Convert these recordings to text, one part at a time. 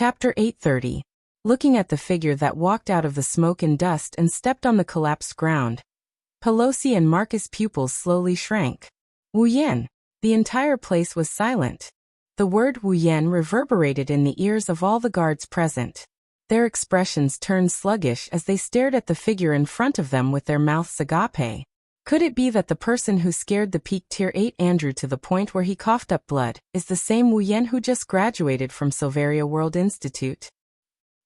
Chapter 830. Looking at the figure that walked out of the smoke and dust and stepped on the collapsed ground, Pelosi and Marcus' pupils slowly shrank. Wu Yan. The entire place was silent. The word Wu Yan reverberated in the ears of all the guards present. Their expressions turned sluggish as they stared at the figure in front of them with their mouths agape. Could it be that the person who scared the peak Tier 8 Andrew to the point where he coughed up blood is the same Wu Yan who just graduated from Silveria World Institute?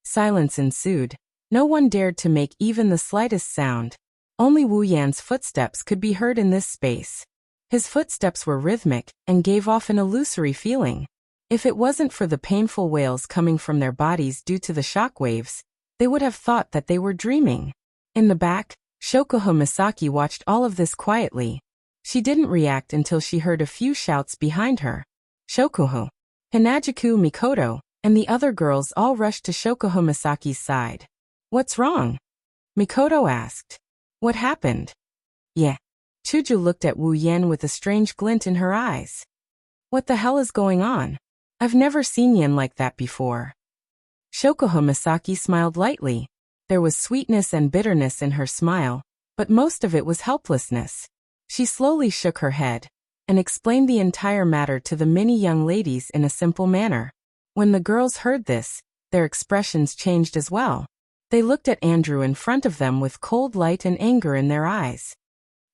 Silence ensued. No one dared to make even the slightest sound. Only Wu Yan's footsteps could be heard in this space. His footsteps were rhythmic and gave off an illusory feeling. If it wasn't for the painful wails coming from their bodies due to the shock waves, they would have thought that they were dreaming. In the back, Shokuho Misaki watched all of this quietly. She didn't react until she heard a few shouts behind her. Shokuho, Hinajuku Mikoto, and the other girls all rushed to Shokuho Misaki's side. "What's wrong?" Mikoto asked. "What happened?" "Yeah." Chuju looked at Wu Yan with a strange glint in her eyes. "What the hell is going on? I've never seen Yan like that before." Shokuho Misaki smiled lightly. There was sweetness and bitterness in her smile, but most of it was helplessness. She slowly shook her head and explained the entire matter to the many young ladies in a simple manner. When the girls heard this, their expressions changed as well. They looked at Andrew in front of them with cold light and anger in their eyes.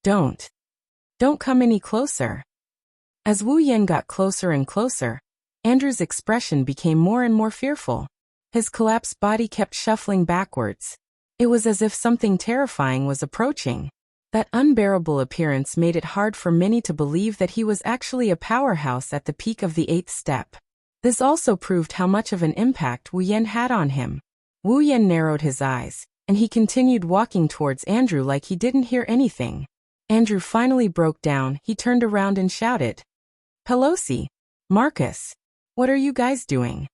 Don't come any closer." As Wu Yan got closer and closer, Andrew's expression became more and more fearful. His collapsed body kept shuffling backwards. It was as if something terrifying was approaching. That unbearable appearance made it hard for many to believe that he was actually a powerhouse at the peak of the 8th step. This also proved how much of an impact Wu Yan had on him. Wu Yan narrowed his eyes, and he continued walking towards Andrew like he didn't hear anything. Andrew finally broke down. He turned around and shouted, "Pelosi! Marcus! What are you guys doing?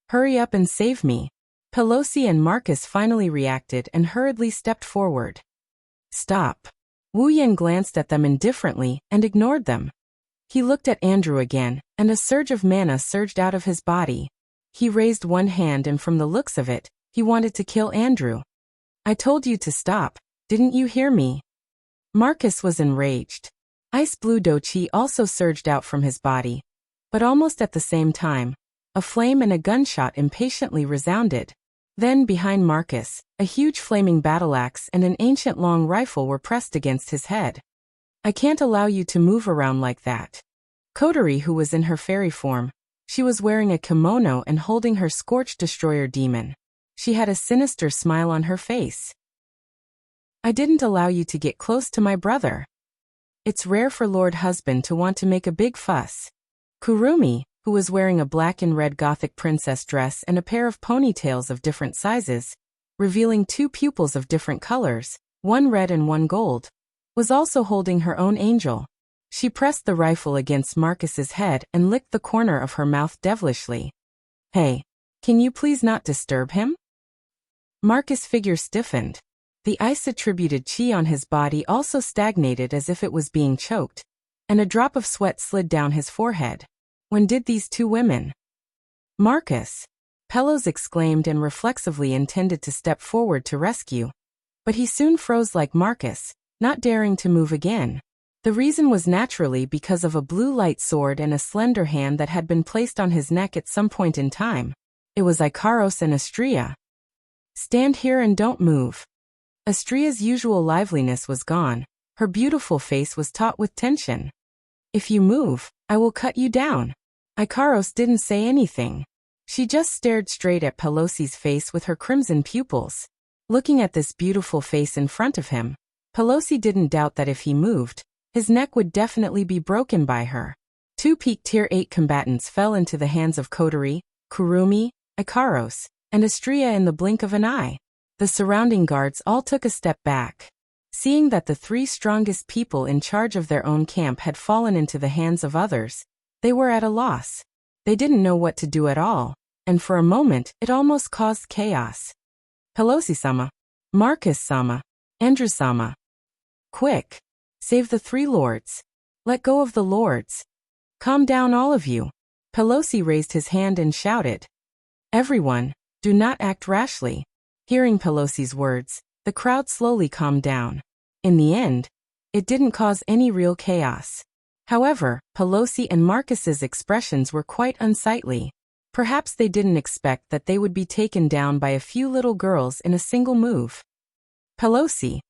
Hurry up and save me." Pelosi and Marcus finally reacted and hurriedly stepped forward. "Stop." Wu Yan glanced at them indifferently and ignored them. He looked at Andrew again, and a surge of mana surged out of his body. He raised one hand and from the looks of it, he wanted to kill Andrew. "I told you to stop, didn't you hear me?" Marcus was enraged. Ice blue dochi also surged out from his body. But almost at the same time, a flame and a gunshot impatiently resounded. Then behind Marcus, a huge flaming battle axe and an ancient long rifle were pressed against his head. "I can't allow you to move around like that." Kotori, who was in her fairy form, she was wearing a kimono and holding her scorched destroyer demon. She had a sinister smile on her face. "I didn't allow you to get close to my brother. It's rare for Lord Husband to want to make a big fuss." Kurumi, who was wearing a black and red gothic princess dress and a pair of ponytails of different sizes, revealing two pupils of different colors, one red and one gold, was also holding her own angel. She pressed the rifle against Marcus's head and licked the corner of her mouth devilishly. "Hey, can you please not disturb him?" Marcus' figure stiffened. The ice-attributed chi on his body also stagnated as if it was being choked, and a drop of sweat slid down his forehead. When did these two women? "Marcus!" Pelos exclaimed and reflexively intended to step forward to rescue. But he soon froze like Marcus, not daring to move again. The reason was naturally because of a blue light sword and a slender hand that had been placed on his neck at some point in time. It was Ikaros and Astria. "Stand here and don't move." Astria's usual liveliness was gone. Her beautiful face was taut with tension. "If you move, I will cut you down." Ikaros didn't say anything. She just stared straight at Pelosi's face with her crimson pupils. Looking at this beautiful face in front of him, Pelosi didn't doubt that if he moved, his neck would definitely be broken by her. Two peak Tier 8 combatants fell into the hands of Kotori, Kurumi, Ikaros, and Astria in the blink of an eye. The surrounding guards all took a step back. Seeing that the three strongest people in charge of their own camp had fallen into the hands of others, they were at a loss. They didn't know what to do at all, and for a moment it almost caused chaos. "Pelosi-sama, Marcus-sama, Andrew-sama. Quick! Save the three lords. Let go of the lords. Calm down all of you." Pelosi raised his hand and shouted. Everyone, do not act rashly. Hearing Pelosi's words, the crowd slowly calmed down. In the end, it didn't cause any real chaos. However, Pelosi and Marcus's expressions were quite unsightly. Perhaps they didn't expect that they would be taken down by a few little girls in a single move. Pelosi.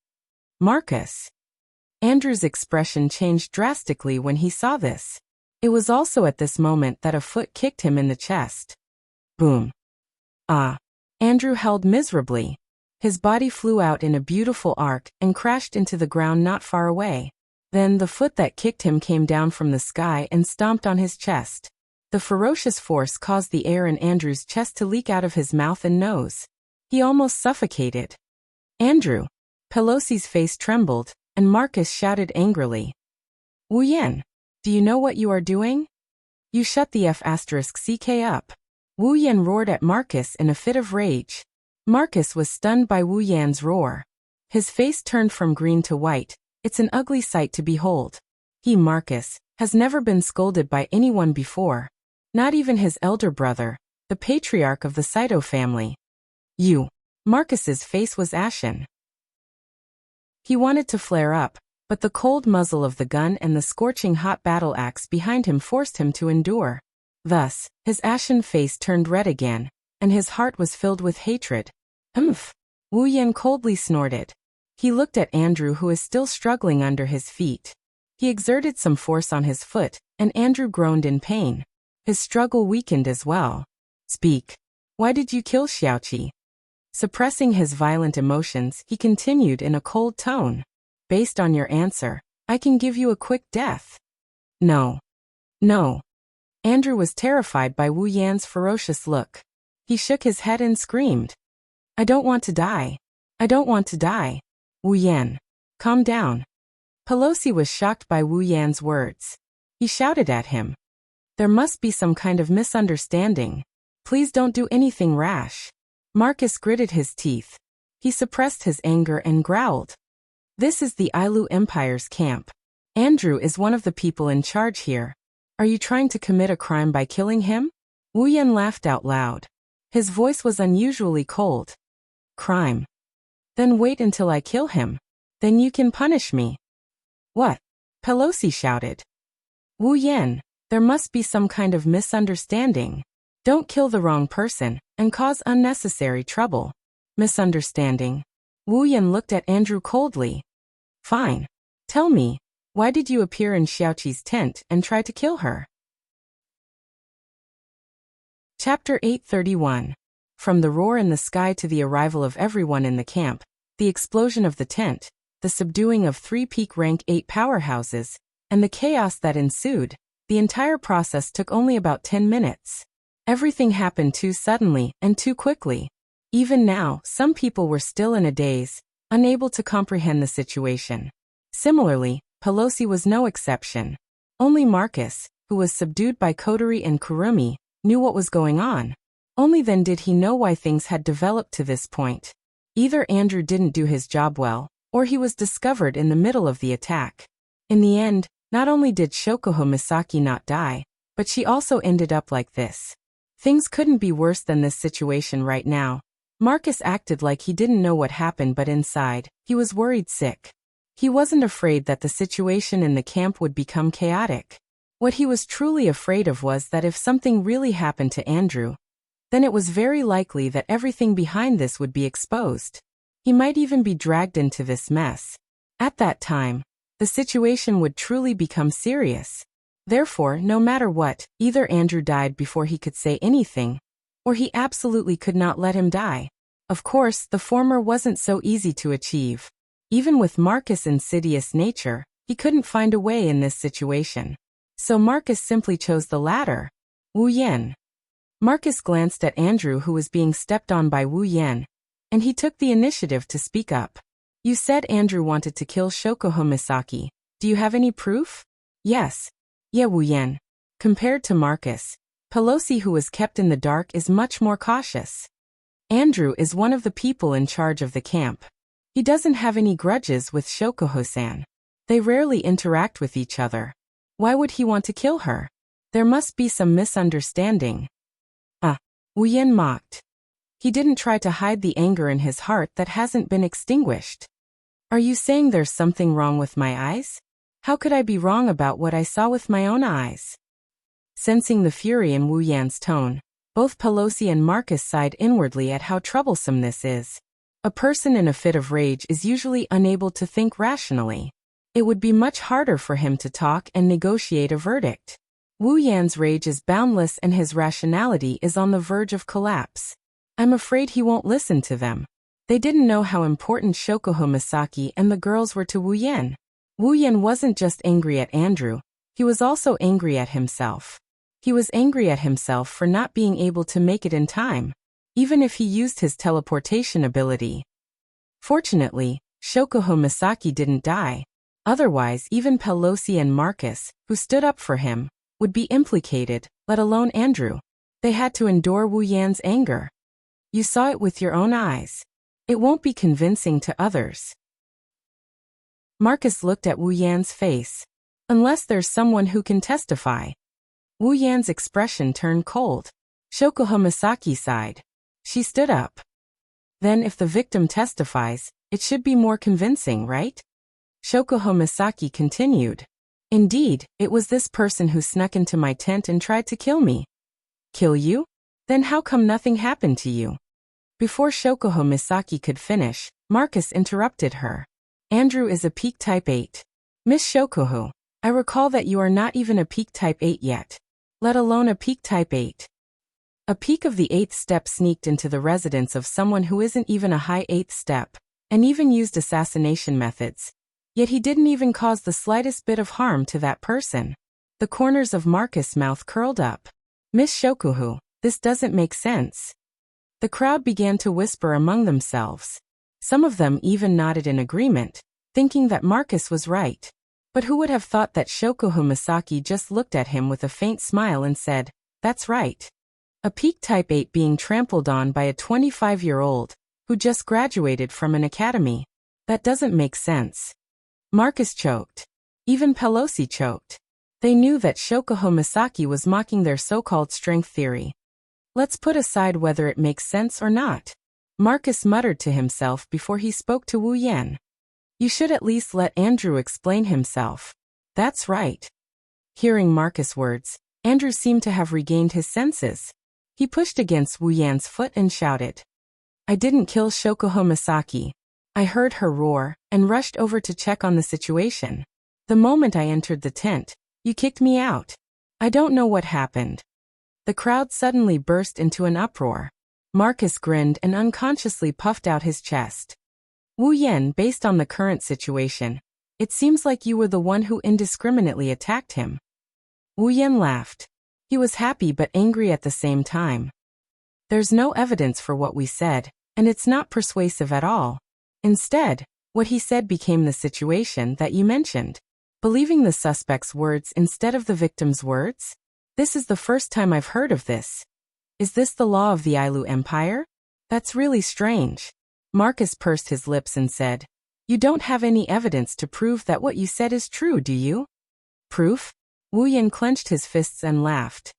Marcus. Andrew's expression changed drastically when he saw this. It was also at this moment that a foot kicked him in the chest. Boom. Ah. Andrew held miserably. His body flew out in a beautiful arc and crashed into the ground not far away. Then the foot that kicked him came down from the sky and stomped on his chest. The ferocious force caused the air in Andrew's chest to leak out of his mouth and nose. He almost suffocated. Andrew. Pelosi's face trembled, and Marcus shouted angrily. Wu Yan, do you know what you are doing? You shut the F***ck up. Wu Yan roared at Marcus in a fit of rage. Marcus was stunned by Wu Yan's roar. His face turned from green to white. It's an ugly sight to behold. He, Marcus, has never been scolded by anyone before. Not even his elder brother, the patriarch of the Saito family. You. Marcus's face was ashen. He wanted to flare up, but the cold muzzle of the gun and the scorching hot battle axe behind him forced him to endure. Thus, his ashen face turned red again, and his heart was filled with hatred. Humph! Wu Yan coldly snorted. He looked at Andrew, who is still struggling under his feet. He exerted some force on his foot, and Andrew groaned in pain. His struggle weakened as well. Speak. Why did you kill Xiaoqi? Suppressing his violent emotions, he continued in a cold tone. Based on your answer, I can give you a quick death. No. No. Andrew was terrified by Wu Yan's ferocious look. He shook his head and screamed. I don't want to die. I don't want to die. Wu Yan. Calm down. Pelosi was shocked by Wu Yan's words. He shouted at him. There must be some kind of misunderstanding. Please don't do anything rash. Marcus gritted his teeth. He suppressed his anger and growled. This is the Ailu Empire's camp. Andrew is one of the people in charge here. Are you trying to commit a crime by killing him? Wu Yan laughed out loud. His voice was unusually cold. Crime. Then wait until I kill him. Then you can punish me. What? Pelosi shouted. Wu Yan, there must be some kind of misunderstanding. Don't kill the wrong person and cause unnecessary trouble. Misunderstanding. Wu Yan looked at Andrew coldly. Fine. Tell me, why did you appear in Xiaoqi's tent and try to kill her? Chapter 831. From the roar in the sky to the arrival of everyone in the camp, the explosion of the tent, the subduing of 3 peak rank 8 powerhouses, and the chaos that ensued, the entire process took only about 10 minutes. Everything happened too suddenly and too quickly. Even now, some people were still in a daze, unable to comprehend the situation. Similarly, Pelosi was no exception. Only Marcus, who was subdued by Kodori and Kurumi, knew what was going on. Only then did he know why things had developed to this point. Either Andrew didn't do his job well, or he was discovered in the middle of the attack. In the end, not only did Shokoho Misaki not die, but she also ended up like this. Things couldn't be worse than this situation right now. Marcus acted like he didn't know what happened, but inside, he was worried sick. He wasn't afraid that the situation in the camp would become chaotic. What he was truly afraid of was that if something really happened to Andrew, then it was very likely that everything behind this would be exposed. He might even be dragged into this mess. At that time, the situation would truly become serious. Therefore, no matter what, either Andrew died before he could say anything, or he absolutely could not let him die. Of course, the former wasn't so easy to achieve. Even with Marcus' insidious nature, he couldn't find a way in this situation. So Marcus simply chose the latter. Wu Yan. Marcus glanced at Andrew, who was being stepped on by Wu Yan, and he took the initiative to speak up. You said Andrew wanted to kill Shokoho Misaki. Do you have any proof? Yes. Yeah, Wu Yan. Compared to Marcus, Pelosi, who was kept in the dark, is much more cautious. Andrew is one of the people in charge of the camp. He doesn't have any grudges with Shokoho-san. They rarely interact with each other. Why would he want to kill her? There must be some misunderstanding. Wu Yan mocked. He didn't try to hide the anger in his heart that hasn't been extinguished. Are you saying there's something wrong with my eyes? How could I be wrong about what I saw with my own eyes? Sensing the fury in Wu Yan's tone, both Pelosi and Marcus sighed inwardly at how troublesome this is. A person in a fit of rage is usually unable to think rationally. It would be much harder for him to talk and negotiate a verdict. Wu Yan's rage is boundless and his rationality is on the verge of collapse. I'm afraid he won't listen to them. They didn't know how important Shokuho Misaki and the girls were to Wu Yan. Wu Yan wasn't just angry at Andrew, he was also angry at himself. He was angry at himself for not being able to make it in time, even if he used his teleportation ability. Fortunately, Shokuho Misaki didn't die. Otherwise, even Pelosi and Marcus, who stood up for him, would be implicated, let alone Andrew. They had to endure Wu Yan's anger. You saw it with your own eyes. It won't be convincing to others. Marcus looked at Wu Yan's face. Unless there's someone who can testify. Wu Yan's expression turned cold. Shokuho Misaki sighed. She stood up. Then if the victim testifies, it should be more convincing, right? Shokuho Misaki continued. Indeed, it was this person who snuck into my tent and tried to kill me. Kill you? Then how come nothing happened to you? Before Shokuho Misaki could finish, Marcus interrupted her. Andrew is a peak type 8. Miss Shokuho, I recall that you are not even a peak type 8 yet, let alone a peak type 8. A peak of the 8th step sneaked into the residence of someone who isn't even a high 8th step, and even used assassination methods. Yet he didn't even cause the slightest bit of harm to that person. The corners of Marcus' mouth curled up. Miss Shokuho, this doesn't make sense. The crowd began to whisper among themselves. Some of them even nodded in agreement, thinking that Marcus was right. But who would have thought that Shokuho Misaki just looked at him with a faint smile and said, that's right. A peak type 8 being trampled on by a 25-year-old, who just graduated from an academy. That doesn't make sense. Marcus choked. Even Pelosi choked. They knew that Shokuho Misaki was mocking their so-called strength theory. Let's put aside whether it makes sense or not. Marcus muttered to himself before he spoke to Wu Yan. You should at least let Andrew explain himself. That's right. Hearing Marcus' words, Andrew seemed to have regained his senses. He pushed against Wu Yan's foot and shouted. I didn't kill Shokuho Misaki. I heard her roar, and rushed over to check on the situation. The moment I entered the tent, you kicked me out. I don't know what happened. The crowd suddenly burst into an uproar. Marcus grinned and unconsciously puffed out his chest. Wu Yan, based on the current situation, it seems like you were the one who indiscriminately attacked him. Wu Yan laughed. He was happy but angry at the same time. There's no evidence for what we said, and it's not persuasive at all. Instead, what he said became the situation that you mentioned. Believing the suspect's words instead of the victim's words? This is the first time I've heard of this. Is this the law of the Ailu Empire? That's really strange. Marcus pursed his lips and said, You don't have any evidence to prove that what you said is true, do you? Proof? Wu Yan clenched his fists and laughed.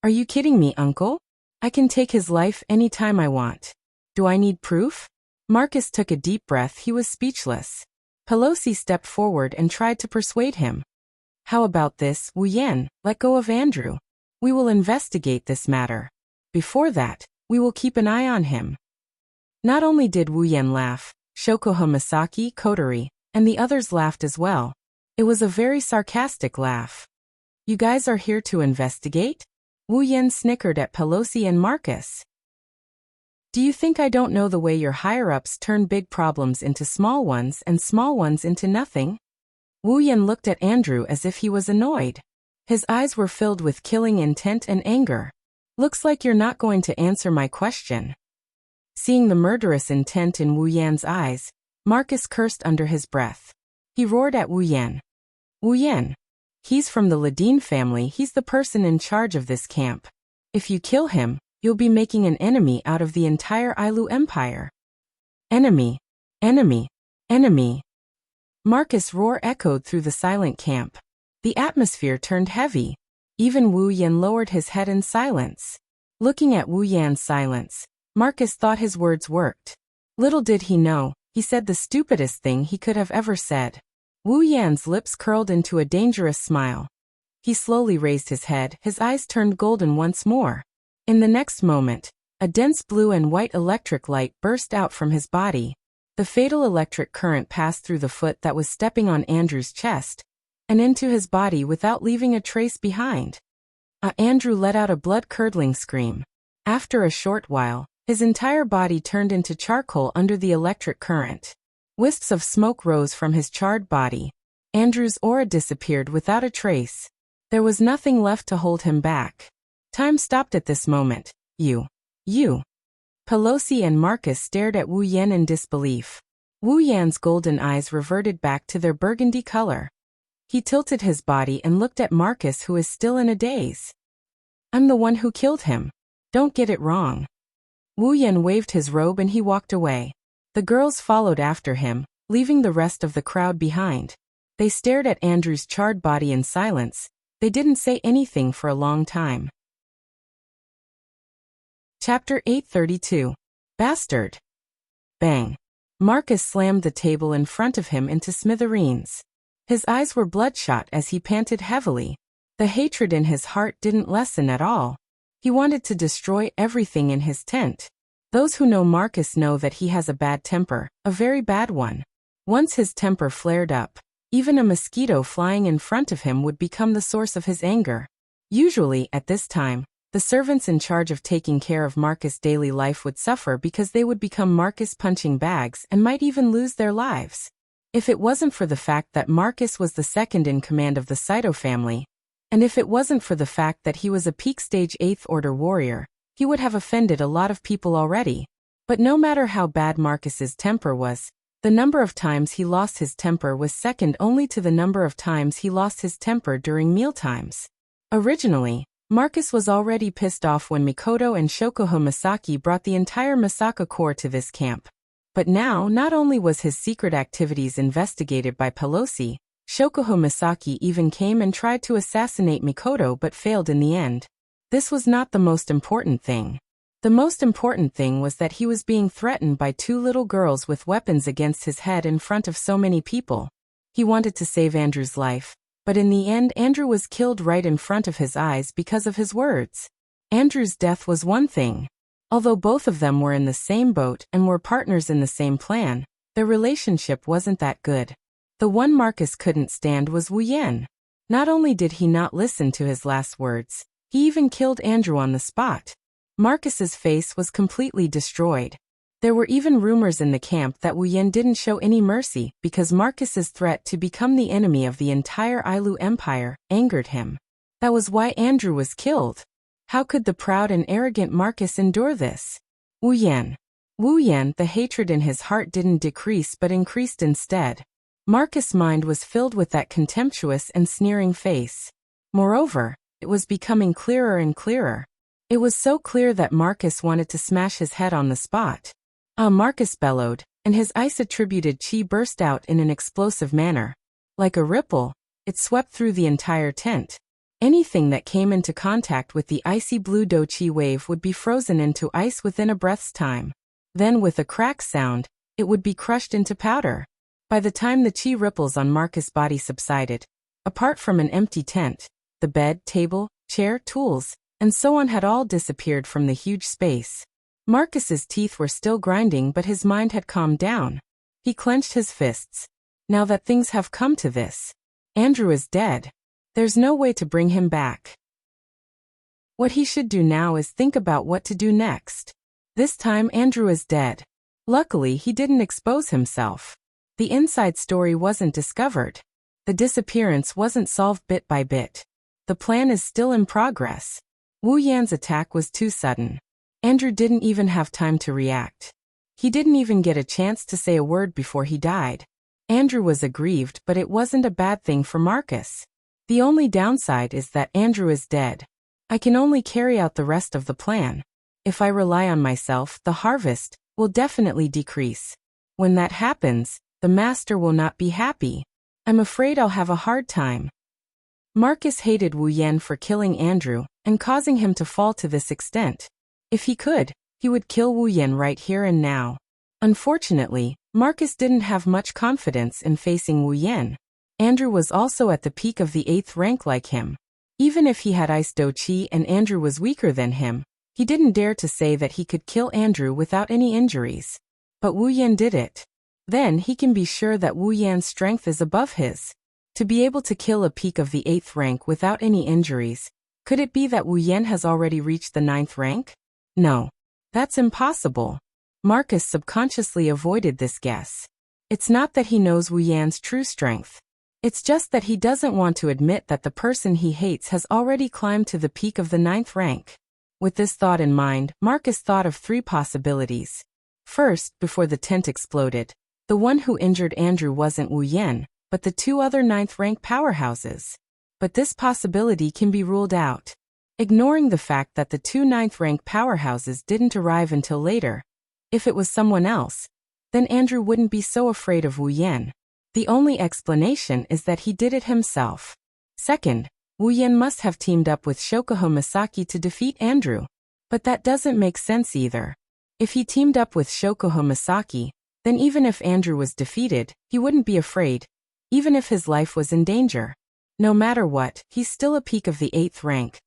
Are you kidding me, uncle? I can take his life any time I want. Do I need proof? Marcus took a deep breath. He was speechless. Pelosi stepped forward and tried to persuade him. How about this, Wu Yan? Let go of Andrew. We will investigate this matter. Before that, we will keep an eye on him. Not only did Wu Yan laugh, Shokuho Misaki, Kotori, and the others laughed as well. It was a very sarcastic laugh. You guys are here to investigate? Wu Yan snickered at Pelosi and Marcus. Do you think I don't know the way your higher-ups turn big problems into small ones and small ones into nothing? Wu Yan looked at Andrew as if he was annoyed. His eyes were filled with killing intent and anger. Looks like you're not going to answer my question. Seeing the murderous intent in Wu Yan's eyes, Marcus cursed under his breath. He roared at Wu Yan. Wu Yan. He's from the Ladine family. He's the person in charge of this camp. If you kill him, you'll be making an enemy out of the entire Ailu Empire. Enemy. Enemy. Enemy. Marcus' roar echoed through the silent camp. The atmosphere turned heavy. Even Wu Yan lowered his head in silence. Looking at Wu Yan's silence, Marcus thought his words worked. Little did he know, he said the stupidest thing he could have ever said. Wu Yan's lips curled into a dangerous smile. He slowly raised his head, his eyes turned golden once more. In the next moment, a dense blue and white electric light burst out from his body. The fatal electric current passed through the foot that was stepping on Andrew's chest, and into his body without leaving a trace behind. Andrew let out a blood-curdling scream. After a short while, his entire body turned into charcoal under the electric current. Wisps of smoke rose from his charred body. Andrew's aura disappeared without a trace. There was nothing left to hold him back. Time stopped at this moment. You. Pelosi and Marcus stared at Wu Yan in disbelief. Wu Yan's golden eyes reverted back to their burgundy color. He tilted his body and looked at Marcus, who is still in a daze. I'm the one who killed him. Don't get it wrong. Wu Yan waved his robe and he walked away. The girls followed after him, leaving the rest of the crowd behind. They stared at Andrew's charred body in silence. They didn't say anything for a long time. Chapter 832. Bastard. Bang. Marcus slammed the table in front of him into smithereens. His eyes were bloodshot as he panted heavily. The hatred in his heart didn't lessen at all. He wanted to destroy everything in his tent. Those who know Marcus know that he has a bad temper, a very bad one. Once his temper flared up, even a mosquito flying in front of him would become the source of his anger. Usually, at this time, the servants in charge of taking care of Marcus' daily life would suffer because they would become Marcus punching bags and might even lose their lives. If it wasn't for the fact that Marcus was the second in command of the Saito family, and if it wasn't for the fact that he was a peak stage 8th Order warrior, he would have offended a lot of people already. But no matter how bad Marcus's temper was, the number of times he lost his temper was second only to the number of times he lost his temper during mealtimes. Originally, Marcus was already pissed off when Mikoto and Shokuho Masaki brought the entire Masaka Corps to this camp. But now, not only was his secret activities investigated by Pelosi, Shokuho Masaki even came and tried to assassinate Mikoto but failed in the end. This was not the most important thing. The most important thing was that he was being threatened by two little girls with weapons against his head in front of so many people. He wanted to save Andrew's life, but in the end Andrew was killed right in front of his eyes because of his words. Andrew's death was one thing. Although both of them were in the same boat and were partners in the same plan, their relationship wasn't that good. The one Marcus couldn't stand was Wu Yan. Not only did he not listen to his last words, he even killed Andrew on the spot. Marcus's face was completely destroyed. There were even rumors in the camp that Wu Yan didn't show any mercy because Marcus's threat to become the enemy of the entire Ailu Empire angered him. That was why Andrew was killed. How could the proud and arrogant Marcus endure this? Wu Yan, the hatred in his heart didn't decrease but increased instead. Marcus' mind was filled with that contemptuous and sneering face. Moreover, it was becoming clearer and clearer. It was so clear that Marcus wanted to smash his head on the spot. Marcus bellowed, and his ice-attributed chi burst out in an explosive manner. Like a ripple, it swept through the entire tent. Anything that came into contact with the icy blue do-chi wave would be frozen into ice within a breath's time. Then with a crack sound, it would be crushed into powder. By the time the chi ripples on Marcus' body subsided, apart from an empty tent, the bed, table, chair, tools, and so on had all disappeared from the huge space. Marcus's teeth were still grinding but his mind had calmed down. He clenched his fists. Now that things have come to this, Andrew is dead. There's no way to bring him back. What he should do now is think about what to do next. This time Andrew is dead. Luckily he didn't expose himself. The inside story wasn't discovered. The disappearance wasn't solved bit by bit. The plan is still in progress. Wu Yan's attack was too sudden. Andrew didn't even have time to react. He didn't even get a chance to say a word before he died. Andrew was aggrieved, but it wasn't a bad thing for Marcus. The only downside is that Andrew is dead. I can only carry out the rest of the plan. If I rely on myself, the harvest will definitely decrease. When that happens, the master will not be happy. I'm afraid I'll have a hard time. Marcus hated Wu Yan for killing Andrew and causing him to fall to this extent. If he could, he would kill Wu Yan right here and now. Unfortunately, Marcus didn't have much confidence in facing Wu Yan. Andrew was also at the peak of the 8th rank like him. Even if he had Ice Do Chi and Andrew was weaker than him, he didn't dare to say that he could kill Andrew without any injuries. But Wu Yan did it. Then he can be sure that Wu Yan's strength is above his. To be able to kill a peak of the 8th rank without any injuries, could it be that Wu Yan has already reached the 9th rank? No. That's impossible. Marcus subconsciously avoided this guess. It's not that he knows Wu Yan's true strength. It's just that he doesn't want to admit that the person he hates has already climbed to the peak of the 9th rank. With this thought in mind, Marcus thought of 3 possibilities. First, before the tent exploded, the one who injured Andrew wasn't Wu Yan, but the 2 other 9th rank powerhouses. But this possibility can be ruled out. Ignoring the fact that the 2 9th rank powerhouses didn't arrive until later, if it was someone else, then Andrew wouldn't be so afraid of Wu Yan. The only explanation is that he did it himself. Second, Wu Yan must have teamed up with Shokuho Misaki to defeat Andrew. But that doesn't make sense either. If he teamed up with Shokuho Misaki, then even if Andrew was defeated, he wouldn't be afraid, even if his life was in danger. No matter what, he's still a peak of the 8th rank.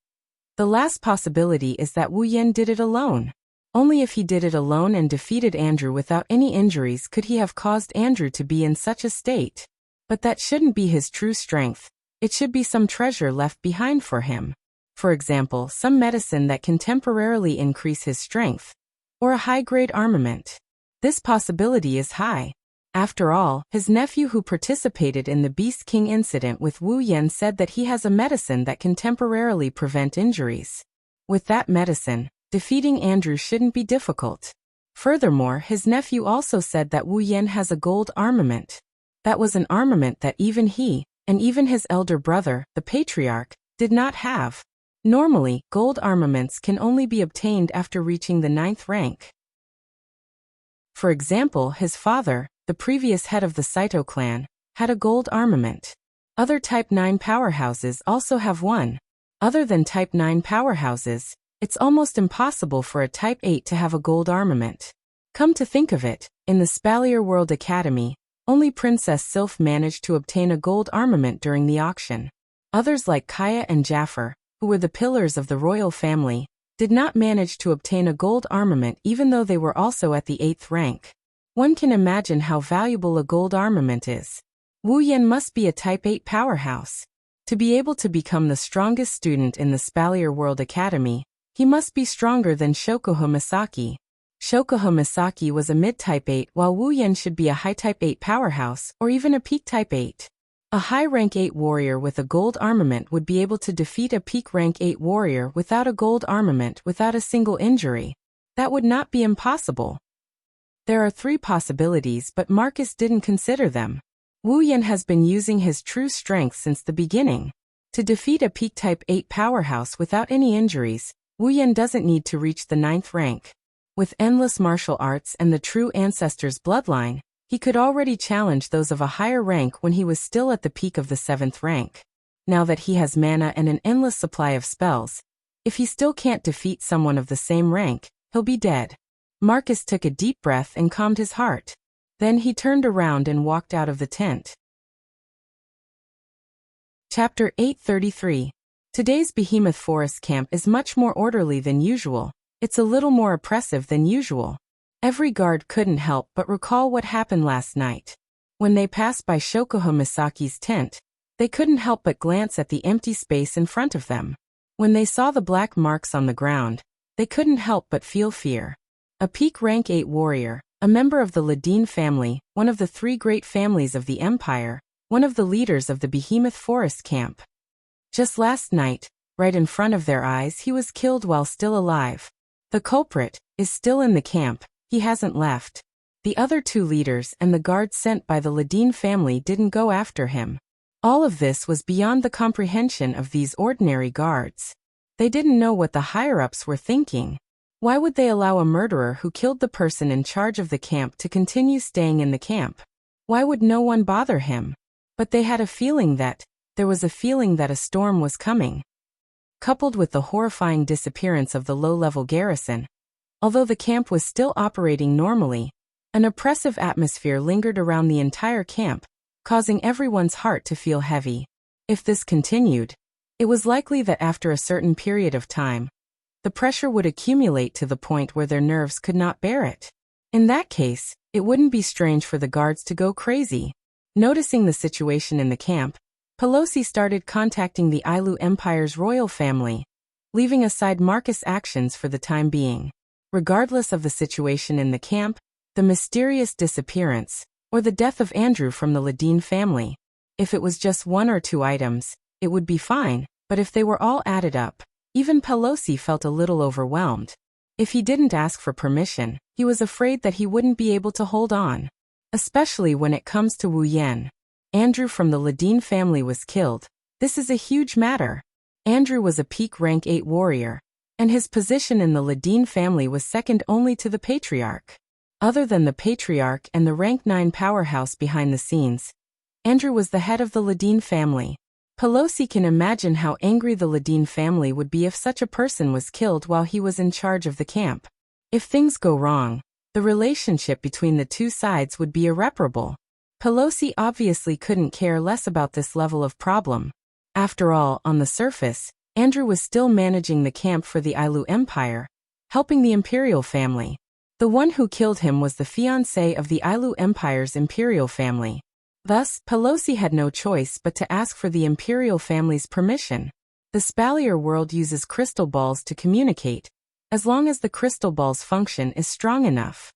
The last possibility is that Wu Yan did it alone. Only if he did it alone and defeated Andrew without any injuries could he have caused Andrew to be in such a state. But that shouldn't be his true strength. It should be some treasure left behind for him. For example, some medicine that can temporarily increase his strength, or a high-grade armament. This possibility is high. After all, his nephew who participated in the Beast King incident with Wu Yan said that he has a medicine that can temporarily prevent injuries. With that medicine, defeating Andrew shouldn't be difficult. Furthermore, his nephew also said that Wu Yan has a gold armament. That was an armament that even he, and even his elder brother, the patriarch, did not have. Normally, gold armaments can only be obtained after reaching the 9th rank. For example, his father, the previous head of the Saito clan, had a gold armament. Other Type 9 powerhouses also have one. Other than Type 9 powerhouses, it's almost impossible for a Type 8 to have a gold armament. Come to think of it, in the Spalier World Academy, only Princess Sylph managed to obtain a gold armament during the auction. Others like Kaya and Jaffer, who were the pillars of the royal family, did not manage to obtain a gold armament even though they were also at the 8th rank. One can imagine how valuable a gold armament is. Wu Yan must be a Type 8 powerhouse. To be able to become the strongest student in the Spalier World Academy, he must be stronger than Shokuho Misaki. Shokuho Misaki was a mid-Type 8 while Wu Yan should be a high-Type 8 powerhouse or even a peak Type 8. A high-rank 8 warrior with a gold armament would be able to defeat a peak rank 8 warrior without a gold armament without a single injury. That would not be impossible. There are 3 possibilities but Marcus didn't consider them. Wu Yan has been using his true strength since the beginning. To defeat a peak Type 8 powerhouse without any injuries, Wu Yan doesn't need to reach the 9th rank. With endless martial arts and the true ancestor's bloodline, he could already challenge those of a higher rank when he was still at the peak of the 7th rank. Now that he has mana and an endless supply of spells, if he still can't defeat someone of the same rank, he'll be dead. Marcus took a deep breath and calmed his heart. Then he turned around and walked out of the tent. Chapter 833. Today's Behemoth Forest camp is much more orderly than usual. It's a little more oppressive than usual. Every guard couldn't help but recall what happened last night. When they passed by Shokuho Misaki's tent, they couldn't help but glance at the empty space in front of them. When they saw the black marks on the ground, they couldn't help but feel fear. A peak rank 8 warrior, a member of the Ladin family, one of the 3 great families of the empire, one of the leaders of the Behemoth Forest camp. Just last night, right in front of their eyes, he was killed while still alive. The culprit is still in the camp. He hasn't left. The other 2 leaders and the guards sent by the Ladin family didn't go after him. All of this was beyond the comprehension of these ordinary guards. They didn't know what the higher-ups were thinking. Why would they allow a murderer who killed the person in charge of the camp to continue staying in the camp? Why would no one bother him? But they had a feeling that a storm was coming. Coupled with the horrifying disappearance of the low-level garrison, Although the camp was still operating normally, an oppressive atmosphere lingered around the entire camp, causing everyone's heart to feel heavy. If this continued, it was likely that after a certain period of time, the pressure would accumulate to the point where their nerves could not bear it. In that case, it wouldn't be strange for the guards to go crazy. Noticing the situation in the camp, Pelosi started contacting the Ailu Empire's royal family, leaving aside Marcus' actions for the time being. Regardless of the situation in the camp, the mysterious disappearance, or the death of Andrew from the Ledeen family, if it was just one or two items, it would be fine, but if they were all added up, even Pelosi felt a little overwhelmed. If he didn't ask for permission, he was afraid that he wouldn't be able to hold on. Especially when it comes to Wu Yan. Andrew from the Ledeen family was killed. This is a huge matter. Andrew was a peak rank 8 warrior, and his position in the Ledeen family was second only to the patriarch. Other than the patriarch and the rank 9 powerhouse behind the scenes, Andrew was the head of the Ledeen family. Pelosi can imagine how angry the Ledeen family would be if such a person was killed while he was in charge of the camp. If things go wrong, the relationship between the two sides would be irreparable. Pelosi obviously couldn't care less about this level of problem. After all, on the surface, Andrew was still managing the camp for the Ailu Empire, helping the imperial family. The one who killed him was the fiancé of the Ailu Empire's imperial family. Thus, Pelosi had no choice but to ask for the imperial family's permission. The Spalier world uses crystal balls to communicate, as long as the crystal ball's function is strong enough.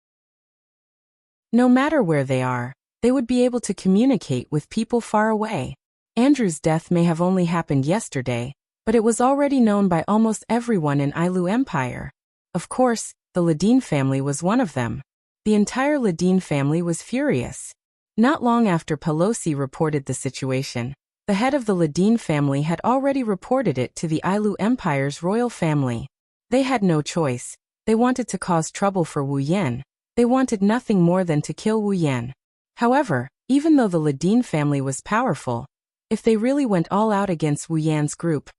No matter where they are, they would be able to communicate with people far away. Andrew's death may have only happened yesterday, but it was already known by almost everyone in Ailu Empire. Of course, the Ledeen family was one of them. The entire Ledeen family was furious. Not long after Pelosi reported the situation, the head of the Ledeen family had already reported it to the Ailu Empire's royal family. They had no choice. They wanted to cause trouble for Wu Yan. They wanted nothing more than to kill Wu Yan. However, even though the Ledeen family was powerful, if they really went all out against Wu Yan's group,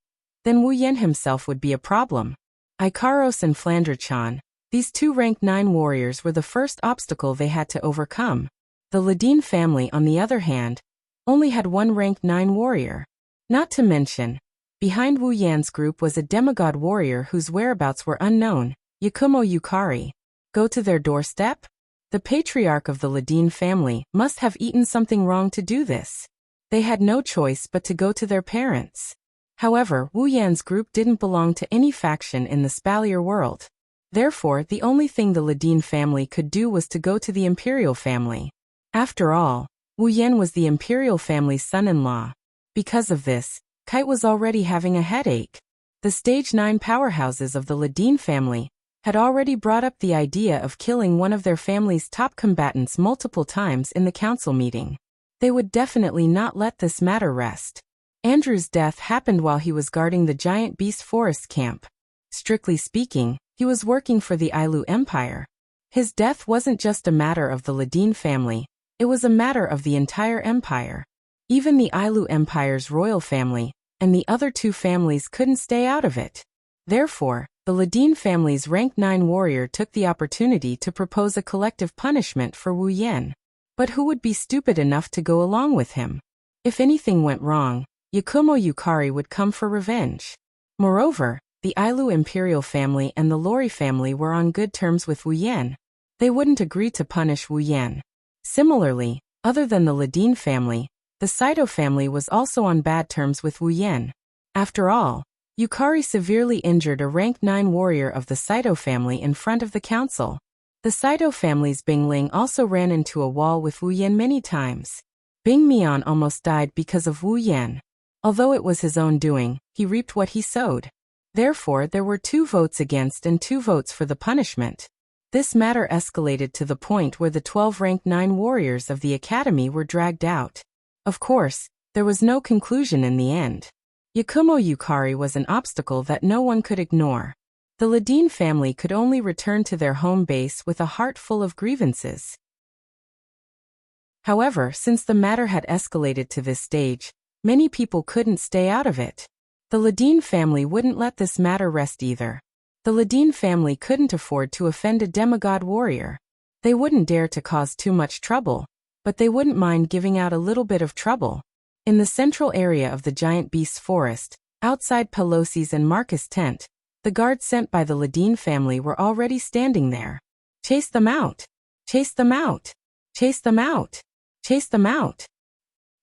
then Wu Yan himself would be a problem. Ikaros and Flandrachan, these two rank 9 warriors, were the first obstacle they had to overcome. The Ledeen family, on the other hand, only had one rank 9 warrior. Not to mention, behind Wu Yan's group was a demigod warrior whose whereabouts were unknown, Yakumo Yukari. Go to their doorstep? The patriarch of the Ledeen family must have eaten something wrong to do this. They had no choice but to go to their parents. However, Wu Yan's group didn't belong to any faction in the Spalier world. Therefore, the only thing the Ledeen family could do was to go to the imperial family. After all, Wu Yan was the imperial family's son-in-law. Because of this, Kite was already having a headache. The stage 9 powerhouses of the Ledeen family had already brought up the idea of killing one of their family's top combatants multiple times in the council meeting. They would definitely not let this matter rest. Andrew's death happened while he was guarding the giant beast forest camp. Strictly speaking, he was working for the Ailu Empire. His death wasn't just a matter of the Ledeen family, it was a matter of the entire empire. Even the Ailu Empire's royal family and the other two families couldn't stay out of it. Therefore, the Ledeen family's rank 9 warrior took the opportunity to propose a collective punishment for Wu Yan. But who would be stupid enough to go along with him? If anything went wrong, Yakumo Yukari would come for revenge. Moreover, the Ailu imperial family and the Lori family were on good terms with Wu Yan. They wouldn't agree to punish Wu Yan. Similarly, other than the Ledeen family, the Saito family was also on bad terms with Wu Yan. After all, Yukari severely injured a rank 9 warrior of the Saito family in front of the council. The Saito family's Bing Ling also ran into a wall with Wu Yan many times. Bing Mian almost died because of Wu Yan. Although it was his own doing, he reaped what he sowed. Therefore, there were 2 votes against and 2 votes for the punishment. This matter escalated to the point where the 12 rank 9 warriors of the academy were dragged out. Of course, there was no conclusion in the end. Yakumo Yukari was an obstacle that no one could ignore. The Ledeen family could only return to their home base with a heart full of grievances. However, since the matter had escalated to this stage, many people couldn't stay out of it. The Ledeen family wouldn't let this matter rest either. The Ladine family couldn't afford to offend a demigod warrior. They wouldn't dare to cause too much trouble, but they wouldn't mind giving out a little bit of trouble. In the central area of the giant beast's forest, outside Pelosi's and Marcus' tent, the guards sent by the Ladine family were already standing there. Chase them out! Chase them out! Chase them out! Chase them out!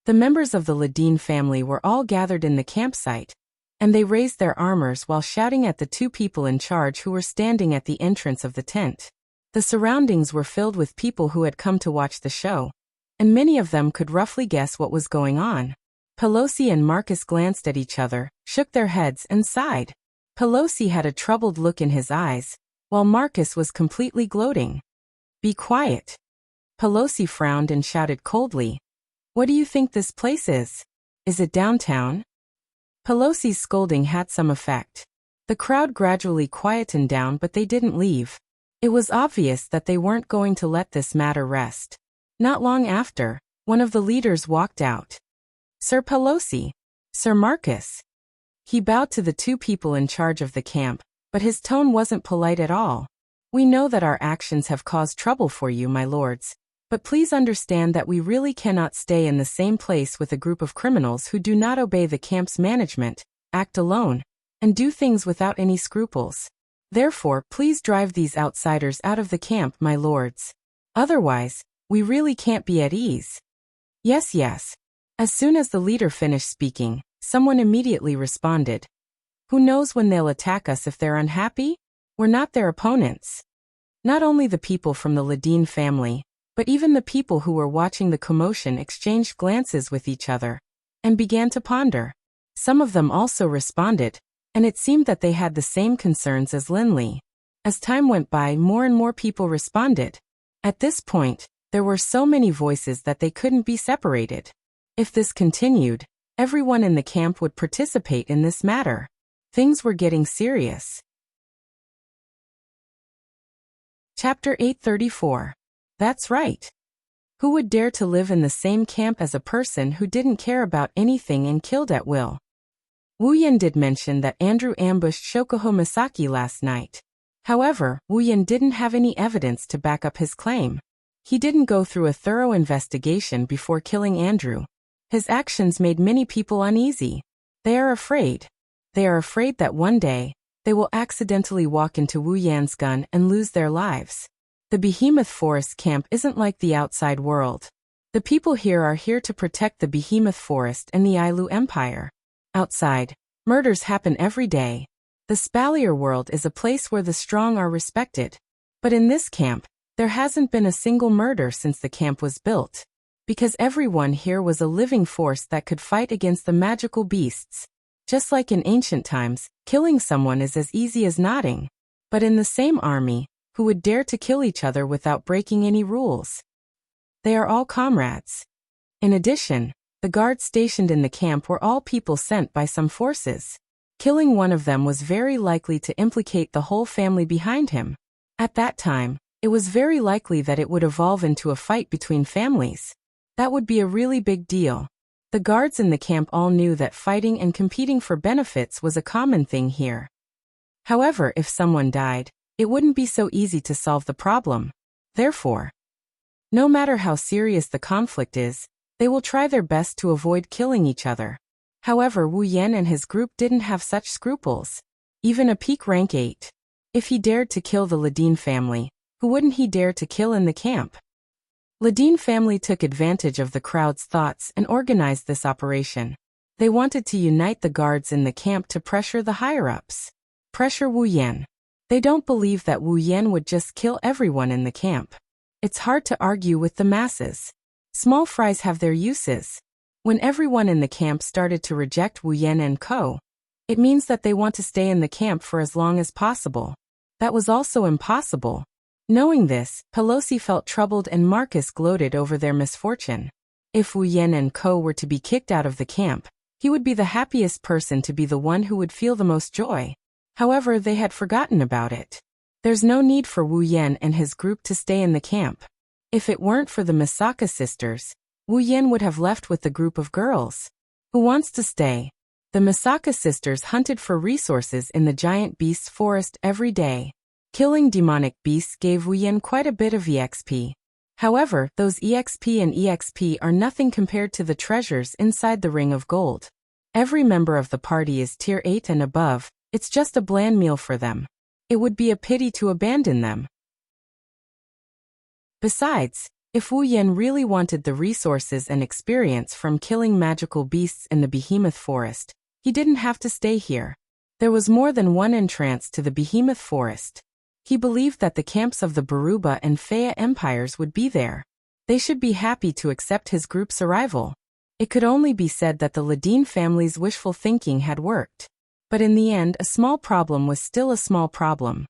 The members of the Ladine family were all gathered in the campsite, and they raised their armors while shouting at the two people in charge who were standing at the entrance of the tent. The surroundings were filled with people who had come to watch the show, and many of them could roughly guess what was going on. Pelosi and Marcus glanced at each other, shook their heads, and sighed. Pelosi had a troubled look in his eyes, while Marcus was completely gloating. Be quiet. Pelosi frowned and shouted coldly. What do you think this place is? Is it downtown? Pelosi's scolding had some effect. The crowd gradually quietened down, but they didn't leave. It was obvious that they weren't going to let this matter rest. Not long after, one of the leaders walked out. Sir Pelosi. Sir Marcus. He bowed to the two people in charge of the camp, but his tone wasn't polite at all. We know that our actions have caused trouble for you, my lords, but please understand that we really cannot stay in the same place with a group of criminals who do not obey the camp's management, act alone, and do things without any scruples. Therefore, please drive these outsiders out of the camp, my lords. Otherwise, we really can't be at ease. Yes, yes. As soon as the leader finished speaking, someone immediately responded. Who knows when they'll attack us if they're unhappy? We're not their opponents. Not only the people from the Ladine family, but even the people who were watching the commotion exchanged glances with each other and began to ponder. Some of them also responded, and it seemed that they had the same concerns as Linley. As time went by, more and more people responded. At this point, there were so many voices that they couldn't be separated. If this continued, everyone in the camp would participate in this matter. Things were getting serious. Chapter 834. That's right. Who would dare to live in the same camp as a person who didn't care about anything and killed at will? Wu Yan did mention that Andrew ambushed Shokuho Misaki last night. However, Wu Yan didn't have any evidence to back up his claim. He didn't go through a thorough investigation before killing Andrew. His actions made many people uneasy. They are afraid. They are afraid that one day, they will accidentally walk into Wu Yan's gun and lose their lives. The Behemoth Forest camp isn't like the outside world. The people here are here to protect the Behemoth Forest and the Ailu Empire. Outside, murders happen every day. The Spalier world is a place where the strong are respected. But in this camp, there hasn't been a single murder since the camp was built. Because everyone here was a living force that could fight against the magical beasts. Just like in ancient times, killing someone is as easy as nodding. But in the same army, who would dare to kill each other without breaking any rules? They are all comrades. In addition, the guards stationed in the camp were all people sent by some forces. Killing one of them was very likely to implicate the whole family behind him. At that time, it was very likely that it would evolve into a fight between families. That would be a really big deal. The guards in the camp all knew that fighting and competing for benefits was a common thing here. However, if someone died, it wouldn't be so easy to solve the problem. Therefore, no matter how serious the conflict is, they will try their best to avoid killing each other. However, Wu Yan and his group didn't have such scruples. Even a peak rank 8. If he dared to kill the Ladine family, who wouldn't he dare to kill in the camp? Ladine family took advantage of the crowd's thoughts and organized this operation. They wanted to unite the guards in the camp to pressure the higher-ups. Pressure Wu Yan. They don't believe that Wu Yan would just kill everyone in the camp. It's hard to argue with the masses. Small fries have their uses. When everyone in the camp started to reject Wu Yan and co., it means that they want to stay in the camp for as long as possible. That was also impossible. Knowing this, Pelosi felt troubled and Marcus gloated over their misfortune. If Wu Yan and co. were to be kicked out of the camp, he would be the happiest person to be the one who would feel the most joy. However, they had forgotten about it. There's no need for Wu Yan and his group to stay in the camp. If it weren't for the Misaka sisters, Wu Yan would have left with the group of girls. Who wants to stay? The Misaka sisters hunted for resources in the giant beast's forest every day. Killing demonic beasts gave Wu Yan quite a bit of EXP. However, those EXP are nothing compared to the treasures inside the ring of gold. Every member of the party is tier 8 and above, it's just a bland meal for them. It would be a pity to abandon them. Besides, if Wu Yan really wanted the resources and experience from killing magical beasts in the Behemoth Forest, he didn't have to stay here. There was more than one entrance to the Behemoth Forest. He believed that the camps of the Baruba and Fea empires would be there. They should be happy to accept his group's arrival. It could only be said that the Ladine family's wishful thinking had worked. But in the end, a small problem was still a small problem.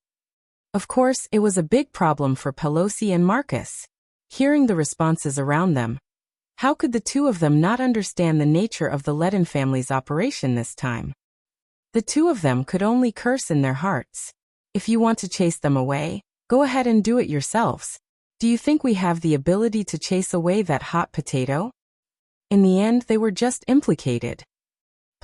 Of course, it was a big problem for Pelosi and Marcus. Hearing the responses around them, how could the two of them not understand the nature of the Ledin family's operation this time? The two of them could only curse in their hearts. If you want to chase them away, go ahead and do it yourselves. Do you think we have the ability to chase away that hot potato? In the end, they were just implicated.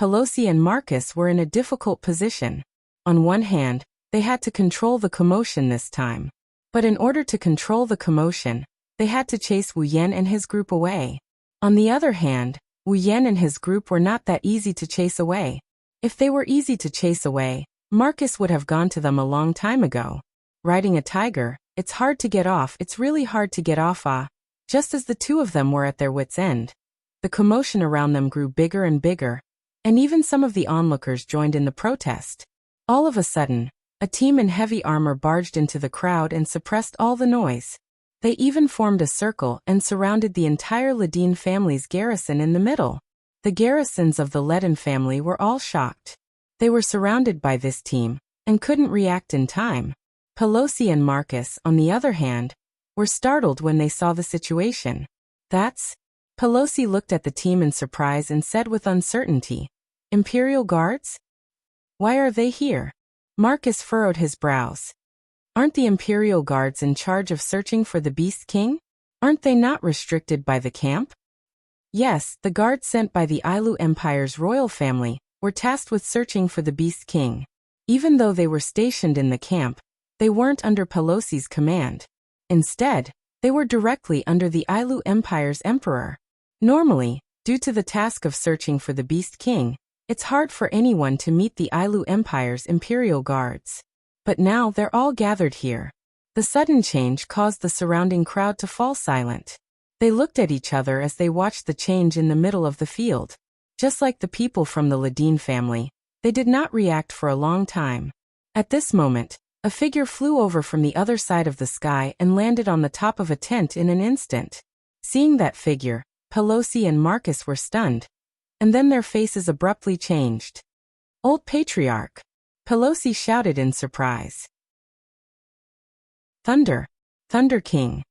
Pelosi and Marcus were in a difficult position. On one hand, they had to control the commotion this time. But in order to control the commotion, they had to chase Wu Yan and his group away. On the other hand, Wu Yan and his group were not that easy to chase away. If they were easy to chase away, Marcus would have gone to them a long time ago. Riding a tiger, it's hard to get off, it's really hard to get off. Just as the two of them were at their wits' end. The commotion around them grew bigger and bigger, and even some of the onlookers joined in the protest. All of a sudden, a team in heavy armor barged into the crowd and suppressed all the noise. They even formed a circle and surrounded the entire Ladine family's garrison in the middle. The garrisons of the Ledin family were all shocked. They were surrounded by this team, and couldn't react in time. Pelosi and Marcus, on the other hand, were startled when they saw the situation. Pelosi looked at the team in surprise and said with uncertainty, "Imperial Guards? Why are they here?" Marcus furrowed his brows. Aren't the Imperial Guards in charge of searching for the Beast King? Aren't they not restricted by the camp? Yes, the guards sent by the Ailu Empire's royal family were tasked with searching for the Beast King. Even though they were stationed in the camp, they weren't under Pelosi's command. Instead, they were directly under the Ailu Empire's emperor. Normally, due to the task of searching for the Beast King, it's hard for anyone to meet the Ailu Empire's Imperial Guards. But now they're all gathered here. The sudden change caused the surrounding crowd to fall silent. They looked at each other as they watched the change in the middle of the field. Just like the people from the Ladine family, they did not react for a long time. At this moment, a figure flew over from the other side of the sky and landed on the top of a tent in an instant. Seeing that figure, Pelosi and Marcus were stunned. And then their faces abruptly changed. "Old Patriarch!" Pelosi shouted in surprise. "Thunder! Thunder King!"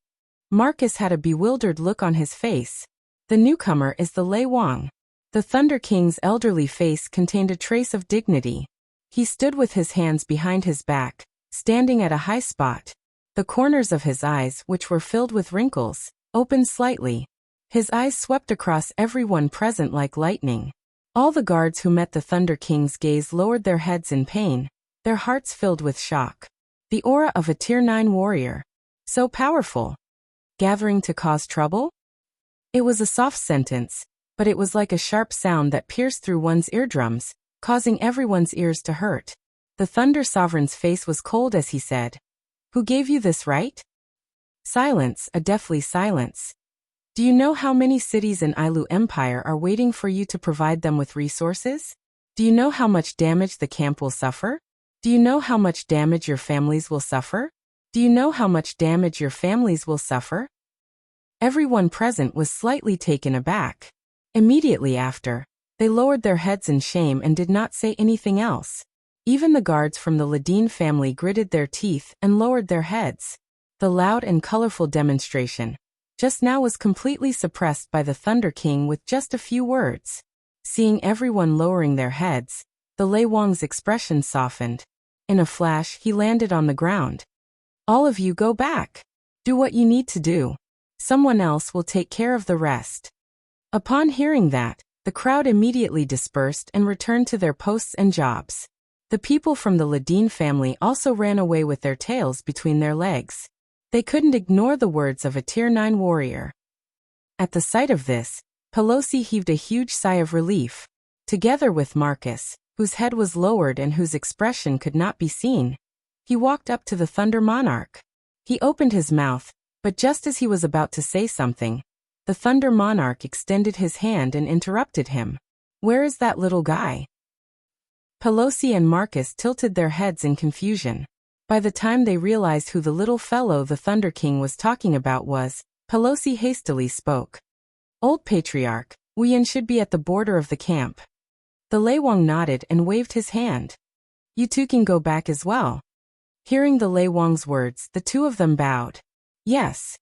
Marcus had a bewildered look on his face. The newcomer is the Lei Wang. The Thunder King's elderly face contained a trace of dignity. He stood with his hands behind his back, standing at a high spot. The corners of his eyes, which were filled with wrinkles, opened slightly. His eyes swept across everyone present like lightning. All the guards who met the Thunder King's gaze lowered their heads in pain, their hearts filled with shock. The aura of a Tier 9 warrior. So powerful. Gathering to cause trouble? It was a soft sentence, but it was like a sharp sound that pierced through one's eardrums, causing everyone's ears to hurt. The Thunder Sovereign's face was cold as he said, "Who gave you this right?" Silence, a deathly silence. "Do you know how many cities in Ailu Empire are waiting for you to provide them with resources? Do you know how much damage the camp will suffer? Do you know how much damage your families will suffer? Do you know how much damage your families will suffer?" Everyone present was slightly taken aback. Immediately after, they lowered their heads in shame and did not say anything else. Even the guards from the Ladine family gritted their teeth and lowered their heads. The loud and colorful demonstration just now was completely suppressed by the Thunder King with just a few words. Seeing everyone lowering their heads, the Lei Wang's expression softened. In a flash, he landed on the ground. "All of you go back. Do what you need to do. Someone else will take care of the rest." Upon hearing that, The crowd immediately dispersed and returned to their posts and jobs. The people from the Ladine family also ran away with their tails between their legs. They couldn't ignore the words of a Tier 9 warrior. At the sight of this, Pelosi heaved a huge sigh of relief. Together with Marcus, whose head was lowered and whose expression could not be seen, he walked up to the Thunder Monarch. He opened his mouth, but just as he was about to say something, the Thunder Monarch extended his hand and interrupted him. "Where is that little guy?" Pelosi and Marcus tilted their heads in confusion. By the time they realized who the little fellow the Thunder King was talking about was, Pelosi hastily spoke. "Old Patriarch, Wuyan should be at the border of the camp." The Leiwang nodded and waved his hand. "You two can go back as well." Hearing the Leiwang's words, the two of them bowed. "Yes."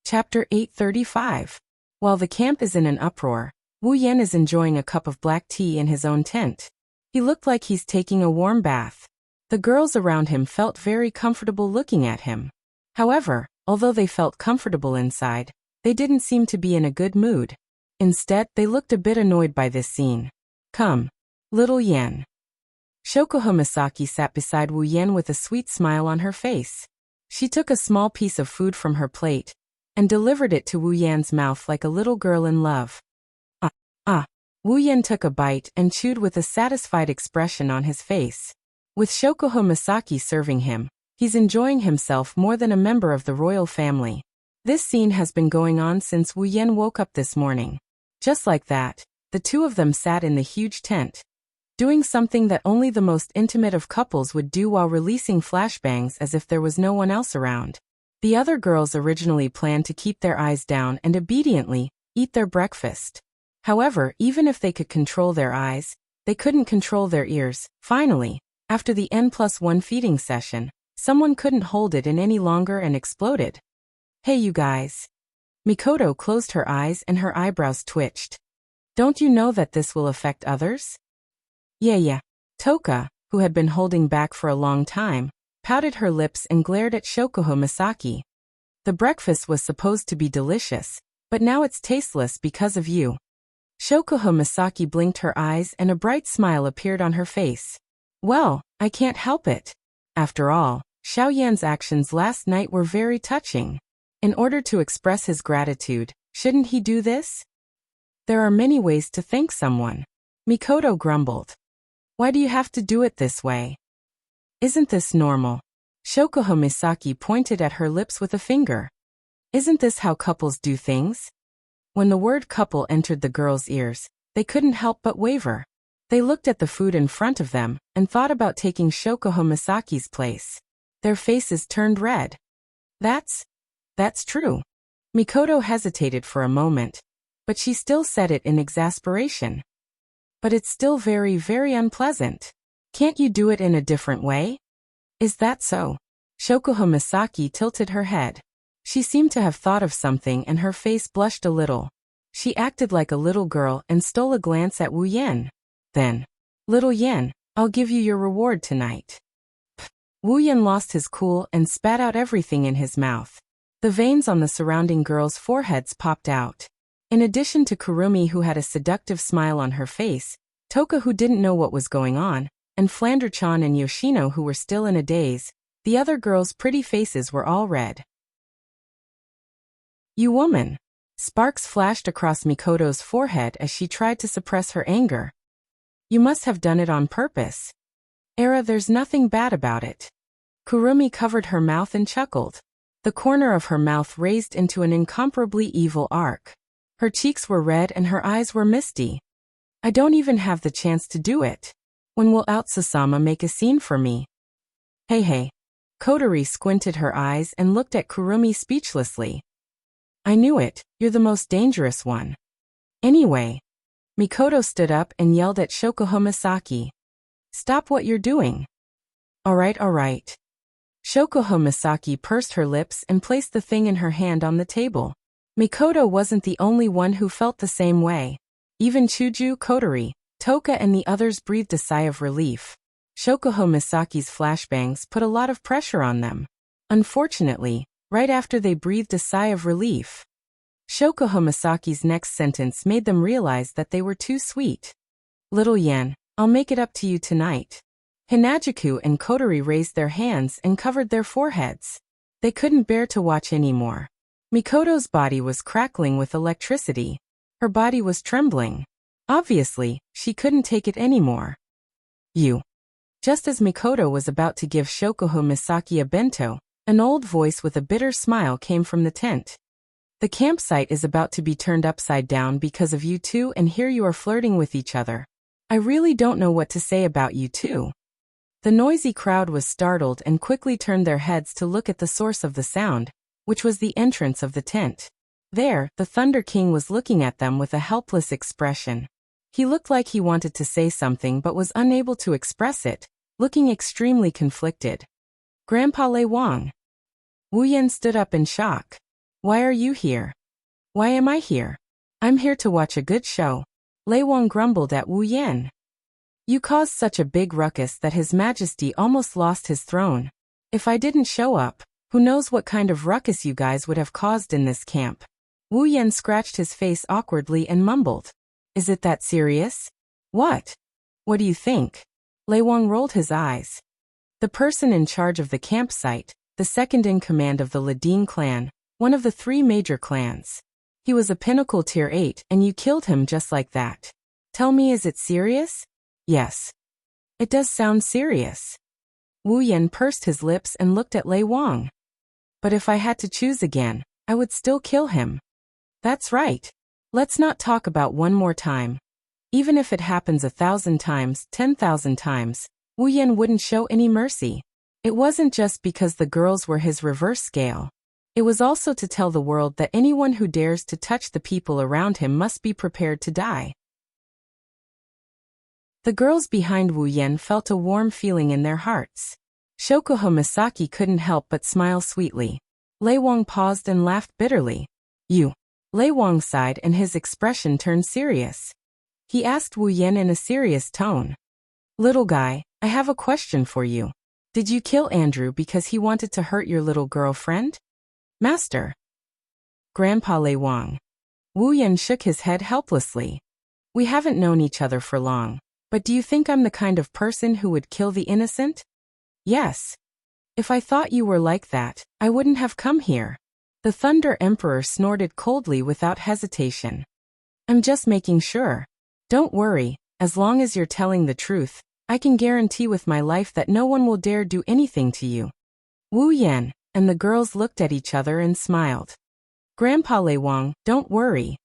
Chapter 835. While the camp is in an uproar, Wu Yan is enjoying a cup of black tea in his own tent. He looked like he's taking a warm bath. The girls around him felt very comfortable looking at him. However, although they felt comfortable inside, they didn't seem to be in a good mood. Instead, they looked a bit annoyed by this scene. "Come, little Yan." Shoko Misaki sat beside Wu Yan with a sweet smile on her face. She took a small piece of food from her plate and delivered it to Wu Yan's mouth like a little girl in love. Wu Yan took a bite and chewed with a satisfied expression on his face. With Shoko Misaki serving him, he's enjoying himself more than a member of the royal family. This scene has been going on since Wu Yan woke up this morning. Just like that, the two of them sat in the huge tent, doing something that only the most intimate of couples would do while releasing flashbangs as if there was no one else around. The other girls originally planned to keep their eyes down and obediently eat their breakfast. However, even if they could control their eyes, they couldn't control their ears. Finally, after the N+1 feeding session, someone couldn't hold it in any longer and exploded. "Hey you guys." Mikoto closed her eyes and her eyebrows twitched. "Don't you know that this will affect others?" Yeah. Toka, who had been holding back for a long time, pouted her lips and glared at Shoko Misaki. "The breakfast was supposed to be delicious, but now it's tasteless because of you." Shoko Misaki blinked her eyes and a bright smile appeared on her face. "Well, I can't help it. After all, Xiao Yan's actions last night were very touching. In order to express his gratitude, shouldn't he do this?" "There are many ways to thank someone," Mikoto grumbled. "Why do you have to do it this way? Isn't this normal?" Shoko Misaki pointed at her lips with a finger. "Isn't this how couples do things?" When the word couple entered the girls' ears, they couldn't help but waver. They looked at the food in front of them and thought about taking Shoko Misaki's place. Their faces turned red. That's true." Mikoto hesitated for a moment, but she still said it in exasperation. "But it's still very, very unpleasant. Can't you do it in a different way?" "Is that so?" Shoko Misaki tilted her head. She seemed to have thought of something and her face blushed a little. She acted like a little girl and stole a glance at Wu Yan. Then, "Little Yan, I'll give you your reward tonight." Wu Yan lost his cool and spat out everything in his mouth. The veins on the surrounding girls' foreheads popped out. In addition to Kurumi, who had a seductive smile on her face, Toka, who didn't know what was going on, and Flander-chan and Yoshino, who were still in a daze, the other girls' pretty faces were all red. "You woman!" Sparks flashed across Mikoto's forehead as she tried to suppress her anger. "You must have done it on purpose." There's nothing bad about it." Kurumi covered her mouth and chuckled. The corner of her mouth raised into an incomparably evil arc. Her cheeks were red and her eyes were misty. "I don't even have the chance to do it. When will Outsusama make a scene for me?" Hey. Kotori squinted her eyes and looked at Kurumi speechlessly. "I knew it, you're the most dangerous one." "Anyway." Mikoto stood up and yelled at Shoko Misaki. "Stop what you're doing." All right. Shoko Misaki pursed her lips and placed the thing in her hand on the table. Mikoto wasn't the only one who felt the same way. Even Chuju, Kotori, Toka and the others breathed a sigh of relief. Shoko Misaki's flashbangs put a lot of pressure on them. Unfortunately, right after they breathed a sigh of relief, Shoko Hamasaki's next sentence made them realize that they were too sweet. Little yen, I'll make it up to you tonight. Hinajuku and Kotori raised their hands and covered their foreheads. They couldn't bear to watch anymore. Mikoto's body was crackling with electricity. Her body was trembling. Obviously, she couldn't take it anymore. You. Just as Mikoto was about to give Shokoho Misaki a bento, an old voice with a bitter smile came from the tent. The campsite is about to be turned upside down because of you two, and here you are flirting with each other. I really don't know what to say about you two. The noisy crowd was startled and quickly turned their heads to look at the source of the sound, which was the entrance of the tent. There, the Thunder King was looking at them with a helpless expression. He looked like he wanted to say something but was unable to express it, looking extremely conflicted. Grandpa Lei Wang. Wu Yan stood up in shock. Why are you here? Why am I here? I'm here to watch a good show. Lei Wang grumbled at Wu Yan. You caused such a big ruckus that His Majesty almost lost his throne. If I didn't show up, who knows what kind of ruckus you guys would have caused in this camp. Wu Yan scratched his face awkwardly and mumbled. Is it that serious? What? What do you think? Lei Wang rolled his eyes. The person in charge of the campsite, the second in command of the Ladine clan, one of the 3 major clans. He was a pinnacle tier 8 and you killed him just like that. Tell me, is it serious? Yes. It does sound serious. Wu Yan pursed his lips and looked at Lei Wang. But if I had to choose again, I would still kill him. That's right. Let's not talk about one more time. Even if it happens 1,000 times, 10,000 times, Wu Yan wouldn't show any mercy. It wasn't just because the girls were his reverse scale. It was also to tell the world that anyone who dares to touch the people around him must be prepared to die. The girls behind Wu Yan felt a warm feeling in their hearts. Shokoho Misaki couldn't help but smile sweetly. Lei Wang paused and laughed bitterly. You. Lei Wang sighed and his expression turned serious. He asked Wu Yan in a serious tone. Little guy, I have a question for you. Did you kill Andrew because he wanted to hurt your little girlfriend? Master. Grandpa Lei Wang. Wu Yan shook his head helplessly. We haven't known each other for long, but do you think I'm the kind of person who would kill the innocent? Yes. If I thought you were like that, I wouldn't have come here. The Thunder Emperor snorted coldly without hesitation. I'm just making sure. Don't worry, as long as you're telling the truth, I can guarantee with my life that no one will dare do anything to you. Wu Yan, and the girls looked at each other and smiled. Grandpa Lei Wang, don't worry.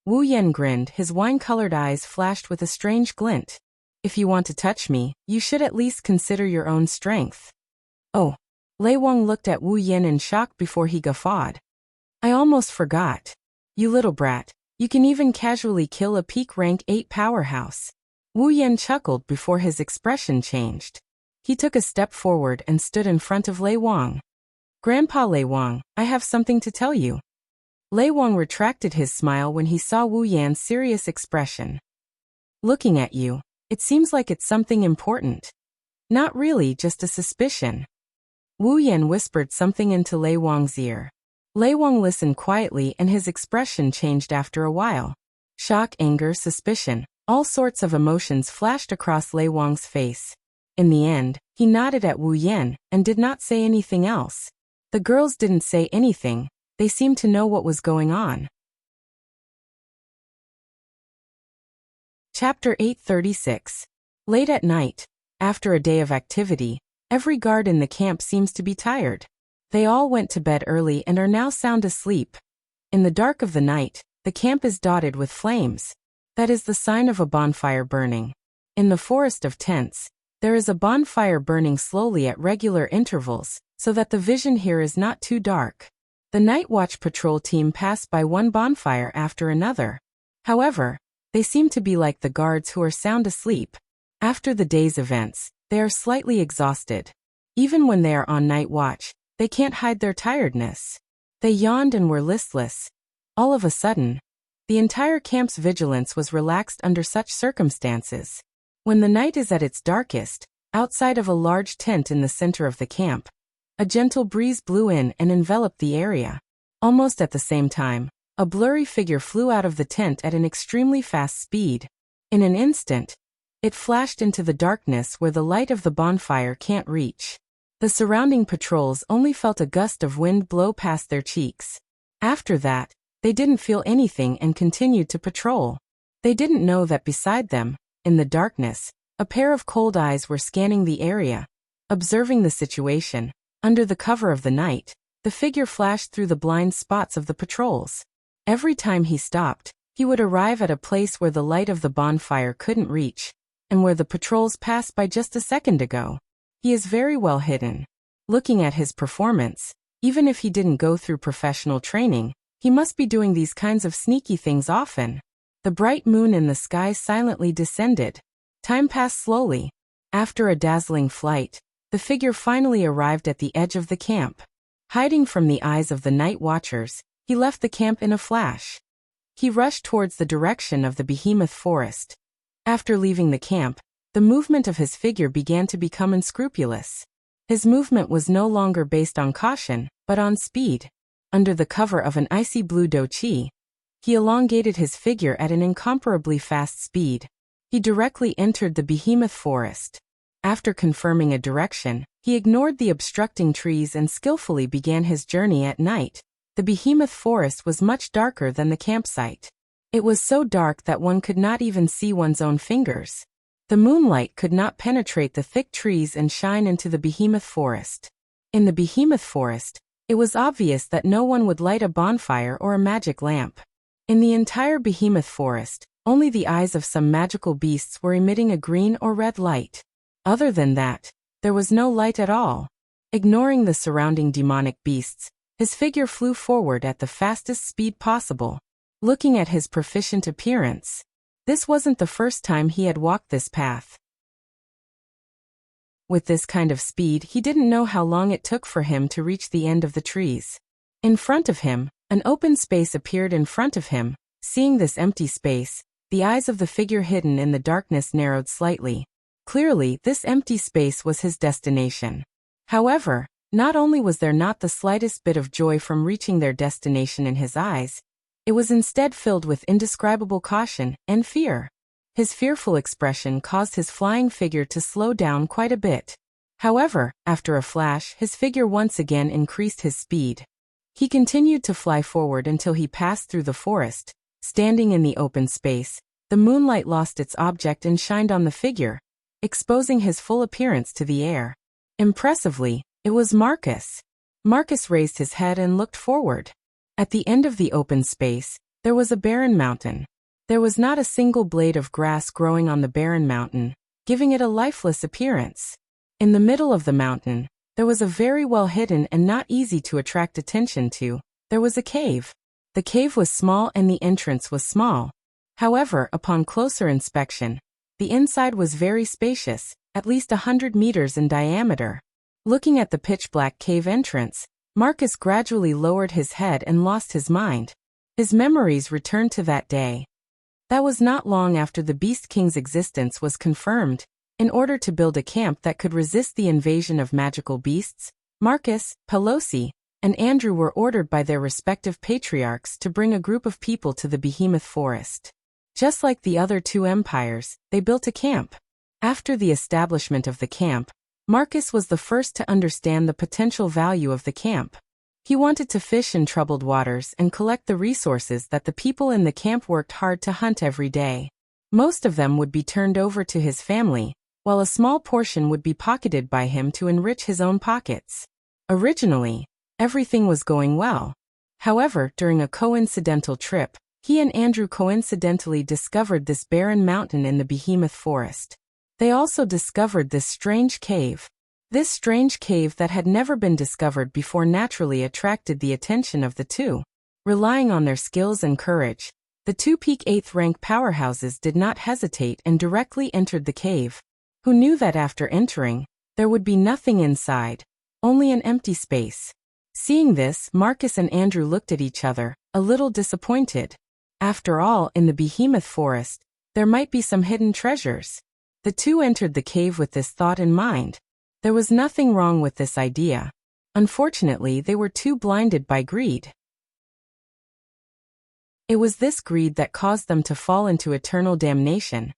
Wu Yan grinned, his wine-colored eyes flashed with a strange glint. If you want to touch me, you should at least consider your own strength. Oh. Lei Wang looked at Wu Yan in shock before he guffawed. I almost forgot. You little brat, you can even casually kill a peak rank 8 powerhouse. Wu Yan chuckled before his expression changed. He took a step forward and stood in front of Lei Wang. Grandpa Lei Wang, I have something to tell you. Lei Wang retracted his smile when he saw Wu Yan's serious expression. Looking at you, it seems like it's something important. Not really, just a suspicion. Wu Yan whispered something into Lei Wang's ear. Lei Wang listened quietly and his expression changed after a while. Shock, anger, suspicion, all sorts of emotions flashed across Lei Wang's face. In the end, he nodded at Wu Yan and did not say anything else. The girls didn't say anything, they seemed to know what was going on. Chapter 836. Late at night, after a day of activity, every guard in the camp seems to be tired. They all went to bed early and are now sound asleep. In the dark of the night, the camp is dotted with flames. That is the sign of a bonfire burning. In the forest of tents, there is a bonfire burning slowly at regular intervals, so that the vision here is not too dark. The night watch patrol team pass by one bonfire after another. However, they seem to be like the guards who are sound asleep. After the day's events, they are slightly exhausted. Even when they are on night watch, they can't hide their tiredness. They yawned and were listless. All of a sudden, the entire camp's vigilance was relaxed under such circumstances. When the night is at its darkest, outside of a large tent in the center of the camp, a gentle breeze blew in and enveloped the area. Almost at the same time, a blurry figure flew out of the tent at an extremely fast speed. In an instant, it flashed into the darkness where the light of the bonfire can't reach. The surrounding patrols only felt a gust of wind blow past their cheeks. After that, they didn't feel anything and continued to patrol. They didn't know that beside them, in the darkness, a pair of cold eyes were scanning the area, observing the situation. Under the cover of the night, the figure flashed through the blind spots of the patrols. Every time he stopped, he would arrive at a place where the light of the bonfire couldn't reach, and where the patrols passed by just a second ago. He is very well hidden. Looking at his performance, even if he didn't go through professional training, he must be doing these kinds of sneaky things often. The bright moon in the sky silently descended. Time passed slowly. After a dazzling flight, the figure finally arrived at the edge of the camp. Hiding from the eyes of the night watchers, he left the camp in a flash. He rushed towards the direction of the behemoth forest. After leaving the camp, the movement of his figure began to become unscrupulous. His movement was no longer based on caution, but on speed. Under the cover of an icy blue dochi, he elongated his figure at an incomparably fast speed. He directly entered the behemoth forest. After confirming a direction, he ignored the obstructing trees and skillfully began his journey at night. The behemoth forest was much darker than the campsite. It was so dark that one could not even see one's own fingers. The moonlight could not penetrate the thick trees and shine into the behemoth forest. In the behemoth forest, it was obvious that no one would light a bonfire or a magic lamp. In the entire behemoth forest, only the eyes of some magical beasts were emitting a green or red light. Other than that, there was no light at all. Ignoring the surrounding demonic beasts, his figure flew forward at the fastest speed possible. Looking at his proficient appearance, this wasn't the first time he had walked this path. With this kind of speed, he didn't know how long it took for him to reach the end of the trees. In front of him, an open space appeared in front of him. Seeing this empty space, the eyes of the figure hidden in the darkness narrowed slightly. Clearly, this empty space was his destination. However, not only was there not the slightest bit of joy from reaching their destination in his eyes, it was instead filled with indescribable caution and fear. His fearful expression caused his flying figure to slow down quite a bit. However, after a flash, his figure once again increased his speed. He continued to fly forward until he passed through the forest. Standing in the open space, the moonlight lost its object and shined on the figure, exposing his full appearance to the air. Impressively, it was Marcus. Marcus raised his head and looked forward. At the end of the open space, there was a barren mountain. There was not a single blade of grass growing on the barren mountain, giving it a lifeless appearance. In the middle of the mountain, there was a very well hidden and not easy to attract attention to. There was a cave. The cave was small and the entrance was small. However, upon closer inspection, the inside was very spacious, at least 100 meters in diameter. Looking at the pitch-black cave entrance, Marcus gradually lowered his head and lost his mind. His memories returned to that day. That was not long after the Beast King's existence was confirmed. In order to build a camp that could resist the invasion of magical beasts, Marcus, Pelosi, and Andrew were ordered by their respective patriarchs to bring a group of people to the behemoth forest. Just like the other two empires, they built a camp. After the establishment of the camp, Marcus was the first to understand the potential value of the camp. He wanted to fish in troubled waters and collect the resources that the people in the camp worked hard to hunt every day. Most of them would be turned over to his family, while a small portion would be pocketed by him to enrich his own pockets. Originally, everything was going well. However, during a coincidental trip, he and Andrew coincidentally discovered this barren mountain in the behemoth forest. They also discovered this strange cave. This strange cave that had never been discovered before naturally attracted the attention of the two. Relying on their skills and courage, the two peak 8th rank powerhouses did not hesitate and directly entered the cave. Who knew that after entering, there would be nothing inside, only an empty space. Seeing this, Marcus and Andrew looked at each other, a little disappointed. After all, in the behemoth forest, there might be some hidden treasures. The two entered the cave with this thought in mind. There was nothing wrong with this idea. Unfortunately, they were too blinded by greed. It was this greed that caused them to fall into eternal damnation.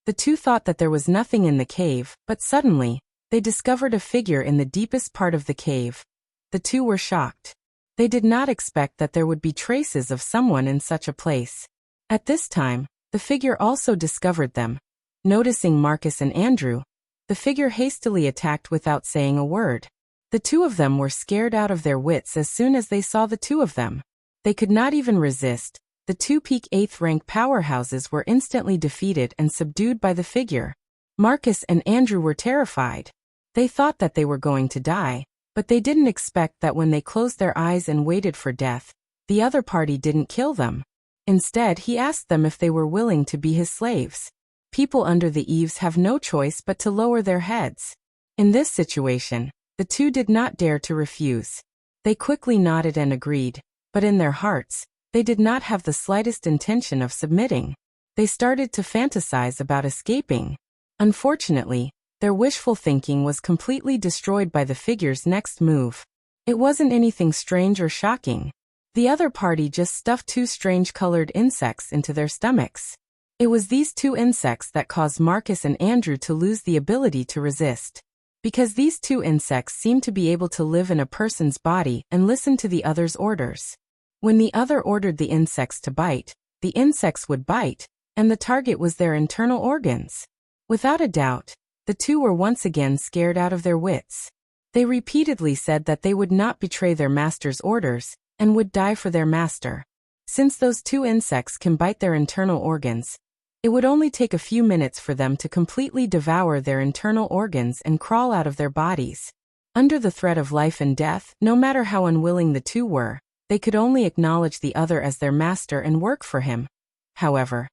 The two thought that there was nothing in the cave, but suddenly, they discovered a figure in the deepest part of the cave. The two were shocked. They did not expect that there would be traces of someone in such a place. At this time, the figure also discovered them. Noticing Marcus and Andrew, the figure hastily attacked without saying a word. The two of them were scared out of their wits as soon as they saw the two of them. They could not even resist. The two peak 8th rank powerhouses were instantly defeated and subdued by the figure. Marcus and Andrew were terrified. They thought that they were going to die, but they didn't expect that when they closed their eyes and waited for death, the other party didn't kill them. Instead, he asked them if they were willing to be his slaves. People under the eaves have no choice but to lower their heads. In this situation, the two did not dare to refuse. They quickly nodded and agreed, but in their hearts, they did not have the slightest intention of submitting. They started to fantasize about escaping. Unfortunately, their wishful thinking was completely destroyed by the figure's next move. It wasn't anything strange or shocking. The other party just stuffed two strange-colored insects into their stomachs. It was these two insects that caused Marcus and Andrew to lose the ability to resist. Because these two insects seemed to be able to live in a person's body and listen to the other's orders. When the other ordered the insects to bite, the insects would bite, and the target was their internal organs. Without a doubt, the two were once again scared out of their wits. They repeatedly said that they would not betray their master's orders, and would die for their master. Since those two insects can bite their internal organs, it would only take a few minutes for them to completely devour their internal organs and crawl out of their bodies. Under the threat of life and death, no matter how unwilling the two were, they could only acknowledge the other as their master and work for him. However,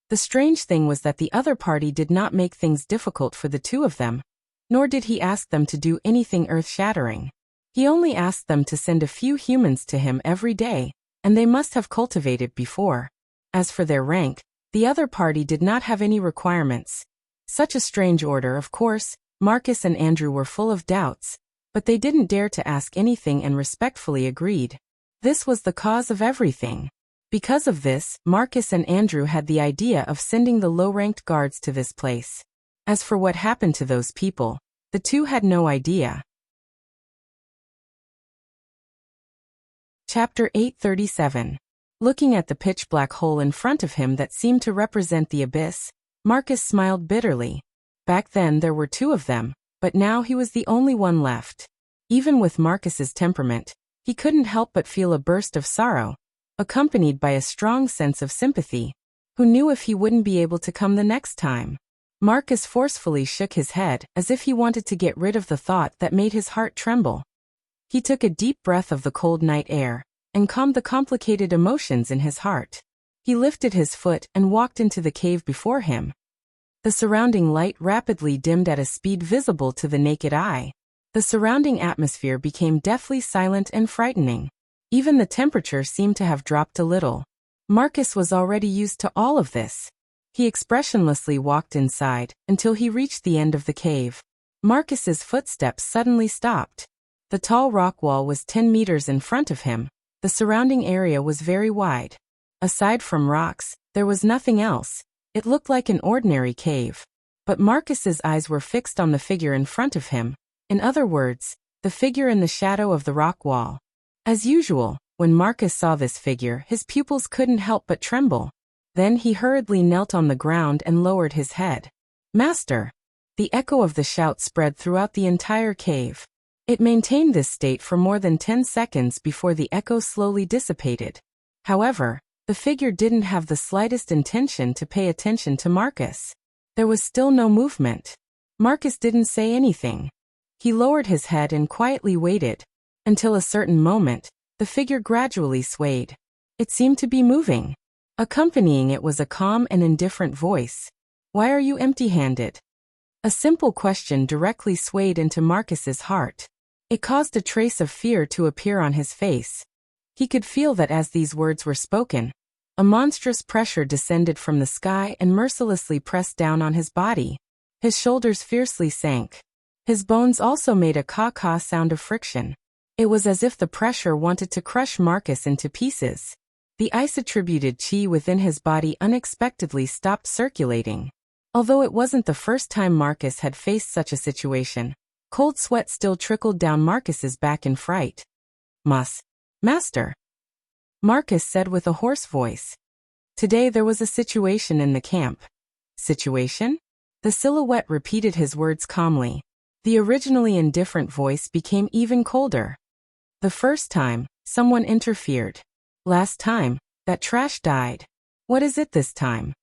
the strange thing was that the other party did not make things difficult for the two of them, nor did he ask them to do anything earth-shattering. He only asked them to send a few humans to him every day, and they must have cultivated before. As for their rank, the other party did not have any requirements. Such a strange order, of course. Marcus and Andrew were full of doubts, but they didn't dare to ask anything and respectfully agreed. This was the cause of everything. Because of this, Marcus and Andrew had the idea of sending the low-ranked guards to this place. As for what happened to those people, the two had no idea. Chapter 837. Looking at the pitch-black hole in front of him that seemed to represent the abyss, Marcus smiled bitterly. Back then there were two of them, but now he was the only one left. Even with Marcus's temperament, he couldn't help but feel a burst of sorrow, accompanied by a strong sense of sympathy. Who knew if he wouldn't be able to come the next time? Marcus forcefully shook his head, as if he wanted to get rid of the thought that made his heart tremble. He took a deep breath of the cold night air, and calmed the complicated emotions in his heart. He lifted his foot and walked into the cave before him. The surrounding light rapidly dimmed at a speed visible to the naked eye. The surrounding atmosphere became deathly silent and frightening. Even the temperature seemed to have dropped a little. Marcus was already used to all of this. He expressionlessly walked inside, until he reached the end of the cave. Marcus's footsteps suddenly stopped. The tall rock wall was 10 meters in front of him. The surrounding area was very wide. Aside from rocks, there was nothing else. It looked like an ordinary cave. But Marcus's eyes were fixed on the figure in front of him. In other words, the figure in the shadow of the rock wall. As usual, when Marcus saw this figure, his pupils couldn't help but tremble. Then he hurriedly knelt on the ground and lowered his head. "Master!" The echo of the shout spread throughout the entire cave. It maintained this state for more than 10 seconds before the echo slowly dissipated. However, the figure didn't have the slightest intention to pay attention to Marcus. There was still no movement. Marcus didn't say anything. He lowered his head and quietly waited. Until a certain moment, the figure gradually swayed. It seemed to be moving. Accompanying it was a calm and indifferent voice. "Why are you empty-handed?" A simple question directly swayed into Marcus's heart. It caused a trace of fear to appear on his face. He could feel that as these words were spoken, a monstrous pressure descended from the sky and mercilessly pressed down on his body. His shoulders fiercely sank. His bones also made a caw-caw sound of friction. It was as if the pressure wanted to crush Marcus into pieces. The ice-attributed chi within his body unexpectedly stopped circulating. Although it wasn't the first time Marcus had faced such a situation, cold sweat still trickled down Marcus's back in fright. Master, Marcus said with a hoarse voice. Today there was a situation in the camp. Situation? The silhouette repeated his words calmly. The originally indifferent voice became even colder. The first time, someone interfered. Last time, that trash died. What is it this time?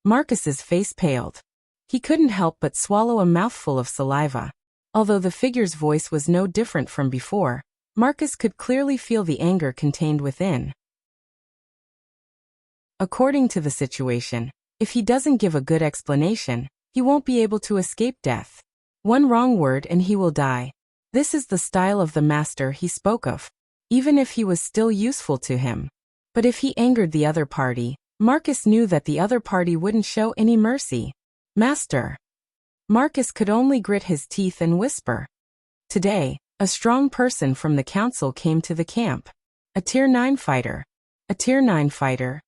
Marcus's face paled. He couldn't help but swallow a mouthful of saliva. Although the figure's voice was no different from before, Marcus could clearly feel the anger contained within. According to the situation, if he doesn't give a good explanation, he won't be able to escape death. One wrong word and he will die. This is the style of the master he spoke of, even if he was still useful to him. But if he angered the other party, Marcus knew that the other party wouldn't show any mercy. Master. Marcus could only grit his teeth and whisper. Today, a strong person from the council came to the camp. A Tier 9 fighter. A Tier 9 fighter.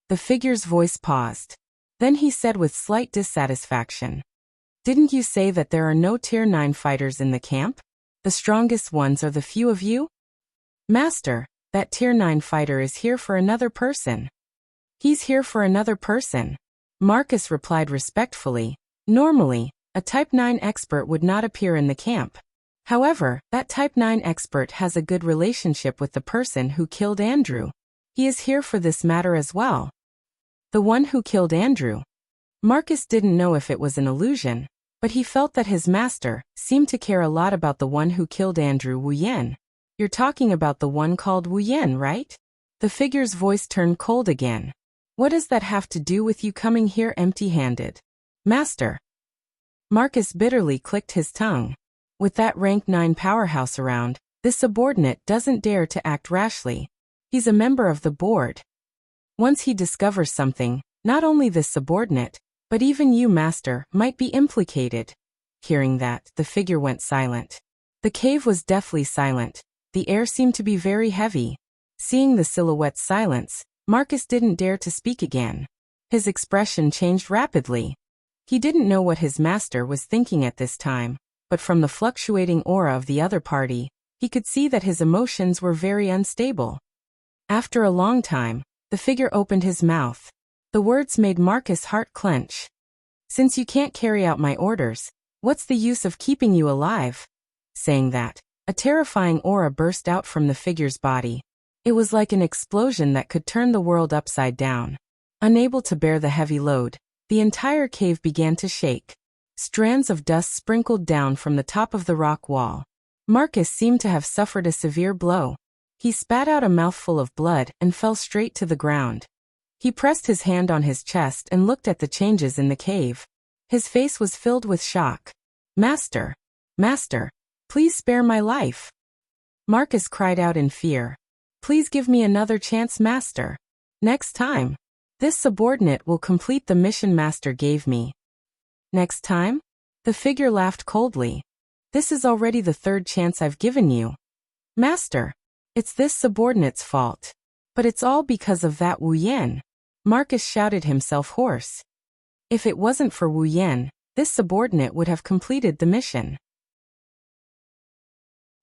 The figure's voice paused. Then he said with slight dissatisfaction. Didn't you say that there are no Tier 9 fighters in the camp? The strongest ones are the few of you? Master, that Tier 9 fighter is here for another person. He's here for another person. Marcus replied respectfully. Normally, a Type 9 expert would not appear in the camp. However, that Type 9 expert has a good relationship with the person who killed Andrew. He is here for this matter as well. The one who killed Andrew. Marcus didn't know if it was an illusion, but he felt that his master seemed to care a lot about the one who killed Andrew Wu Yen. You're talking about the one called Wu Yen, right? The figure's voice turned cold again. What does that have to do with you coming here empty-handed? Master. Marcus bitterly clicked his tongue. With that rank 9 powerhouse around, this subordinate doesn't dare to act rashly. He's a member of the board. Once he discovers something, not only this subordinate, but even you, master, might be implicated. Hearing that, the figure went silent. The cave was deathly silent. The air seemed to be very heavy. Seeing the silhouette's silence, Marcus didn't dare to speak again. His expression changed rapidly. He didn't know what his master was thinking at this time, but from the fluctuating aura of the other party, he could see that his emotions were very unstable. After a long time, the figure opened his mouth. The words made Marcus' heart clench. Since you can't carry out my orders, what's the use of keeping you alive? Saying that, a terrifying aura burst out from the figure's body. It was like an explosion that could turn the world upside down. Unable to bear the heavy load, the entire cave began to shake. Strands of dust sprinkled down from the top of the rock wall. Marcus seemed to have suffered a severe blow. He spat out a mouthful of blood and fell straight to the ground. He pressed his hand on his chest and looked at the changes in the cave. His face was filled with shock. Master, please spare my life. Marcus cried out in fear. Please give me another chance, master. Next time. This subordinate will complete the mission master gave me. Next time? The figure laughed coldly. This is already the 3rd chance I've given you. Master, it's this subordinate's fault. But it's all because of that Wu Yen. Marcus shouted himself hoarse. If it wasn't for Wu Yen, this subordinate would have completed the mission.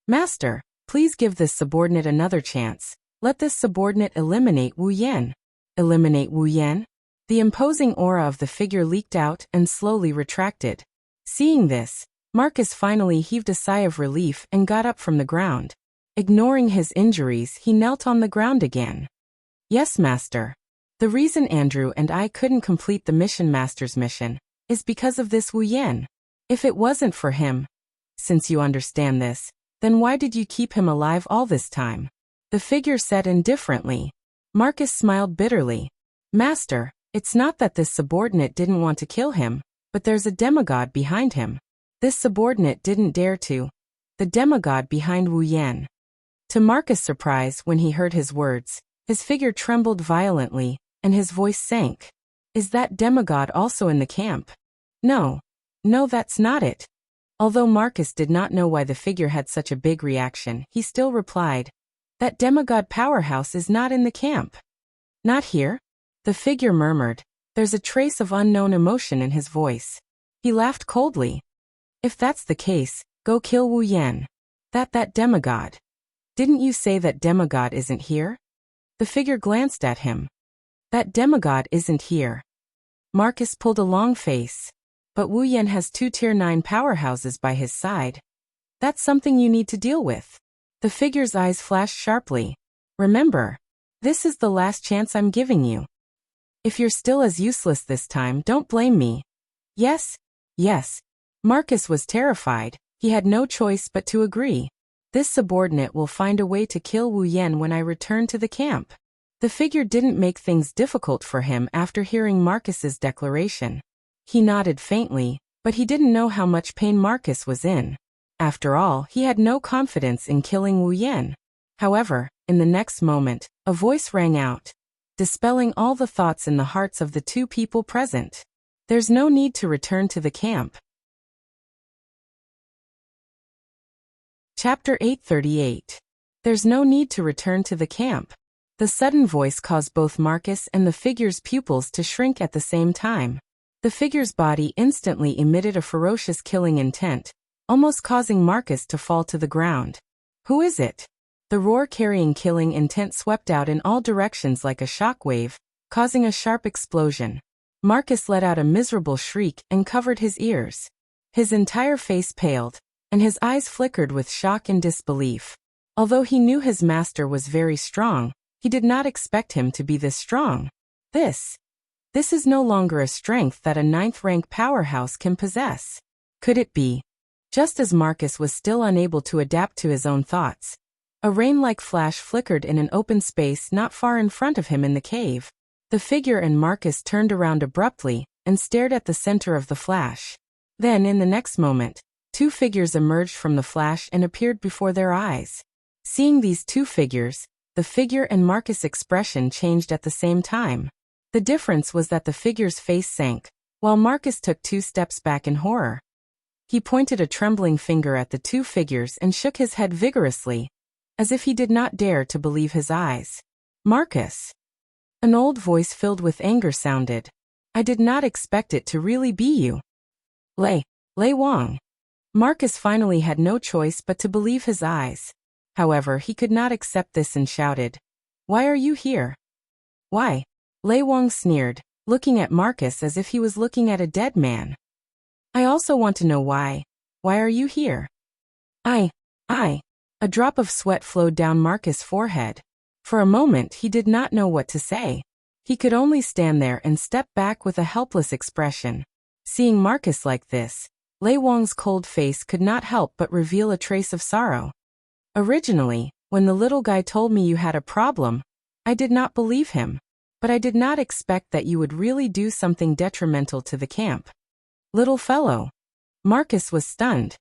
Master, please give this subordinate another chance. Let this subordinate eliminate Wu Yen. Eliminate Wu Yen? The imposing aura of the figure leaked out and slowly retracted. Seeing this, Marcus finally heaved a sigh of relief and got up from the ground. Ignoring his injuries, he knelt on the ground again. Yes, master. The reason Andrew and I couldn't complete the mission master's mission is because of this Wu Yen. If it wasn't for him, since you understand this, then why did you keep him alive all this time? The figure said indifferently. Marcus smiled bitterly. Master, it's not that this subordinate didn't want to kill him, but there's a demigod behind him. This subordinate didn't dare to. The demigod behind Wu Yen. To Marcus' surprise when he heard his words, his figure trembled violently, and his voice sank. Is that demigod also in the camp? No, that's not it. Although Marcus did not know why the figure had such a big reaction, he still replied, that demigod powerhouse is not in the camp. Not here? The figure murmured. There's a trace of unknown emotion in his voice. He laughed coldly. If that's the case, go kill Wu Yan. That demigod. Didn't you say that demigod isn't here? The figure glanced at him. That demigod isn't here. Marcus pulled a long face. But Wu Yan has 2 Tier 9 powerhouses by his side. That's something you need to deal with. The figure's eyes flashed sharply. Remember, this is the last chance I'm giving you. If you're still as useless this time, don't blame me. Yes? Yes. Marcus was terrified. He had no choice but to agree. This subordinate will find a way to kill Wu Yan when I return to the camp. The figure didn't make things difficult for him after hearing Marcus's declaration. He nodded faintly, but he didn't know how much pain Marcus was in. After all, he had no confidence in killing Wu Yan. However, in the next moment, a voice rang out, dispelling all the thoughts in the hearts of the 2 people present. There's no need to return to the camp. Chapter 838. There's no need to return to the camp. The sudden voice caused both Marcus and the figure's pupils to shrink at the same time. The figure's body instantly emitted a ferocious killing intent, almost causing Marcus to fall to the ground. Who is it? The roar carrying killing intent swept out in all directions like a shockwave, causing a sharp explosion. Marcus let out a miserable shriek and covered his ears. His entire face paled, and his eyes flickered with shock and disbelief. Although he knew his master was very strong, he did not expect him to be this strong. This is no longer a strength that a 9th-rank powerhouse can possess. Could it be? Just as Marcus was still unable to adapt to his own thoughts, a rain-like flash flickered in an open space not far in front of him in the cave. The figure and Marcus turned around abruptly and stared at the center of the flash. Then, in the next moment, 2 figures emerged from the flash and appeared before their eyes. Seeing these 2 figures, the figure and Marcus' expression changed at the same time. The difference was that the figure's face sank, while Marcus took 2 steps back in horror. He pointed a trembling finger at the 2 figures and shook his head vigorously, as if he did not dare to believe his eyes. Marcus! An old voice filled with anger sounded. I did not expect it to really be you. Lei Wang. Marcus finally had no choice but to believe his eyes. However, he could not accept this and shouted, Why are you here? Why? Lei Wang sneered, looking at Marcus as if he was looking at a dead man. I also want to know why. Why are you here? I. A drop of sweat flowed down Marcus' forehead. For a moment he did not know what to say. He could only stand there and step back with a helpless expression. Seeing Marcus like this, Lei Wang's cold face could not help but reveal a trace of sorrow. Originally, when the little guy told me you had a problem, I did not believe him. But I did not expect that you would really do something detrimental to the camp. Little fellow. Marcus was stunned.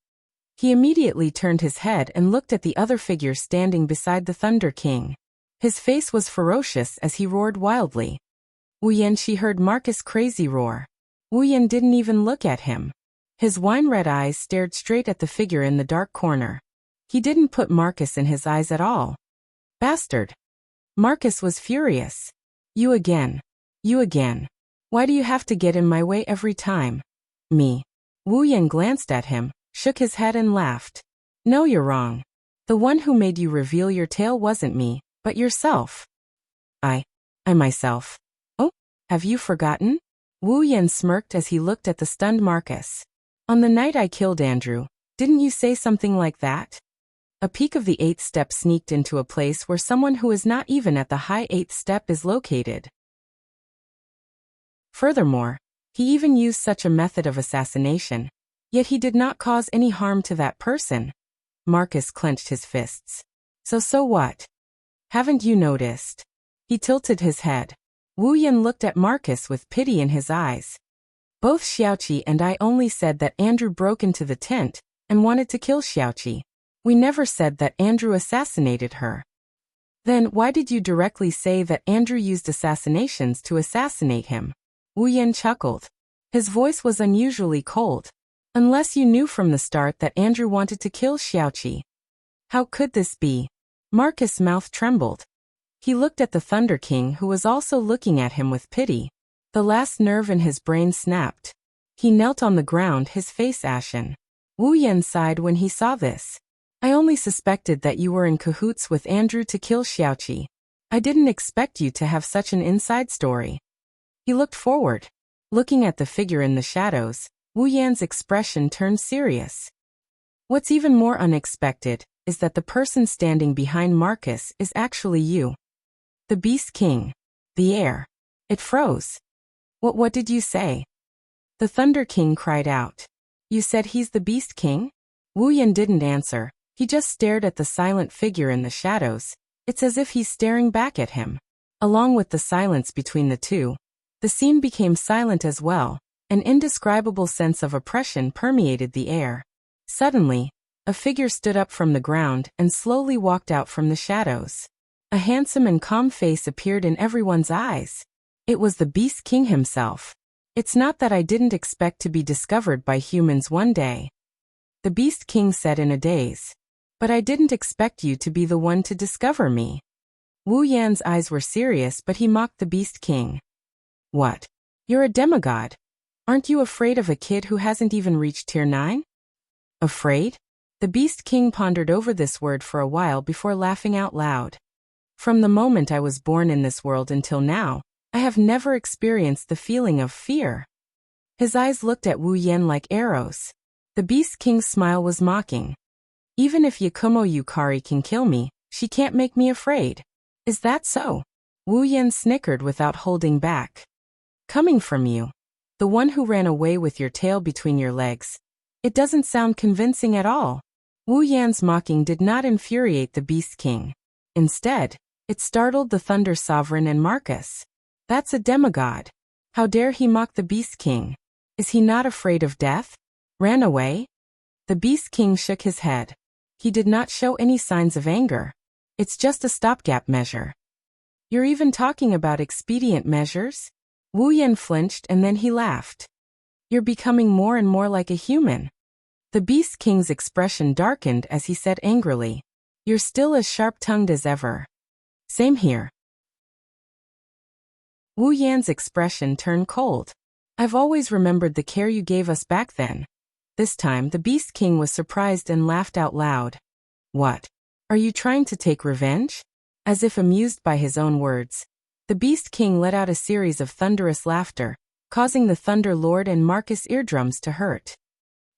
He immediately turned his head and looked at the other figure standing beside the Thunder King. His face was ferocious as he roared wildly. Wu Yan. She heard Marcus' crazy roar. Wu Yan didn't even look at him. His wine-red eyes stared straight at the figure in the dark corner. He didn't put Marcus in his eyes at all. Bastard. Marcus was furious. You again. Why do you have to get in my way every time? Me. Wu Yan glanced at him, shook his head and laughed. No, you're wrong. The one who made you reveal your tale wasn't me, but yourself. I myself. Oh, have you forgotten? Wu Yan smirked as he looked at the stunned Marcus. On the night I killed Andrew, didn't you say something like that? A peak of the 8th step sneaked into a place where someone who is not even at the high 8th step is located. Furthermore, he even used such a method of assassination, yet he did not cause any harm to that person. Marcus clenched his fists. So what? Haven't you noticed? He tilted his head. Wu Yan looked at Marcus with pity in his eyes. Both Xiaoqi and I only said that Andrew broke into the tent and wanted to kill Xiaoqi. We never said that Andrew assassinated her. Then why did you directly say that Andrew used assassinations to assassinate him? Wu Yan chuckled. His voice was unusually cold. Unless you knew from the start that Andrew wanted to kill Xiaoqi. How could this be? Marcus' mouth trembled. He looked at the Thunder King, who was also looking at him with pity. The last nerve in his brain snapped. He knelt on the ground, his face ashen. Wu Yan sighed when he saw this. I only suspected that you were in cahoots with Andrew to kill Xiaoqi. I didn't expect you to have such an inside story. He looked forward. Looking at the figure in the shadows, Wu Yan's expression turned serious. What's even more unexpected is that the person standing behind Marcus is actually you. The Beast King. The air. It froze. What did you say? The Thunder King cried out. You said he's the Beast King? Wu Yan didn't answer. He just stared at the silent figure in the shadows. It's as if he's staring back at him. Along with the silence between the two, the scene became silent as well. An indescribable sense of oppression permeated the air. Suddenly, a figure stood up from the ground and slowly walked out from the shadows. A handsome and calm face appeared in everyone's eyes. It was the Beast King himself. It's not that I didn't expect to be discovered by humans one day, the Beast King said in a daze. But I didn't expect you to be the one to discover me. Wu Yan's eyes were serious, but he mocked the Beast King. What? You're a demigod. Aren't you afraid of a kid who hasn't even reached tier 9? Afraid? The Beast King pondered over this word for a while before laughing out loud. From the moment I was born in this world until now, I have never experienced the feeling of fear. His eyes looked at Wu Yan like arrows. The Beast King's smile was mocking. Even if Yakumo Yukari can kill me, she can't make me afraid. Is that so? Wu Yan snickered without holding back. Coming from you, the one who ran away with your tail between your legs, it doesn't sound convincing at all. Wu Yan's mocking did not infuriate the Beast King. Instead, it startled the Thunder Sovereign and Marcus. That's a demigod. How dare he mock the Beast King? Is he not afraid of death? Ran away? The Beast King shook his head. He did not show any signs of anger. It's just a stopgap measure. You're even talking about expedient measures? Wu Yan flinched and then he laughed. You're becoming more and more like a human. The Beast King's expression darkened as he said angrily. You're still as sharp-tongued as ever. Same here. Wu Yan's expression turned cold. I've always remembered the care you gave us back then. This time the Beast King was surprised and laughed out loud. What? Are you trying to take revenge? As if amused by his own words, the Beast King let out a series of thunderous laughter, causing the Thunder Lord and Marcus' eardrums to hurt.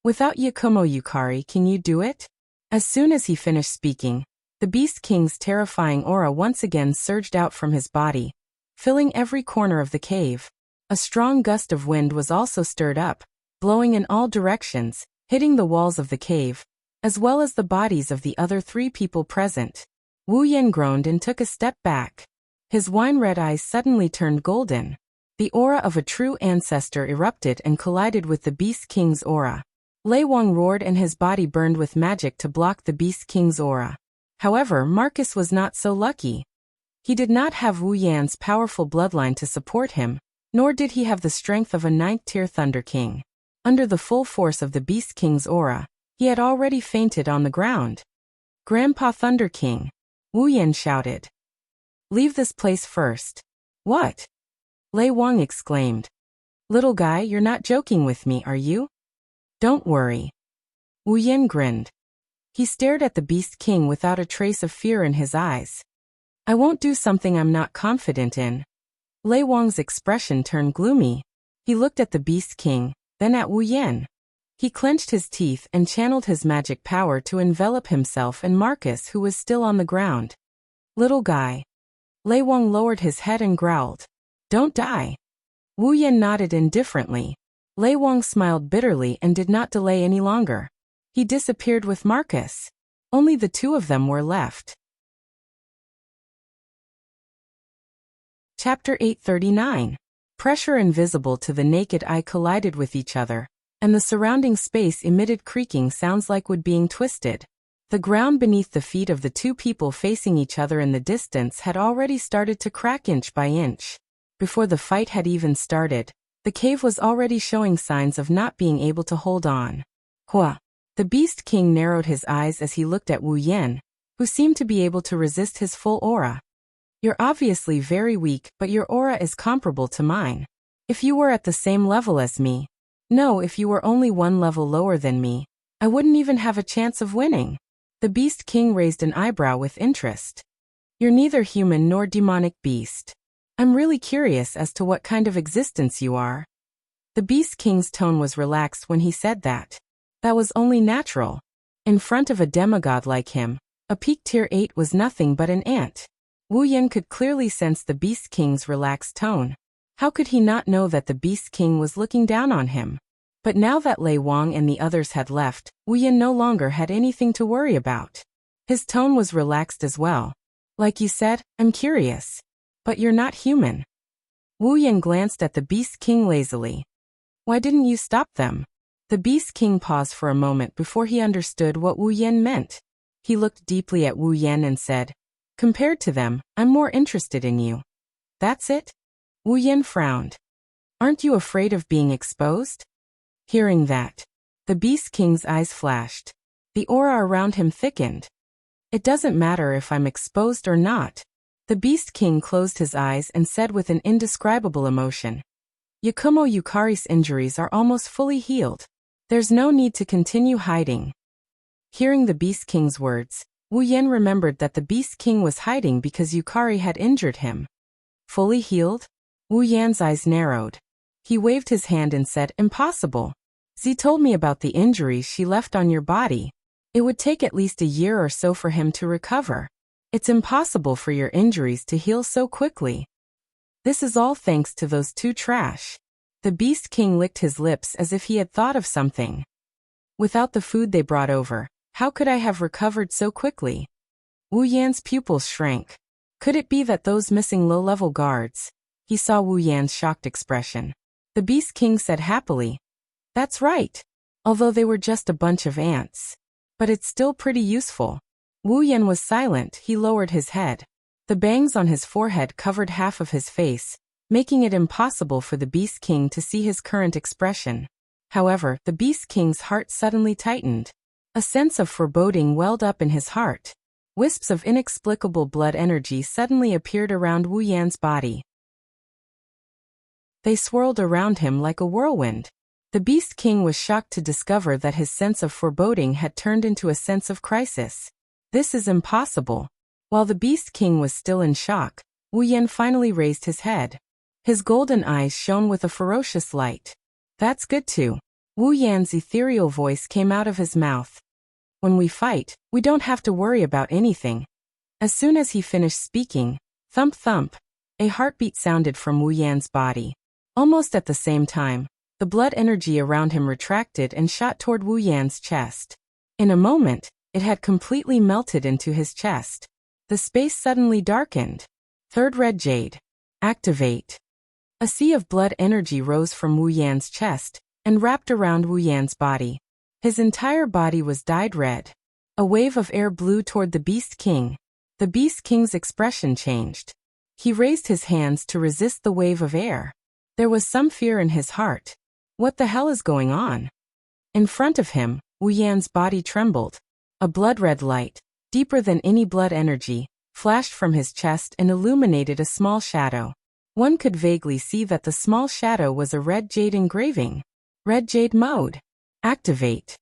Without Yakumo Yukari, can you do it? As soon as he finished speaking, the Beast King's terrifying aura once again surged out from his body, filling every corner of the cave. A strong gust of wind was also stirred up, blowing in all directions, hitting the walls of the cave, as well as the bodies of the other 3 people present. Wu Yan groaned and took a step back. His wine-red eyes suddenly turned golden. The aura of a true ancestor erupted and collided with the Beast King's aura. Lei Wang roared and his body burned with magic to block the Beast King's aura. However, Marcus was not so lucky. He did not have Wu Yan's powerful bloodline to support him, nor did he have the strength of a 9th-tier Thunder King. Under the full force of the Beast King's aura, he had already fainted on the ground. Grandpa Thunder King, Wu Yan shouted. Leave this place first. What? Lei Wang exclaimed. Little guy, you're not joking with me, are you? Don't worry. Wu Yan grinned. He stared at the Beast King without a trace of fear in his eyes. I won't do something I'm not confident in. Lei Wang's expression turned gloomy. He looked at the Beast King, then at Wu Yan. He clenched his teeth and channeled his magic power to envelop himself and Marcus, who was still on the ground. Little guy. Lei Wang lowered his head and growled. Don't die. Wu Yan nodded indifferently. Lei Wang smiled bitterly and did not delay any longer. He disappeared with Marcus. Only the 2 of them were left. Chapter 839. Pressure invisible to the naked eye collided with each other, and the surrounding space emitted creaking sounds like wood being twisted. The ground beneath the feet of the 2 people facing each other in the distance had already started to crack inch by inch. Before the fight had even started, the cave was already showing signs of not being able to hold on. Hua! The Beast King narrowed his eyes as he looked at Wu Yan, who seemed to be able to resist his full aura. You're obviously very weak, but your aura is comparable to mine. If you were at the same level as me, no, if you were only one level lower than me, I wouldn't even have a chance of winning. The Beast King raised an eyebrow with interest. You're neither human nor demonic beast. I'm really curious as to what kind of existence you are. The Beast King's tone was relaxed when he said that. That was only natural. In front of a demigod like him, a peak tier 8 was nothing but an ant. Wu Yan could clearly sense the Beast King's relaxed tone. How could he not know that the Beast King was looking down on him? But now that Lei Wang and the others had left, Wu Yan no longer had anything to worry about. His tone was relaxed as well. Like you said, I'm curious. But you're not human. Wu Yan glanced at the Beast King lazily. Why didn't you stop them? The Beast King paused for a moment before he understood what Wu Yan meant. He looked deeply at Wu Yan and said, compared to them, I'm more interested in you. That's it? Wu Yan frowned. Aren't you afraid of being exposed? Hearing that, the Beast King's eyes flashed. The aura around him thickened. It doesn't matter if I'm exposed or not. The Beast King closed his eyes and said with an indescribable emotion. Yakumo Yukari's injuries are almost fully healed. There's no need to continue hiding. Hearing the Beast King's words, Wu Yan remembered that the Beast King was hiding because Yukari had injured him. Fully healed? Wu Yan's eyes narrowed. He waved his hand and said, impossible. Z told me about the injuries she left on your body. It would take at least a year or so for him to recover. It's impossible for your injuries to heal so quickly. This is all thanks to those two trash. The Beast King licked his lips as if he had thought of something. Without the food they brought over, how could I have recovered so quickly? Wu Yan's pupils shrank. Could it be that those missing low-level guards? He saw Wu Yan's shocked expression. The Beast King said happily, that's right. Although they were just a bunch of ants. But it's still pretty useful. Wu Yan was silent. He lowered his head. The bangs on his forehead covered half of his face, making it impossible for the Beast King to see his current expression. However, the Beast King's heart suddenly tightened. A sense of foreboding welled up in his heart. Wisps of inexplicable blood energy suddenly appeared around Wu Yan's body. They swirled around him like a whirlwind. The Beast King was shocked to discover that his sense of foreboding had turned into a sense of crisis. This is impossible. While the Beast King was still in shock, Wu Yan finally raised his head. His golden eyes shone with a ferocious light. That's good too. Wu Yan's ethereal voice came out of his mouth. When we fight, we don't have to worry about anything. As soon as he finished speaking, thump thump, a heartbeat sounded from Wu Yan's body. Almost at the same time, the blood energy around him retracted and shot toward Wu Yan's chest. In a moment, it had completely melted into his chest. The space suddenly darkened. Third red jade. Activate. A sea of blood energy rose from Wu Yan's chest and wrapped around Wu Yan's body. His entire body was dyed red. A wave of air blew toward the Beast King. The Beast King's expression changed. He raised his hands to resist the wave of air. There was some fear in his heart. What the hell is going on? In front of him, Wu Yan's body trembled. A blood-red light, deeper than any blood energy, flashed from his chest and illuminated a small shadow. One could vaguely see that the small shadow was a red jade engraving. Red jade mode. Activate.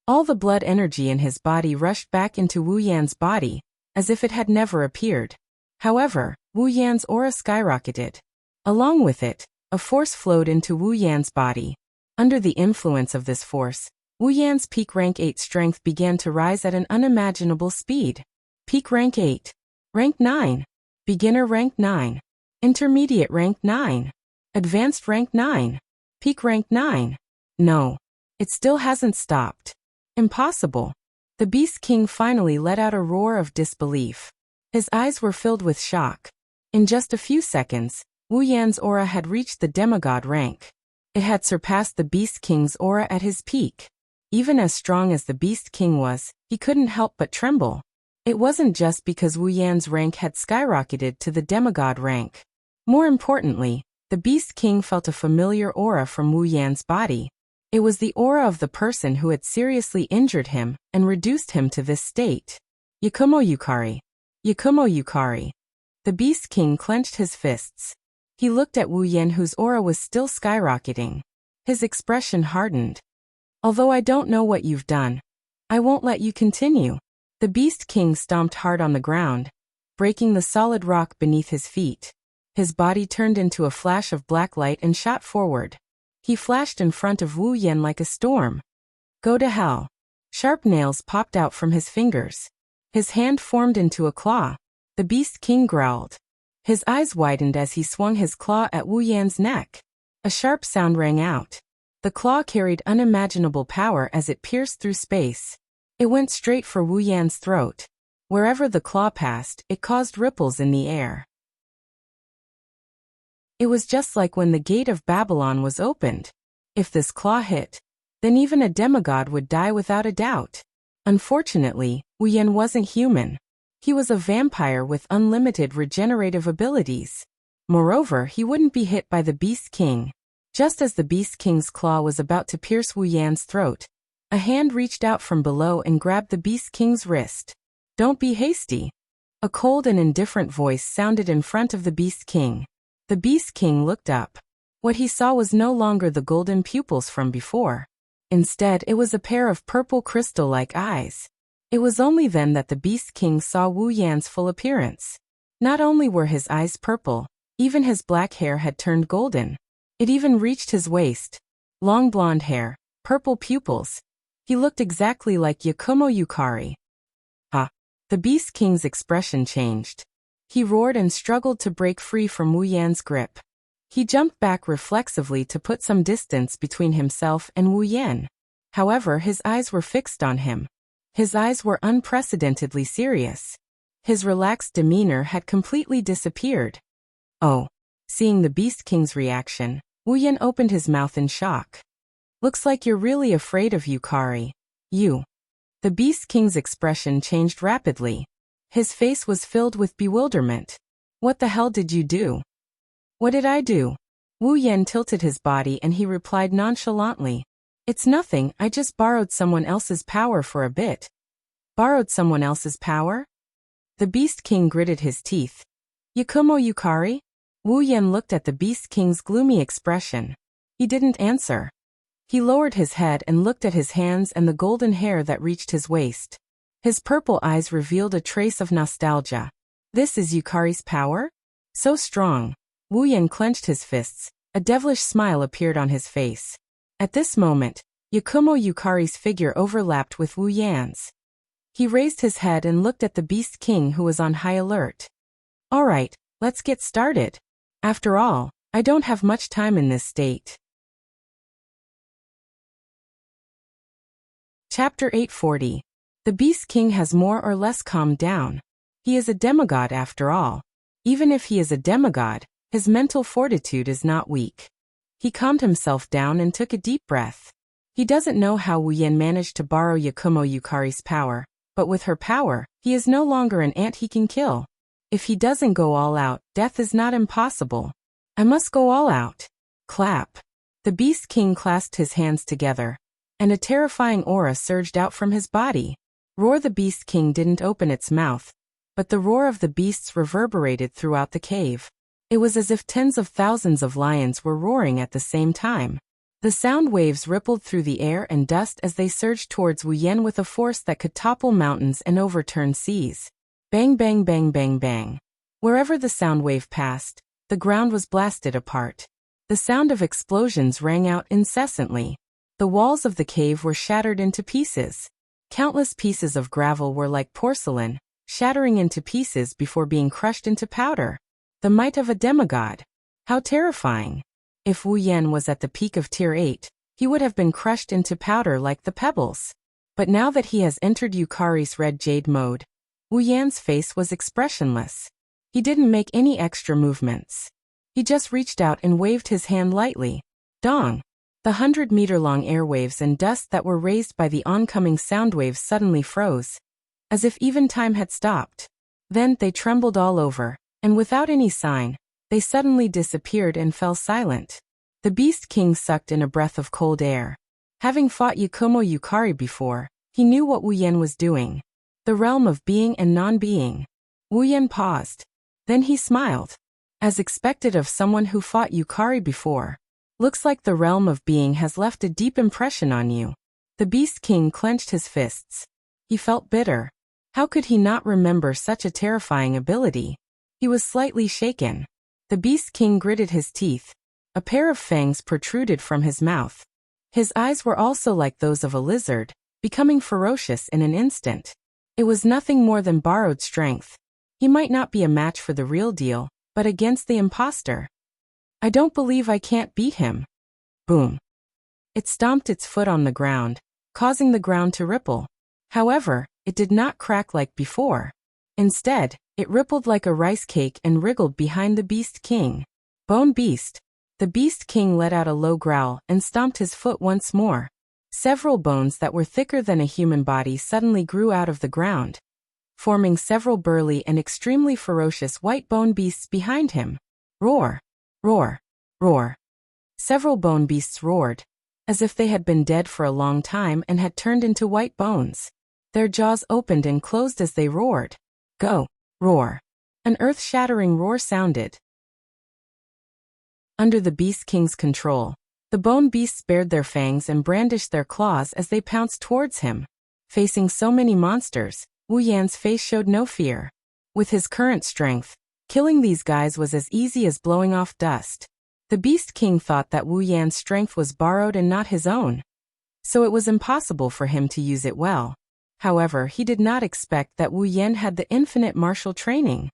All the blood energy in his body rushed back into Wu Yan's body, as if it had never appeared. However, Wu Yan's aura skyrocketed. Along with it, a force flowed into Wu Yan's body. Under the influence of this force, Wu Yan's peak rank 8 strength began to rise at an unimaginable speed. Peak rank 8. Rank 9. Beginner rank 9. Intermediate rank 9. Advanced rank 9. Peak rank 9. No. It still hasn't stopped. Impossible. The Beast King finally let out a roar of disbelief. His eyes were filled with shock. In just a few seconds, Wu Yan's aura had reached the demigod rank. It had surpassed the Beast King's aura at his peak. Even as strong as the Beast King was, he couldn't help but tremble. It wasn't just because Wu Yan's rank had skyrocketed to the demigod rank. More importantly, the Beast King felt a familiar aura from Wu Yan's body. It was the aura of the person who had seriously injured him and reduced him to this state. Yakumo Yukari. Yakumo Yukari. The Beast King clenched his fists. He looked at Wu Yan, whose aura was still skyrocketing. His expression hardened. Although I don't know what you've done, I won't let you continue. The Beast King stomped hard on the ground, breaking the solid rock beneath his feet. His body turned into a flash of black light and shot forward. He flashed in front of Wu Yan like a storm. Go to hell. Sharp nails popped out from his fingers. His hand formed into a claw. The Beast King growled. His eyes widened as he swung his claw at Wu Yan's neck. A sharp sound rang out. The claw carried unimaginable power as it pierced through space. It went straight for Wu Yan's throat. Wherever the claw passed, it caused ripples in the air. It was just like when the gate of Babylon was opened. If this claw hit, then even a demigod would die without a doubt. Unfortunately, Wu Yan wasn't human. He was a vampire with unlimited regenerative abilities. Moreover, he wouldn't be hit by the Beast King. Just as the Beast King's claw was about to pierce Wu Yan's throat, a hand reached out from below and grabbed the Beast King's wrist. Don't be hasty. A cold and indifferent voice sounded in front of the Beast King. The Beast King looked up. What he saw was no longer the golden pupils from before. Instead, it was a pair of purple crystal-like eyes. It was only then that the Beast King saw Wu Yan's full appearance. Not only were his eyes purple, even his black hair had turned golden. It even reached his waist. Long blonde hair, purple pupils. He looked exactly like Yakumo Yukari. The Beast King's expression changed. He roared and struggled to break free from Wu Yan's grip. He jumped back reflexively to put some distance between himself and Wu Yan. However, his eyes were fixed on him. His eyes were unprecedentedly serious. His relaxed demeanor had completely disappeared. Oh. Seeing the Beast King's reaction, Wu Yan opened his mouth in shock. Looks like you're really afraid of Yukari. You. The Beast King's expression changed rapidly. His face was filled with bewilderment. What the hell did you do? What did I do? Wu Yan tilted his body and he replied nonchalantly. It's nothing, I just borrowed someone else's power for a bit. Borrowed someone else's power? The Beast King gritted his teeth. Yakumo Yukari? Wu Yan looked at the Beast King's gloomy expression. He didn't answer. He lowered his head and looked at his hands and the golden hair that reached his waist. His purple eyes revealed a trace of nostalgia. This is Yukari's power? So strong. Wu Yan clenched his fists. A devilish smile appeared on his face. At this moment, Yakumo Yukari's figure overlapped with Wu Yan's. He raised his head and looked at the Beast King, who was on high alert. All right, let's get started. After all, I don't have much time in this state. Chapter 840. The Beast King has more or less calmed down. He is a demigod after all. Even if he is a demigod, his mental fortitude is not weak. He calmed himself down and took a deep breath. He doesn't know how Wu Yan managed to borrow Yakumo Yukari's power, but with her power, he is no longer an ant he can kill. If he doesn't go all out, death is not impossible. I must go all out. Clap. The Beast King clasped his hands together, and a terrifying aura surged out from his body. Roar! The Beast King didn't open its mouth, but the roar of the beasts reverberated throughout the cave. It was as if tens of thousands of lions were roaring at the same time. The sound waves rippled through the air and dust as they surged towards Wu Yan with a force that could topple mountains and overturn seas. Bang bang bang bang bang. Wherever the sound wave passed, the ground was blasted apart. The sound of explosions rang out incessantly. The walls of the cave were shattered into pieces. Countless pieces of gravel were like porcelain, shattering into pieces before being crushed into powder. The might of a demigod. How terrifying. If Wu Yan was at the peak of Tier 8, he would have been crushed into powder like the pebbles. But now that he has entered Yukari's red jade mode, Wu Yan's face was expressionless. He didn't make any extra movements. He just reached out and waved his hand lightly. Dong! The 100-meter-long airwaves and dust that were raised by the oncoming sound waves suddenly froze, as if even time had stopped. Then they trembled all over, and without any sign, they suddenly disappeared and fell silent. The Beast King sucked in a breath of cold air. Having fought Yakumo Yukari before, he knew what Wu Yan was doing. The realm of being and non-being. Wu Yan paused. Then he smiled. As expected of someone who fought Yukari before. Looks like the realm of being has left a deep impression on you. The Beast King clenched his fists. He felt bitter. How could he not remember such a terrifying ability? He was slightly shaken. The Beast King gritted his teeth. A pair of fangs protruded from his mouth. His eyes were also like those of a lizard, becoming ferocious in an instant. It was nothing more than borrowed strength. He might not be a match for the real deal, but against the imposter. I don't believe I can't beat him. Boom. It stomped its foot on the ground, causing the ground to ripple. However, it did not crack like before. Instead, it rippled like a rice cake and wriggled behind the Beast King. Bone Beast. The Beast King let out a low growl and stomped his foot once more. Several bones that were thicker than a human body suddenly grew out of the ground, forming several burly and extremely ferocious white bone beasts behind him. Roar! Roar! Roar! Several bone beasts roared, as if they had been dead for a long time and had turned into white bones. Their jaws opened and closed as they roared. Go! Roar! An earth-shattering roar sounded. Under the Beast King's control, the bone beasts bared their fangs and brandished their claws as they pounced towards him. Facing so many monsters, Wu Yan's face showed no fear. With his current strength, killing these guys was as easy as blowing off dust. The Beast King thought that Wu Yan's strength was borrowed and not his own, so it was impossible for him to use it well. However, he did not expect that Wu Yan had the infinite martial training.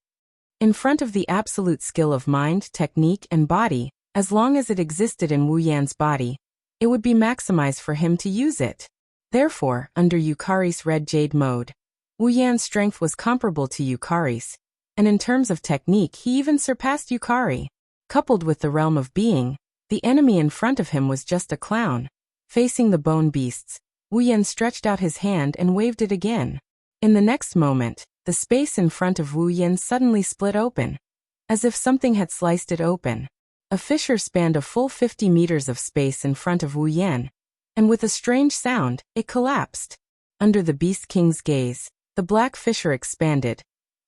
In front of the absolute skill of mind, technique, and body, as long as it existed in Wu Yan's body, it would be maximized for him to use it. Therefore, under Yukari's Red Jade mode, Wu Yan's strength was comparable to Yukari's, and in terms of technique he even surpassed Yukari. Coupled with the realm of being, the enemy in front of him was just a clown. Facing the bone beasts, Wu Yan stretched out his hand and waved it again. In the next moment, the space in front of Wu Yan suddenly split open, as if something had sliced it open. A fissure spanned a full 50 meters of space in front of Wu Yan, and with a strange sound, it collapsed. Under the Beast King's gaze, the black fissure expanded,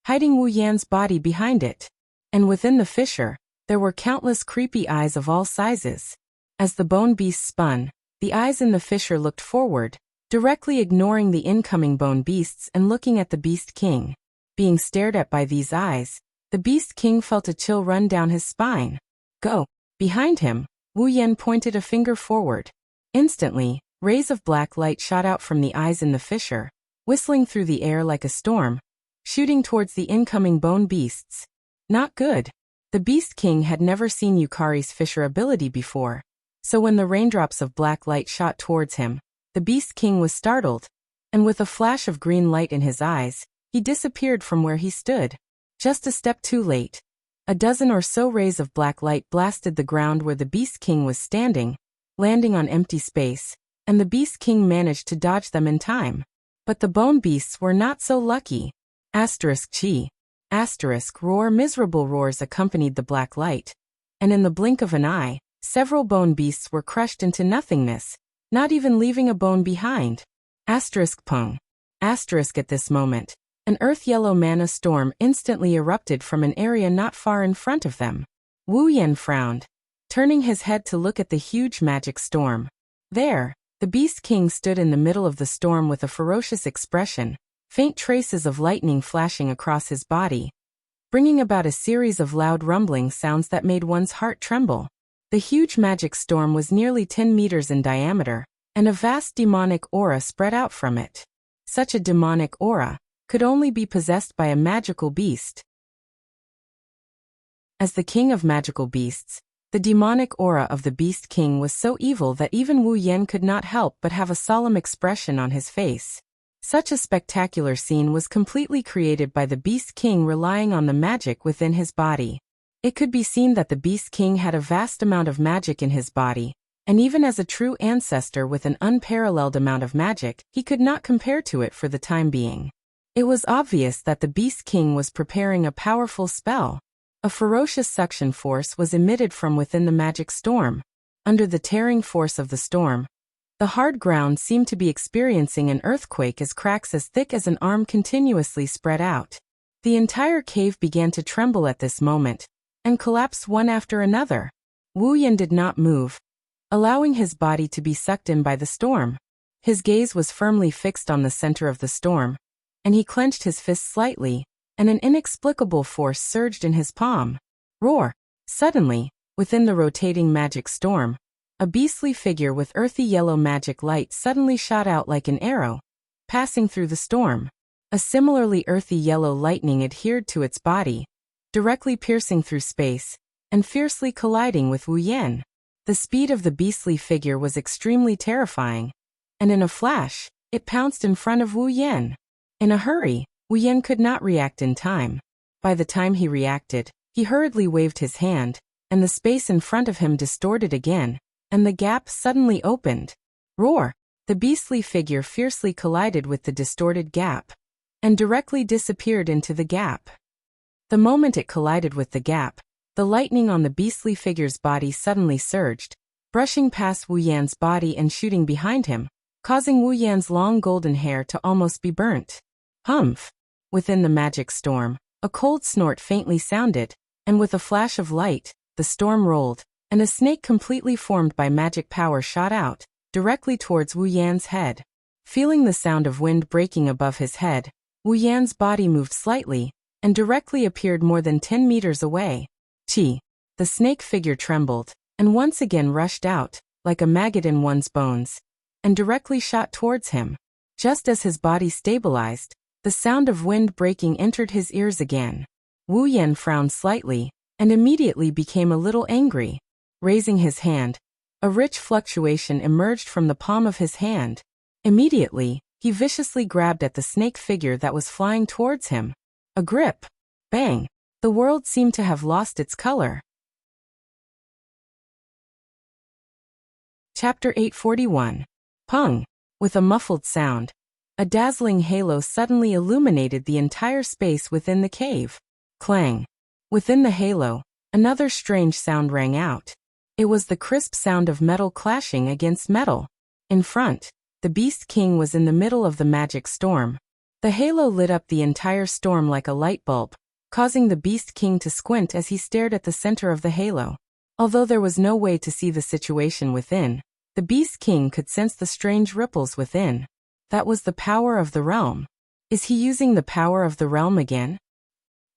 hiding Wu Yan's body behind it. And within the fissure, there were countless creepy eyes of all sizes. As the bone beast spun, the eyes in the fissure looked forward, directly ignoring the incoming bone beasts and looking at the Beast King. Being stared at by these eyes, the Beast King felt a chill run down his spine. Go! Behind him, Wu Yan pointed a finger forward. Instantly, rays of black light shot out from the eyes in the fissure, whistling through the air like a storm, shooting towards the incoming bone beasts. Not good. The Beast King had never seen Yukari's fissure ability before, so when the raindrops of black light shot towards him, the Beast King was startled, and with a flash of green light in his eyes, he disappeared from where he stood. Just a step too late. A dozen or so rays of black light blasted the ground where the Beast King was standing, landing on empty space, and the Beast King managed to dodge them in time. But the bone beasts were not so lucky. Chi. Roar. Miserable roars accompanied the black light, and in the blink of an eye, several bone beasts were crushed into nothingness, not even leaving a bone behind. Pung. At this moment, an earth-yellow mana storm instantly erupted from an area not far in front of them. Wu Yan frowned, turning his head to look at the huge magic storm. There, the Beast King stood in the middle of the storm with a ferocious expression, faint traces of lightning flashing across his body, bringing about a series of loud rumbling sounds that made one's heart tremble. The huge magic storm was nearly 10 meters in diameter, and a vast demonic aura spread out from it. Such a demonic aura could only be possessed by a magical beast. As the king of magical beasts, the demonic aura of the Beast King was so evil that even Wu Yan could not help but have a solemn expression on his face. Such a spectacular scene was completely created by the Beast King relying on the magic within his body. It could be seen that the Beast King had a vast amount of magic in his body, and even as a true ancestor with an unparalleled amount of magic, he could not compare to it for the time being. It was obvious that the Beast King was preparing a powerful spell. A ferocious suction force was emitted from within the magic storm. Under the tearing force of the storm, the hard ground seemed to be experiencing an earthquake as cracks as thick as an arm continuously spread out. The entire cave began to tremble at this moment, and collapsed one after another. Wu Yan did not move, allowing his body to be sucked in by the storm. His gaze was firmly fixed on the center of the storm, and he clenched his fist slightly, and an inexplicable force surged in his palm. Roar! Suddenly, within the rotating magic storm, a beastly figure with earthy yellow magic light suddenly shot out like an arrow, passing through the storm. A similarly earthy yellow lightning adhered to its body, directly piercing through space, and fiercely colliding with Wu Yan. The speed of the beastly figure was extremely terrifying, and in a flash, it pounced in front of Wu Yan. In a hurry, Wu Yan could not react in time. By the time he reacted, he hurriedly waved his hand, and the space in front of him distorted again, and the gap suddenly opened. Roar! The beastly figure fiercely collided with the distorted gap, and directly disappeared into the gap. The moment it collided with the gap, the lightning on the beastly figure's body suddenly surged, brushing past Wu Yan's body and shooting behind him, causing Wu Yan's long golden hair to almost be burnt. Humph! Within the magic storm, a cold snort faintly sounded, and with a flash of light, the storm rolled, and a snake completely formed by magic power shot out, directly towards Wu Yan's head. Feeling the sound of wind breaking above his head, Wu Yan's body moved slightly, and directly appeared more than 10 meters away. Chi! The snake figure trembled, and once again rushed out, like a maggot in one's bones, and directly shot towards him. Just as his body stabilized, the sound of wind breaking entered his ears again. Wu Yan frowned slightly, and immediately became a little angry. Raising his hand, a rich fluctuation emerged from the palm of his hand. Immediately, he viciously grabbed at the snake figure that was flying towards him. A grip! Bang! The world seemed to have lost its color. Chapter 841. Pung! With a muffled sound, a dazzling halo suddenly illuminated the entire space within the cave. Clang! Within the halo, another strange sound rang out. It was the crisp sound of metal clashing against metal. In front, the Beast King was in the middle of the magic storm. The halo lit up the entire storm like a light bulb, causing the Beast King to squint as he stared at the center of the halo. Although there was no way to see the situation within, the Beast King could sense the strange ripples within. That was the power of the realm. Is he using the power of the realm again?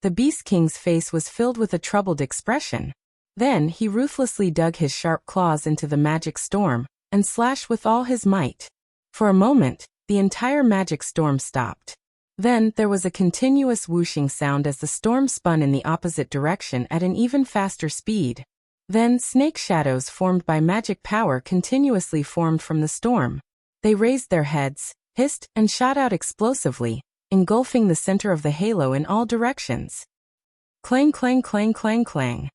The Beast King's face was filled with a troubled expression. Then he ruthlessly dug his sharp claws into the magic storm, and slashed with all his might. For a moment, the entire magic storm stopped. Then there was a continuous whooshing sound as the storm spun in the opposite direction at an even faster speed. Then snake shadows formed by magic power continuously formed from the storm. They raised their heads, hissed, and shot out explosively, engulfing the center of the halo in all directions. Clang, clang, clang, clang, clang.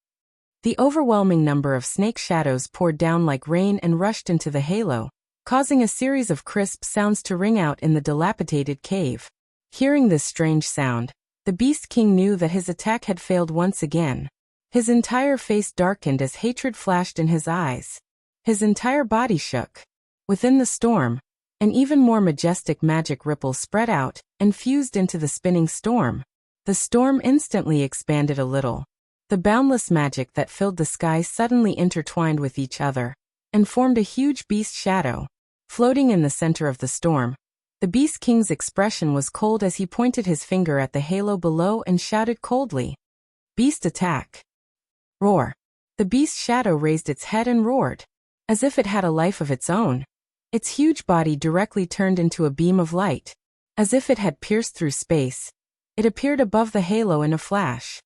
The overwhelming number of snake shadows poured down like rain and rushed into the halo, causing a series of crisp sounds to ring out in the dilapidated cave. Hearing this strange sound, the Beast King knew that his attack had failed once again. His entire face darkened as hatred flashed in his eyes. His entire body shook. Within the storm, an even more majestic magic ripple spread out and fused into the spinning storm. The storm instantly expanded a little. The boundless magic that filled the sky suddenly intertwined with each other, and formed a huge beast shadow. Floating in the center of the storm, the Beast King's expression was cold as he pointed his finger at the halo below and shouted coldly, "Beast attack!" Roar! The beast shadow raised its head and roared, as if it had a life of its own. Its huge body directly turned into a beam of light. As if it had pierced through space, it appeared above the halo in a flash.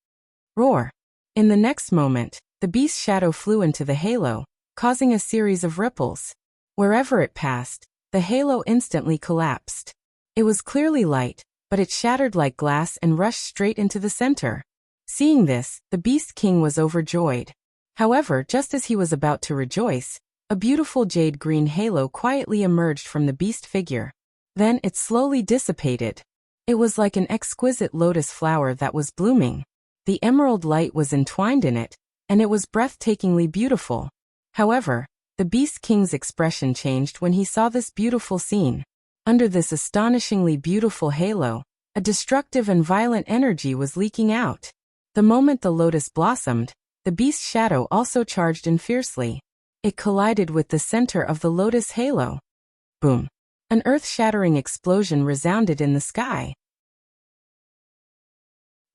Roar! In the next moment, the beast shadow flew into the halo, causing a series of ripples. Wherever it passed, the halo instantly collapsed. It was clearly light, but it shattered like glass and rushed straight into the center. Seeing this, the Beast King was overjoyed. However, just as he was about to rejoice, a beautiful jade-green halo quietly emerged from the beast figure. Then it slowly dissipated. It was like an exquisite lotus flower that was blooming. The emerald light was entwined in it, and it was breathtakingly beautiful. However, the Beast King's expression changed when he saw this beautiful scene. Under this astonishingly beautiful halo, A destructive and violent energy was leaking out. The moment the lotus blossomed, the beast's shadow also charged in fiercely. It collided with the center of the lotus halo. Boom! An earth-shattering explosion resounded in the sky.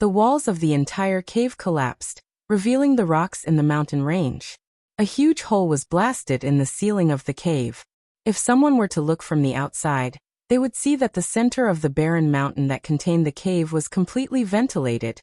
The walls of the entire cave collapsed, revealing the rocks in the mountain range. A huge hole was blasted in the ceiling of the cave. If someone were to look from the outside, they would see that the center of the barren mountain that contained the cave was completely ventilated,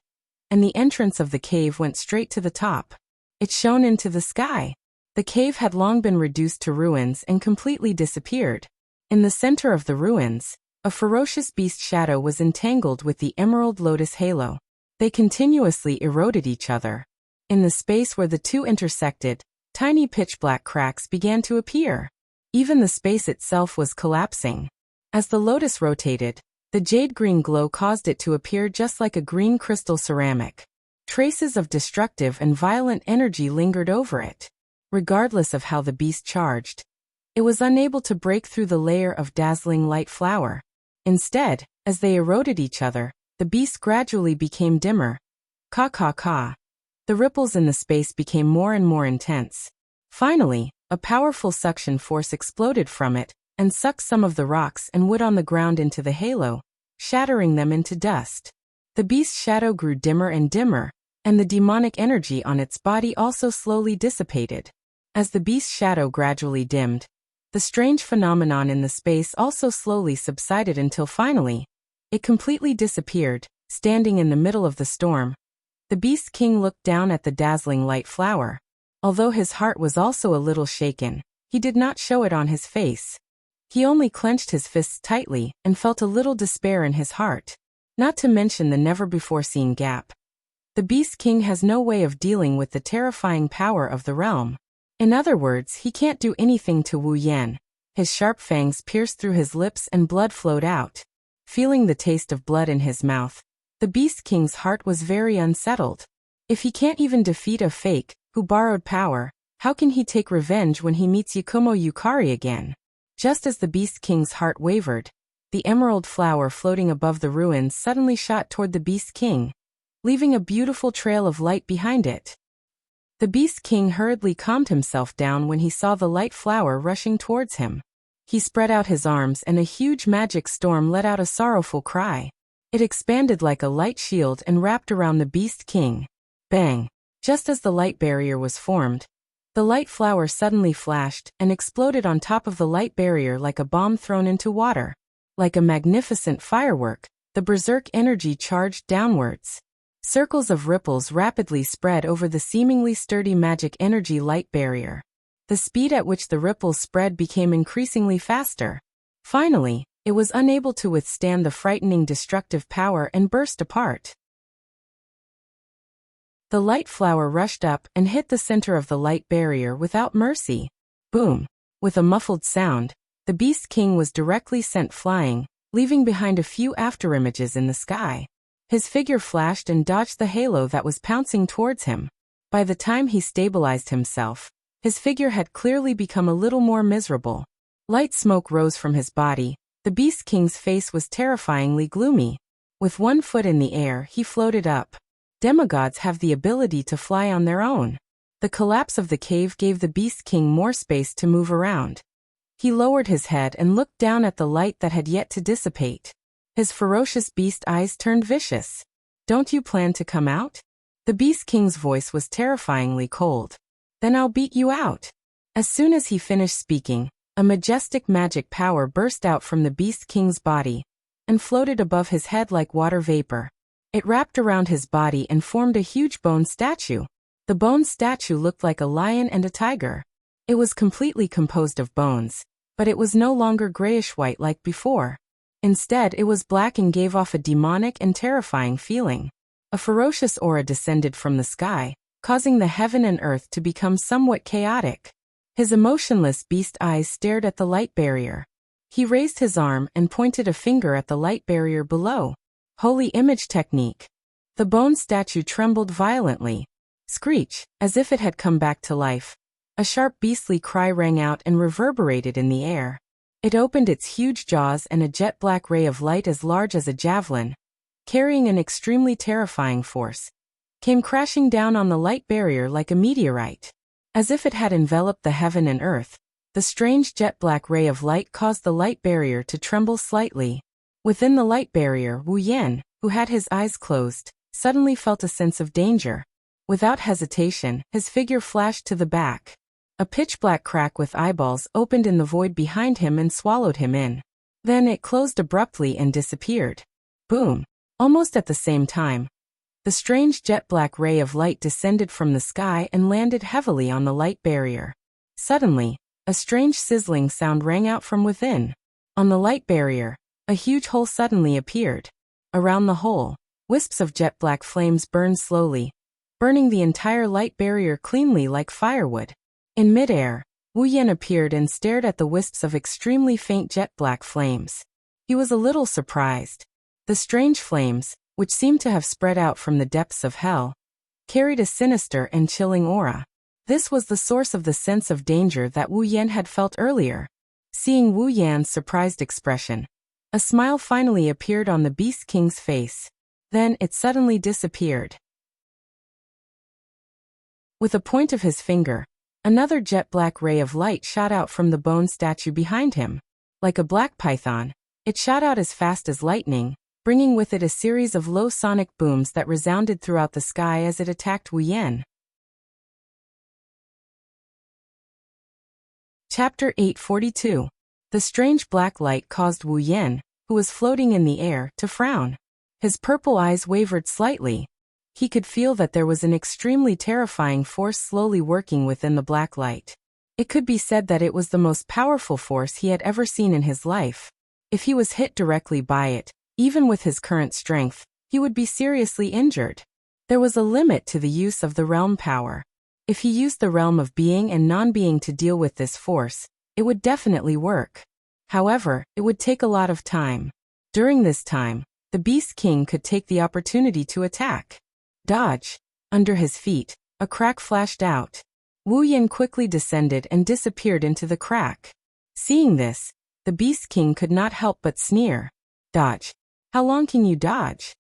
and the entrance of the cave went straight to the top. It shone into the sky. The cave had long been reduced to ruins and completely disappeared. In the center of the ruins, a ferocious beast shadow was entangled with the emerald lotus halo. They continuously eroded each other. In the space where the two intersected, tiny pitch-black cracks began to appear. Even the space itself was collapsing. As the lotus rotated, the jade-green glow caused it to appear just like a green crystal ceramic. Traces of destructive and violent energy lingered over it. Regardless of how the beast charged, it was unable to break through the layer of dazzling light flower. Instead, as they eroded each other, the beast gradually became dimmer. Ka. The ripples in the space became more and more intense. Finally, a powerful suction force exploded from it and sucked some of the rocks and wood on the ground into the halo, shattering them into dust. The beast's shadow grew dimmer and dimmer, and the demonic energy on its body also slowly dissipated. As the beast's shadow gradually dimmed, the strange phenomenon in the space also slowly subsided until finally, it completely disappeared, standing in the middle of the storm. The Beast King looked down at the dazzling light flower. Although his heart was also a little shaken, he did not show it on his face. He only clenched his fists tightly and felt a little despair in his heart. Not to mention the never-before-seen gap. The Beast King has no way of dealing with the terrifying power of the realm. In other words, he can't do anything to Wu Yan. His sharp fangs pierced through his lips and blood flowed out. Feeling the taste of blood in his mouth, the Beast King's heart was very unsettled. If he can't even defeat a fake, who borrowed power, how can he take revenge when he meets Yakumo Yukari again? Just as the Beast King's heart wavered, the emerald flower floating above the ruins suddenly shot toward the Beast King, leaving a beautiful trail of light behind it. The Beast King hurriedly calmed himself down when he saw the light flower rushing towards him. He spread out his arms and a huge magic storm let out a sorrowful cry. It expanded like a light shield and wrapped around the Beast King. Bang! Just as the light barrier was formed, the light flower suddenly flashed and exploded on top of the light barrier like a bomb thrown into water. Like a magnificent firework, the berserk energy charged downwards. Circles of ripples rapidly spread over the seemingly sturdy magic energy light barrier. The speed at which the ripples spread became increasingly faster. Finally, it was unable to withstand the frightening destructive power and burst apart. The light flower rushed up and hit the center of the light barrier without mercy. Boom! With a muffled sound, the Beast King was directly sent flying, leaving behind a few afterimages in the sky. His figure flashed and dodged the halo that was pouncing towards him. By the time he stabilized himself, his figure had clearly become a little more miserable. Light smoke rose from his body. The Beast King's face was terrifyingly gloomy. With one foot in the air, he floated up. Demigods have the ability to fly on their own. The collapse of the cave gave the Beast King more space to move around. He lowered his head and looked down at the light that had yet to dissipate. His ferocious beast eyes turned vicious. "Don't you plan to come out?" The Beast King's voice was terrifyingly cold. "Then I'll beat you out." As soon as he finished speaking, a majestic magic power burst out from the Beast King's body and floated above his head like water vapor. It wrapped around his body and formed a huge bone statue. The bone statue looked like a lion and a tiger. It was completely composed of bones, but it was no longer grayish-white like before. Instead, it was black and gave off a demonic and terrifying feeling. A ferocious aura descended from the sky, causing the heaven and earth to become somewhat chaotic. His emotionless beast eyes stared at the light barrier. He raised his arm and pointed a finger at the light barrier below. Holy image technique. The bone statue trembled violently. Screech, as if it had come back to life. A sharp beastly cry rang out and reverberated in the air. It opened its huge jaws and a jet-black ray of light as large as a javelin, carrying an extremely terrifying force, came crashing down on the light barrier like a meteorite. As if it had enveloped the heaven and earth, the strange jet-black ray of light caused the light barrier to tremble slightly. Within the light barrier, Wu Yan, who had his eyes closed, suddenly felt a sense of danger. Without hesitation, his figure flashed to the back. A pitch-black crack with eyeballs opened in the void behind him and swallowed him in. Then it closed abruptly and disappeared. Boom! Almost at the same time, the strange jet-black ray of light descended from the sky and landed heavily on the light barrier. Suddenly, a strange sizzling sound rang out from within. On the light barrier, a huge hole suddenly appeared. Around the hole, wisps of jet-black flames burned slowly, burning the entire light barrier cleanly like firewood. In midair, Wu Yan appeared and stared at the wisps of extremely faint jet-black flames. He was a little surprised. The strange flames, which seemed to have spread out from the depths of hell, carried a sinister and chilling aura. This was the source of the sense of danger that Wu Yan had felt earlier. Seeing Wu Yan's surprised expression, a smile finally appeared on the Beast King's face. Then it suddenly disappeared. With a point of his finger, another jet-black ray of light shot out from the bone statue behind him. Like a black python, it shot out as fast as lightning, bringing with it a series of low sonic booms that resounded throughout the sky as it attacked Wu Yan. Chapter 842. The strange black light caused Wu Yan, who was floating in the air, to frown. His purple eyes wavered slightly. He could feel that there was an extremely terrifying force slowly working within the black light. It could be said that it was the most powerful force he had ever seen in his life. If he was hit directly by it, even with his current strength, he would be seriously injured. There was a limit to the use of the realm power. If he used the realm of being and non-being to deal with this force, it would definitely work. However, it would take a lot of time. During this time, the Beast King could take the opportunity to attack. Dodge! Under his feet, a crack flashed out. Wu Yan quickly descended and disappeared into the crack. Seeing this, the Beast King could not help but sneer. Dodge! How long can you dodge?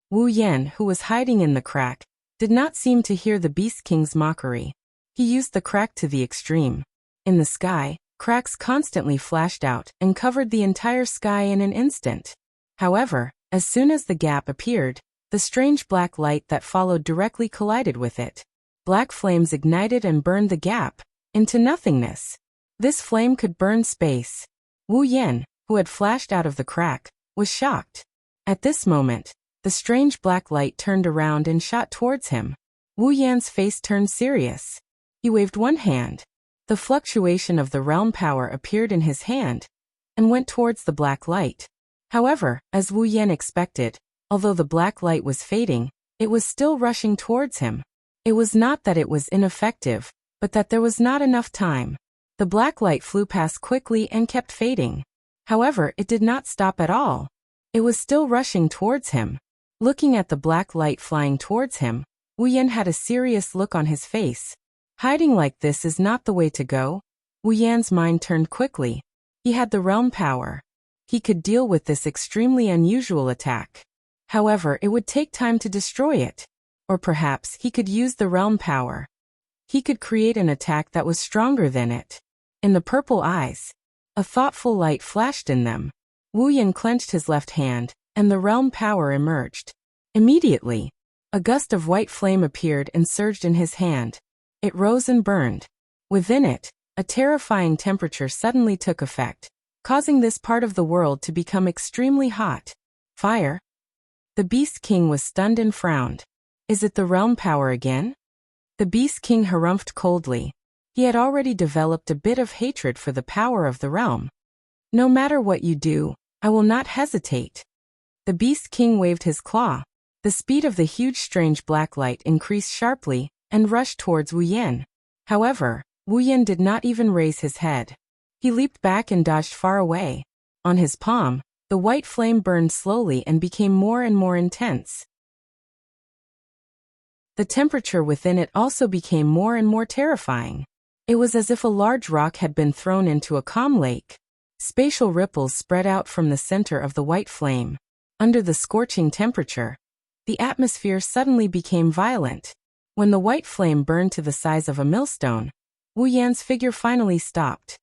Wu Yan, who was hiding in the crack, did not seem to hear the Beast King's mockery. He used the crack to the extreme. In the sky, cracks constantly flashed out and covered the entire sky in an instant. However, as soon as the gap appeared, the strange black light that followed directly collided with it. Black flames ignited and burned the gap into nothingness. This flame could burn space. Wu Yan, who had flashed out of the crack, was shocked. At this moment, the strange black light turned around and shot towards him. Wu Yan's face turned serious. He waved one hand. The fluctuation of the realm power appeared in his hand and went towards the black light. However, as Wu Yan expected, although the black light was fading, it was still rushing towards him. It was not that it was ineffective, but that there was not enough time. The black light flew past quickly and kept fading. However, it did not stop at all. It was still rushing towards him. Looking at the black light flying towards him, Wu Yan had a serious look on his face. Hiding like this is not the way to go. Wu Yan's mind turned quickly. He had the realm power. He could deal with this extremely unusual attack. However, it would take time to destroy it. Or perhaps he could use the realm power. He could create an attack that was stronger than it. In the purple eyes, a thoughtful light flashed in them. Wu Yan clenched his left hand, and the realm power emerged. Immediately, a gust of white flame appeared and surged in his hand. It rose and burned. Within it, a terrifying temperature suddenly took effect, causing this part of the world to become extremely hot. Fire? The Beast King was stunned and frowned. Is it the realm power again? The Beast King harumphed coldly. He had already developed a bit of hatred for the power of the realm. No matter what you do, I will not hesitate. The Beast King waved his claw. The speed of the huge strange black light increased sharply and rushed towards Wu Yan. However, Wu Yan did not even raise his head. He leaped back and dodged far away. On his palm, the white flame burned slowly and became more and more intense. The temperature within it also became more and more terrifying. It was as if a large rock had been thrown into a calm lake. Spatial ripples spread out from the center of the white flame. Under the scorching temperature, the atmosphere suddenly became violent. When the white flame burned to the size of a millstone, Wu Yan's figure finally stopped.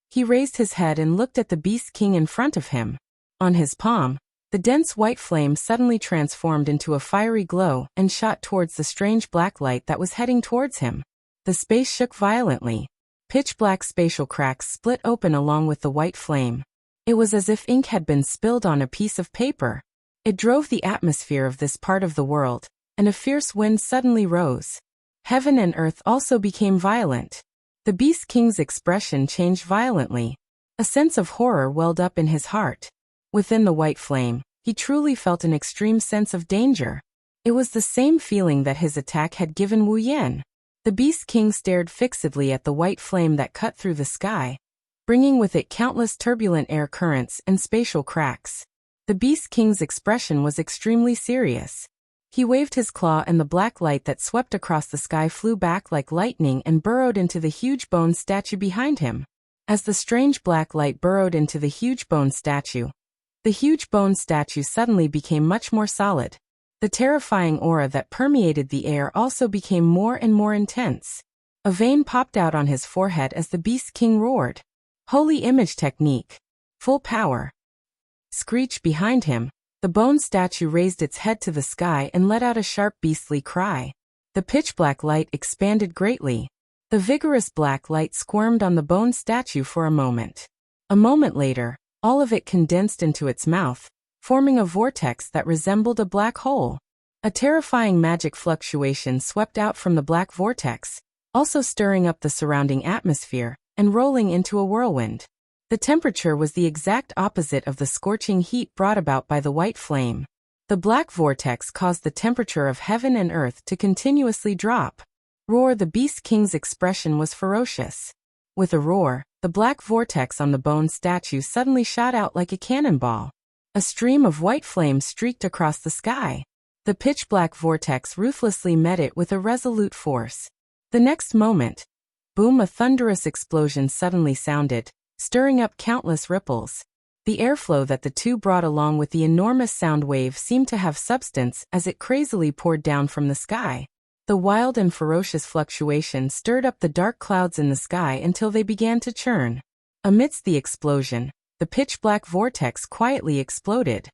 He raised his head and looked at the Beast King in front of him. On his palm, the dense white flame suddenly transformed into a fiery glow and shot towards the strange black light that was heading towards him. The space shook violently. Pitch-black spatial cracks split open along with the white flame. It was as if ink had been spilled on a piece of paper. It drove the atmosphere of this part of the world, and a fierce wind suddenly rose. Heaven and earth also became violent. The Beast King's expression changed violently. A sense of horror welled up in his heart. Within the white flame, he truly felt an extreme sense of danger. It was the same feeling that his attack had given Wu Yan. The Beast King stared fixedly at the white flame that cut through the sky, bringing with it countless turbulent air currents and spatial cracks. The Beast King's expression was extremely serious. He waved his claw and the black light that swept across the sky flew back like lightning and burrowed into the huge bone statue behind him. As the strange black light burrowed into the huge bone statue suddenly became much more solid. The terrifying aura that permeated the air also became more and more intense. A vein popped out on his forehead as the Beast King roared. Holy image technique. Full power. Screech behind him. The bone statue raised its head to the sky and let out a sharp beastly cry. The pitch-black light expanded greatly. The vigorous black light squirmed on the bone statue for a moment. A moment later, all of it condensed into its mouth, forming a vortex that resembled a black hole. A terrifying magic fluctuation swept out from the black vortex, also stirring up the surrounding atmosphere and rolling into a whirlwind. The temperature was the exact opposite of the scorching heat brought about by the white flame. The black vortex caused the temperature of heaven and earth to continuously drop. Roar! The Beast King's expression was ferocious. With a roar, the black vortex on the bone statue suddenly shot out like a cannonball. A stream of white flame streaked across the sky. The pitch-black vortex ruthlessly met it with a resolute force. The next moment, boom! A thunderous explosion suddenly sounded, stirring up countless ripples. The airflow that the two brought along with the enormous sound wave seemed to have substance as it crazily poured down from the sky. The wild and ferocious fluctuation stirred up the dark clouds in the sky until they began to churn. Amidst the explosion, the pitch-black vortex quietly exploded.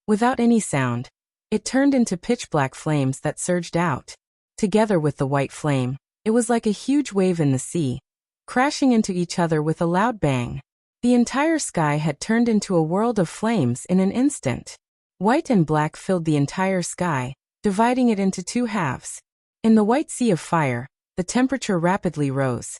Without any sound, it turned into pitch-black flames that surged out. Together with the white flame, it was like a huge wave in the sea, crashing into each other with a loud bang. The entire sky had turned into a world of flames in an instant. White and black filled the entire sky, dividing it into two halves. In the white sea of fire, the temperature rapidly rose,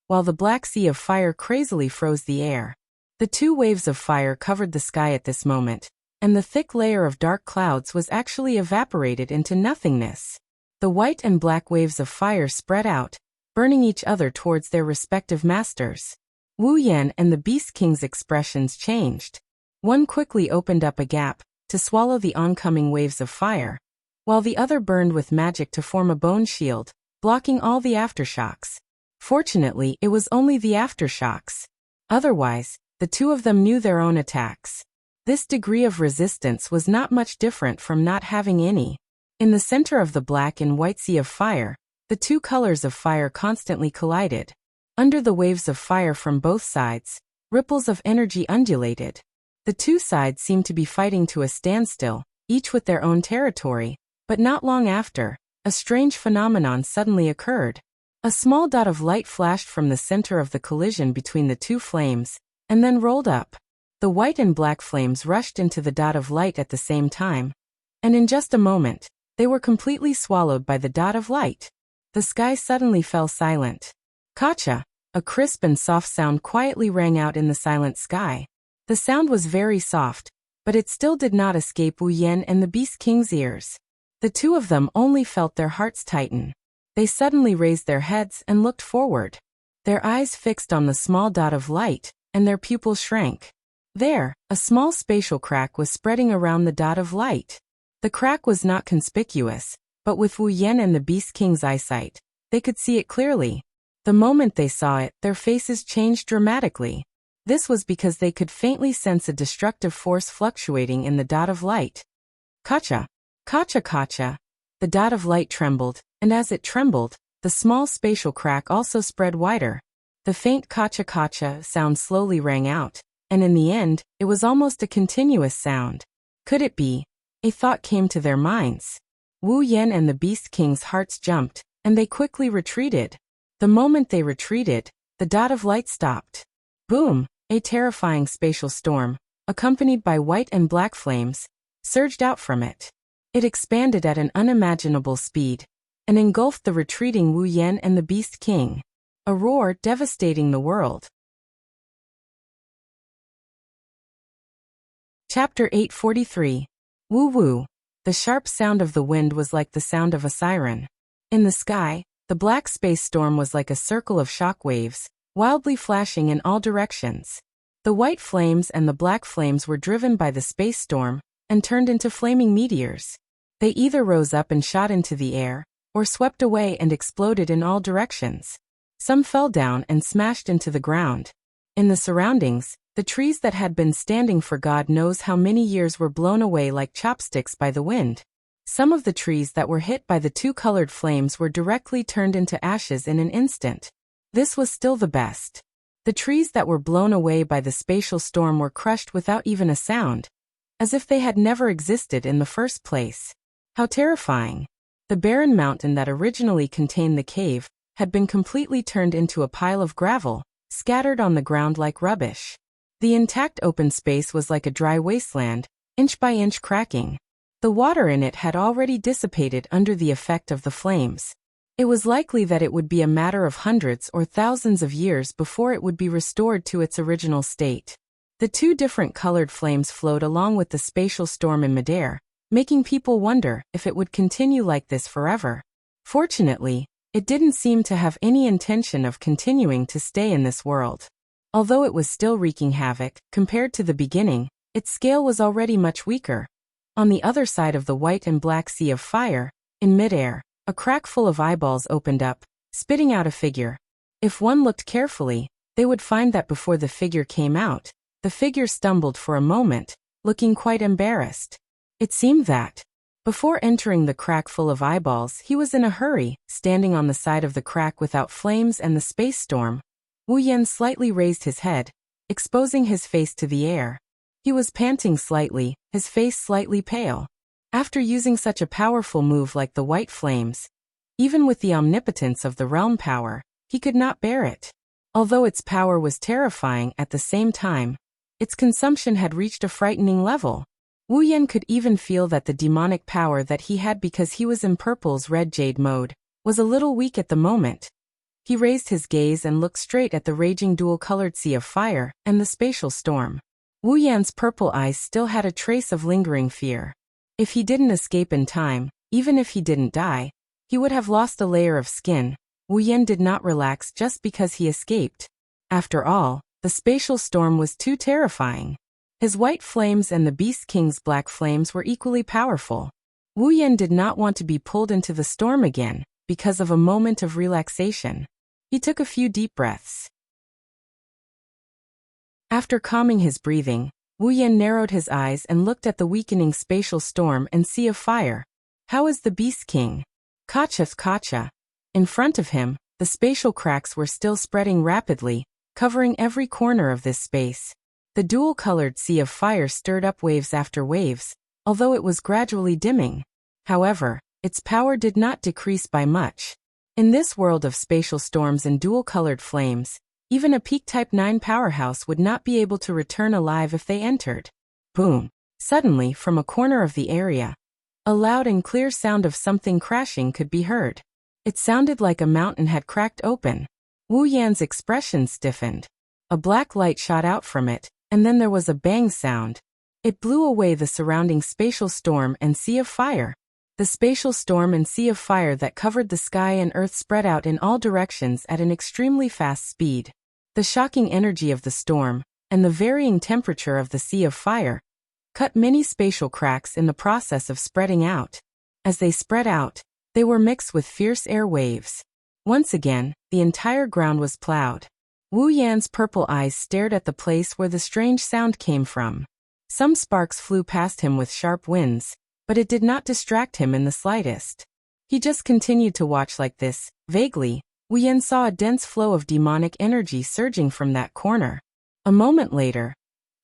while the black sea of fire crazily froze the air. The two waves of fire covered the sky at this moment, and the thick layer of dark clouds was actually evaporated into nothingness. The white and black waves of fire spread out, burning each other towards their respective masters. Wu Yan and the Beast King's expressions changed. One quickly opened up a gap to swallow the oncoming waves of fire, while the other burned with magic to form a bone shield, blocking all the aftershocks. Fortunately, it was only the aftershocks. Otherwise, the two of them knew their own attacks. This degree of resistance was not much different from not having any. In the center of the black and white sea of fire, the two colors of fire constantly collided. Under the waves of fire from both sides, ripples of energy undulated. The two sides seemed to be fighting to a standstill, each with their own territory, but not long after, a strange phenomenon suddenly occurred. A small dot of light flashed from the center of the collision between the two flames, and then rolled up. The white and black flames rushed into the dot of light at the same time, and in just a moment, they were completely swallowed by the dot of light. The sky suddenly fell silent. Kacha! A crisp and soft sound quietly rang out in the silent sky. The sound was very soft, but it still did not escape Wu Yan and the Beast King's ears. The two of them only felt their hearts tighten. They suddenly raised their heads and looked forward. Their eyes fixed on the small dot of light, and their pupils shrank. There, a small spatial crack was spreading around the dot of light. The crack was not conspicuous, but with Wu Yan and the Beast King's eyesight, they could see it clearly. The moment they saw it, their faces changed dramatically. This was because they could faintly sense a destructive force fluctuating in the dot of light. Kacha! Kacha kacha! The dot of light trembled, and as it trembled, the small spatial crack also spread wider. The faint kacha kacha sound slowly rang out, and in the end, it was almost a continuous sound. Could it be? A thought came to their minds. Wu Yan and the Beast King's hearts jumped, and they quickly retreated. The moment they retreated, the dot of light stopped. Boom! A terrifying spatial storm, accompanied by white and black flames, surged out from it. It expanded at an unimaginable speed, and engulfed the retreating Wu Yan and the Beast King. A roar devastating the world. Chapter 843. Woo woo. The sharp sound of the wind was like the sound of a siren. In the sky, the black space storm was like a circle of shock waves, wildly flashing in all directions. The white flames and the black flames were driven by the space storm and turned into flaming meteors. They either rose up and shot into the air, or swept away and exploded in all directions. Some fell down and smashed into the ground. In the surroundings, the trees that had been standing for God knows how many years were blown away like chopsticks by the wind. Some of the trees that were hit by the two colored flames were directly turned into ashes in an instant. This was still the best. The trees that were blown away by the spatial storm were crushed without even a sound, as if they had never existed in the first place. How terrifying! The barren mountain that originally contained the cave had been completely turned into a pile of gravel, scattered on the ground like rubbish. The intact open space was like a dry wasteland, inch by inch cracking. The water in it had already dissipated under the effect of the flames. It was likely that it would be a matter of hundreds or thousands of years before it would be restored to its original state. The two different colored flames flowed along with the spatial storm in midair, making people wonder if it would continue like this forever. Fortunately, it didn't seem to have any intention of continuing to stay in this world. Although it was still wreaking havoc, compared to the beginning, its scale was already much weaker. On the other side of the white and black sea of fire, in midair, a crack full of eyeballs opened up, spitting out a figure. If one looked carefully, they would find that before the figure came out, the figure stumbled for a moment, looking quite embarrassed. It seemed that, before entering the crack full of eyeballs, he was in a hurry, standing on the side of the crack without flames and the space storm. Wu Yan slightly raised his head, exposing his face to the air. He was panting slightly, his face slightly pale. After using such a powerful move like the white flames, even with the omnipotence of the realm power, he could not bear it. Although its power was terrifying at the same time, its consumption had reached a frightening level. Wu Yan could even feel that the demonic power that he had because he was in Purple's red jade mode was a little weak at the moment. He raised his gaze and looked straight at the raging dual-colored sea of fire and the spatial storm. Wu Yan's purple eyes still had a trace of lingering fear. If he didn't escape in time, even if he didn't die, he would have lost a layer of skin. Wu Yan did not relax just because he escaped. After all, the spatial storm was too terrifying. His white flames and the Beast King's black flames were equally powerful. Wu Yan did not want to be pulled into the storm again, because of a moment of relaxation. He took a few deep breaths. After calming his breathing, Wu Yan narrowed his eyes and looked at the weakening spatial storm and sea of fire. How is the Beast King? Kacha kacha. In front of him, the spatial cracks were still spreading rapidly, covering every corner of this space. The dual-colored sea of fire stirred up waves after waves, although it was gradually dimming. However, its power did not decrease by much. In this world of spatial storms and dual-colored flames, even a peak Type 9 powerhouse would not be able to return alive if they entered. Boom! Suddenly, from a corner of the area, a loud and clear sound of something crashing could be heard. It sounded like a mountain had cracked open. Wu Yan's expression stiffened. A black light shot out from it, and then there was a bang sound. It blew away the surrounding spatial storm and sea of fire. The spatial storm and sea of fire that covered the sky and earth spread out in all directions at an extremely fast speed. The shocking energy of the storm, and the varying temperature of the sea of fire, cut many spatial cracks in the process of spreading out. As they spread out, they were mixed with fierce air waves. Once again, the entire ground was plowed. Wu Yan's purple eyes stared at the place where the strange sound came from. Some sparks flew past him with sharp winds, but it did not distract him in the slightest. He just continued to watch like this. Vaguely, Wu Yan saw a dense flow of demonic energy surging from that corner. A moment later,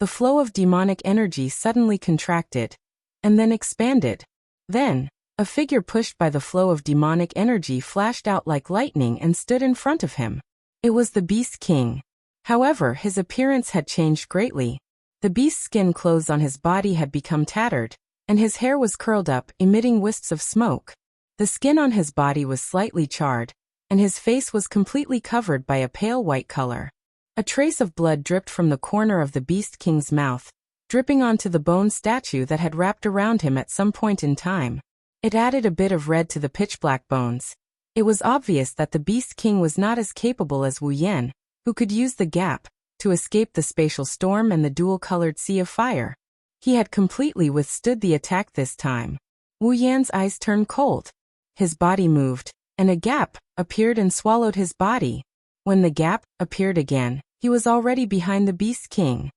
the flow of demonic energy suddenly contracted, and then expanded. Then, a figure pushed by the flow of demonic energy flashed out like lightning and stood in front of him. It was the Beast King. However, his appearance had changed greatly. The beast's skin clothes on his body had become tattered, and his hair was curled up, emitting wisps of smoke. The skin on his body was slightly charred, and his face was completely covered by a pale white color. A trace of blood dripped from the corner of the Beast King's mouth, dripping onto the bone statue that had wrapped around him at some point in time. It added a bit of red to the pitch-black bones. It was obvious that the Beast King was not as capable as Wu Yan, who could use the gap to escape the spatial storm and the dual-colored sea of fire. He had completely withstood the attack this time. Wu Yan's eyes turned cold. His body moved, and a gap appeared and swallowed his body. When the gap appeared again, he was already behind the Beast King.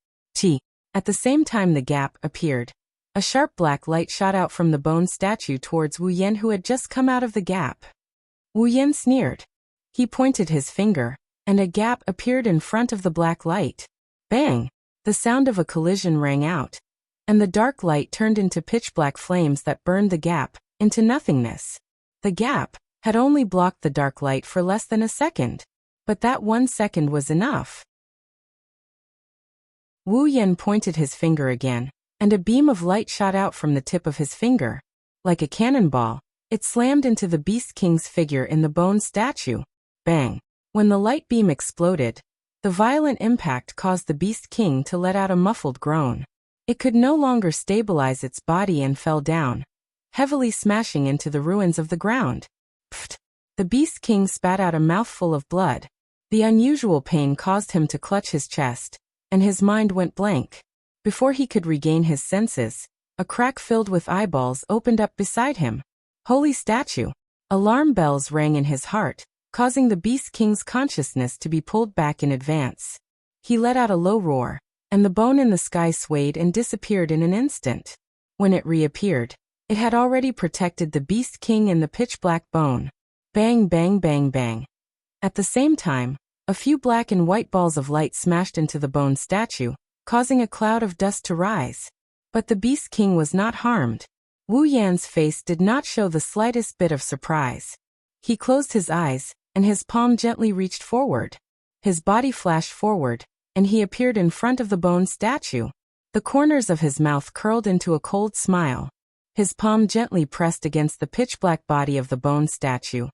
At the same time the gap appeared, a sharp black light shot out from the bone statue towards Wu Yan, who had just come out of the gap. Wu Yan sneered. He pointed his finger, and a gap appeared in front of the black light. Bang! The sound of a collision rang out, and the dark light turned into pitch-black flames that burned the gap into nothingness. The gap had only blocked the dark light for less than a second, but that 1 second was enough. Wu Yan pointed his finger again, and a beam of light shot out from the tip of his finger. Like a cannonball, it slammed into the Beast King's figure in the bone statue. Bang! When the light beam exploded, the violent impact caused the Beast King to let out a muffled groan. It could no longer stabilize its body and fell down, heavily smashing into the ruins of the ground. Pfft! The Beast King spat out a mouthful of blood. The unusual pain caused him to clutch his chest, and his mind went blank. Before he could regain his senses, a crack filled with eyeballs opened up beside him. Holy statue! Alarm bells rang in his heart, causing the Beast King's consciousness to be pulled back in advance. He let out a low roar, and the bone in the sky swayed and disappeared in an instant. When it reappeared, it had already protected the Beast King and the pitch-black bone. Bang, bang, bang, bang. At the same time, a few black and white balls of light smashed into the bone statue, causing a cloud of dust to rise. But the Beast King was not harmed. Wu Yan's face did not show the slightest bit of surprise. He closed his eyes, and his palm gently reached forward. His body flashed forward, and he appeared in front of the bone statue. The corners of his mouth curled into a cold smile. His palm gently pressed against the pitch-black body of the bone statue.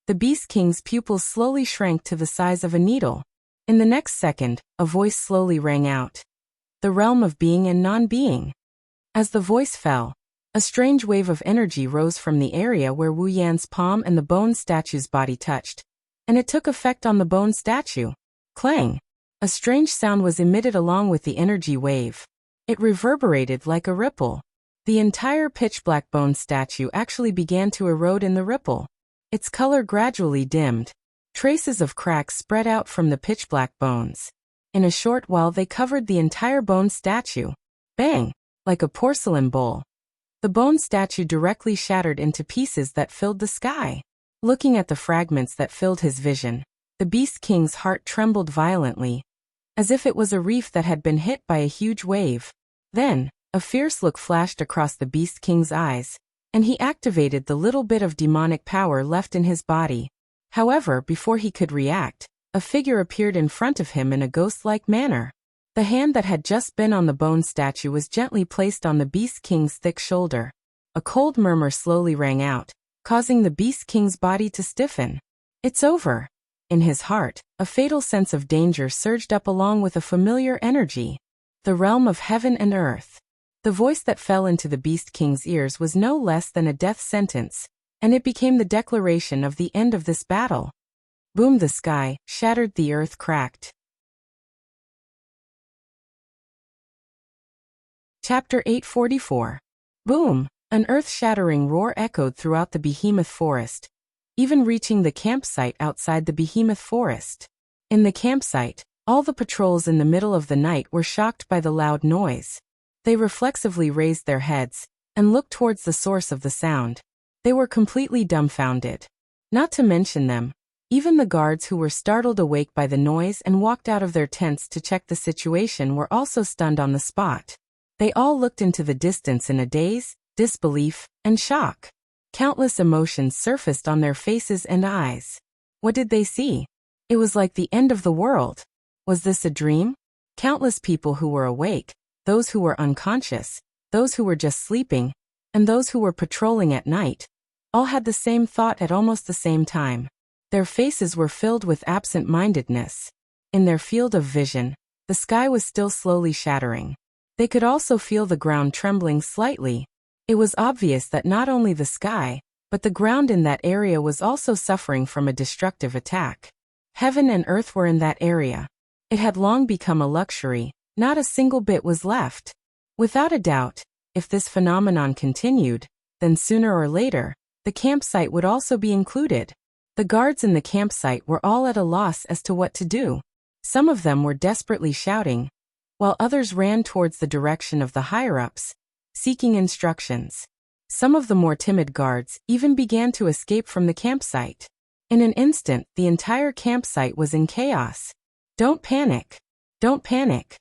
The Beast King's pupils slowly shrank to the size of a needle. In the next second, a voice slowly rang out. The realm of being and non-being. As the voice fell, a strange wave of energy rose from the area where Wu Yan's palm and the bone statue's body touched, and it took effect on the bone statue. Clang! A strange sound was emitted along with the energy wave. It reverberated like a ripple. The entire pitch-black bone statue actually began to erode in the ripple. Its color gradually dimmed. Traces of cracks spread out from the pitch-black bones. In a short while they covered the entire bone statue. Bang! Like a porcelain bowl. The bone statue directly shattered into pieces that filled the sky. Looking at the fragments that filled his vision, the Beast King's heart trembled violently, as if it was a reef that had been hit by a huge wave. Then, a fierce look flashed across the Beast King's eyes, and he activated the little bit of demonic power left in his body. However, before he could react, a figure appeared in front of him in a ghost-like manner. The hand that had just been on the bone statue was gently placed on the Beast King's thick shoulder. A cold murmur slowly rang out, causing the Beast King's body to stiffen. It's over. In his heart, a fatal sense of danger surged up along with a familiar energy. The realm of heaven and earth. The voice that fell into the Beast King's ears was no less than a death sentence, and it became the declaration of the end of this battle. Boom! The sky shattered, the earth cracked. Chapter 844. Boom! An earth-shattering roar echoed throughout the behemoth forest, even reaching the campsite outside the behemoth forest. In the campsite, all the patrols in the middle of the night were shocked by the loud noise. They reflexively raised their heads and looked towards the source of the sound. They were completely dumbfounded. Not to mention them, even the guards who were startled awake by the noise and walked out of their tents to check the situation were also stunned on the spot. They all looked into the distance in a daze, disbelief, and shock. Countless emotions surfaced on their faces and eyes. What did they see? It was like the end of the world. Was this a dream? Countless people who were awake, those who were unconscious, those who were just sleeping, and those who were patrolling at night, all had the same thought at almost the same time. Their faces were filled with absent-mindedness. In their field of vision, the sky was still slowly shattering. They could also feel the ground trembling slightly. It was obvious that not only the sky, but the ground in that area was also suffering from a destructive attack. Heaven and earth were in that area. It had long become a luxury, not a single bit was left. Without a doubt, if this phenomenon continued, then sooner or later, the campsite would also be included. The guards in the campsite were all at a loss as to what to do. Some of them were desperately shouting, while others ran towards the direction of the higher-ups, seeking instructions. Some of the more timid guards even began to escape from the campsite. In an instant, the entire campsite was in chaos. Don't panic. Don't panic.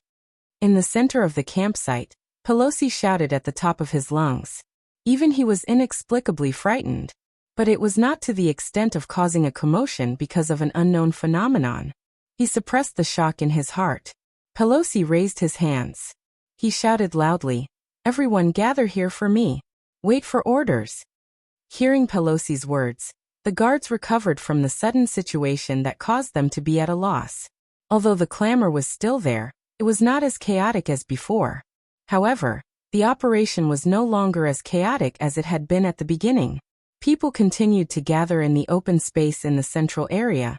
In the center of the campsite, Pelosi shouted at the top of his lungs. Even he was inexplicably frightened. But it was not to the extent of causing a commotion because of an unknown phenomenon. He suppressed the shock in his heart. Pelosi raised his hands. He shouted loudly, "Everyone gather here for me. Wait for orders." Hearing Pelosi's words, the guards recovered from the sudden situation that caused them to be at a loss. Although the clamor was still there, it was not as chaotic as before. However, the operation was no longer as chaotic as it had been at the beginning. People continued to gather in the open space in the central area,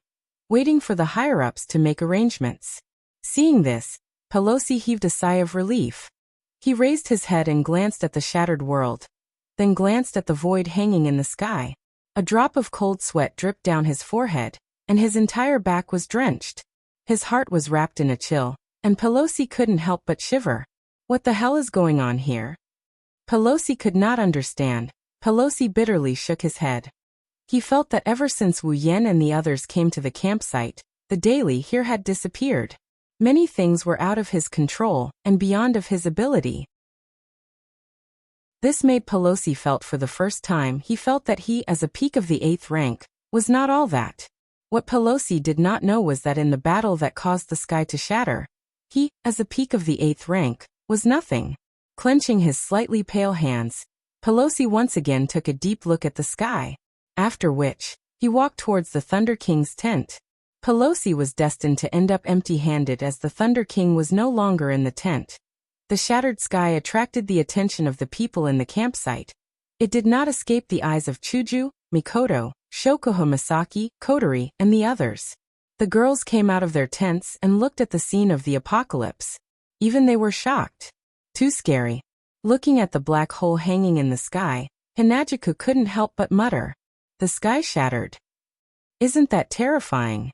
waiting for the higher-ups to make arrangements. Seeing this, Pelosi heaved a sigh of relief. He raised his head and glanced at the shattered world, then glanced at the void hanging in the sky. A drop of cold sweat dripped down his forehead, and his entire back was drenched. His heart was wrapped in a chill, and Pelosi couldn't help but shiver. What the hell is going on here? Pelosi could not understand. Pelosi bitterly shook his head. He felt that ever since Wu Yan and the others came to the campsite, the daily here had disappeared. Many things were out of his control and beyond of his ability. This made Pelosi felt for the first time he felt that he, as a peak of the 8th rank, was not all that. What Pelosi did not know was that in the battle that caused the sky to shatter, he, as a peak of the 8th rank, was nothing. Clenching his slightly pale hands, Pelosi once again took a deep look at the sky, after which, he walked towards the Thunder King's tent. Pelosi was destined to end up empty-handed as the Thunder King was no longer in the tent. The shattered sky attracted the attention of the people in the campsite. It did not escape the eyes of Chuju, Mikoto, Shokuho Misaki, Kotori, and the others. The girls came out of their tents and looked at the scene of the apocalypse. Even they were shocked. Too scary. Looking at the black hole hanging in the sky, Hinajiku couldn't help but mutter. The sky shattered. Isn't that terrifying?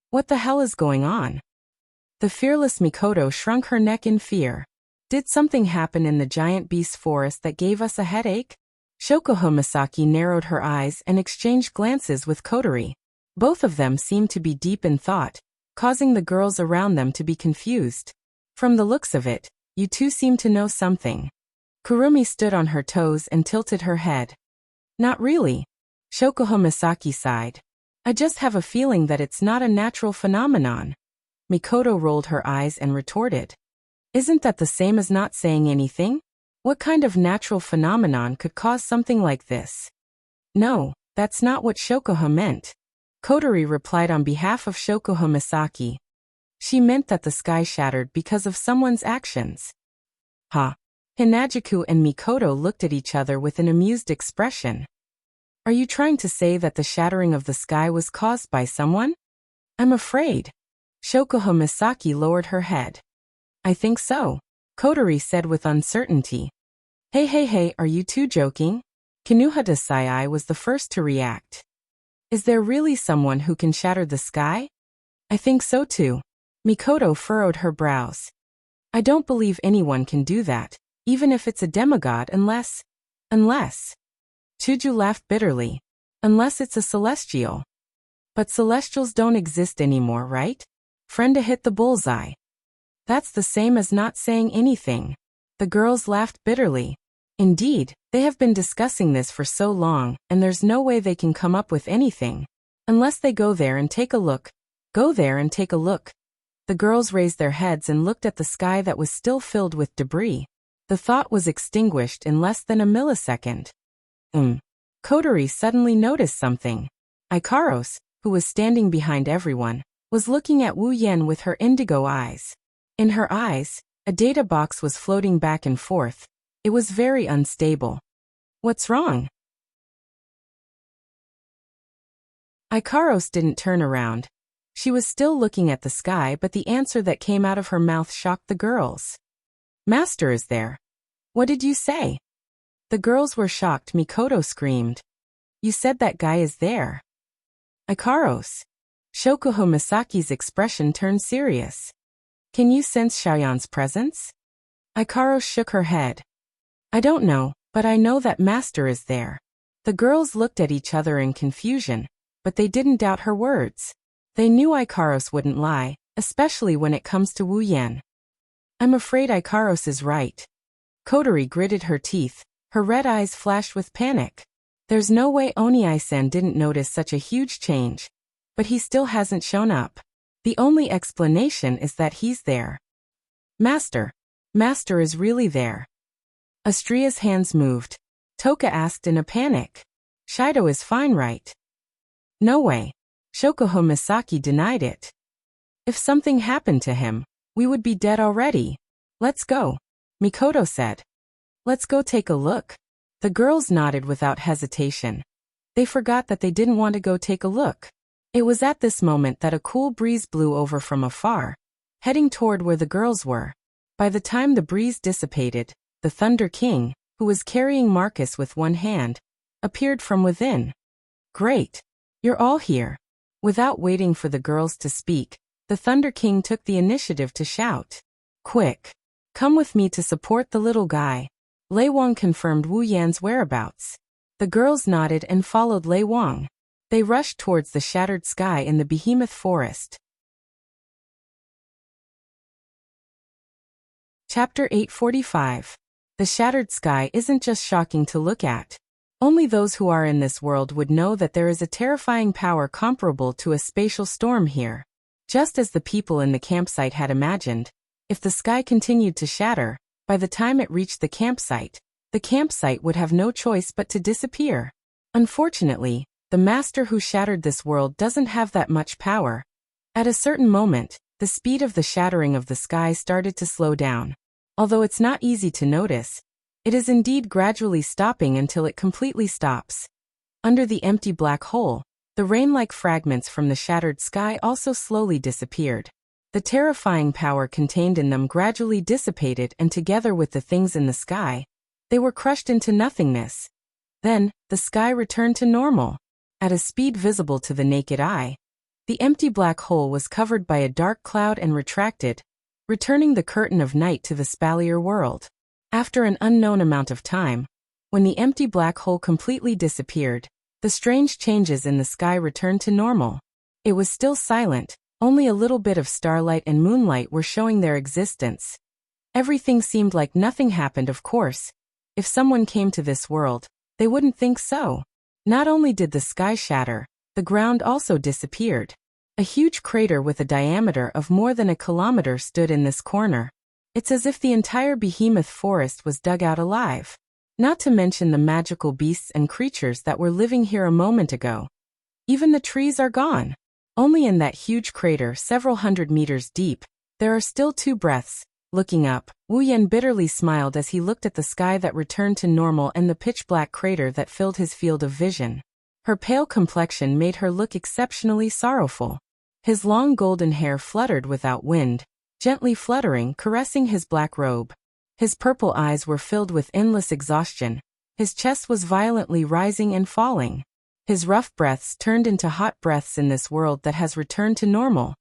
What the hell is going on? The fearless Mikoto shrunk her neck in fear. Did something happen in the giant beast forest that gave us a headache? Shokuho Misaki narrowed her eyes and exchanged glances with Kotori. Both of them seemed to be deep in thought, causing the girls around them to be confused. From the looks of it, you two seem to know something. Kurumi stood on her toes and tilted her head. Not really. Shokuho Misaki sighed. I just have a feeling that it's not a natural phenomenon. Mikoto rolled her eyes and retorted. Isn't that the same as not saying anything? What kind of natural phenomenon could cause something like this? No, that's not what Shokuho meant. Kotori replied on behalf of Shokuho Misaki. She meant that the sky shattered because of someone's actions. Ha! Hinajiku and Mikoto looked at each other with an amused expression. Are you trying to say that the shattering of the sky was caused by someone? I'm afraid. Shokuho Misaki lowered her head. I think so, Kotori said with uncertainty. Hey, are you two joking? Kinuhata Sai was the first to react. Is there really someone who can shatter the sky? I think so too. Mikoto furrowed her brows. I don't believe anyone can do that, even if it's a demigod unless… Chuju laughed bitterly. Unless it's a celestial. But celestials don't exist anymore, right? Frenda hit the bullseye. That's the same as not saying anything. The girls laughed bitterly. Indeed, they have been discussing this for so long, and there's no way they can come up with anything. Unless they go there and take a look. Go there and take a look. The girls raised their heads and looked at the sky that was still filled with debris. The thought was extinguished in less than a millisecond. Kotori suddenly noticed something. Ikaros, who was standing behind everyone, was looking at Wu Yen with her indigo eyes. In her eyes, a data box was floating back and forth. It was very unstable. What's wrong? Ikaros didn't turn around. She was still looking at the sky, but the answer that came out of her mouth shocked the girls. Master is there. What did you say? The girls were shocked. Mikoto screamed. You said that guy is there. Ikaros. Shokuho Misaki's expression turned serious. Can you sense Xiaoyan's presence? Ikaros shook her head. I don't know, but I know that Master is there. The girls looked at each other in confusion, but they didn't doubt her words. They knew Ikaros wouldn't lie, especially when it comes to Wu Yen. I'm afraid Ikaros is right. Kotori gritted her teeth. Her red eyes flashed with panic. There's no way Oniai-san didn't notice such a huge change. But he still hasn't shown up. The only explanation is that he's there. Master. Master is really there. Astria's hands moved. Toka asked in a panic. Shido is fine, right? No way. Shokuho Misaki denied it. If something happened to him, we would be dead already. Let's go, Mikoto said. Let's go take a look. The girls nodded without hesitation. They forgot that they didn't want to go take a look. It was at this moment that a cool breeze blew over from afar, heading toward where the girls were. By the time the breeze dissipated, the Thunder King, who was carrying Marcus with one hand, appeared from within. Great. You're all here. Without waiting for the girls to speak, the Thunder King took the initiative to shout. Quick. Come with me to support the little guy. Lei Wang confirmed Wu Yan's whereabouts. The girls nodded and followed Lei Wang. They rushed towards the shattered sky in the behemoth forest. Chapter 845. The shattered sky isn't just shocking to look at. Only those who are in this world would know that there is a terrifying power comparable to a spatial storm here. Just as the people in the campsite had imagined, if the sky continued to shatter, by the time it reached the campsite would have no choice but to disappear. Unfortunately, the master who shattered this world doesn't have that much power. At a certain moment, the speed of the shattering of the sky started to slow down. Although it's not easy to notice, it is indeed gradually stopping until it completely stops. Under the empty black hole, the rain-like fragments from the shattered sky also slowly disappeared. The terrifying power contained in them gradually dissipated, and together with the things in the sky, they were crushed into nothingness. Then, the sky returned to normal. At a speed visible to the naked eye, the empty black hole was covered by a dark cloud and retracted, returning the curtain of night to the spalier world. After an unknown amount of time, when the empty black hole completely disappeared, the strange changes in the sky returned to normal. It was still silent. Only a little bit of starlight and moonlight were showing their existence. Everything seemed like nothing happened. Of course, if someone came to this world, they wouldn't think so. Not only did the sky shatter, the ground also disappeared. A huge crater with a diameter of more than a kilometer stood in this corner. It's as if the entire behemoth forest was dug out alive. Not to mention the magical beasts and creatures that were living here a moment ago. Even the trees are gone. Only in that huge crater several hundred meters deep, there are still two breaths. Looking up, Wu Yan bitterly smiled as he looked at the sky that returned to normal and the pitch-black crater that filled his field of vision. Her pale complexion made her look exceptionally sorrowful. His long golden hair fluttered without wind, gently fluttering, caressing his black robe. His purple eyes were filled with endless exhaustion. His chest was violently rising and falling. His rough breaths turned into hot breaths in this world that has returned to normal.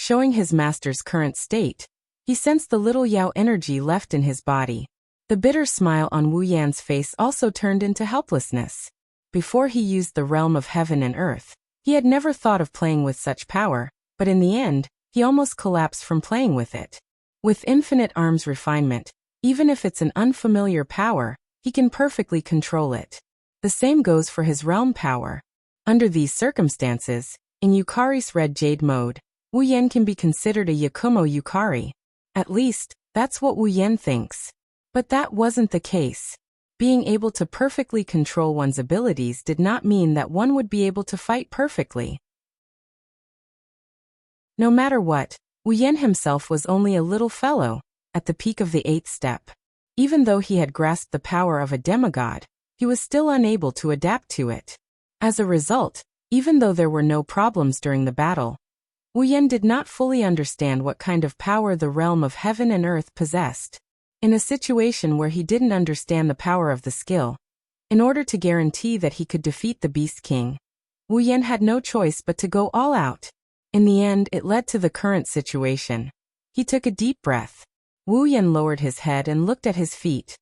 showing his master's current state. He sensed the little Yao energy left in his body. The bitter smile on Wu Yan's face also turned into helplessness. Before he used the realm of heaven and earth, he had never thought of playing with such power, but in the end, he almost collapsed from playing with it. With infinite arms refinement, even if it's an unfamiliar power, he can perfectly control it. The same goes for his realm power. Under these circumstances, in Yukari's red jade mode, Wu Yan can be considered a Yakumo Yukari. At least, that's what Wu Yan thinks. But that wasn't the case. Being able to perfectly control one's abilities did not mean that one would be able to fight perfectly. No matter what, Wu Yan himself was only a little fellow, at the peak of the 8th step. Even though he had grasped the power of a demigod, he was still unable to adapt to it. As a result, even though there were no problems during the battle, Wu Yan did not fully understand what kind of power the realm of heaven and earth possessed. In a situation where he didn't understand the power of the skill, in order to guarantee that he could defeat the Beast King, Wu Yan had no choice but to go all out. In the end, it led to the current situation. He took a deep breath. Wu Yan lowered his head and looked at his feet.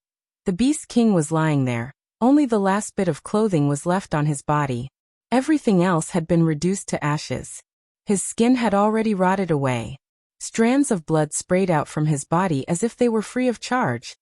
The Beast King was lying there. Only the last bit of clothing was left on his body. Everything else had been reduced to ashes. His skin had already rotted away. Strands of blood sprayed out from his body as if they were free of charge,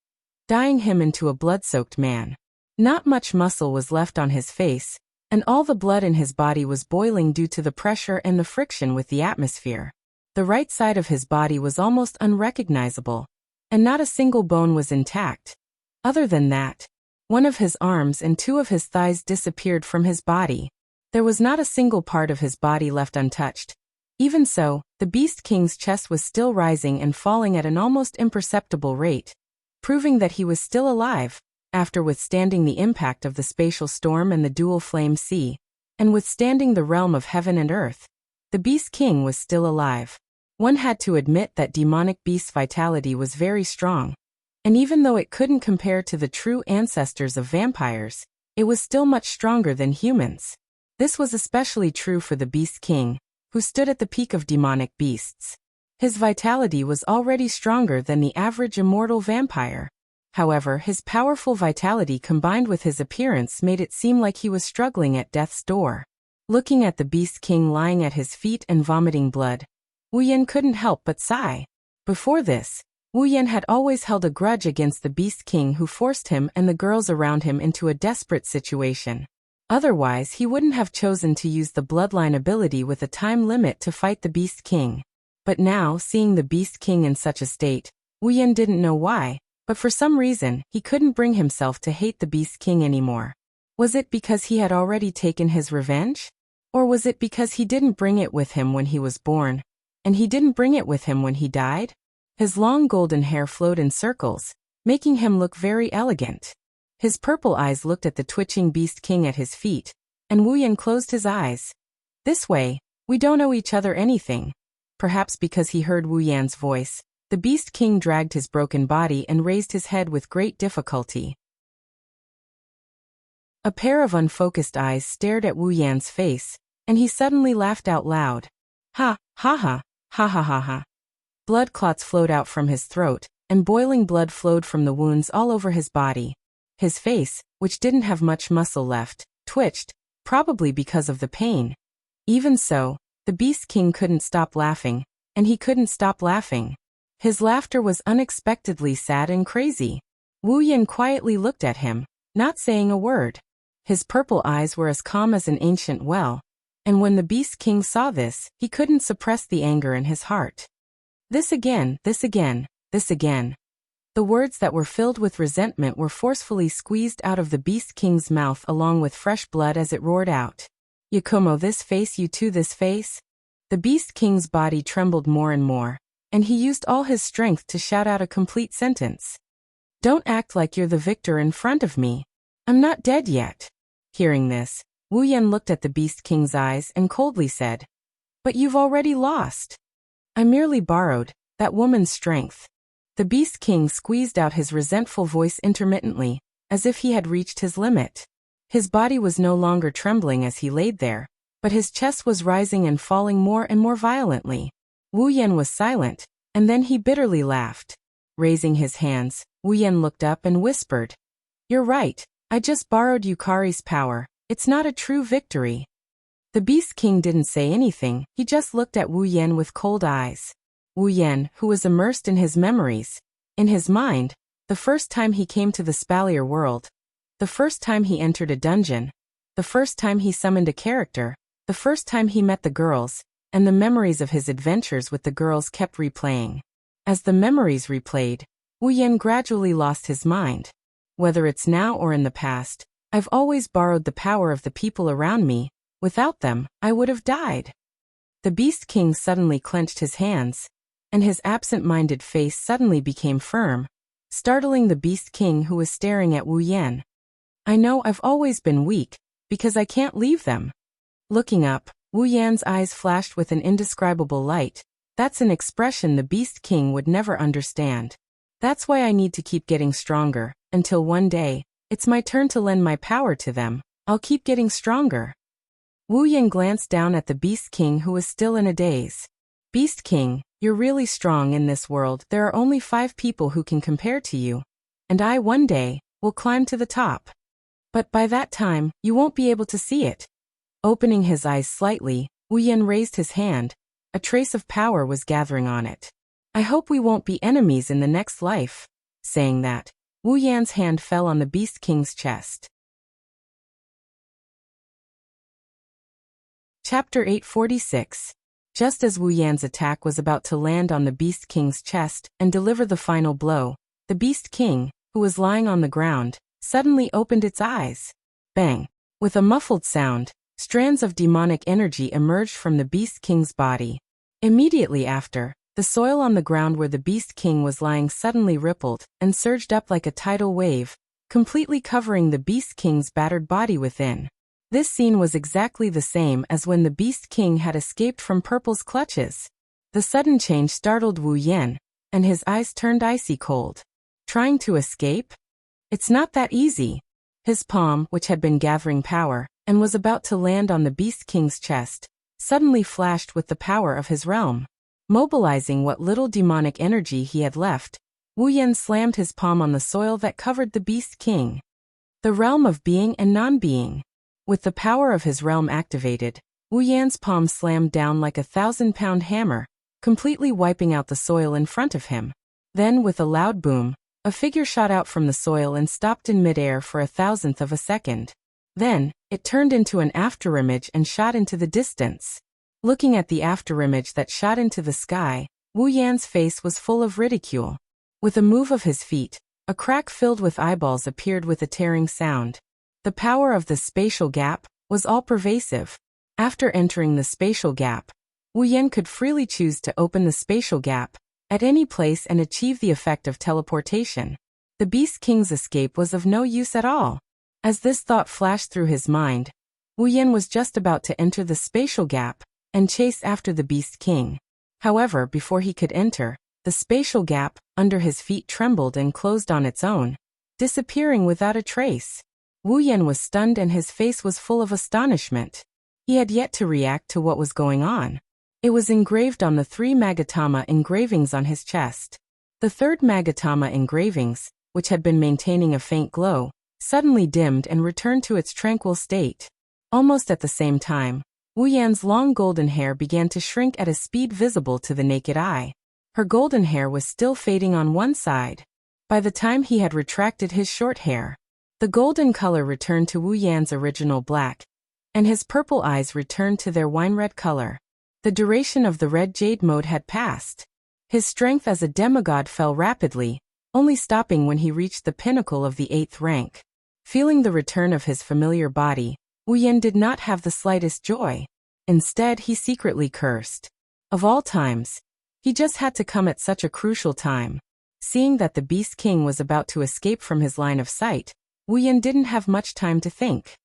dyeing him into a blood-soaked man. Not much muscle was left on his face, and all the blood in his body was boiling due to the pressure and the friction with the atmosphere. The right side of his body was almost unrecognizable, and not a single bone was intact. Other than that, one of his arms and 2 of his thighs disappeared from his body. There was not a single part of his body left untouched. Even so, the Beast King's chest was still rising and falling at an almost imperceptible rate, proving that he was still alive, after withstanding the impact of the spatial storm and the dual flame sea, and withstanding the realm of heaven and earth. The Beast King was still alive. One had to admit that demonic beast's vitality was very strong, and even though it couldn't compare to the true ancestors of vampires, it was still much stronger than humans. This was especially true for the Beast King, who stood at the peak of demonic beasts. His vitality was already stronger than the average immortal vampire. However, his powerful vitality combined with his appearance made it seem like he was struggling at death's door. Looking at the Beast King lying at his feet and vomiting blood, Wu Yan couldn't help but sigh. Before this, Wu Yan had always held a grudge against the Beast King who forced him and the girls around him into a desperate situation. Otherwise, he wouldn't have chosen to use the bloodline ability with a time limit to fight the Beast King. But now, seeing the Beast King in such a state, Wu Yan didn't know why, but for some reason, he couldn't bring himself to hate the Beast King anymore. Was it because he had already taken his revenge? Or was it because he didn't bring it with him when he was born, and he didn't bring it with him when he died? His long golden hair flowed in circles, making him look very elegant. His purple eyes looked at the twitching Beast King at his feet, and Wu Yan closed his eyes. This way, we don't owe each other anything. Perhaps because he heard Wu Yan's voice, the Beast King dragged his broken body and raised his head with great difficulty. A pair of unfocused eyes stared at Wu Yan's face, and he suddenly laughed out loud. Ha, ha ha, ha ha ha ha. Blood clots flowed out from his throat, and boiling blood flowed from the wounds all over his body. His face, which didn't have much muscle left, twitched, probably because of the pain. Even so, the Beast King couldn't stop laughing, and he couldn't stop laughing. His laughter was unexpectedly sad and crazy. Wu Yan quietly looked at him, not saying a word. His purple eyes were as calm as an ancient well, and when the Beast King saw this, he couldn't suppress the anger in his heart. This again, this again, this again. The words that were filled with resentment were forcefully squeezed out of the Beast King's mouth along with fresh blood as it roared out. Yakumo, this face, you too, this face? The Beast King's body trembled more and more, and he used all his strength to shout out a complete sentence. Don't act like you're the victor in front of me. I'm not dead yet. Hearing this, Wu Yan looked at the Beast King's eyes and coldly said, But you've already lost. I merely borrowed that woman's strength. The Beast King squeezed out his resentful voice intermittently, as if he had reached his limit. His body was no longer trembling as he laid there, but his chest was rising and falling more and more violently. Wu Yan was silent, and then he bitterly laughed. Raising his hands, Wu Yan looked up and whispered, "You're right, I just borrowed Yukari's power, it's not a true victory." The Beast King didn't say anything, he just looked at Wu Yan with cold eyes. Wu Yan, who was immersed in his memories, in his mind, the first time he came to the Spalier world, the first time he entered a dungeon, the first time he summoned a character, the first time he met the girls, and the memories of his adventures with the girls kept replaying. As the memories replayed, Wu Yan gradually lost his mind. Whether it's now or in the past, I've always borrowed the power of the people around me. Without them, I would have died. The Beast King suddenly clenched his hands, and his absent-minded face suddenly became firm, startling the Beast King who was staring at Wu Yan. "I know I've always been weak, because I can't leave them." Looking up, Wu Yan's eyes flashed with an indescribable light. "That's an expression the Beast King would never understand. That's why I need to keep getting stronger, until one day, it's my turn to lend my power to them. I'll keep getting stronger." Wu Yan glanced down at the Beast King who was still in a daze. "Beast King, you're really strong in this world. There are only 5 people who can compare to you. And I, one day, will climb to the top. But by that time, you won't be able to see it." Opening his eyes slightly, Wu Yan raised his hand. A trace of power was gathering on it. "I hope we won't be enemies in the next life." Saying that, Wu Yan's hand fell on the Beast King's chest. Chapter 846. Just as Wu Yan's attack was about to land on the Beast King's chest and deliver the final blow, the Beast King, who was lying on the ground, suddenly opened its eyes. Bang! With a muffled sound, strands of demonic energy emerged from the Beast King's body. Immediately after, the soil on the ground where the Beast King was lying suddenly rippled and surged up like a tidal wave, completely covering the Beast King's battered body within. This scene was exactly the same as when the Beast King had escaped from Purple's clutches. The sudden change startled Wu Yan, and his eyes turned icy cold. Trying to escape? It's not that easy. His palm, which had been gathering power, and was about to land on the Beast King's chest, suddenly flashed with the power of his realm. Mobilizing what little demonic energy he had left, Wu Yan slammed his palm on the soil that covered the Beast King. The realm of being and non-being. With the power of his realm activated, Wu Yan's palm slammed down like a 1,000-pound hammer, completely wiping out the soil in front of him. Then, with a loud boom, a figure shot out from the soil and stopped in midair for 1,000th of a second. Then, it turned into an afterimage and shot into the distance. Looking at the afterimage that shot into the sky, Wu Yan's face was full of ridicule. With a move of his feet, a crack filled with eyeballs appeared with a tearing sound. The power of the spatial gap was all-pervasive. After entering the spatial gap, Wu Yan could freely choose to open the spatial gap at any place and achieve the effect of teleportation. The Beast King's escape was of no use at all. As this thought flashed through his mind, Wu Yan was just about to enter the spatial gap and chase after the Beast King. However, before he could enter, the spatial gap under his feet trembled and closed on its own, disappearing without a trace. Wu Yan was stunned and his face was full of astonishment. He had yet to react to what was going on. It was engraved on the 3 Magatama engravings on his chest. The 3rd Magatama engravings, which had been maintaining a faint glow, suddenly dimmed and returned to its tranquil state. Almost at the same time, Wu Yan's long golden hair began to shrink at a speed visible to the naked eye. Her golden hair was still fading on one side. By the time he had retracted his short hair, the golden color returned to Wu Yan's original black, and his purple eyes returned to their wine-red color. The duration of the red jade mode had passed. His strength as a demigod fell rapidly, only stopping when he reached the pinnacle of the 8th rank. Feeling the return of his familiar body, Wu Yan did not have the slightest joy. Instead, he secretly cursed. Of all times, he just had to come at such a crucial time. Seeing that the Beast King was about to escape from his line of sight, Wu Yan didn't have much time to think.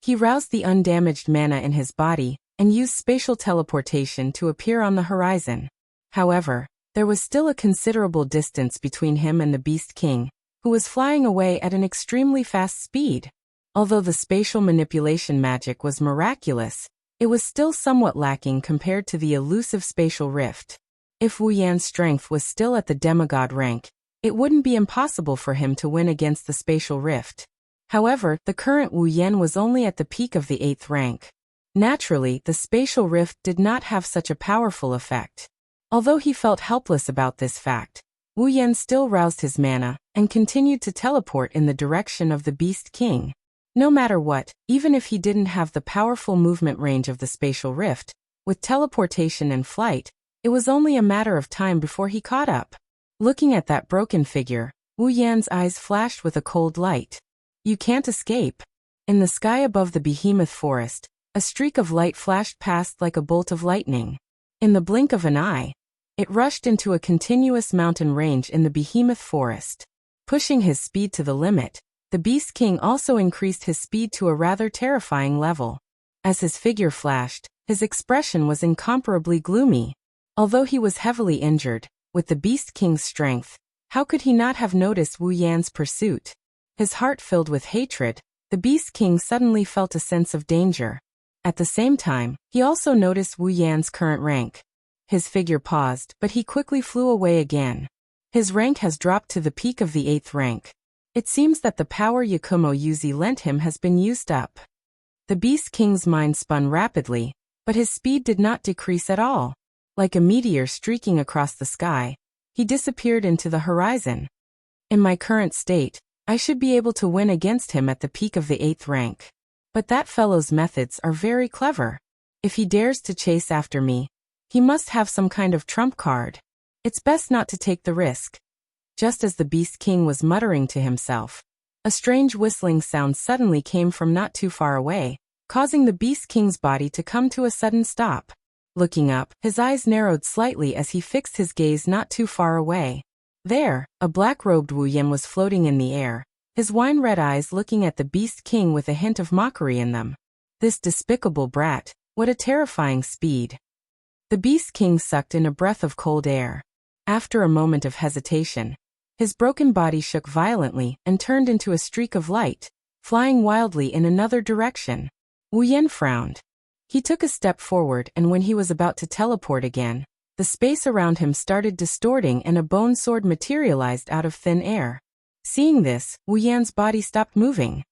He roused the undamaged mana in his body and used spatial teleportation to appear on the horizon. However, there was still a considerable distance between him and the Beast King, who was flying away at an extremely fast speed. Although the spatial manipulation magic was miraculous, it was still somewhat lacking compared to the elusive spatial rift. If Wu Yan's strength was still at the demigod rank, it wouldn't be impossible for him to win against the spatial rift. However, the current Wu Yan was only at the peak of the 8th rank. Naturally, the spatial rift did not have such a powerful effect. Although he felt helpless about this fact, Wu Yan still roused his mana and continued to teleport in the direction of the Beast King. No matter what, even if he didn't have the powerful movement range of the spatial rift, with teleportation and flight, it was only a matter of time before he caught up. Looking at that broken figure, Wu Yan's eyes flashed with a cold light. You can't escape. In the sky above the behemoth forest, a streak of light flashed past like a bolt of lightning. In the blink of an eye, it rushed into a continuous mountain range in the behemoth forest. Pushing his speed to the limit, the Beast King also increased his speed to a rather terrifying level. As his figure flashed, his expression was incomparably gloomy. Although he was heavily injured, with the Beast King's strength, how could he not have noticed Wu Yan's pursuit? His heart filled with hatred, the Beast King suddenly felt a sense of danger. At the same time, he also noticed Wu Yan's current rank. His figure paused, but he quickly flew away again. His rank has dropped to the peak of the 8th rank. It seems that the power Yakumo Yuzi lent him has been used up. The Beast King's mind spun rapidly, but his speed did not decrease at all. Like a meteor streaking across the sky, he disappeared into the horizon. In my current state, I should be able to win against him at the peak of the 8th rank. But that fellow's methods are very clever. If he dares to chase after me, he must have some kind of trump card. It's best not to take the risk. Just as the Beast King was muttering to himself, a strange whistling sound suddenly came from not too far away, causing the Beast King's body to come to a sudden stop. Looking up, his eyes narrowed slightly as he fixed his gaze not too far away. There, a black-robed Wu Yan was floating in the air, his wine-red eyes looking at the Beast King with a hint of mockery in them. This despicable brat, what a terrifying speed. The Beast King sucked in a breath of cold air. After a moment of hesitation, his broken body shook violently and turned into a streak of light, flying wildly in another direction. Wu Yan frowned. He took a step forward, and when he was about to teleport again, the space around him started distorting and a bone sword materialized out of thin air. Seeing this, Wu Yan's body stopped moving.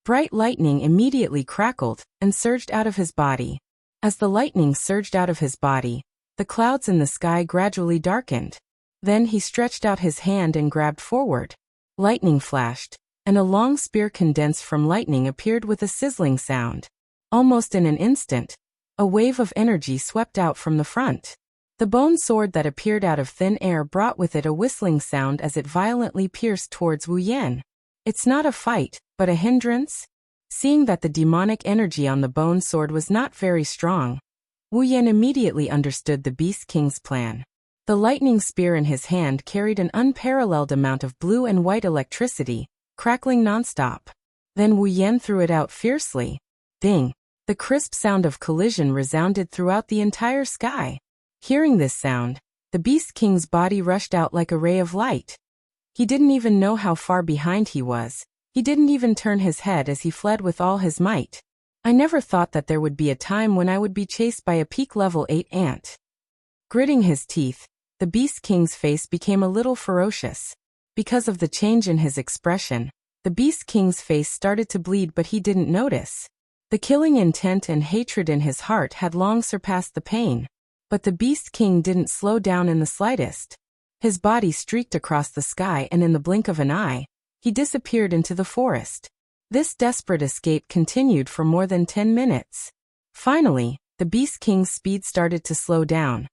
Bright lightning immediately crackled and surged out of his body. As the lightning surged out of his body, the clouds in the sky gradually darkened. Then he stretched out his hand and grabbed forward. Lightning flashed, and a long spear condensed from lightning appeared with a sizzling sound. Almost in an instant, a wave of energy swept out from the front. The bone sword that appeared out of thin air brought with it a whistling sound as it violently pierced towards Wu Yan. It's not a fight, but a hindrance? Seeing that the demonic energy on the bone sword was not very strong, Wu Yan immediately understood the Beast King's plan. The lightning spear in his hand carried an unparalleled amount of blue and white electricity, crackling nonstop. Then Wu Yan threw it out fiercely. Ding! The crisp sound of collision resounded throughout the entire sky. Hearing this sound, the Beast King's body rushed out like a ray of light. He didn't even know how far behind he was. He didn't even turn his head as he fled with all his might. I never thought that there would be a time when I would be chased by a peak level 8 ant. Gritting his teeth, the Beast King's face became a little ferocious. Because of the change in his expression, the Beast King's face started to bleed, but he didn't notice. The killing intent and hatred in his heart had long surpassed the pain. But the Beast King didn't slow down in the slightest. His body streaked across the sky, and in the blink of an eye, he disappeared into the forest. This desperate escape continued for more than 10 minutes. Finally, the Beast King's speed started to slow down.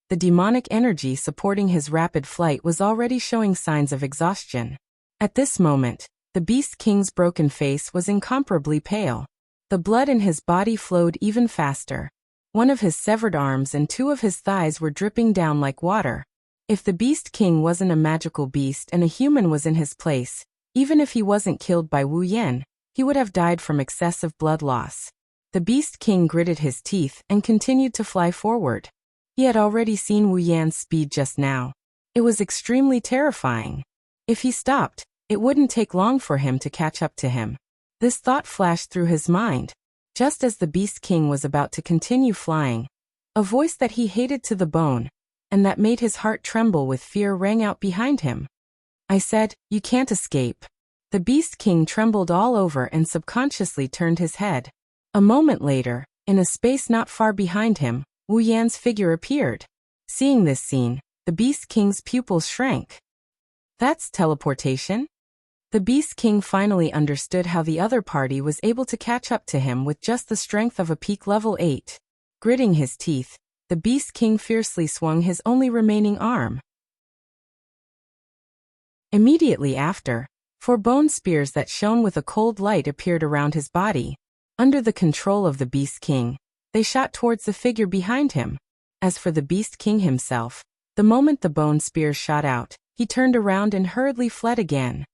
The demonic energy supporting his rapid flight was already showing signs of exhaustion. At this moment, the Beast King's broken face was incomparably pale. The blood in his body flowed even faster. One of his severed arms and 2 of his thighs were dripping down like water. If the Beast King wasn't a magical beast and a human was in his place, even if he wasn't killed by Wu Yan, he would have died from excessive blood loss. The Beast King gritted his teeth and continued to fly forward. He had already seen Wu Yan's speed just now. It was extremely terrifying. If he stopped, it wouldn't take long for him to catch up to him. This thought flashed through his mind. Just as the Beast King was about to continue flying, a voice that he hated to the bone, and that made his heart tremble with fear, rang out behind him. I said, "You can't escape." The Beast King trembled all over and subconsciously turned his head. A moment later, in a space not far behind him, Wu Yan's figure appeared. Seeing this scene, the Beast King's pupils shrank. That's teleportation? The Beast King finally understood how the other party was able to catch up to him with just the strength of a peak level 8. Gritting his teeth, the Beast King fiercely swung his only remaining arm. Immediately after, 4 bone spears that shone with a cold light appeared around his body. Under the control of the Beast King, they shot towards the figure behind him. As for the Beast King himself, the moment the bone spears shot out, he turned around and hurriedly fled again.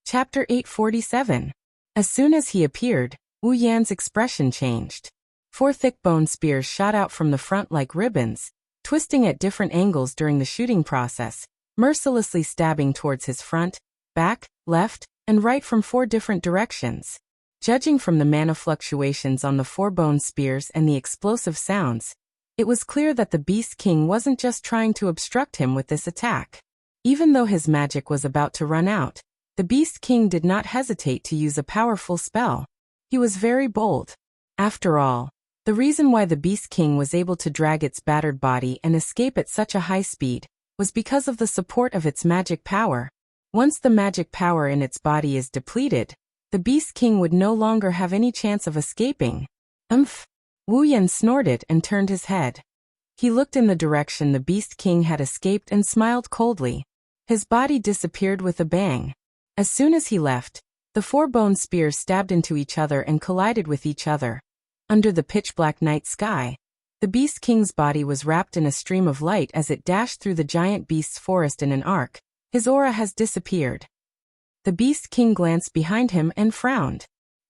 Chapter 847. As soon as he appeared, Wu Yan's expression changed. 4 thick bone spears shot out from the front like ribbons, twisting at different angles during the shooting process, mercilessly stabbing towards his front, back, left, and right from 4 different directions. Judging from the mana fluctuations on the 4 bone spears and the explosive sounds, it was clear that the Beast King wasn't just trying to obstruct him with this attack. Even though his magic was about to run out, the Beast King did not hesitate to use a powerful spell. He was very bold. After all, the reason why the Beast King was able to drag its battered body and escape at such a high speed was because of the support of its magic power. Once the magic power in its body is depleted, the Beast King would no longer have any chance of escaping. Umph! Wu Yan snorted and turned his head. He looked in the direction the Beast King had escaped and smiled coldly. His body disappeared with a bang. As soon as he left, the 4 bone spears stabbed into each other and collided with each other. Under the pitch-black night sky, the Beast King's body was wrapped in a stream of light as it dashed through the giant beast's forest in an arc. His aura has disappeared. The Beast King glanced behind him and frowned.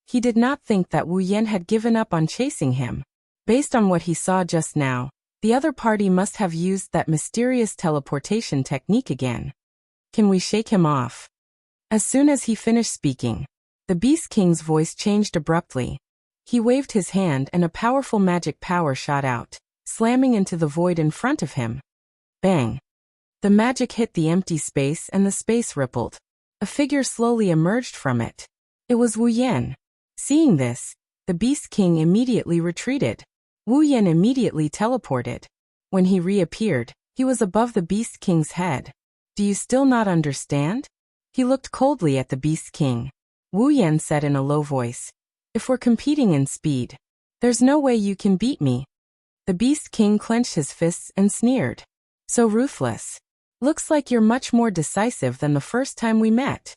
He did not think that Wu Yan had given up on chasing him. Based on what he saw just now, the other party must have used that mysterious teleportation technique again. Can we shake him off? As soon as he finished speaking, the Beast King's voice changed abruptly. He waved his hand and a powerful magic power shot out, slamming into the void in front of him. Bang! The magic hit the empty space and the space rippled. A figure slowly emerged from it. It was Wu Yan. Seeing this, the Beast King immediately retreated. Wu Yan immediately teleported. When he reappeared, he was above the Beast King's head. Do you still not understand? He looked coldly at the Beast King. Wu Yan said in a low voice, "If we're competing in speed, there's no way you can beat me." The Beast King clenched his fists and sneered. "So ruthless. Looks like you're much more decisive than the first time we met."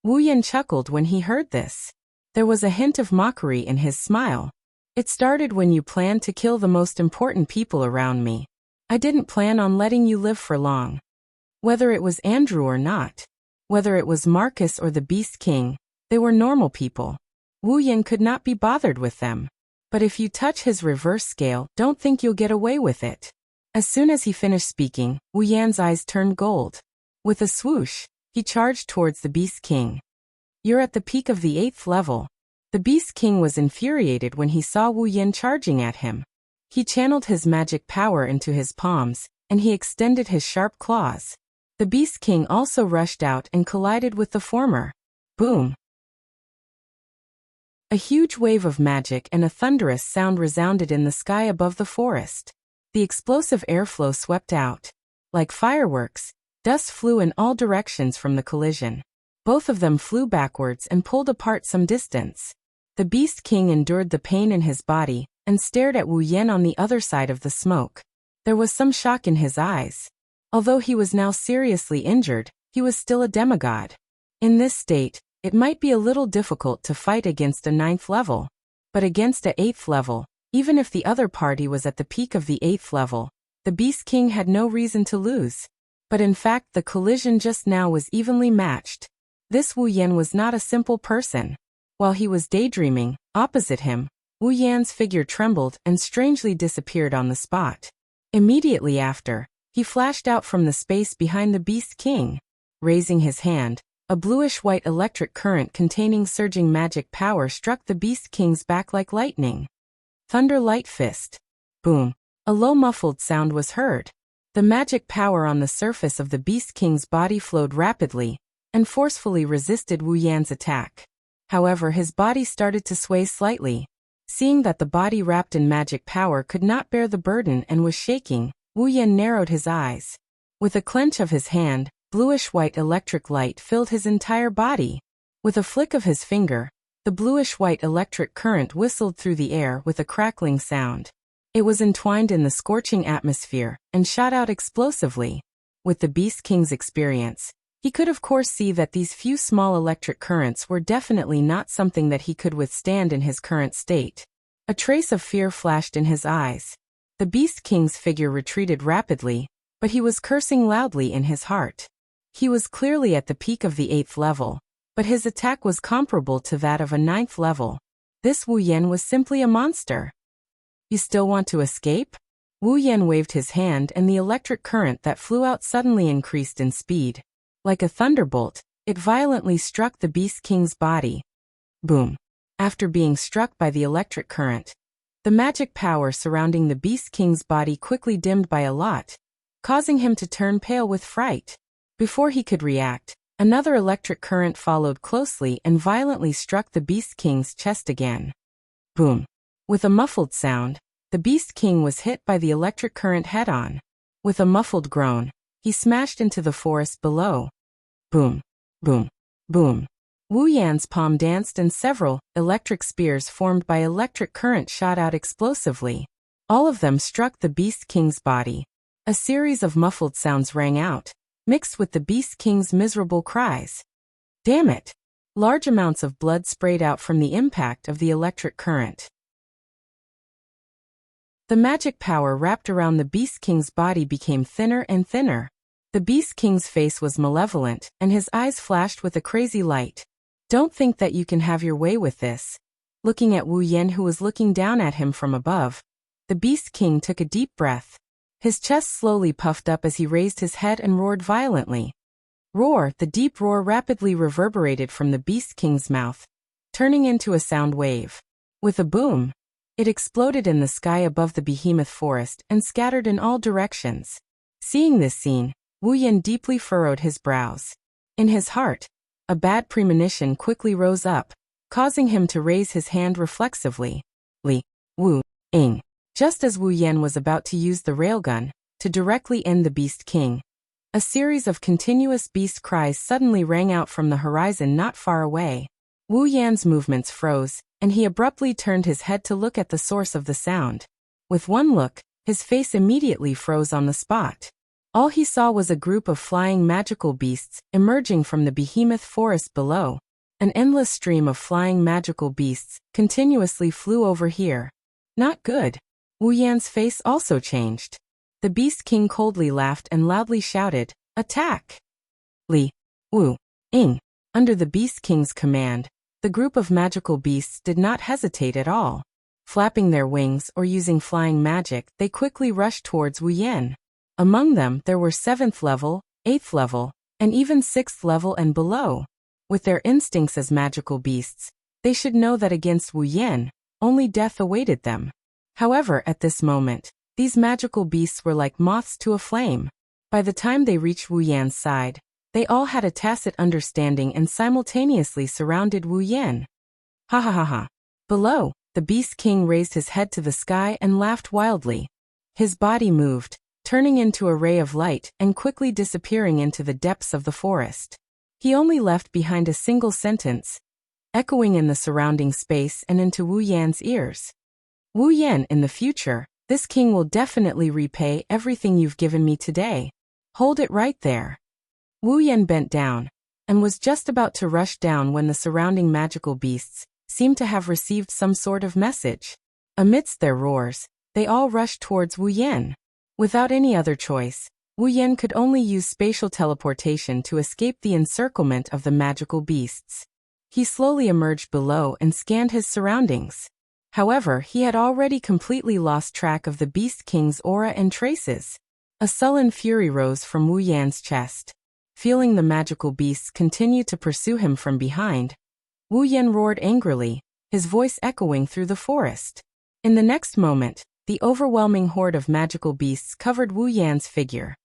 Wu Yan chuckled when he heard this. There was a hint of mockery in his smile. "It started when you planned to kill the most important people around me. I didn't plan on letting you live for long. Whether it was Andrew or not, whether it was Marcus or the Beast King, they were normal people. Wu Yan could not be bothered with them. But if you touch his reverse scale, don't think you'll get away with it." As soon as he finished speaking, Wu Yan's eyes turned gold. With a swoosh, he charged towards the Beast King. "You're at the peak of the 8th level." The Beast King was infuriated when he saw Wu Yan charging at him. He channeled his magic power into his palms, and he extended his sharp claws. The Beast King also rushed out and collided with the former. Boom! A huge wave of magic and a thunderous sound resounded in the sky above the forest. The explosive airflow swept out. Like fireworks, dust flew in all directions from the collision. Both of them flew backwards and pulled apart some distance. The Beast King endured the pain in his body and stared at Wu Yan on the other side of the smoke. There was some shock in his eyes. Although he was now seriously injured, he was still a demigod. In this state, it might be a little difficult to fight against a 9th level. But against a 8th level, even if the other party was at the peak of the 8th level, the Beast King had no reason to lose. But in fact the collision just now was evenly matched. This Wu Yan was not a simple person. While he was daydreaming, opposite him, Wu Yan's figure trembled and strangely disappeared on the spot. Immediately after, he flashed out from the space behind the Beast King. Raising his hand, A bluish-white electric current containing surging magic power struck the Beast King's back like lightning. Thunder Light Fist. Boom. A low muffled sound was heard. The magic power on the surface of the Beast King's body flowed rapidly and forcefully resisted Wu Yan's attack. However, his body started to sway slightly. Seeing that the body wrapped in magic power could not bear the burden and was shaking, Wu Yan narrowed his eyes. With a clench of his hand, bluish-white electric light filled his entire body. With a flick of his finger, the bluish-white electric current whistled through the air with a crackling sound. It was entwined in the scorching atmosphere and shot out explosively. With the Beast King's experience, he could of course see that these few small electric currents were definitely not something that he could withstand in his current state. A trace of fear flashed in his eyes. The Beast King's figure retreated rapidly, but he was cursing loudly in his heart. He was clearly at the peak of the 8th level, but his attack was comparable to that of a 9th level. This Wu Yan was simply a monster. You still want to escape? Wu Yan waved his hand and the electric current that flew out suddenly increased in speed. Like a thunderbolt, it violently struck the Beast King's body. Boom. After being struck by the electric current, the magic power surrounding the Beast King's body quickly dimmed by a lot, causing him to turn pale with fright. Before he could react, another electric current followed closely and violently struck the Beast King's chest again. Boom. With a muffled sound, the Beast King was hit by the electric current head-on. With a muffled groan, he smashed into the forest below. Boom, boom, boom. Wu Yan's palm danced and several electric spears formed by electric current shot out explosively. All of them struck the Beast King's body. A series of muffled sounds rang out, mixed with the Beast King's miserable cries. Damn it! Large amounts of blood sprayed out from the impact of the electric current. The magic power wrapped around the Beast King's body became thinner and thinner. The Beast King's face was malevolent, and his eyes flashed with a crazy light. Don't think that you can have your way with this. Looking at Wu Yan, who was looking down at him from above, the Beast King took a deep breath. His chest slowly puffed up as he raised his head and roared violently. Roar! The deep roar rapidly reverberated from the Beast King's mouth, turning into a sound wave. With a boom, it exploded in the sky above the behemoth forest and scattered in all directions. Seeing this scene, Wu Yan deeply furrowed his brows. In his heart, a bad premonition quickly rose up, causing him to raise his hand reflexively. Li, Wu, Ing. Just as Wu Yan was about to use the railgun to directly end the Beast King, a series of continuous beast cries suddenly rang out from the horizon not far away. Wu Yan's movements froze, and he abruptly turned his head to look at the source of the sound. With one look, his face immediately froze on the spot. All he saw was a group of flying magical beasts emerging from the behemoth forest below. An endless stream of flying magical beasts continuously flew over here. Not good. Wu Yan's face also changed. The Beast King coldly laughed and loudly shouted, "Attack!" Li, Wu, Ing. Under the Beast King's command, the group of magical beasts did not hesitate at all. Flapping their wings or using flying magic, they quickly rushed towards Wu Yan. Among them, there were 7th level, 8th level, and even 6th level and below. With their instincts as magical beasts, they should know that against Wu Yan, only death awaited them. However, at this moment, these magical beasts were like moths to a flame. By the time they reached Wu Yan's side, they all had a tacit understanding and simultaneously surrounded Wu Yan. Ha ha ha ha. Below, the Beast King raised his head to the sky and laughed wildly. His body moved, turning into a ray of light and quickly disappearing into the depths of the forest. He only left behind a single sentence, echoing in the surrounding space and into Wu Yan's ears. Wu Yan, in the future, this king will definitely repay everything you've given me today. Hold it right there. Wu Yan bent down, and was just about to rush down when the surrounding magical beasts seemed to have received some sort of message. Amidst their roars, they all rushed towards Wu Yan. Without any other choice, Wu Yan could only use spatial teleportation to escape the encirclement of the magical beasts. He slowly emerged below and scanned his surroundings. However, he had already completely lost track of the Beast King's aura and traces. A sullen fury rose from Wu Yan's chest. Feeling the magical beasts continue to pursue him from behind, Wu Yan roared angrily, his voice echoing through the forest. In the next moment, the overwhelming horde of magical beasts covered Wu Yan's figure.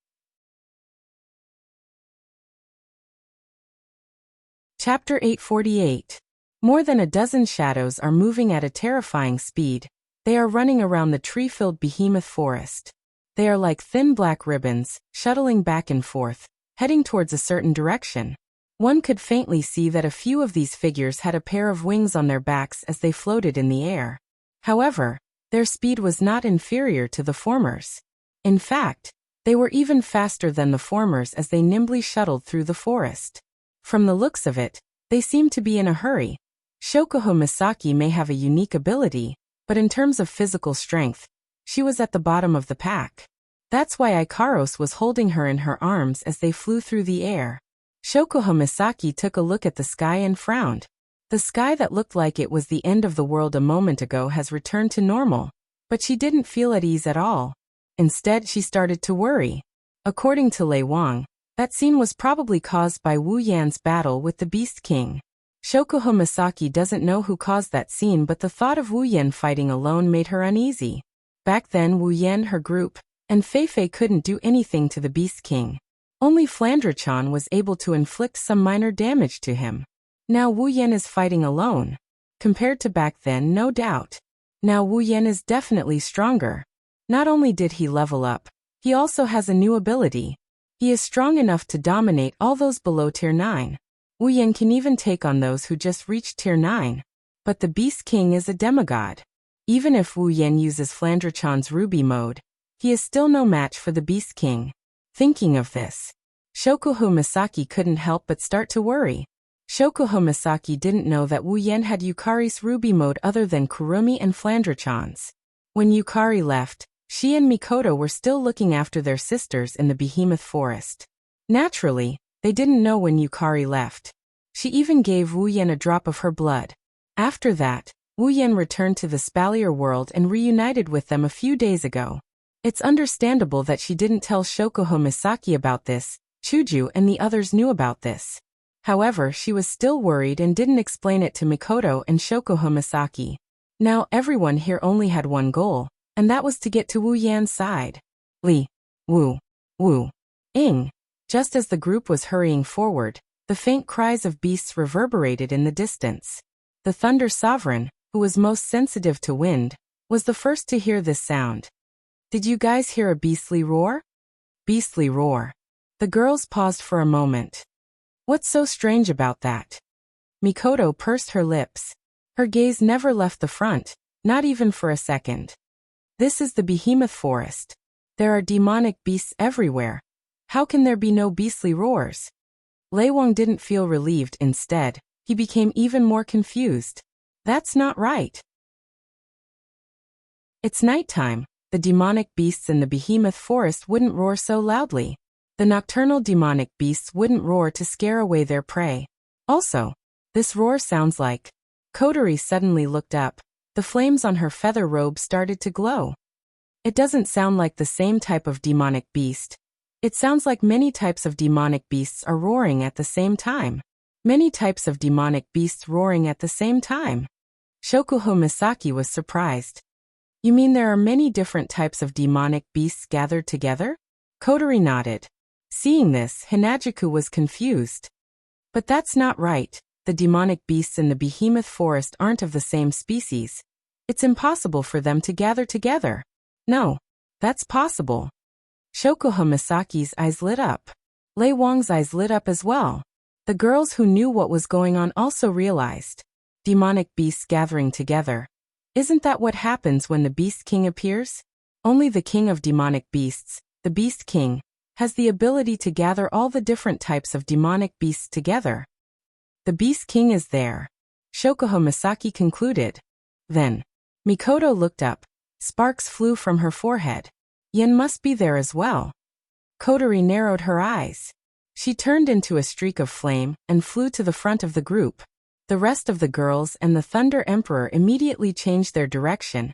Chapter 848. More than a dozen shadows are moving at a terrifying speed. They are running around the tree-filled behemoth forest. They are like thin black ribbons, shuttling back and forth, heading towards a certain direction. One could faintly see that a few of these figures had a pair of wings on their backs as they floated in the air. However, their speed was not inferior to the former's. In fact, they were even faster than the former's as they nimbly shuttled through the forest. From the looks of it, they seemed to be in a hurry. Shokuho Misaki may have a unique ability, but in terms of physical strength, she was at the bottom of the pack. That's why Ikaros was holding her in her arms as they flew through the air. Shokuho Misaki took a look at the sky and frowned. The sky that looked like it was the end of the world a moment ago has returned to normal, but she didn't feel at ease at all. Instead, she started to worry. According to Lei Wang, that scene was probably caused by Wu Yan's battle with the Beast King. Shokuho Misaki doesn't know who caused that scene, but the thought of Wu Yan fighting alone made her uneasy. Back then, Wu Yan, her group, and Feifei couldn't do anything to the Beast King. Only Flandre-chan was able to inflict some minor damage to him. Now Wu Yan is fighting alone. Compared to back then, no doubt. Now Wu Yan is definitely stronger. Not only did he level up, he also has a new ability. He is strong enough to dominate all those below Tier 9. Wu Yan can even take on those who just reached Tier 9. But the Beast King is a demigod. Even if Wu Yan uses Flandre-chan's Ruby mode, he is still no match for the Beast King. Thinking of this, Shokuho Misaki couldn't help but start to worry. Shokuho Misaki didn't know that Wu Yan had Yukari's Ruby mode other than Kurumi and Flandre-chan's. When Yukari left, she and Mikoto were still looking after their sisters in the Behemoth Forest. Naturally, they didn't know when Yukari left. She even gave Wu Yan a drop of her blood. After that, Wu Yan returned to the Spalier world and reunited with them a few days ago. It's understandable that she didn't tell Shokuho Misaki about this. Chuju and the others knew about this. However, she was still worried and didn't explain it to Mikoto and Shokuho Misaki. Now everyone here only had one goal, and that was to get to Wu Yan's side. Li, Wu, Wu, Ing. Just as the group was hurrying forward, the faint cries of beasts reverberated in the distance. The Thunder Sovereign, who was most sensitive to wind, was the first to hear this sound. Did you guys hear a beastly roar? Beastly roar. The girls paused for a moment. What's so strange about that? Mikoto pursed her lips. Her gaze never left the front, not even for a second. This is the Behemoth Forest. There are demonic beasts everywhere. How can there be no beastly roars? Lei Wang didn't feel relieved. Instead, he became even more confused. That's not right. It's nighttime. The demonic beasts in the Behemoth Forest wouldn't roar so loudly. The nocturnal demonic beasts wouldn't roar to scare away their prey. Also, this roar sounds like... Kotori suddenly looked up. The flames on her feather robe started to glow. It doesn't sound like the same type of demonic beast. It sounds like many types of demonic beasts are roaring at the same time. Many types of demonic beasts roaring at the same time. Shokuho Misaki was surprised. You mean there are many different types of demonic beasts gathered together? Kotori nodded. Seeing this, Hinajuku was confused. But that's not right. The demonic beasts in the Behemoth Forest aren't of the same species. It's impossible for them to gather together. No, that's possible. Shokuho Misaki's eyes lit up. Lei Wang's eyes lit up as well. The girls who knew what was going on also realized. Demonic beasts gathering together. Isn't that what happens when the Beast King appears? Only the king of demonic beasts, the Beast King, has the ability to gather all the different types of demonic beasts together. The Beast King is there. Shokuho Misaki concluded. Then, Mikoto looked up. Sparks flew from her forehead. Yen must be there as well. Kotori narrowed her eyes. She turned into a streak of flame and flew to the front of the group. The rest of the girls and the Thunder Emperor immediately changed their direction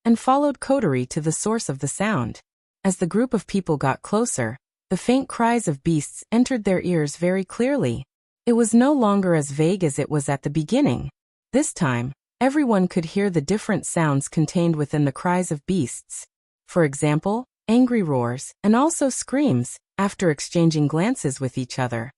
and followed Kotori to the source of the sound. As the group of people got closer, The faint cries of beasts entered their ears very clearly. It was no longer as vague as it was at the beginning. This time, everyone could hear the different sounds contained within the cries of beasts. For example, angry roars, and also screams, after exchanging glances with each other.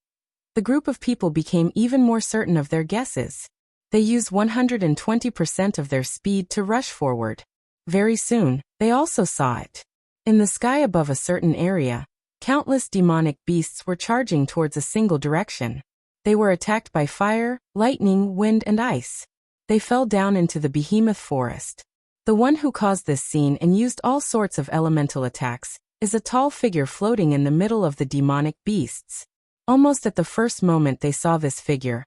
The group of people became even more certain of their guesses. They used 120% of their speed to rush forward. Very soon, they also saw it. In the sky above a certain area, countless demonic beasts were charging towards a single direction. They were attacked by fire, lightning, wind, and ice. They fell down into the behemoth forest. The one who caused this scene and used all sorts of elemental attacks is a tall figure floating in the middle of the demonic beasts. Almost at the first moment they saw this figure,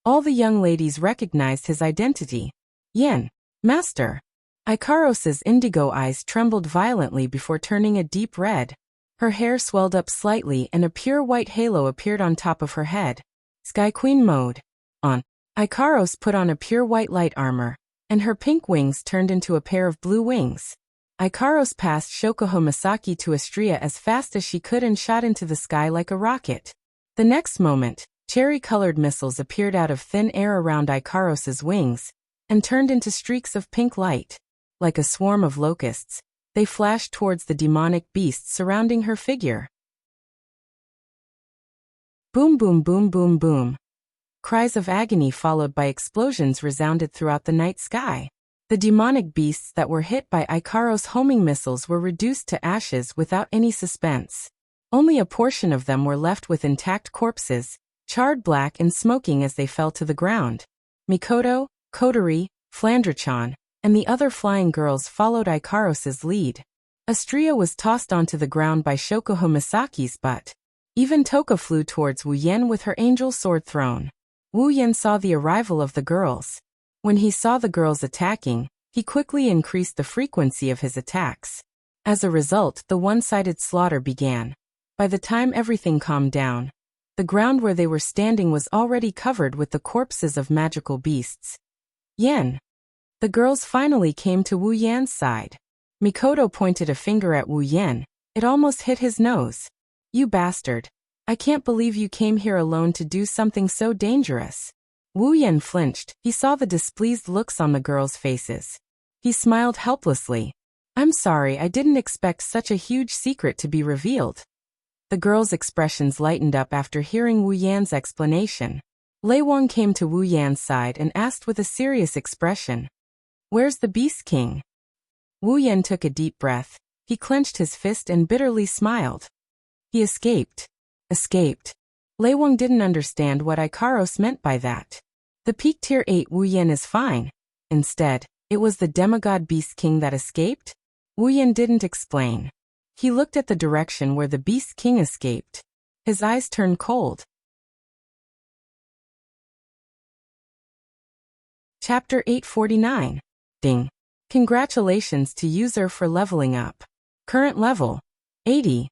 all the young ladies recognized his identity. Yen, Master. Ikaros's indigo eyes trembled violently before turning a deep red. Her hair swelled up slightly and a pure white halo appeared on top of her head. Sky Queen mode. On. Ikaros put on a pure white light armor, and her pink wings turned into a pair of blue wings. Ikaros passed Shokuho Misaki to Astria as fast as she could and shot into the sky like a rocket. The next moment, cherry-colored missiles appeared out of thin air around Ikaros's wings, and turned into streaks of pink light. Like a swarm of locusts, they flashed towards the demonic beasts surrounding her figure. Boom boom boom boom boom. Cries of agony followed by explosions resounded throughout the night sky. The demonic beasts that were hit by Ikaros' homing missiles were reduced to ashes without any suspense. Only a portion of them were left with intact corpses, charred black and smoking as they fell to the ground. Mikoto, Kotori, Flandrachan, and the other flying girls followed Ikaros's lead. Astria was tossed onto the ground by Shokuho Misaki's butt. Even Toka flew towards Wu Yen with her angel sword thrown. Wu Yen saw the arrival of the girls. When he saw the girls attacking, he quickly increased the frequency of his attacks. As a result, the one-sided slaughter began. By the time everything calmed down, the ground where they were standing was already covered with the corpses of magical beasts. Yen. The girls finally came to Wu Yan's side. Mikoto pointed a finger at Wu Yen. It almost hit his nose. You bastard. I can't believe you came here alone to do something so dangerous. Wu Yen flinched. He saw the displeased looks on the girls' faces. He smiled helplessly. I'm sorry, I didn't expect such a huge secret to be revealed. The girls' expressions lightened up after hearing Wu Yan's explanation. Lei Wang came to Wu Yan's side and asked with a serious expression, "Where's the Beast King?" Wu Yan took a deep breath. He clenched his fist and bitterly smiled. He escaped. Escaped. Lei Wang didn't understand what Ikaros meant by that. The peak tier 8 Wu Yan is fine. Instead, it was the demigod Beast King that escaped? Wu Yan didn't explain. He looked at the direction where the Beast King escaped. His eyes turned cold. Chapter 849. Ding. Congratulations to user for leveling up. Current level 80.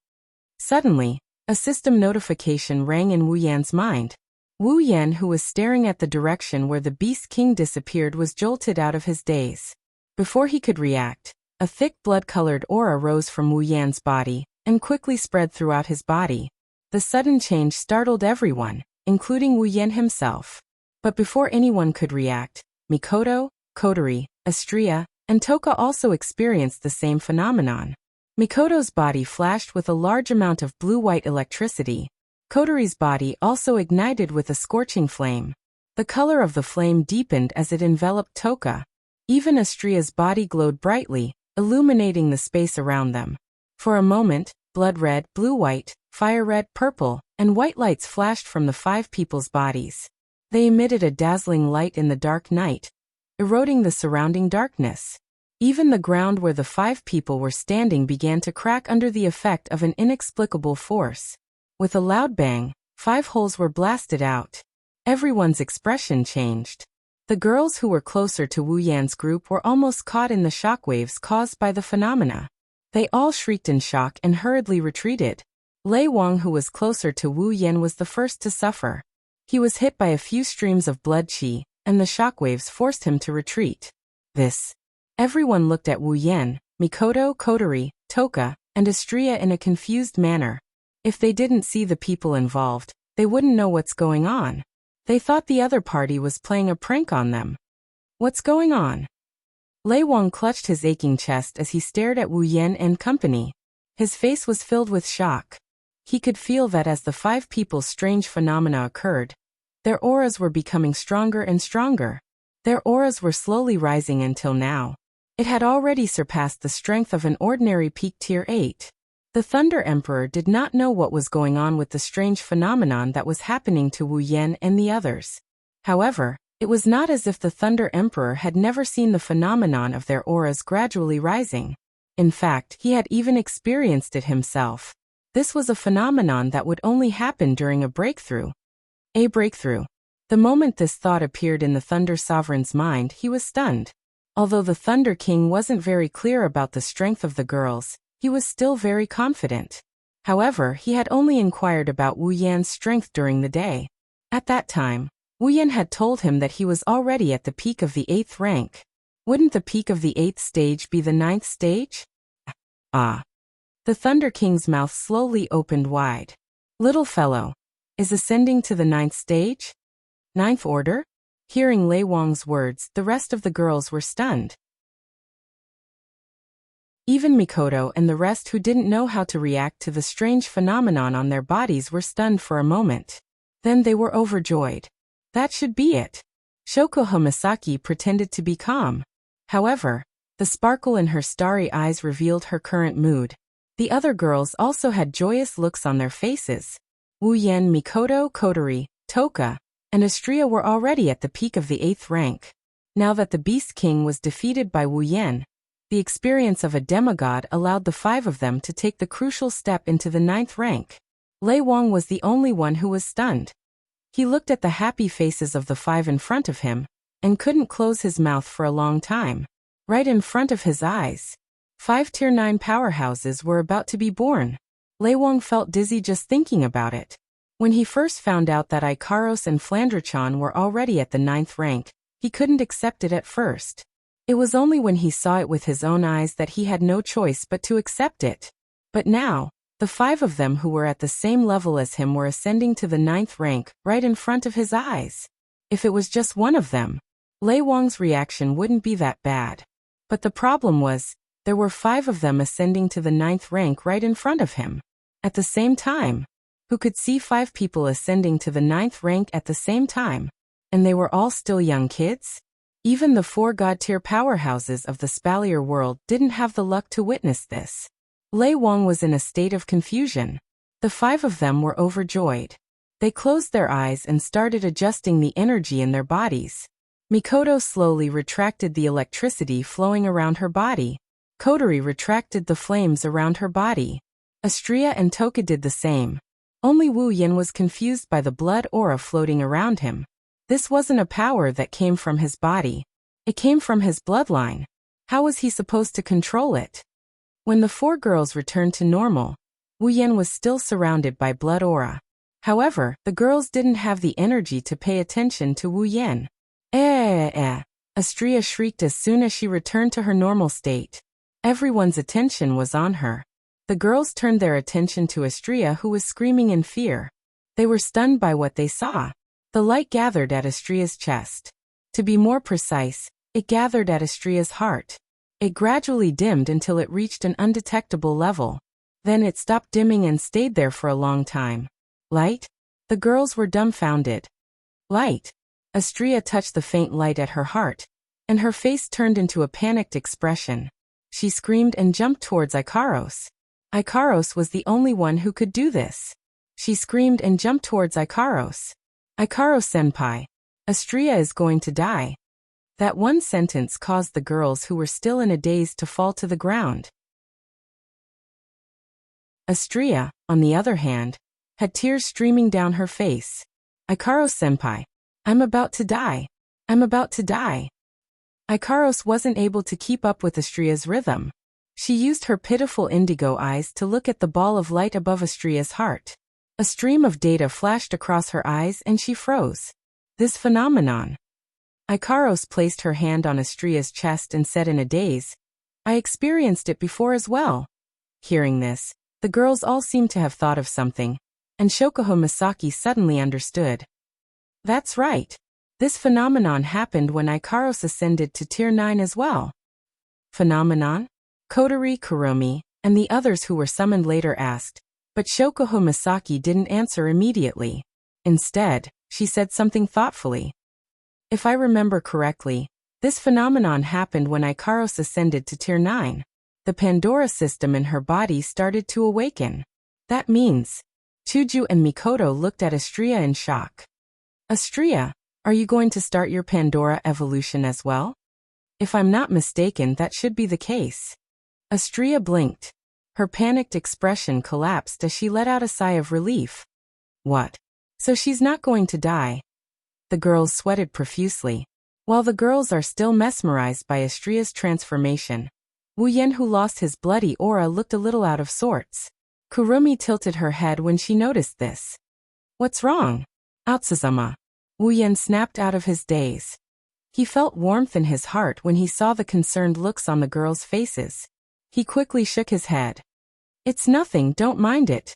Suddenly, a system notification rang in Wu Yan's mind. Wu Yan, who was staring at the direction where the Beast King disappeared, was jolted out of his daze. Before he could react, a thick blood-colored aura rose from Wu Yan's body and quickly spread throughout his body. The sudden change startled everyone, including Wu Yan himself. But before anyone could react, Mikoto, Kotori, Astria, and Toka also experienced the same phenomenon. Mikoto's body flashed with a large amount of blue-white electricity. Kotori's body also ignited with a scorching flame. The color of the flame deepened as it enveloped Toka. Even Astria's body glowed brightly, illuminating the space around them. For a moment, blood red, blue-white, fire red, purple, and white lights flashed from the 5 people's bodies. They emitted a dazzling light in the dark night, eroding the surrounding darkness. Even the ground where the 5 people were standing began to crack under the effect of an inexplicable force. With a loud bang, 5 holes were blasted out. Everyone's expression changed. The girls who were closer to Wu Yan's group were almost caught in the shockwaves caused by the phenomena. They all shrieked in shock and hurriedly retreated. Lei Wang, who was closer to Wu Yan, was the first to suffer. He was hit by a few streams of blood qi, and the shockwaves forced him to retreat. Everyone looked at Wu Yan, Mikoto, Kotori, Toka, and Astria in a confused manner. If they didn't see the people involved, they wouldn't know what's going on. They thought the other party was playing a prank on them. What's going on? Lei Wang clutched his aching chest as he stared at Wu Yan and company. His face was filled with shock. He could feel that as the 5 people's strange phenomena occurred, their auras were becoming stronger and stronger. Their auras were slowly rising until now. It had already surpassed the strength of an ordinary peak tier 8. The Thunder Emperor did not know what was going on with the strange phenomenon that was happening to Wu Yan and the others. However, it was not as if the Thunder Emperor had never seen the phenomenon of their auras gradually rising. In fact, he had even experienced it himself. This was a phenomenon that would only happen during a breakthrough. A breakthrough. The moment this thought appeared in the Thunder Sovereign's mind, he was stunned. Although the Thunder King wasn't very clear about the strength of the girls, he was still very confident. However, he had only inquired about Wu Yan's strength during the day. At that time, Wu Yan had told him that he was already at the peak of the 8th rank. Wouldn't the peak of the 8th stage be the 9th stage? Ah. The Thunder King's mouth slowly opened wide. Little fellow, is ascending to the 9th stage? 9th order? Hearing Lei Wang's words, the rest of the girls were stunned. Even Mikoto and the rest who didn't know how to react to the strange phenomenon on their bodies were stunned for a moment. Then they were overjoyed. That should be it. Shoko Misaki pretended to be calm. However, the sparkle in her starry eyes revealed her current mood. The other girls also had joyous looks on their faces. Wu Yan, Mikoto, Kotori, Toka, and Astria were already at the peak of the 8th rank. Now that the Beast King was defeated by Wu Yan, the experience of a demigod allowed the 5 of them to take the crucial step into the 9th rank. Lei Wang was the only one who was stunned. He looked at the happy faces of the 5 in front of him, and couldn't close his mouth for a long time. Right in front of his eyes, 5 Tier 9 powerhouses were about to be born. Lei Wang felt dizzy just thinking about it. When he first found out that Ikaros and Flandrachan were already at the 9th rank, he couldn't accept it at first. It was only when he saw it with his own eyes that he had no choice but to accept it. But now, the 5 of them who were at the same level as him were ascending to the 9th rank, right in front of his eyes. If it was just one of them, Lei Wang's reaction wouldn't be that bad. But the problem was, there were 5 of them ascending to the 9th rank right in front of him. At the same time. Who could see 5 people ascending to the 9th rank at the same time? And they were all still young kids? Even the 4 god-tier powerhouses of the Spalier world didn't have the luck to witness this. Lei Wang was in a state of confusion. The 5 of them were overjoyed. They closed their eyes and started adjusting the energy in their bodies. Mikoto slowly retracted the electricity flowing around her body. Kotori retracted the flames around her body. Astria and Toka did the same. Only Wu Yan was confused by the blood aura floating around him. This wasn't a power that came from his body. It came from his bloodline. How was he supposed to control it? When the 4 girls returned to normal, Wu Yan was still surrounded by blood aura. However, the girls didn't have the energy to pay attention to Wu Yan. Astria shrieked as soon as she returned to her normal state. Everyone's attention was on her. The girls turned their attention to Astria, who was screaming in fear. They were stunned by what they saw. The light gathered at Astria's chest. To be more precise, it gathered at Astria's heart. It gradually dimmed until it reached an undetectable level. Then it stopped dimming and stayed there for a long time. Light? The girls were dumbfounded. Light? Astria touched the faint light at her heart, and her face turned into a panicked expression. She screamed and jumped towards Ikaros. Ikaros was the only one who could do this. She screamed and jumped towards Ikaros. Ikaros-senpai. Astria is going to die. That one sentence caused the girls who were still in a daze to fall to the ground. Astria, on the other hand, had tears streaming down her face. Ikaros-senpai. I'm about to die. I'm about to die. Ikaros wasn't able to keep up with Astria's rhythm. She used her pitiful indigo eyes to look at the ball of light above Astria's heart. A stream of data flashed across her eyes and she froze. This phenomenon. Ikaros placed her hand on Astria's chest and said in a daze, I experienced it before as well. Hearing this, The girls all seemed to have thought of something, and Shokuho Misaki suddenly understood. That's right. This phenomenon happened when Ikaros ascended to Tier 9 as well. Phenomenon? Kotori, Kuromi, and the others who were summoned later asked, but Shokuho Misaki didn't answer immediately. Instead, she said something thoughtfully. If I remember correctly, this phenomenon happened when Ikaros ascended to Tier 9. The Pandora system in her body started to awaken. That means... Chuju and Mikoto looked at Astria in shock. Astria, are you going to start your Pandora evolution as well? If I'm not mistaken, that should be the case. Astria blinked. Her panicked expression collapsed as she let out a sigh of relief. What? So she's not going to die? The girls sweated profusely. While the girls are still mesmerized by Astria's transformation, Wu Yen, who lost his bloody aura, looked a little out of sorts. Kurumi tilted her head when she noticed this. What's wrong? Atsuzama. Wu Yen snapped out of his daze. He felt warmth in his heart when he saw the concerned looks on the girls' faces. He quickly shook his head. It's nothing, don't mind it.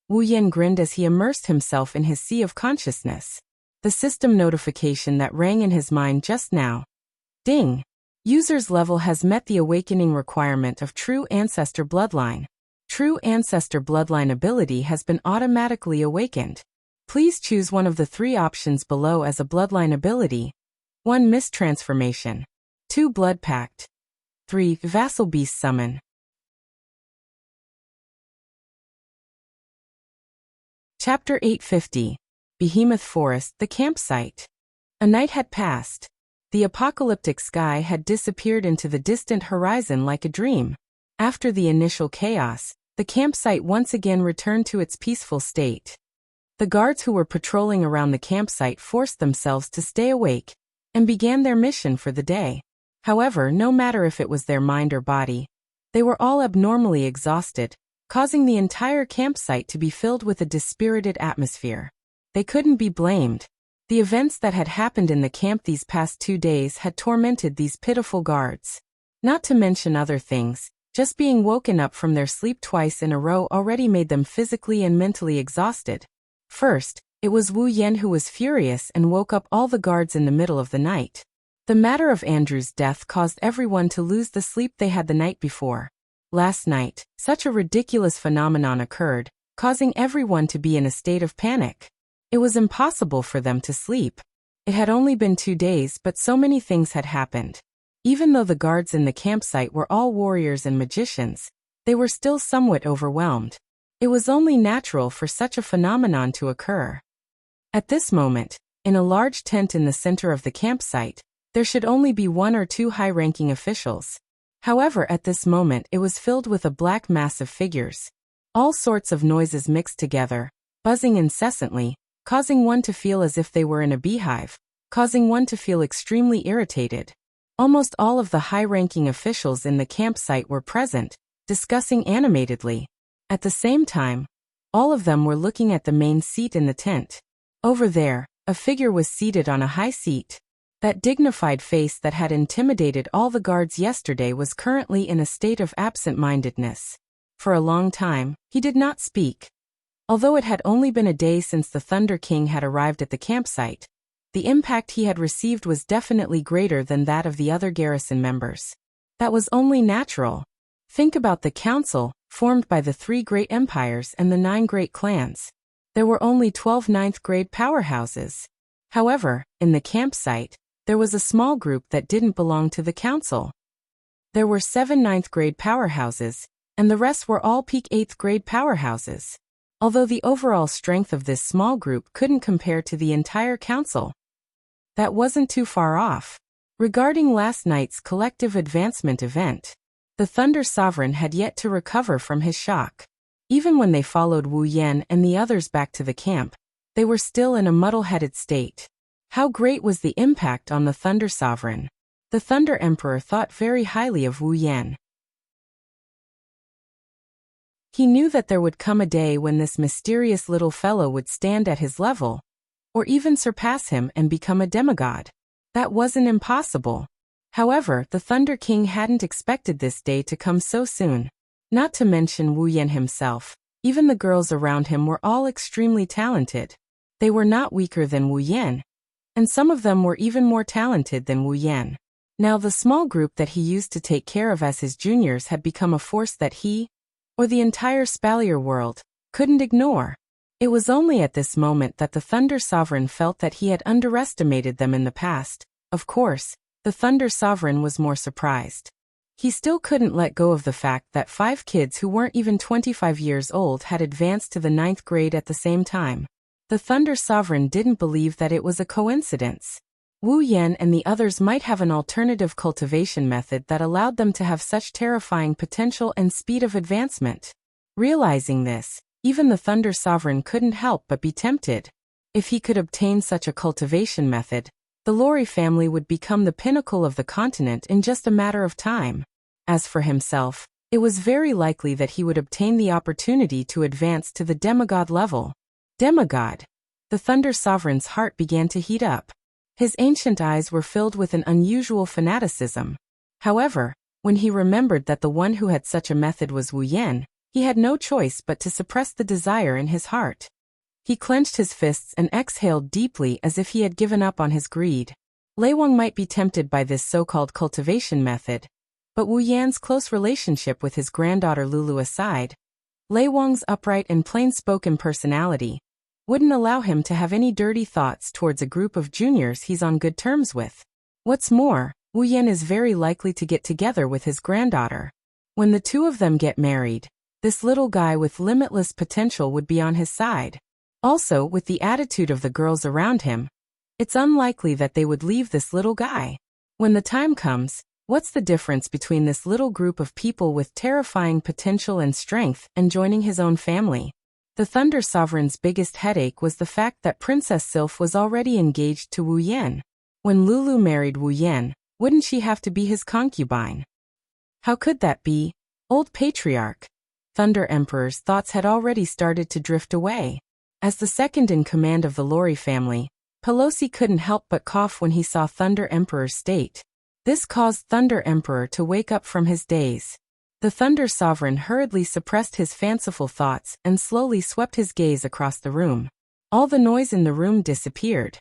Wu Yen grinned as he immersed himself in his sea of consciousness. The system notification that rang in his mind just now. Ding! User's level has met the awakening requirement of True Ancestor Bloodline. True Ancestor Bloodline ability has been automatically awakened. Please choose one of the 3 options below as a Bloodline ability. 1. Mist Transformation. 2. Blood Pact. 3. Vassal Beast Summon. Chapter 850. Behemoth Forest, the campsite. A night had passed. The apocalyptic sky had disappeared into the distant horizon like a dream. After the initial chaos, the campsite once again returned to its peaceful state. The guards who were patrolling around the campsite forced themselves to stay awake and began their mission for the day. However, no matter if it was their mind or body, they were all abnormally exhausted, causing the entire campsite to be filled with a dispirited atmosphere. They couldn't be blamed. The events that had happened in the camp these past 2 days had tormented these pitiful guards. Not to mention other things, just being woken up from their sleep twice in a row already made them physically and mentally exhausted. First, it was Wu Yen who was furious and woke up all the guards in the middle of the night. The matter of Andrew's death caused everyone to lose the sleep they had the night before. Last night, such a ridiculous phenomenon occurred, causing everyone to be in a state of panic. It was impossible for them to sleep. It had only been 2 days, but so many things had happened. Even though the guards in the campsite were all warriors and magicians, they were still somewhat overwhelmed. It was only natural for such a phenomenon to occur. At this moment, in a large tent in the center of the campsite, there should only be 1 or 2 high-ranking officials. However, at this moment it was filled with a black mass of figures. All sorts of noises mixed together, buzzing incessantly, causing one to feel as if they were in a beehive, causing one to feel extremely irritated. Almost all of the high-ranking officials in the campsite were present, discussing animatedly. At the same time, all of them were looking at the main seat in the tent. Over there, a figure was seated on a high seat. That dignified face that had intimidated all the guards yesterday was currently in a state of absent-mindedness. For a long time, he did not speak. Although it had only been a day since the Thunder King had arrived at the campsite, the impact he had received was definitely greater than that of the other garrison members. That was only natural. Think about the council, formed by the 3 great empires and the 9 great clans. There were only 12 ninth-grade powerhouses. However, in the campsite, there was a small group that didn't belong to the council. There were 7 ninth-grade powerhouses, and the rest were all peak 8th-grade powerhouses. Although the overall strength of this small group couldn't compare to the entire council, that wasn't too far off. Regarding last night's collective advancement event, the Thunder Sovereign had yet to recover from his shock. Even when they followed Wu Yen and the others back to the camp, they were still in a muddle-headed state. How great was the impact on the Thunder Sovereign? The Thunder Emperor thought very highly of Wu Yen. He knew that there would come a day when this mysterious little fellow would stand at his level, or even surpass him and become a demigod. That wasn't impossible. However, the Thunder King hadn't expected this day to come so soon. Not to mention Wu Yan himself. Even the girls around him were all extremely talented. They were not weaker than Wu Yan, and some of them were even more talented than Wu Yan. Now the small group that he used to take care of as his juniors had become a force that he, or the entire Spalier world, couldn't ignore. It was only at this moment that the Thunder Sovereign felt that he had underestimated them in the past. Of course, the Thunder Sovereign was more surprised. He still couldn't let go of the fact that 5 kids who weren't even 25 years old had advanced to the 9th grade at the same time. The Thunder Sovereign didn't believe that it was a coincidence. Wu Yan and the others might have an alternative cultivation method that allowed them to have such terrifying potential and speed of advancement. Realizing this, even the Thunder Sovereign couldn't help but be tempted. If he could obtain such a cultivation method, the Lori family would become the pinnacle of the continent in just a matter of time. As for himself, it was very likely that he would obtain the opportunity to advance to the demigod level. Demigod! The Thunder Sovereign's heart began to heat up. His ancient eyes were filled with an unusual fanaticism. However, when he remembered that the one who had such a method was Wu Yan, he had no choice but to suppress the desire in his heart. He clenched his fists and exhaled deeply as if he had given up on his greed. Lei Wang might be tempted by this so-called cultivation method, but Wu Yan's close relationship with his granddaughter Lulu aside, Lei Wang's upright and plain-spoken personality wouldn't allow him to have any dirty thoughts towards a group of juniors he's on good terms with. What's more, Wu Yan is very likely to get together with his granddaughter. When the two of them get married, this little guy with limitless potential would be on his side. Also, with the attitude of the girls around him, it's unlikely that they would leave this little guy. When the time comes, what's the difference between this little group of people with terrifying potential and strength and joining his own family? The Thunder Sovereign's biggest headache was the fact that Princess Sylph was already engaged to Wu Yan. When Lulu married Wu Yan, wouldn't she have to be his concubine? How could that be? Old Patriarch. Thunder Emperor's thoughts had already started to drift away. As the second in command of the Lori family, Pelosi couldn't help but cough when he saw Thunder Emperor's state. This caused Thunder Emperor to wake up from his daze. The Thunder Sovereign hurriedly suppressed his fanciful thoughts and slowly swept his gaze across the room. All the noise in the room disappeared.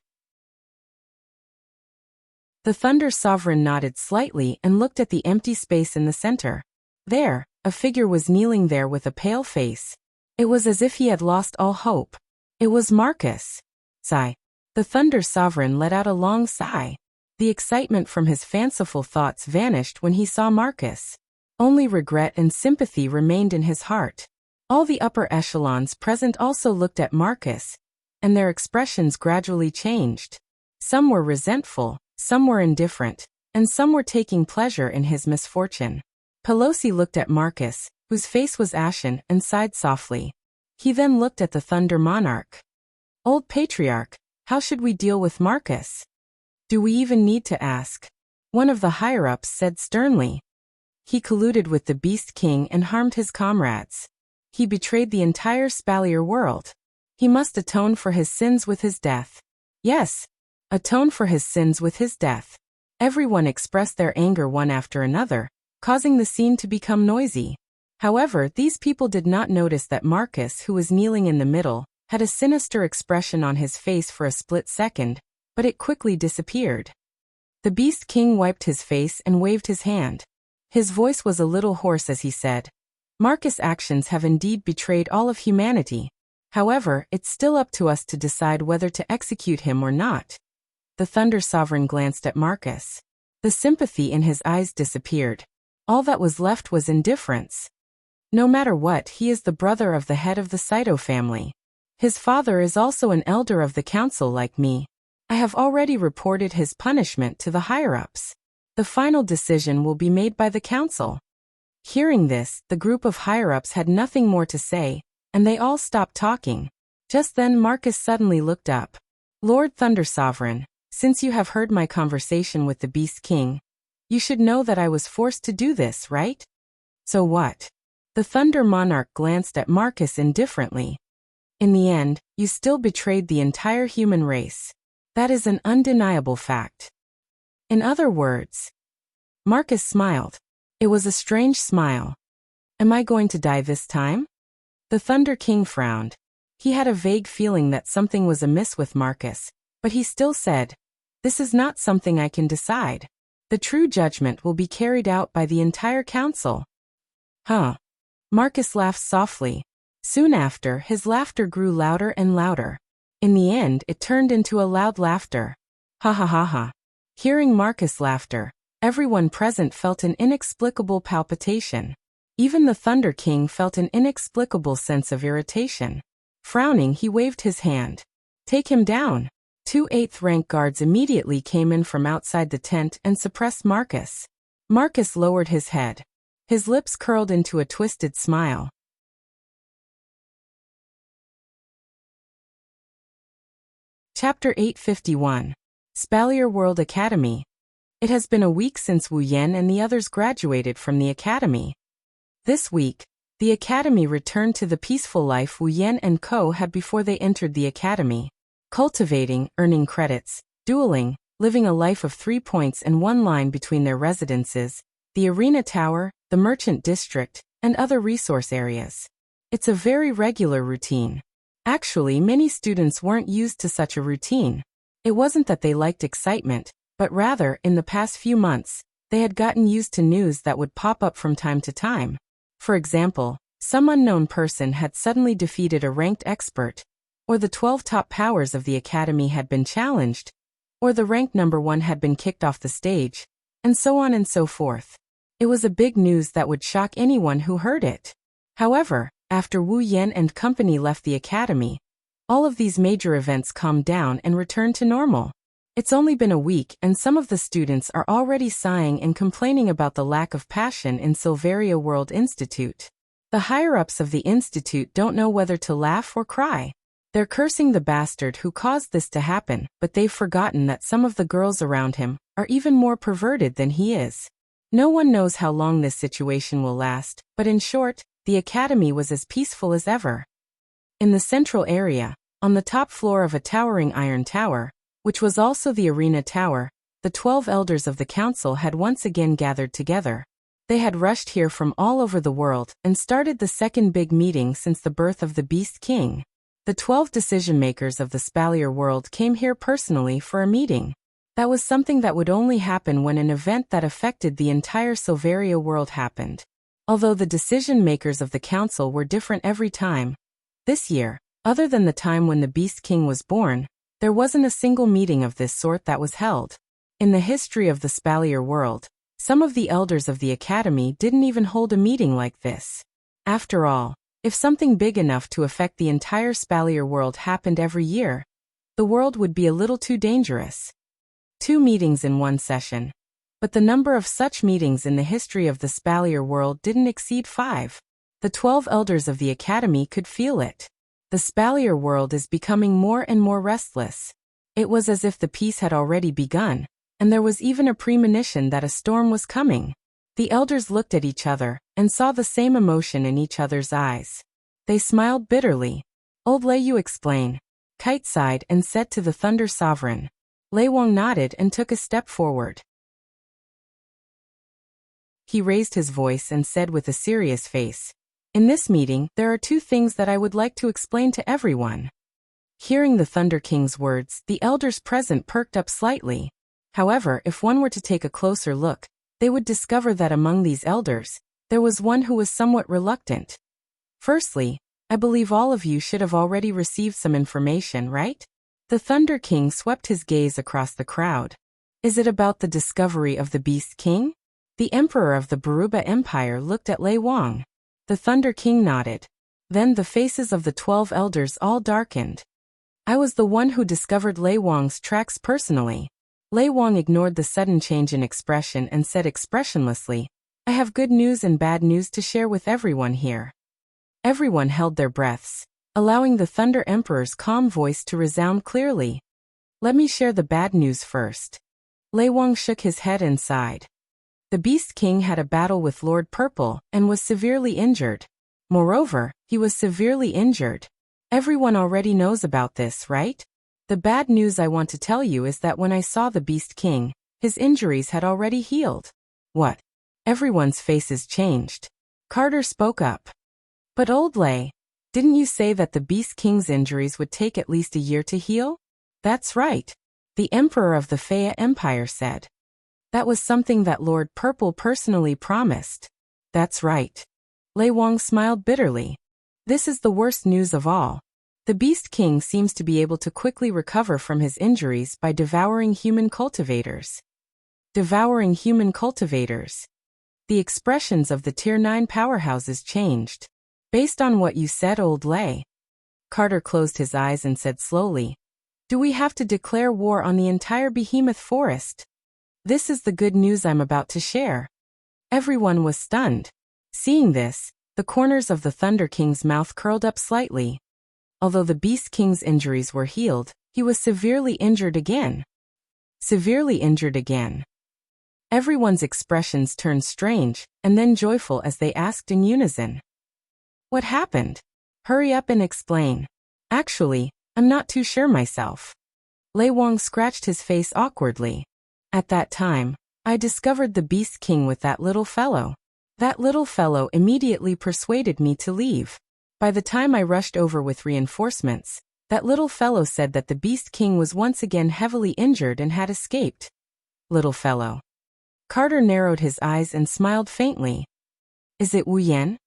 The Thunder Sovereign nodded slightly and looked at the empty space in the center. There, a figure was kneeling there with a pale face. It was as if he had lost all hope. It was Marcus. Sigh. The Thunder Sovereign let out a long sigh. The excitement from his fanciful thoughts vanished when he saw Marcus. Only regret and sympathy remained in his heart. All the upper echelons present also looked at Marcus, and their expressions gradually changed. Some were resentful, some were indifferent, and some were taking pleasure in his misfortune. Pelosi looked at Marcus, whose face was ashen, and sighed softly. He then looked at the Thunder Monarch. Old Patriarch, how should we deal with Marcus? Do we even need to ask? One of the higher-ups said sternly. He colluded with the Beast King and harmed his comrades. He betrayed the entire Spalier world. He must atone for his sins with his death. Yes, atone for his sins with his death. Everyone expressed their anger one after another, causing the scene to become noisy. However, these people did not notice that Marcus, who was kneeling in the middle, had a sinister expression on his face for a split second, but it quickly disappeared. The Beast King wiped his face and waved his hand. His voice was a little hoarse as he said, Marcus' actions have indeed betrayed all of humanity. However, it's still up to us to decide whether to execute him or not. The Thunder Sovereign glanced at Marcus. The sympathy in his eyes disappeared. All that was left was indifference. No matter what, he is the brother of the head of the Saito family. His father is also an elder of the council like me. I have already reported his punishment to the higher-ups. The final decision will be made by the council. Hearing this, the group of higher-ups had nothing more to say, and they all stopped talking. Just then Marcus suddenly looked up. Lord Thunder Sovereign, since you have heard my conversation with the Beast King, you should know that I was forced to do this, right? So what? The Thunder Monarch glanced at Marcus indifferently. In the end, you still betrayed the entire human race. That is an undeniable fact. In other words, Marcus smiled. It was a strange smile. Am I going to die this time? The Thunder King frowned. He had a vague feeling that something was amiss with Marcus, but he still said, "This is not something I can decide. The true judgment will be carried out by the entire council." Huh. Marcus laughed softly. Soon after, his laughter grew louder and louder. In the end, it turned into a loud laughter. Ha ha ha ha. Hearing Marcus' laughter, everyone present felt an inexplicable palpitation. Even the Thunder King felt an inexplicable sense of irritation. Frowning, he waved his hand. "Take him down." 2 8th-rank guards immediately came in from outside the tent and suppressed Marcus. Marcus lowered his head. His lips curled into a twisted smile. Chapter 851. Spalier World Academy. It has been a week since Wu Yan and the others graduated from the academy. This week, the academy returned to the peaceful life Wu Yan and Co had before they entered the academy. Cultivating, earning credits, dueling, living a life of 3 points and 1 line between their residences, the arena tower, the merchant district, and other resource areas. It's a very regular routine. Actually, many students weren't used to such a routine. It wasn't that they liked excitement, but rather, in the past few months, they had gotten used to news that would pop up from time to time. For example, some unknown person had suddenly defeated a ranked expert, or the 12 top powers of the academy had been challenged, or the rank number 1 had been kicked off the stage, and so on and so forth. It was a big news that would shock anyone who heard it. However, after Wu Yan and company left the academy, all of these major events calmed down and returned to normal. It's only been a week and some of the students are already sighing and complaining about the lack of passion in Silveria World Institute. The higher-ups of the institute don't know whether to laugh or cry. They're cursing the bastard who caused this to happen, but they've forgotten that some of the girls around him are even more perverted than he is. No one knows how long this situation will last, but in short, the academy was as peaceful as ever. In the central area, on the top floor of a towering iron tower, which was also the arena tower, the 12 elders of the council had once again gathered together. They had rushed here from all over the world and started the second big meeting since the birth of the Beast King. The 12 decision-makers of the Spalier world came here personally for a meeting. That was something that would only happen when an event that affected the entire Silveria world happened. Although the decision-makers of the council were different every time, this year, other than the time when the Beast King was born, there wasn't a single meeting of this sort that was held. In the history of the Spalier world, some of the elders of the academy didn't even hold a meeting like this. After all, if something big enough to affect the entire Spalier world happened every year, the world would be a little too dangerous. 2 meetings in one session. But the number of such meetings in the history of the Spalier world didn't exceed 5. The 12 elders of the academy could feel it. The Spalier world is becoming more and more restless. It was as if the peace had already begun, and there was even a premonition that a storm was coming. The elders looked at each other and saw the same emotion in each other's eyes. They smiled bitterly. "Old Lei, you explain." Kite sighed and said to the Thunder Sovereign. Lei Wang nodded and took a step forward. He raised his voice and said with a serious face, "In this meeting, there are 2 things that I would like to explain to everyone." Hearing the Thunder King's words, the elders present perked up slightly. However, if one were to take a closer look, they would discover that among these elders, there was one who was somewhat reluctant. Firstly, I believe all of you should have already received some information, right? The Thunder King swept his gaze across the crowd. Is it about the discovery of the Beast King? The Emperor of the Baruba Empire looked at Lei Wang. The Thunder King nodded. Then the faces of the 12 elders all darkened. I was the one who discovered Lei Wang's tracks personally. Lei Wang ignored the sudden change in expression and said expressionlessly, I have good news and bad news to share with everyone here. Everyone held their breaths, allowing the Thunder Emperor's calm voice to resound clearly. Let me share the bad news first. Lei Wang shook his head and sighed. The Beast King had a battle with Lord Purple and was severely injured. Moreover, he was severely injured. Everyone already knows about this, right? The bad news I want to tell you is that when I saw the Beast King, his injuries had already healed. What? Everyone's faces changed. Carter spoke up. But Old Lay, didn't you say that the Beast King's injuries would take at least a year to heal? That's right. The Emperor of the Faya Empire said. That was something that Lord Purple personally promised. That's right. Lei Wang smiled bitterly. This is the worst news of all. The Beast King seems to be able to quickly recover from his injuries by devouring human cultivators. Devouring human cultivators. The expressions of the Tier 9 powerhouses changed. Based on what you said, Old Lay. Carter closed his eyes and said slowly, do we have to declare war on the entire behemoth forest? This is the good news I'm about to share. Everyone was stunned. Seeing this, the corners of the Thunder King's mouth curled up slightly. Although the Beast King's injuries were healed, he was severely injured again. Severely injured again. Everyone's expressions turned strange, and then joyful as they asked in unison. What happened? Hurry up and explain. Actually, I'm not too sure myself. Lei Wang scratched his face awkwardly. At that time, I discovered the Beast King with that little fellow. That little fellow immediately persuaded me to leave. By the time I rushed over with reinforcements, that little fellow said that the Beast King was once again heavily injured and had escaped. Little fellow. Carter narrowed his eyes and smiled faintly. Is it Wu Yan?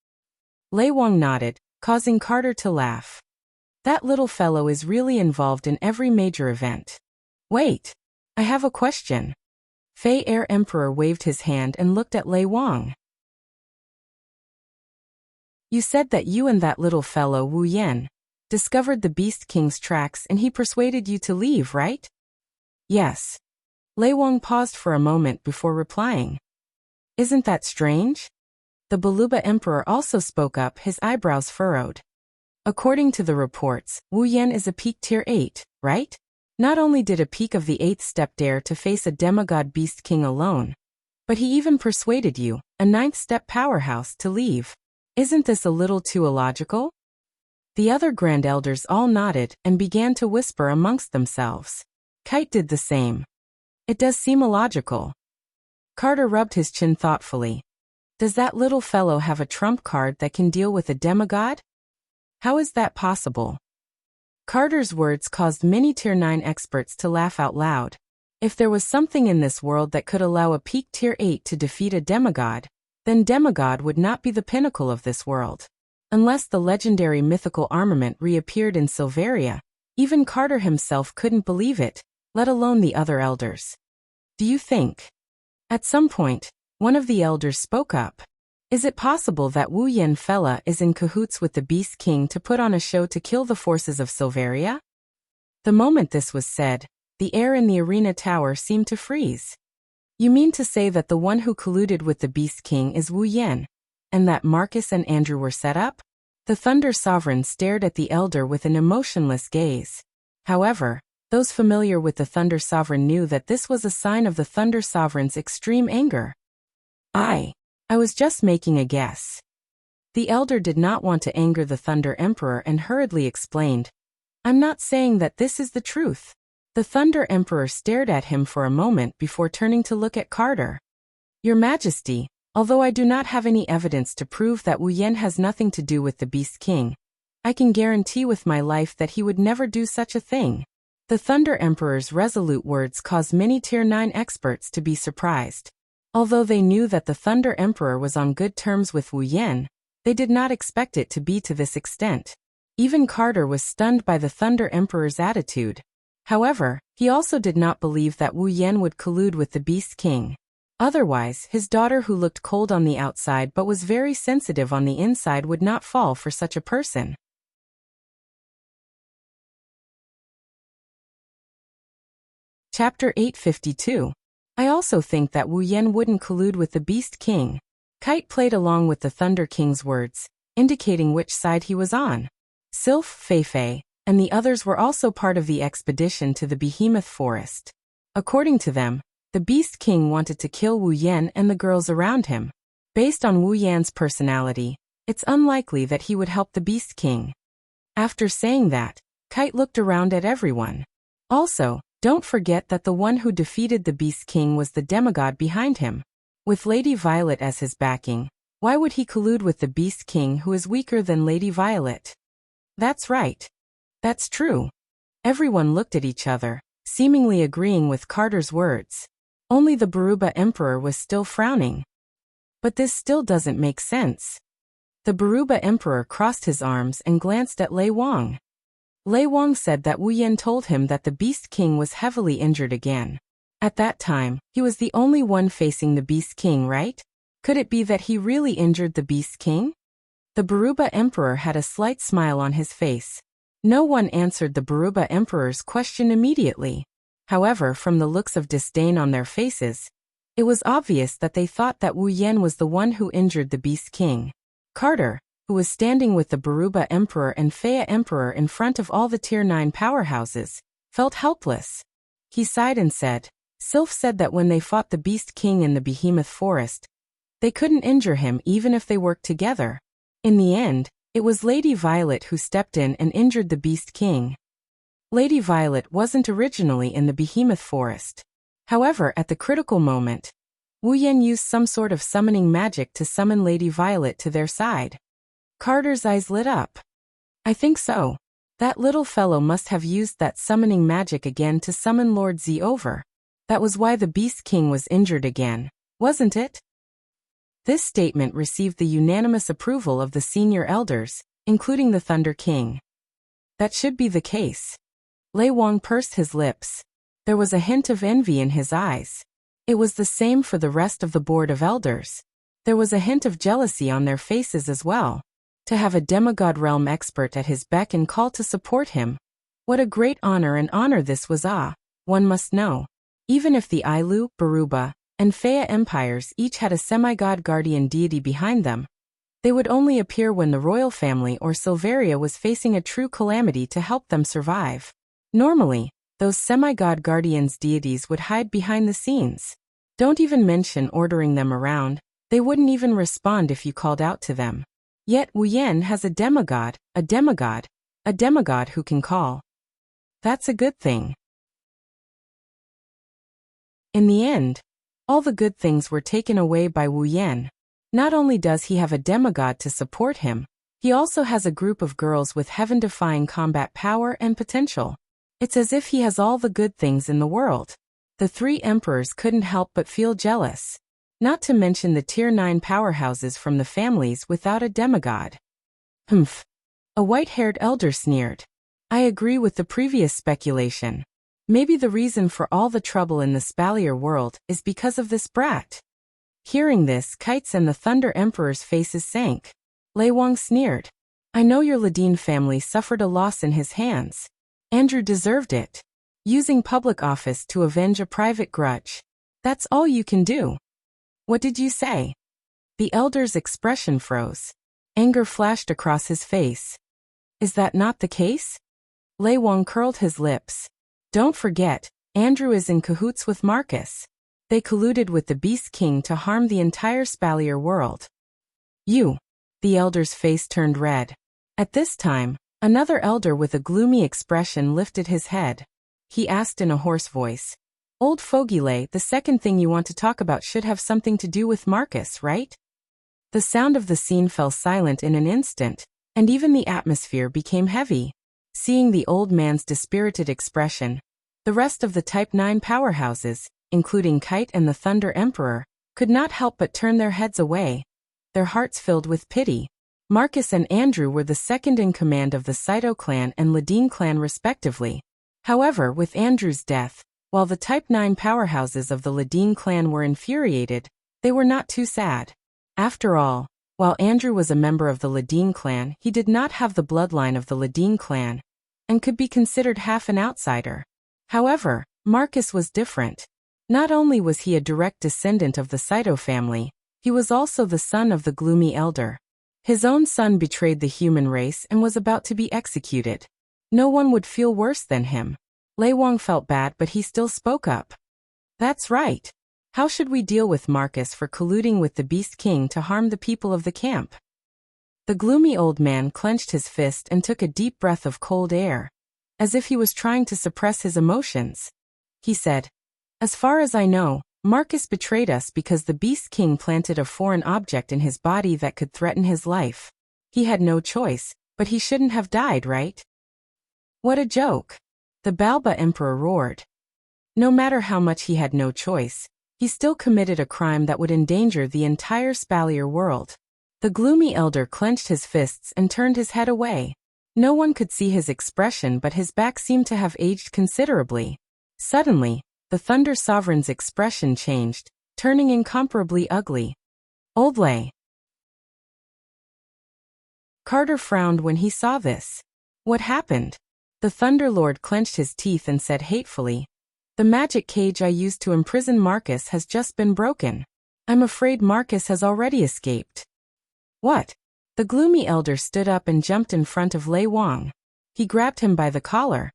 Lei Wang nodded, causing Carter to laugh. That little fellow is really involved in every major event. Wait. I have a question. Fei Air Emperor waved his hand and looked at Lei Wang. You said that you and that little fellow Wu Yan discovered the Beast King's tracks and he persuaded you to leave, right? Yes. Lei Wang paused for a moment before replying. Isn't that strange? The Baluba Emperor also spoke up, his eyebrows furrowed. According to the reports, Wu Yan is a peak tier 8, right? Not only did a peak of the 8th step dare to face a demigod Beast King alone, but he even persuaded you, a 9th step powerhouse, to leave. Isn't this a little too illogical? The other Grand Elders all nodded and began to whisper amongst themselves. Kite did the same. It does seem illogical. Carter rubbed his chin thoughtfully. Does that little fellow have a trump card that can deal with a demigod? How is that possible? Carter's words caused many Tier 9 experts to laugh out loud. If there was something in this world that could allow a peak Tier 8 to defeat a demigod, then demigod would not be the pinnacle of this world. Unless the legendary mythical armament reappeared in Silveria, even Carter himself couldn't believe it, let alone the other elders. Do you think? At some point, one of the elders spoke up. Is it possible that Wu Yan fella is in cahoots with the Beast King to put on a show to kill the forces of Silveria? The moment this was said, the air in the arena tower seemed to freeze. You mean to say that the one who colluded with the Beast King is Wu Yan, and that Marcus and Andrew were set up? The Thunder Sovereign stared at the elder with an emotionless gaze. However, those familiar with the Thunder Sovereign knew that this was a sign of the Thunder Sovereign's extreme anger. I was just making a guess. The elder did not want to anger the Thunder Emperor and hurriedly explained, I'm not saying that this is the truth. The Thunder Emperor stared at him for a moment before turning to look at Carter. Your Majesty, although I do not have any evidence to prove that Wu Yan has nothing to do with the Beast King, I can guarantee with my life that he would never do such a thing. The Thunder Emperor's resolute words caused many Tier 9 experts to be surprised. Although they knew that the Thunder Emperor was on good terms with Wu Yan, they did not expect it to be to this extent. Even Carter was stunned by the Thunder Emperor's attitude. However, he also did not believe that Wu Yan would collude with the Beast King. Otherwise, his daughter, who looked cold on the outside but was very sensitive on the inside, would not fall for such a person. Chapter 852. I also think that Wu Yan wouldn't collude with the Beast King. Kite played along with the Thunder King's words, indicating which side he was on. Sylph, Feifei, and the others were also part of the expedition to the Behemoth Forest. According to them, the Beast King wanted to kill Wu Yan and the girls around him. Based on Wu Yan's personality, it's unlikely that he would help the Beast King. After saying that, Kite looked around at everyone. Also, don't forget that the one who defeated the Beast King was the demigod behind him. With Lady Violet as his backing, Why would he collude with the Beast King who is weaker than Lady Violet? That's right. That's true. Everyone looked at each other, seemingly agreeing with Carter's words. Only the Baruba Emperor was still frowning. But this still doesn't make sense. The Baruba Emperor crossed his arms and glanced at Lei Wang. Lei Wang said that Wu Yan told him that the Beast King was heavily injured again. At that time, he was the only one facing the Beast King, right? Could it be that he really injured the Beast King? The Baruba Emperor had a slight smile on his face. No one answered the Baruba Emperor's question immediately. However, from the looks of disdain on their faces, it was obvious that they thought that Wu Yan was the one who injured the Beast King. Carter, who was standing with the Baruba Emperor and Fea Emperor in front of all the Tier 9 powerhouses, felt helpless. He sighed and said, Sylph said that when they fought the Beast King in the Behemoth Forest, they couldn't injure him even if they worked together. In the end, it was Lady Violet who stepped in and injured the Beast King. Lady Violet wasn't originally in the Behemoth Forest. However, at the critical moment, Wu Yan used some sort of summoning magic to summon Lady Violet to their side. Carter's eyes lit up. I think so. That little fellow must have used that summoning magic again to summon Lord Z over. That was why the Beast King was injured again, wasn't it? This statement received the unanimous approval of the senior elders, including the Thunder King. That should be the case. Lei Wang pursed his lips. There was a hint of envy in his eyes. It was the same for the rest of the Board of Elders. There was a hint of jealousy on their faces as well. To have a demigod realm expert at his beck and call to support him. What a great honor this was. One must know. Even if the Ailu, Baruba, and Fea empires each had a semi-god guardian deity behind them, they would only appear when the royal family or Silveria was facing a true calamity to help them survive. Normally, those semi-god guardians deities would hide behind the scenes. Don't even mention ordering them around, they wouldn't even respond if you called out to them. Yet Wu Yan has a demigod who can call. That's a good thing. In the end, all the good things were taken away by Wu Yan. Not only does he have a demigod to support him, he also has a group of girls with heaven-defying combat power and potential. It's as if he has all the good things in the world. The three emperors couldn't help but feel jealous. Not to mention the Tier 9 powerhouses from the families without a demigod. Humph. A white-haired elder sneered. I agree with the previous speculation. Maybe the reason for all the trouble in the Spalier world is because of this brat. Hearing this, Kite's and the Thunder Emperor's faces sank. Lei Wang sneered. I know your Ladine family suffered a loss in his hands. Andrew deserved it. Using public office to avenge a private grudge. That's all you can do. What did you say? The elder's expression froze. Anger flashed across his face. Is that not the case? Lei Wang curled his lips. Don't forget, Andrew is in cahoots with Marcus. They colluded with the Beast King to harm the entire Spalier world. You. The elder's face turned red. At this time, another elder with a gloomy expression lifted his head. He asked in a hoarse voice. Old Fogile, the second thing you want to talk about should have something to do with Marcus, right? The sound of the scene fell silent in an instant, and even the atmosphere became heavy. Seeing the old man's dispirited expression, the rest of the Type 9 powerhouses, including Kite and the Thunder Emperor, could not help but turn their heads away, their hearts filled with pity. Marcus and Andrew were the second in command of the Saito clan and Ladine clan respectively. However, with Andrew's death, while the Type 9 powerhouses of the Ladine clan were infuriated, they were not too sad. After all, while Andrew was a member of the Ladine clan, he did not have the bloodline of the Ladine clan, and could be considered half an outsider. However, Marcus was different. Not only was he a direct descendant of the Saito family, he was also the son of the gloomy elder. His own son betrayed the human race and was about to be executed. No one would feel worse than him. Lei Wang felt bad, but he still spoke up. That's right. How should we deal with Marcus for colluding with the Beast King to harm the people of the camp? The gloomy old man clenched his fist and took a deep breath of cold air, as if he was trying to suppress his emotions. He said, As far as I know, Marcus betrayed us because the Beast King planted a foreign object in his body that could threaten his life. He had no choice, but he shouldn't have died, right? What a joke. The Balba Emperor roared. No matter how much he had no choice, he still committed a crime that would endanger the entire Spalier world. The gloomy elder clenched his fists and turned his head away. No one could see his expression, but his back seemed to have aged considerably. Suddenly, the Thunder Sovereign's expression changed, turning incomparably ugly. Oldlay. Carter frowned when he saw this. What happened? The Thunder Lord clenched his teeth and said hatefully, "The magic cage I used to imprison Marcus has just been broken. I'm afraid Marcus has already escaped." What? The gloomy elder stood up and jumped in front of Lei Wang. He grabbed him by the collar.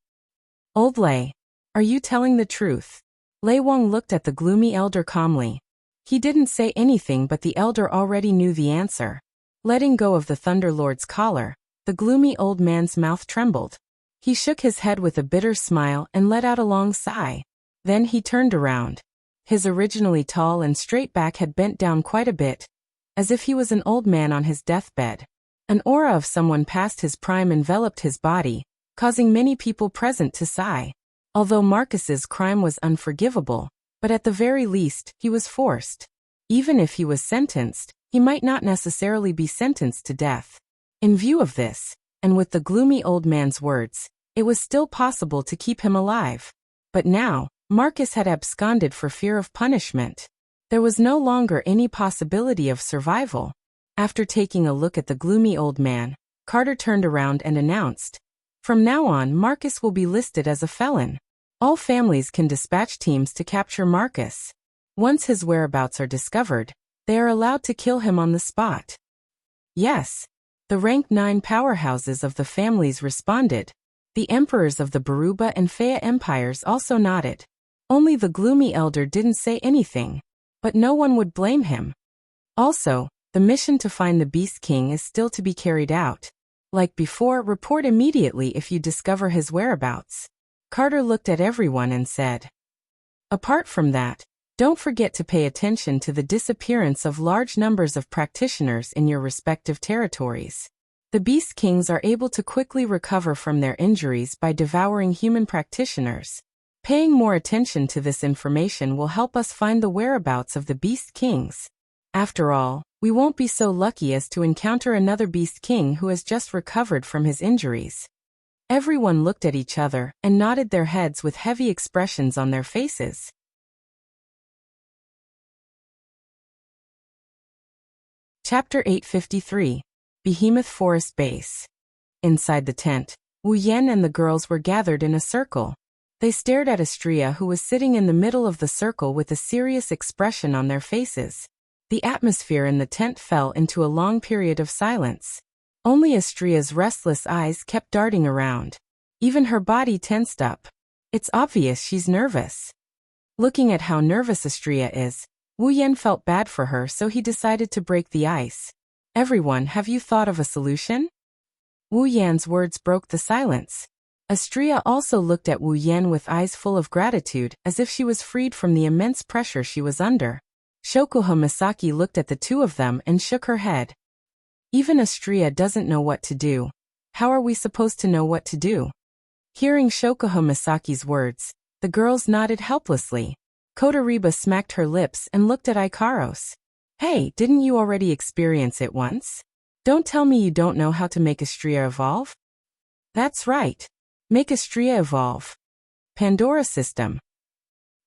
"Old Lei, are you telling the truth?" Lei Wang looked at the gloomy elder calmly. He didn't say anything, but the elder already knew the answer. Letting go of the Thunder Lord's collar, the gloomy old man's mouth trembled. He shook his head with a bitter smile and let out a long sigh. Then he turned around. His originally tall and straight back had bent down quite a bit, as if he was an old man on his deathbed. An aura of someone past his prime enveloped his body, causing many people present to sigh. Although Marcus's crime was unforgivable, but at the very least, he was forced. Even if he was sentenced, he might not necessarily be sentenced to death. In view of this, and with the gloomy old man's words, it was still possible to keep him alive. But now, Marcus had absconded for fear of punishment. There was no longer any possibility of survival. After taking a look at the gloomy old man, Carter turned around and announced, "From now on, Marcus will be listed as a felon. All families can dispatch teams to capture Marcus. Once his whereabouts are discovered, they are allowed to kill him on the spot." Yes. The rank 9 powerhouses of the families responded. The emperors of the Baruba and Fea empires also nodded. Only the gloomy elder didn't say anything. But no one would blame him. Also, the mission to find the Beast King is still to be carried out. Like before, report immediately if you discover his whereabouts. Carter looked at everyone and said, "Apart from that, don't forget to pay attention to the disappearance of large numbers of practitioners in your respective territories. The Beast Kings are able to quickly recover from their injuries by devouring human practitioners. Paying more attention to this information will help us find the whereabouts of the Beast Kings. After all, we won't be so lucky as to encounter another Beast King who has just recovered from his injuries." Everyone looked at each other and nodded their heads with heavy expressions on their faces. Chapter 853. Behemoth Forest Base. Inside the tent, Wu Yan and the girls were gathered in a circle. They stared at Astria, who was sitting in the middle of the circle with a serious expression on their faces. The atmosphere in the tent fell into a long period of silence. Only Astria's restless eyes kept darting around. Even her body tensed up. It's obvious she's nervous. Looking at how nervous Astria is, Wu Yan felt bad for her, so he decided to break the ice. "Everyone, have you thought of a solution?" Wu Yan's words broke the silence. Astria also looked at Wu Yan with eyes full of gratitude, as if she was freed from the immense pressure she was under. Shokuha Misaki looked at the two of them and shook her head. "Even Astria doesn't know what to do. How are we supposed to know what to do?" Hearing Shokuha Misaki's words, the girls nodded helplessly. Kotoriba smacked her lips and looked at Ikaros. "Hey, didn't you already experience it once? Don't tell me you don't know how to make Astria evolve?" "That's right. Make Astria evolve. Pandora system."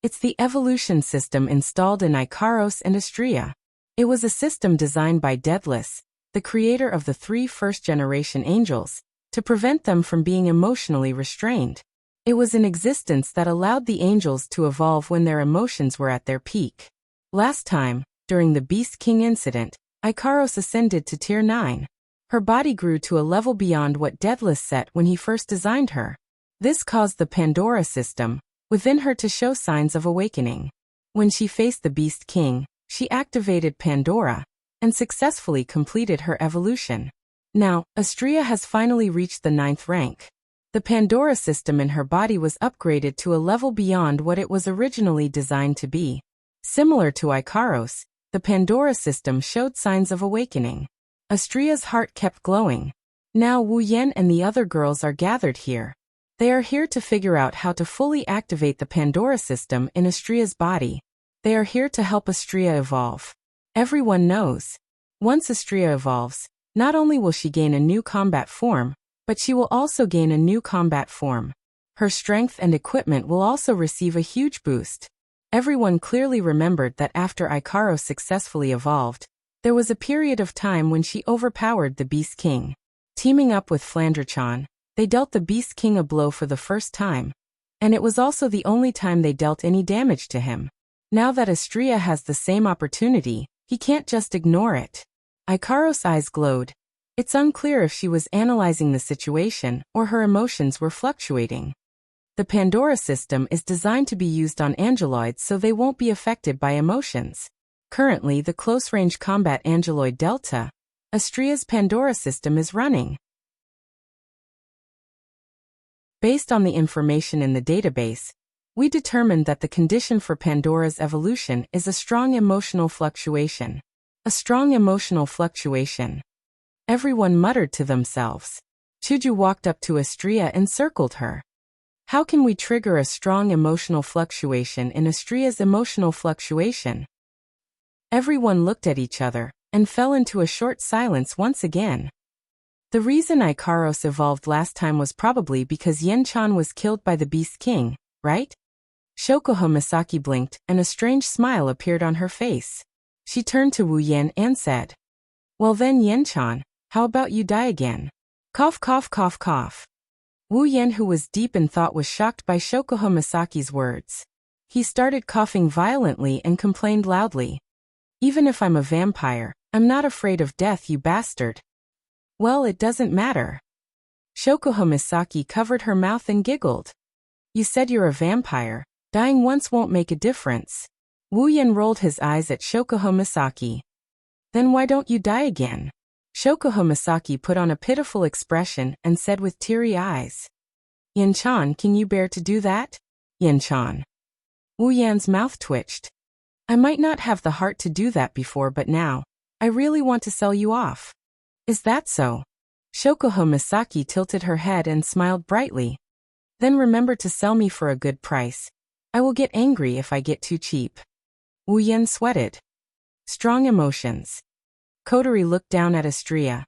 It's the evolution system installed in Ikaros and Astria. It was a system designed by Daedalus, the creator of the 3 first-generation angels, to prevent them from being emotionally restrained. It was an existence that allowed the angels to evolve when their emotions were at their peak. Last time, during the Beast King incident, Ikaros ascended to Tier 9. Her body grew to a level beyond what Daedalus set when he first designed her. This caused the Pandora system within her to show signs of awakening. When she faced the Beast King, she activated Pandora and successfully completed her evolution. Now, Astria has finally reached the 9th rank. The Pandora system in her body was upgraded to a level beyond what it was originally designed to be. Similar to Ikaros, the Pandora system showed signs of awakening. Astria's heart kept glowing. Now Wu Yan and the other girls are gathered here. They are here to figure out how to fully activate the Pandora system in Astria's body. They are here to help Astria evolve. Everyone knows. Once Astria evolves, not only will she gain a new combat form, but she will also gain a new combat form. Her strength and equipment will also receive a huge boost. Everyone clearly remembered that after Ikaros successfully evolved, there was a period of time when she overpowered the Beast King. Teaming up with Flandre-chan, they dealt the Beast King a blow for the first time, and it was also the only time they dealt any damage to him. Now that Astria has the same opportunity, he can't just ignore it. Ikaros' eyes glowed. It's unclear if she was analyzing the situation or her emotions were fluctuating. The Pandora system is designed to be used on angeloids so they won't be affected by emotions. Currently, the close-range combat angeloid Delta, Astria's Pandora system is running. Based on the information in the database, we determined that the condition for Pandora's evolution is a strong emotional fluctuation. A strong emotional fluctuation. Everyone muttered to themselves. Chuju walked up to Astria and circled her. How can we trigger a strong emotional fluctuation in Astria's emotional fluctuation? Everyone looked at each other and fell into a short silence once again. The reason Ikaros evolved last time was probably because Yen-chan was killed by the Beast King, right? Shokoha Misaki blinked and a strange smile appeared on her face. She turned to Wu Yan and said, "Well then, Yen-chan, how about you die again?" Cough cough cough cough. Wu Yan, who was deep in thought, was shocked by Shokoha Misaki's words. He started coughing violently and complained loudly. "Even if I'm a vampire, I'm not afraid of death, you bastard." "Well, it doesn't matter." Shokoha Misaki covered her mouth and giggled. "You said you're a vampire. Dying once won't make a difference." Wu Yan rolled his eyes at Shokoha Misaki. "Then why don't you die again?" Shokoha Misaki put on a pitiful expression and said with teary eyes, "Yen-chan, can you bear to do that?" "Yen-chan." Wu Yan's mouth twitched. "I might not have the heart to do that before, but now, I really want to sell you off." "Is that so?" Shokoha Misaki tilted her head and smiled brightly. "Then remember to sell me for a good price. I will get angry if I get too cheap." Wu Yan sweated. Strong emotions. Kotori looked down at Astria.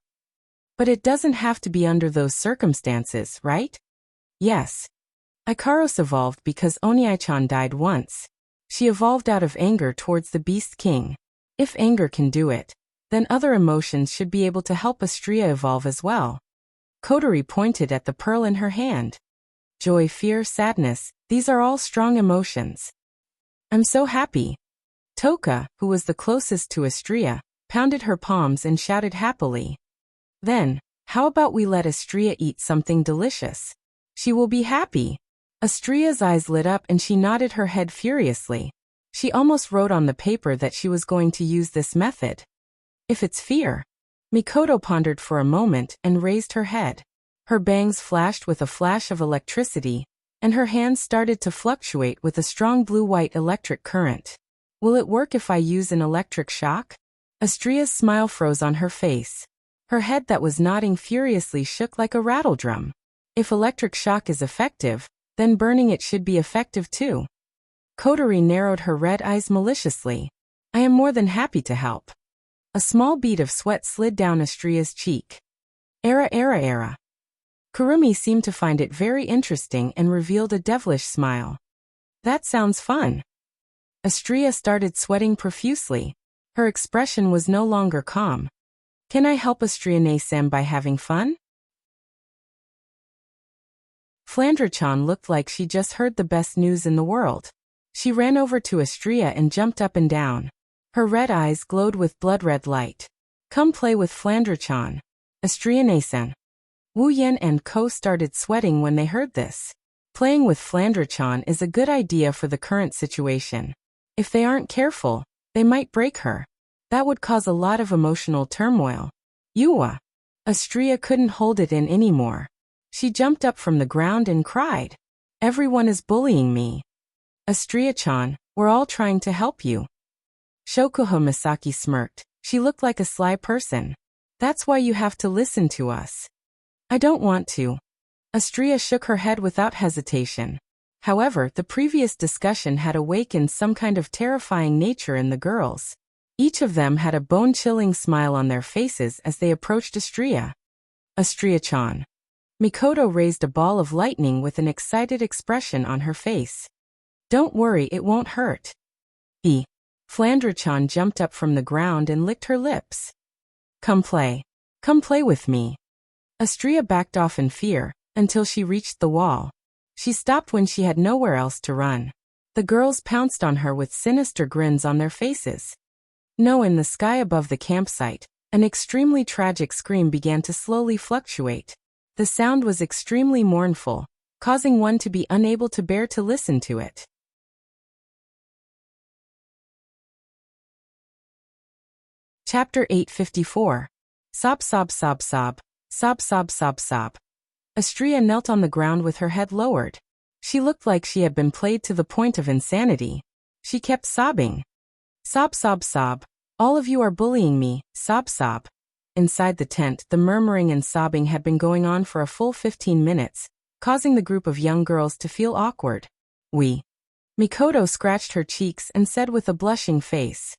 "But it doesn't have to be under those circumstances, right?" "Yes." Ikaros evolved because Oniai-chan died once. She evolved out of anger towards the Beast King. If anger can do it, then other emotions should be able to help Astria evolve as well. Kotori pointed at the pearl in her hand. Joy, fear, sadness, these are all strong emotions. "I'm so happy." Toka, who was the closest to Astria, pounded her palms and shouted happily. "Then, how about we let Astria eat something delicious? She will be happy." Astria's eyes lit up and she nodded her head furiously. She almost wrote on the paper that she was going to use this method. "If it's fear." Mikoto pondered for a moment and raised her head. Her bangs flashed with a flash of electricity, and her hands started to fluctuate with a strong blue-white electric current. "Will it work if I use an electric shock?" Astria's smile froze on her face. Her head that was nodding furiously shook like a rattledrum. If electric shock is effective, then burning it should be effective too. Kotori narrowed her red eyes maliciously. "I am more than happy to help." A small bead of sweat slid down Astria's cheek. Era. Kurumi seemed to find it very interesting and revealed a devilish smile. "That sounds fun." Astria started sweating profusely. Her expression was no longer calm. "Can I help Astria-san by having fun?" Flandre-chan looked like she just heard the best news in the world. She ran over to Astria and jumped up and down. Her red eyes glowed with blood-red light. "Come play with Flandre-chan. Astria-san." Wu Yan and Ko started sweating when they heard this. Playing with Flandre-chan is a good idea for the current situation. If they aren't careful, they might break her. That would cause a lot of emotional turmoil. "Yuwa." Astria couldn't hold it in anymore. She jumped up from the ground and cried. "Everyone is bullying me." "Astria-chan, We're all trying to help you. Shokuho Misaki smirked. She looked like a sly person. That's why you have to listen to us. I don't want to. Astria shook her head without hesitation. However, the previous discussion had awakened some kind of terrifying nature in the girls. Each of them had a bone-chilling smile on their faces as they approached Astria. Astria-chan. Mikoto raised a ball of lightning with an excited expression on her face. Don't worry, it won't hurt. Flandra-chan jumped up from the ground and licked her lips. Come play. Come play with me. Astria backed off in fear, until she reached the wall. She stopped when she had nowhere else to run. The girls pounced on her with sinister grins on their faces. No, in the sky above the campsite, an extremely tragic scream began to slowly fluctuate. The sound was extremely mournful, causing one to be unable to bear to listen to it. Chapter 854. Sob sob sob sob. Sob sob sob sob. Astria knelt on the ground with her head lowered. She looked like she had been played to the point of insanity. She kept sobbing. Sob sob sob. All of you are bullying me, sob sob. Inside the tent, the murmuring and sobbing had been going on for a full 15 minutes, causing the group of young girls to feel awkward. Mikoto scratched her cheeks and said with a blushing face.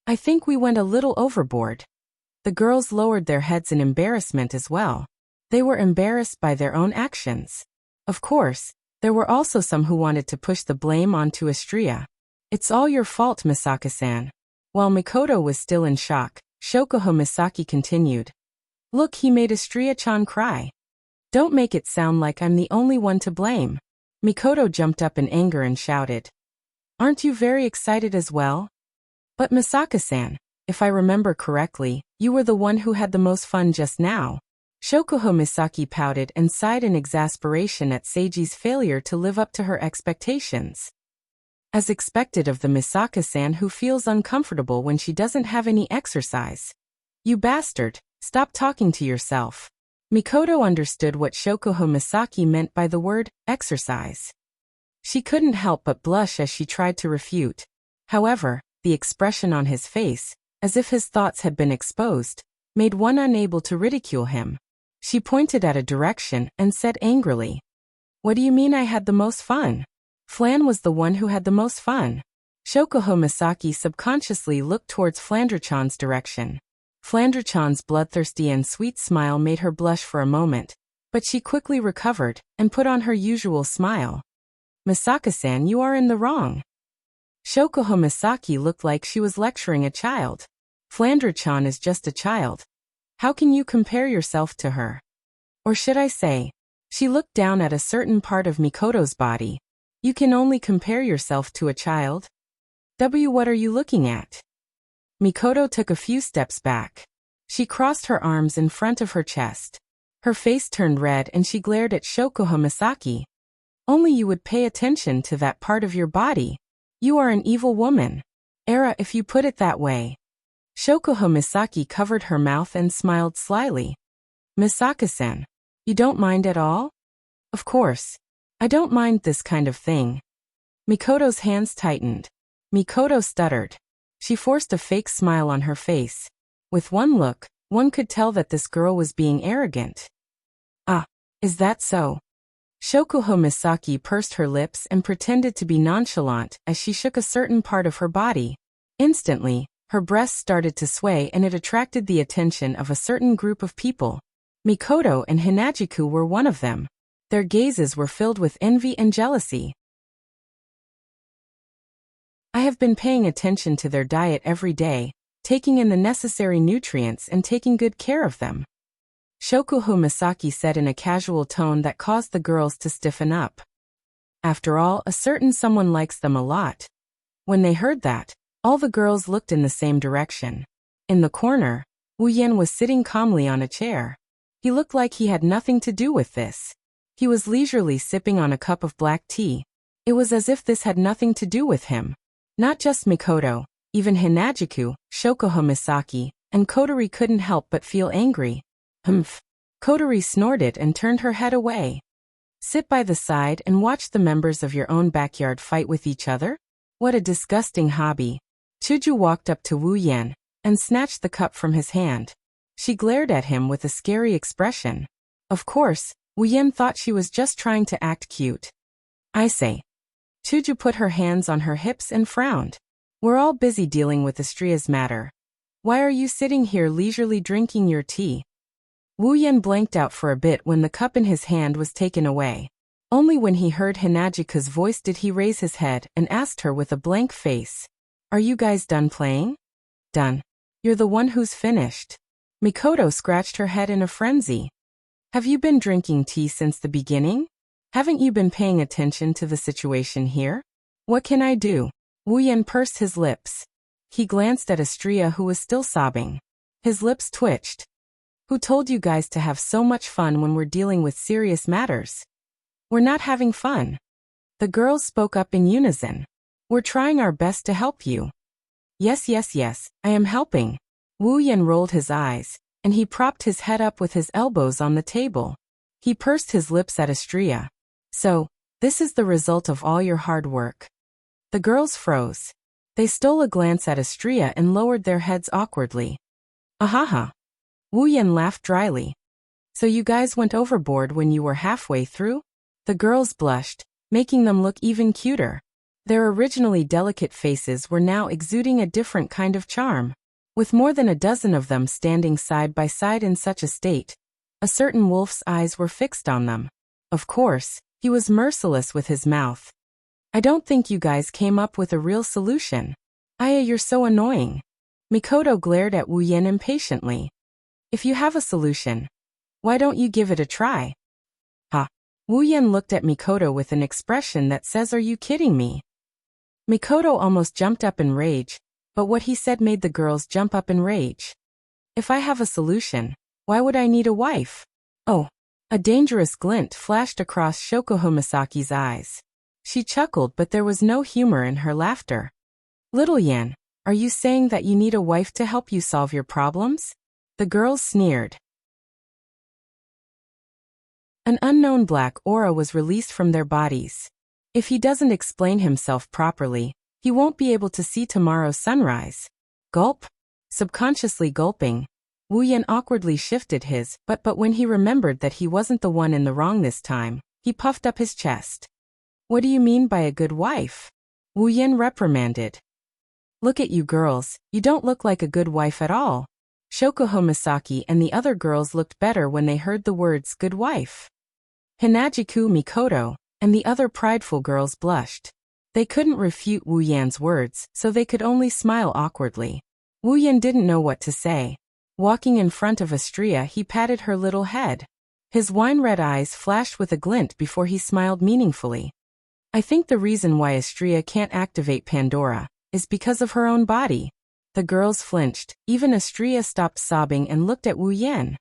I think we went a little overboard. The girls lowered their heads in embarrassment as well. They were embarrassed by their own actions. Of course, there were also some who wanted to push the blame onto Astria. It's all your fault, Misaka-san. While Mikoto was still in shock, Shokuho Misaki continued. Look, he made Astria-chan cry. Don't make it sound like I'm the only one to blame. Mikoto jumped up in anger and shouted. Aren't you very excited as well? But Misaka-san, if I remember correctly, you were the one who had the most fun just now. Shokuho Misaki pouted and sighed in exasperation at Seiji's failure to live up to her expectations. As expected of the Misaka-san who feels uncomfortable when she doesn't have any exercise. You bastard, stop talking to yourself. Mikoto understood what Shokuho Misaki meant by the word, exercise. She couldn't help but blush as she tried to refute. However, the expression on his face, as if his thoughts had been exposed, made one unable to ridicule him. She pointed at a direction and said angrily. What do you mean I had the most fun? Flan was the one who had the most fun. Shokuho Misaki subconsciously looked towards Flandra-chan's direction. Flandra-chan's bloodthirsty and sweet smile made her blush for a moment, but she quickly recovered and put on her usual smile. Misaka-san, you are in the wrong. Shokuho Misaki looked like she was lecturing a child. Flandra-chan is just a child. How can you compare yourself to her? Or should I say, she looked down at a certain part of Mikoto's body. You can only compare yourself to a child. What are you looking at? Mikoto took a few steps back. She crossed her arms in front of her chest. Her face turned red and she glared at Shokuho Misaki. Only you would pay attention to that part of your body. You are an evil woman. If you put it that way. Shokuho Misaki covered her mouth and smiled slyly. Misaka-san, you don't mind at all? Of course. I don't mind this kind of thing. Mikoto's hands tightened. Mikoto stuttered. She forced a fake smile on her face. With one look, one could tell that this girl was being arrogant. Is that so? Shokuho Misaki pursed her lips and pretended to be nonchalant as she shook a certain part of her body. Instantly, her breasts started to sway and it attracted the attention of a certain group of people. Mikoto and Hinajiku were one of them. Their gazes were filled with envy and jealousy. I have been paying attention to their diet every day, taking in the necessary nutrients and taking good care of them. Shokuho Misaki said in a casual tone that caused the girls to stiffen up. After all, a certain someone likes them a lot. When they heard that, all the girls looked in the same direction. In the corner, Wu Yan was sitting calmly on a chair. He looked like he had nothing to do with this. He was leisurely sipping on a cup of black tea. It was as if this had nothing to do with him. Not just Mikoto, even Hinajiku, Shokuho Misaki, and Kotori couldn't help but feel angry. Humph. Kotori snorted and turned her head away. Sit by the side and watch the members of your own backyard fight with each other? What a disgusting hobby. Chuju walked up to Wu Yan and snatched the cup from his hand. She glared at him with a scary expression. Of course, Wu Yan thought she was just trying to act cute. I say. Chuju put her hands on her hips and frowned. We're all busy dealing with Astria's matter. Why are you sitting here leisurely drinking your tea? Wu Yan blanked out for a bit when the cup in his hand was taken away. Only when he heard Hinajika's voice did he raise his head and asked her with a blank face. Are you guys done playing? Done. You're the one who's finished. Mikoto scratched her head in a frenzy. Have you been drinking tea since the beginning? Haven't you been paying attention to the situation here? What can I do? Wu Yan pursed his lips. He glanced at Astria, who was still sobbing. His lips twitched. Who told you guys to have so much fun when we're dealing with serious matters? We're not having fun. The girls spoke up in unison. We're trying our best to help you. Yes, I am helping. Wu Yan rolled his eyes, and he propped his head up with his elbows on the table. He pursed his lips at Astria. So, this is the result of all your hard work. The girls froze. They stole a glance at Astria and lowered their heads awkwardly. Ahaha. Wu Yan laughed dryly. So you guys went overboard when you were halfway through? The girls blushed, making them look even cuter. Their originally delicate faces were now exuding a different kind of charm. With more than a dozen of them standing side by side in such a state, a certain wolf's eyes were fixed on them. Of course, he was merciless with his mouth. I don't think you guys came up with a real solution. Aya, you're so annoying. Mikoto glared at Wu Yan impatiently. If you have a solution, why don't you give it a try? Ha. Wu Yan looked at Mikoto with an expression that says, are you kidding me? Mikoto almost jumped up in rage, but what he said made the girls jump up in rage. If I have a solution, why would I need a wife? Oh. A dangerous glint flashed across Shoko Homisaki's eyes. She chuckled, but there was no humor in her laughter. Little Yan, are you saying that you need a wife to help you solve your problems? The girls sneered. An unknown black aura was released from their bodies. If he doesn't explain himself properly, he won't be able to see tomorrow's sunrise. Gulp. Subconsciously gulping, Wu Yan awkwardly shifted his, but when he remembered that he wasn't the one in the wrong this time, he puffed up his chest. What do you mean by a good wife? Wu Yan reprimanded. Look at you girls, you don't look like a good wife at all. Shoko Homisaki and the other girls looked better when they heard the words good wife. Hinajiku, Mikoto, and the other prideful girls blushed. They couldn't refute Wu Yan's words, so they could only smile awkwardly. Wu Yan didn't know what to say. Walking in front of Astria, he patted her little head. His wine-red eyes flashed with a glint before he smiled meaningfully. I think the reason why Astria can't activate Pandora is because of her own body. The girls flinched. Even Astria stopped sobbing and looked at Wu Yan.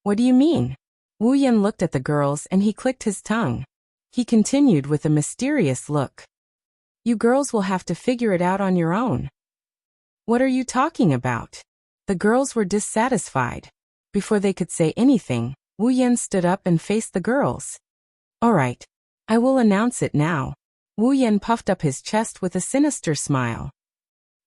What do you mean? Wu Yan looked at the girls and he clicked his tongue. He continued with a mysterious look. You girls will have to figure it out on your own. What are you talking about? The girls were dissatisfied. Before they could say anything, Wu Yan stood up and faced the girls. All right. I will announce it now. Wu Yan puffed up his chest with a sinister smile.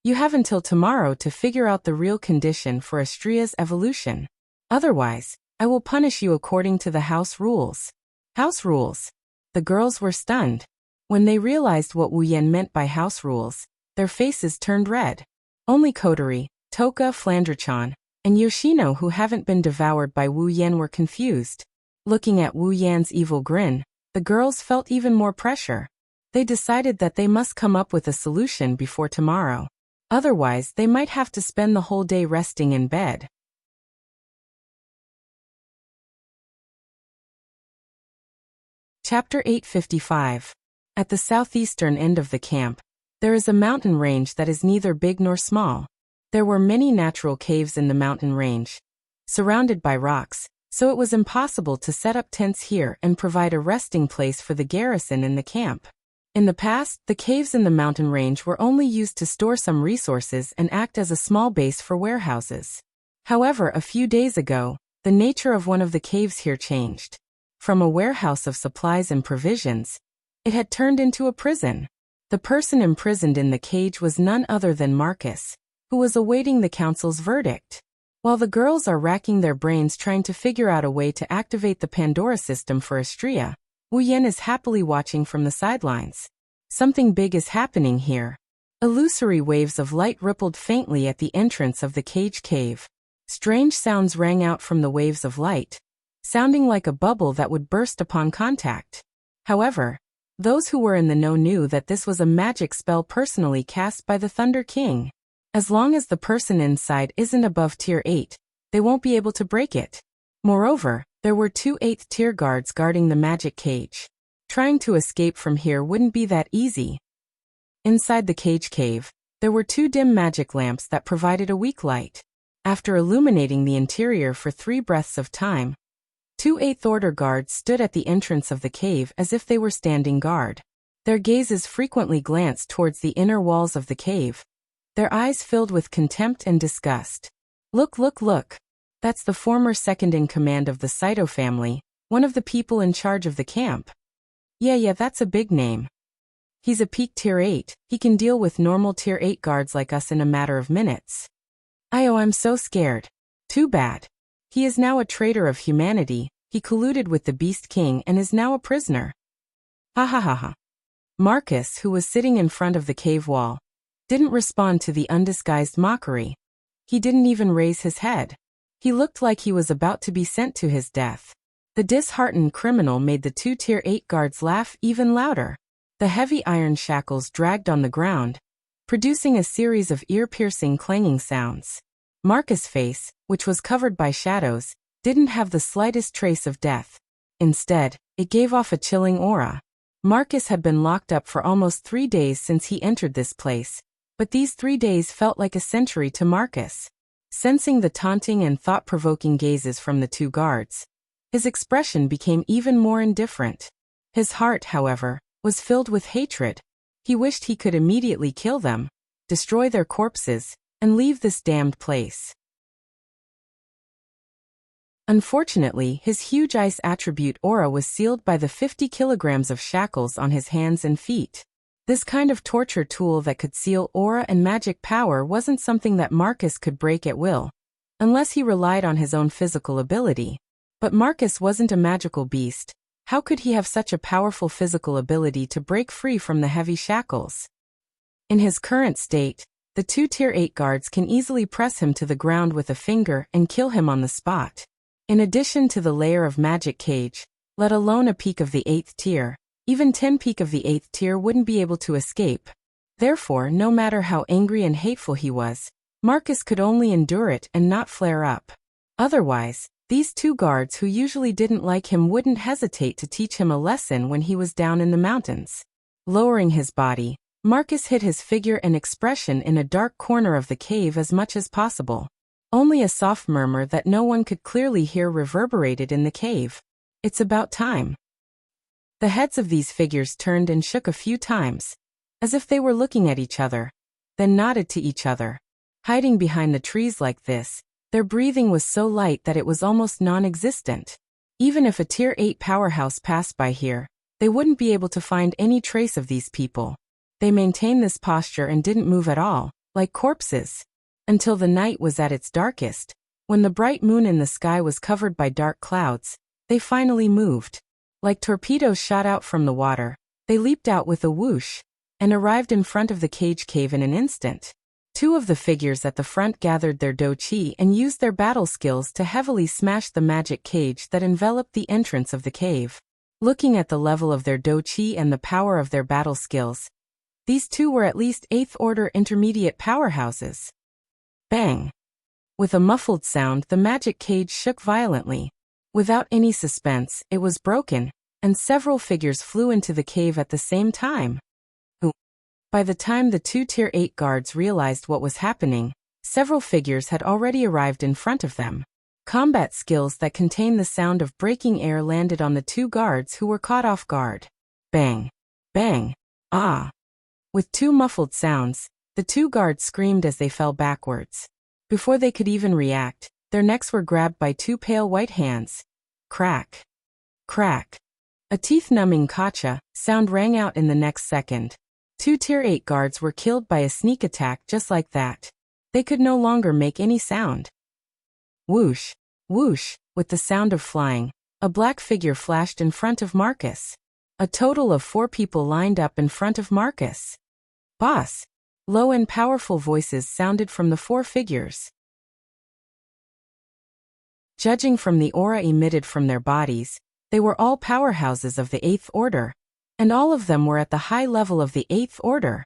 You have until tomorrow to figure out the real condition for Astria's evolution. Otherwise, I will punish you according to the house rules. House rules? The girls were stunned. When they realized what Wu Yan meant by house rules, their faces turned red. Only Kotori, Toka, Flandrachan, and Yoshino, who haven't been devoured by Wu Yan, were confused. Looking at Wu Yan's evil grin, the girls felt even more pressure. They decided that they must come up with a solution before tomorrow. Otherwise, they might have to spend the whole day resting in bed. Chapter 855. At the southeastern end of the camp, there is a mountain range that is neither big nor small. There were many natural caves in the mountain range, surrounded by rocks, so it was impossible to set up tents here and provide a resting place for the garrison in the camp. In the past, the caves in the mountain range were only used to store some resources and act as a small base for warehouses. However, a few days ago, the nature of one of the caves here changed. From a warehouse of supplies and provisions, it had turned into a prison. The person imprisoned in the cage was none other than Marcus, who was awaiting the council's verdict. While the girls are racking their brains trying to figure out a way to activate the Pandora system for Astria, Wu Yan is happily watching from the sidelines. Something big is happening here. Illusory waves of light rippled faintly at the entrance of the cage cave. Strange sounds rang out from the waves of light, sounding like a bubble that would burst upon contact. However, those who were in the know knew that this was a magic spell personally cast by the Thunder King. As long as the person inside isn't above Tier 8, they won't be able to break it. Moreover, there were 2 8th tier guards guarding the magic cage. Trying to escape from here wouldn't be that easy. Inside the cage cave, there were 2 dim magic lamps that provided a weak light. After illuminating the interior for 3 breaths of time, 2 8th Order guards stood at the entrance of the cave as if they were standing guard. Their gazes frequently glanced towards the inner walls of the cave, their eyes filled with contempt and disgust. Look, look, look. That's the former second-in-command of the Saito family, one of the people in charge of the camp. Yeah, that's a big name. He's a peak Tier 8, he can deal with normal Tier 8 guards like us in a matter of minutes. I'm so scared. Too bad. He is now a traitor of humanity, he colluded with the Beast King and is now a prisoner. Ha ha ha ha. Marcus, who was sitting in front of the cave wall, didn't respond to the undisguised mockery. He didn't even raise his head. He looked like he was about to be sent to his death. The disheartened criminal made the 2 Tier 8 guards laugh even louder. The heavy iron shackles dragged on the ground, producing a series of ear-piercing clanging sounds. Marcus' face, which was covered by shadows, didn't have the slightest trace of death. Instead, it gave off a chilling aura. Marcus had been locked up for almost 3 days since he entered this place, but these 3 days felt like a century to Marcus. Sensing the taunting and thought-provoking gazes from the 2 guards, his expression became even more indifferent. His heart, however, was filled with hatred. He wished he could immediately kill them, destroy their corpses, and leave this damned place. Unfortunately, his huge ice attribute aura was sealed by the 50 kilograms of shackles on his hands and feet. This kind of torture tool that could seal aura and magic power wasn't something that Marcus could break at will, unless he relied on his own physical ability. But Marcus wasn't a magical beast. How could he have such a powerful physical ability to break free from the heavy shackles? In his current state, the 2 Tier 8 guards can easily press him to the ground with a finger and kill him on the spot. In addition to the layer of magic cage, let alone a peak of the 8th tier, even 10 peak of the 8th tier wouldn't be able to escape. Therefore, no matter how angry and hateful he was, Marcus could only endure it and not flare up. Otherwise, these 2 guards who usually didn't like him wouldn't hesitate to teach him a lesson when he was down in the mountains. Lowering his body, Marcus hid his figure and expression in a dark corner of the cave as much as possible. Only a soft murmur that no one could clearly hear reverberated in the cave. It's about time. The heads of these figures turned and shook a few times, as if they were looking at each other, then nodded to each other. Hiding behind the trees like this, their breathing was so light that it was almost non-existent. Even if a Tier 8 powerhouse passed by here, they wouldn't be able to find any trace of these people. They maintained this posture and didn't move at all, like corpses. Until the night was at its darkest, when the bright moon in the sky was covered by dark clouds, they finally moved. Like torpedoes shot out from the water, they leaped out with a whoosh, and arrived in front of the cage cave in an instant. 2 of the figures at the front gathered their do-chi and used their battle skills to heavily smash the magic cage that enveloped the entrance of the cave. Looking at the level of their do-chi and the power of their battle skills, these 2 were at least 8th order intermediate powerhouses. Bang! With a muffled sound, the magic cage shook violently. Without any suspense, it was broken, and several figures flew into the cave at the same time. By the time the 2 Tier 8 guards realized what was happening, several figures had already arrived in front of them. Combat skills that contained the sound of breaking air landed on the 2 guards who were caught off guard. Bang! Bang! Ah! With 2 muffled sounds, the 2 guards screamed as they fell backwards. Before they could even react, their necks were grabbed by 2 pale white hands. Crack! Crack! A teeth-numbing kacha sound rang out in the next second. Two Tier 8 guards were killed by a sneak attack just like that. They could no longer make any sound. Whoosh, whoosh, with the sound of flying, a black figure flashed in front of Marcus. A total of 4 people lined up in front of Marcus. Boss! Low and powerful voices sounded from the 4 figures. Judging from the aura emitted from their bodies, they were all powerhouses of the 8th Order, and all of them were at the high level of the 8th Order.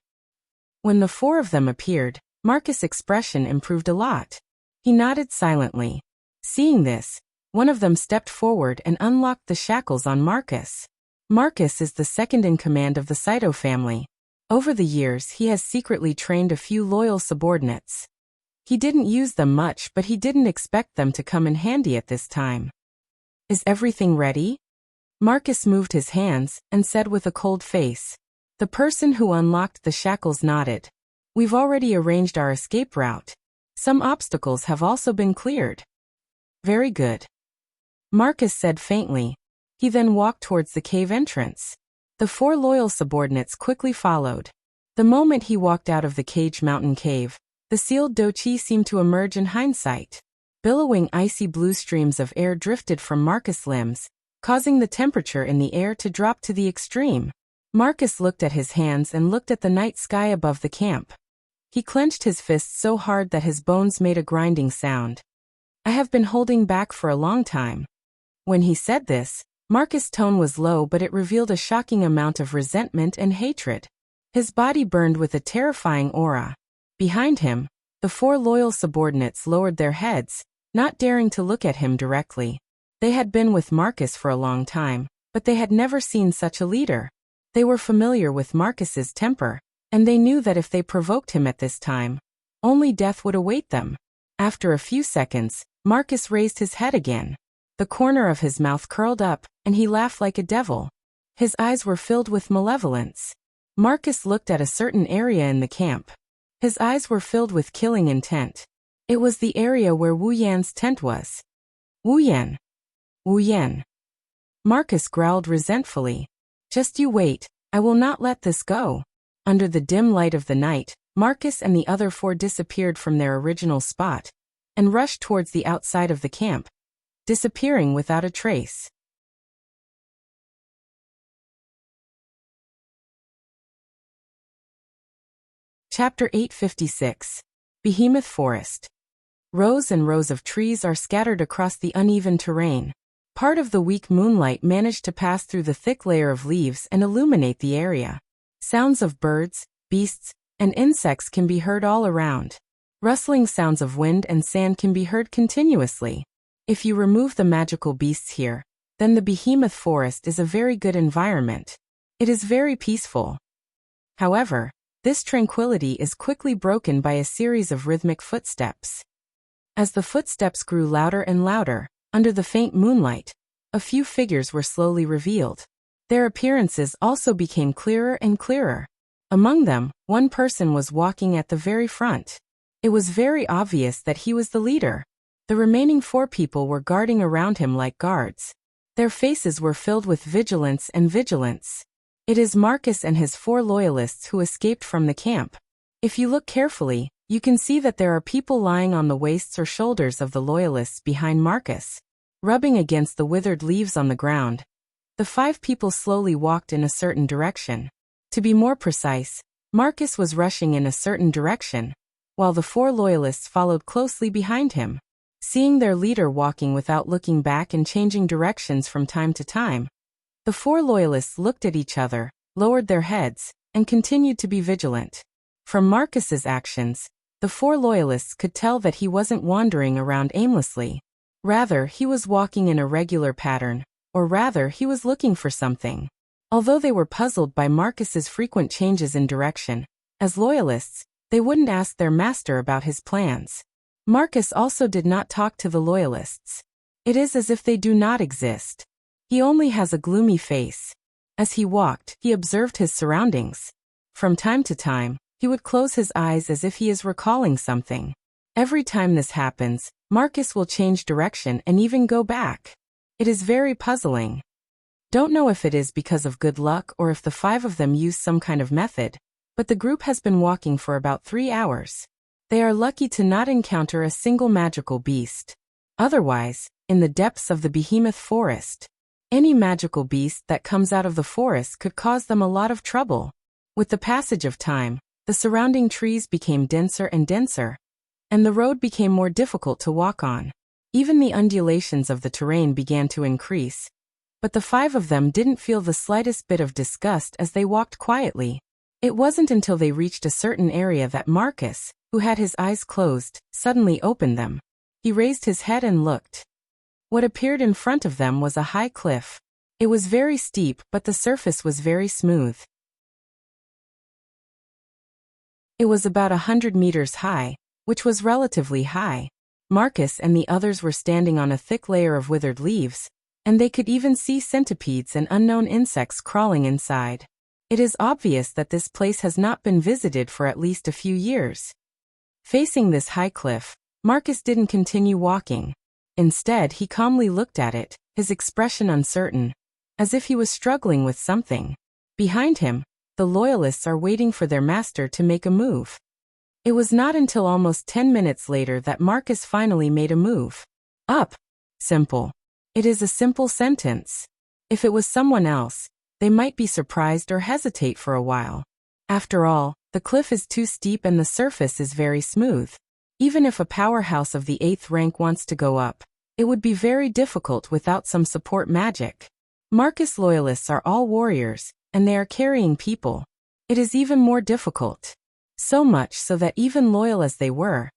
When the 4 of them appeared, Marcus' expression improved a lot. He nodded silently. Seeing this, one of them stepped forward and unlocked the shackles on Marcus. Marcus is the second in command of the Saito family. Over the years he has secretly trained a few loyal subordinates. He didn't use them much, but he didn't expect them to come in handy at this time. Is everything ready? Marcus moved his hands and said with a cold face. The person who unlocked the shackles nodded. We've already arranged our escape route. Some obstacles have also been cleared. Very good. Marcus said faintly. He then walked towards the cave entrance. The 4 loyal subordinates quickly followed. The moment he walked out of the Cage Mountain Cave, the sealed dochi seemed to emerge in hindsight. Billowing icy blue streams of air drifted from Marcus' limbs, causing the temperature in the air to drop to the extreme. Marcus looked at his hands and looked at the night sky above the camp. He clenched his fists so hard that his bones made a grinding sound. I have been holding back for a long time. When he said this, Marcus' tone was low, but it revealed a shocking amount of resentment and hatred. His body burned with a terrifying aura. Behind him, the 4 loyal subordinates lowered their heads, not daring to look at him directly. They had been with Marcus for a long time, but they had never seen such a leader. They were familiar with Marcus's temper, and they knew that if they provoked him at this time, only death would await them. After a few seconds, Marcus raised his head again. The corner of his mouth curled up, and he laughed like a devil. His eyes were filled with malevolence. Marcus looked at a certain area in the camp. His eyes were filled with killing intent. It was the area where Wu Yan's tent was. Wu Yan. Wu Yan. Marcus growled resentfully. Just you wait, I will not let this go. Under the dim light of the night, Marcus and the other 4 disappeared from their original spot and rushed towards the outside of the camp, disappearing without a trace. Chapter 856. Behemoth Forest. Rows and rows of trees are scattered across the uneven terrain. Part of the weak moonlight managed to pass through the thick layer of leaves and illuminate the area. Sounds of birds, beasts, and insects can be heard all around. Rustling sounds of wind and sand can be heard continuously. If you remove the magical beasts here, then the Behemoth Forest is a very good environment. It is very peaceful. However, this tranquility is quickly broken by a series of rhythmic footsteps. As the footsteps grew louder and louder, under the faint moonlight, a few figures were slowly revealed. Their appearances also became clearer and clearer. Among them, one person was walking at the very front. It was very obvious that he was the leader. The remaining 4 people were guarding around him like guards. Their faces were filled with vigilance and vigilance. It is Marcus and his 4 loyalists who escaped from the camp. If you look carefully, you can see that there are people lying on the waists or shoulders of the loyalists behind Marcus, rubbing against the withered leaves on the ground. The 5 people slowly walked in a certain direction. To be more precise, Marcus was rushing in a certain direction, while the 4 loyalists followed closely behind him. Seeing their leader walking without looking back and changing directions from time to time, the 4 loyalists looked at each other, lowered their heads, and continued to be vigilant. From Marcus's actions, the 4 loyalists could tell that he wasn't wandering around aimlessly. Rather, he was walking in a regular pattern, or rather, he was looking for something. Although they were puzzled by Marcus's frequent changes in direction, as loyalists, they wouldn't ask their master about his plans. Marcus also did not talk to the loyalists. It is as if they do not exist. He only has a gloomy face. As he walked, he observed his surroundings. From time to time, he would close his eyes as if he is recalling something. Every time this happens, Marcus will change direction and even go back. It is very puzzling. Don't know if it is because of good luck or if the 5 of them use some kind of method, but the group has been walking for about 3 hours. They are lucky to not encounter a single magical beast. Otherwise, in the depths of the behemoth forest, any magical beast that comes out of the forest could cause them a lot of trouble. With the passage of time, the surrounding trees became denser and denser, and the road became more difficult to walk on. Even the undulations of the terrain began to increase. But the 5 of them didn't feel the slightest bit of disgust as they walked quietly. It wasn't until they reached a certain area that Marcus, who had his eyes closed, suddenly opened them. He raised his head and looked. What appeared in front of them was a high cliff. It was very steep, but the surface was very smooth. It was about 100 meters high, which was relatively high. Marcus and the others were standing on a thick layer of withered leaves, and they could even see centipedes and unknown insects crawling inside. It is obvious that this place has not been visited for at least a few years. Facing this high cliff, Marcus didn't continue walking. Instead, he calmly looked at it, his expression uncertain, as if he was struggling with something. Behind him, the loyalists are waiting for their master to make a move. It was not until almost 10 minutes later that Marcus finally made a move. Up. Simple. It is a simple sentence. If it was someone else, they might be surprised or hesitate for a while. After all, the cliff is too steep and the surface is very smooth. Even if a powerhouse of the 8th rank wants to go up, it would be very difficult without some support magic. Marcus loyalists are all warriors, and they are carrying people. It is even more difficult. So much so that even loyal as they were,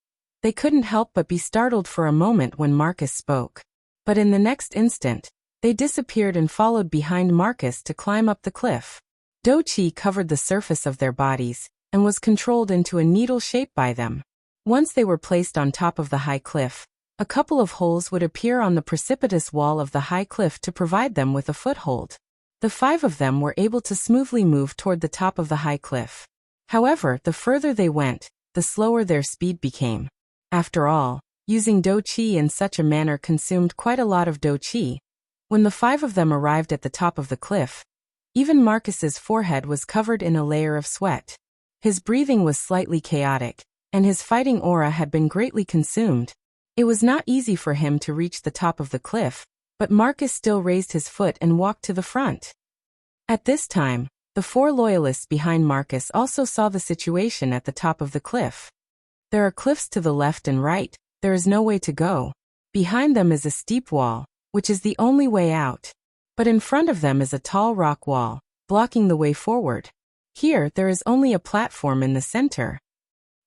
they couldn't help but be startled for a moment when Marcus spoke. But in the next instant, they disappeared and followed behind Marcus to climb up the cliff. Do-chi covered the surface of their bodies, and was controlled into a needle shape by them. Once they were placed on top of the high cliff, a couple of holes would appear on the precipitous wall of the high cliff to provide them with a foothold. The 5 of them were able to smoothly move toward the top of the high cliff. However, the further they went, the slower their speed became. After all, using do-chi in such a manner consumed quite a lot of do-chi. When the 5 of them arrived at the top of the cliff, even Marcus's forehead was covered in a layer of sweat. His breathing was slightly chaotic, and his fighting aura had been greatly consumed. It was not easy for him to reach the top of the cliff, but Marcus still raised his foot and walked to the front. At this time, the 4 loyalists behind Marcus also saw the situation at the top of the cliff. There are cliffs to the left and right, there is no way to go. Behind them is a steep wall, which is the only way out. But in front of them is a tall rock wall, blocking the way forward. Here, there is only a platform in the center.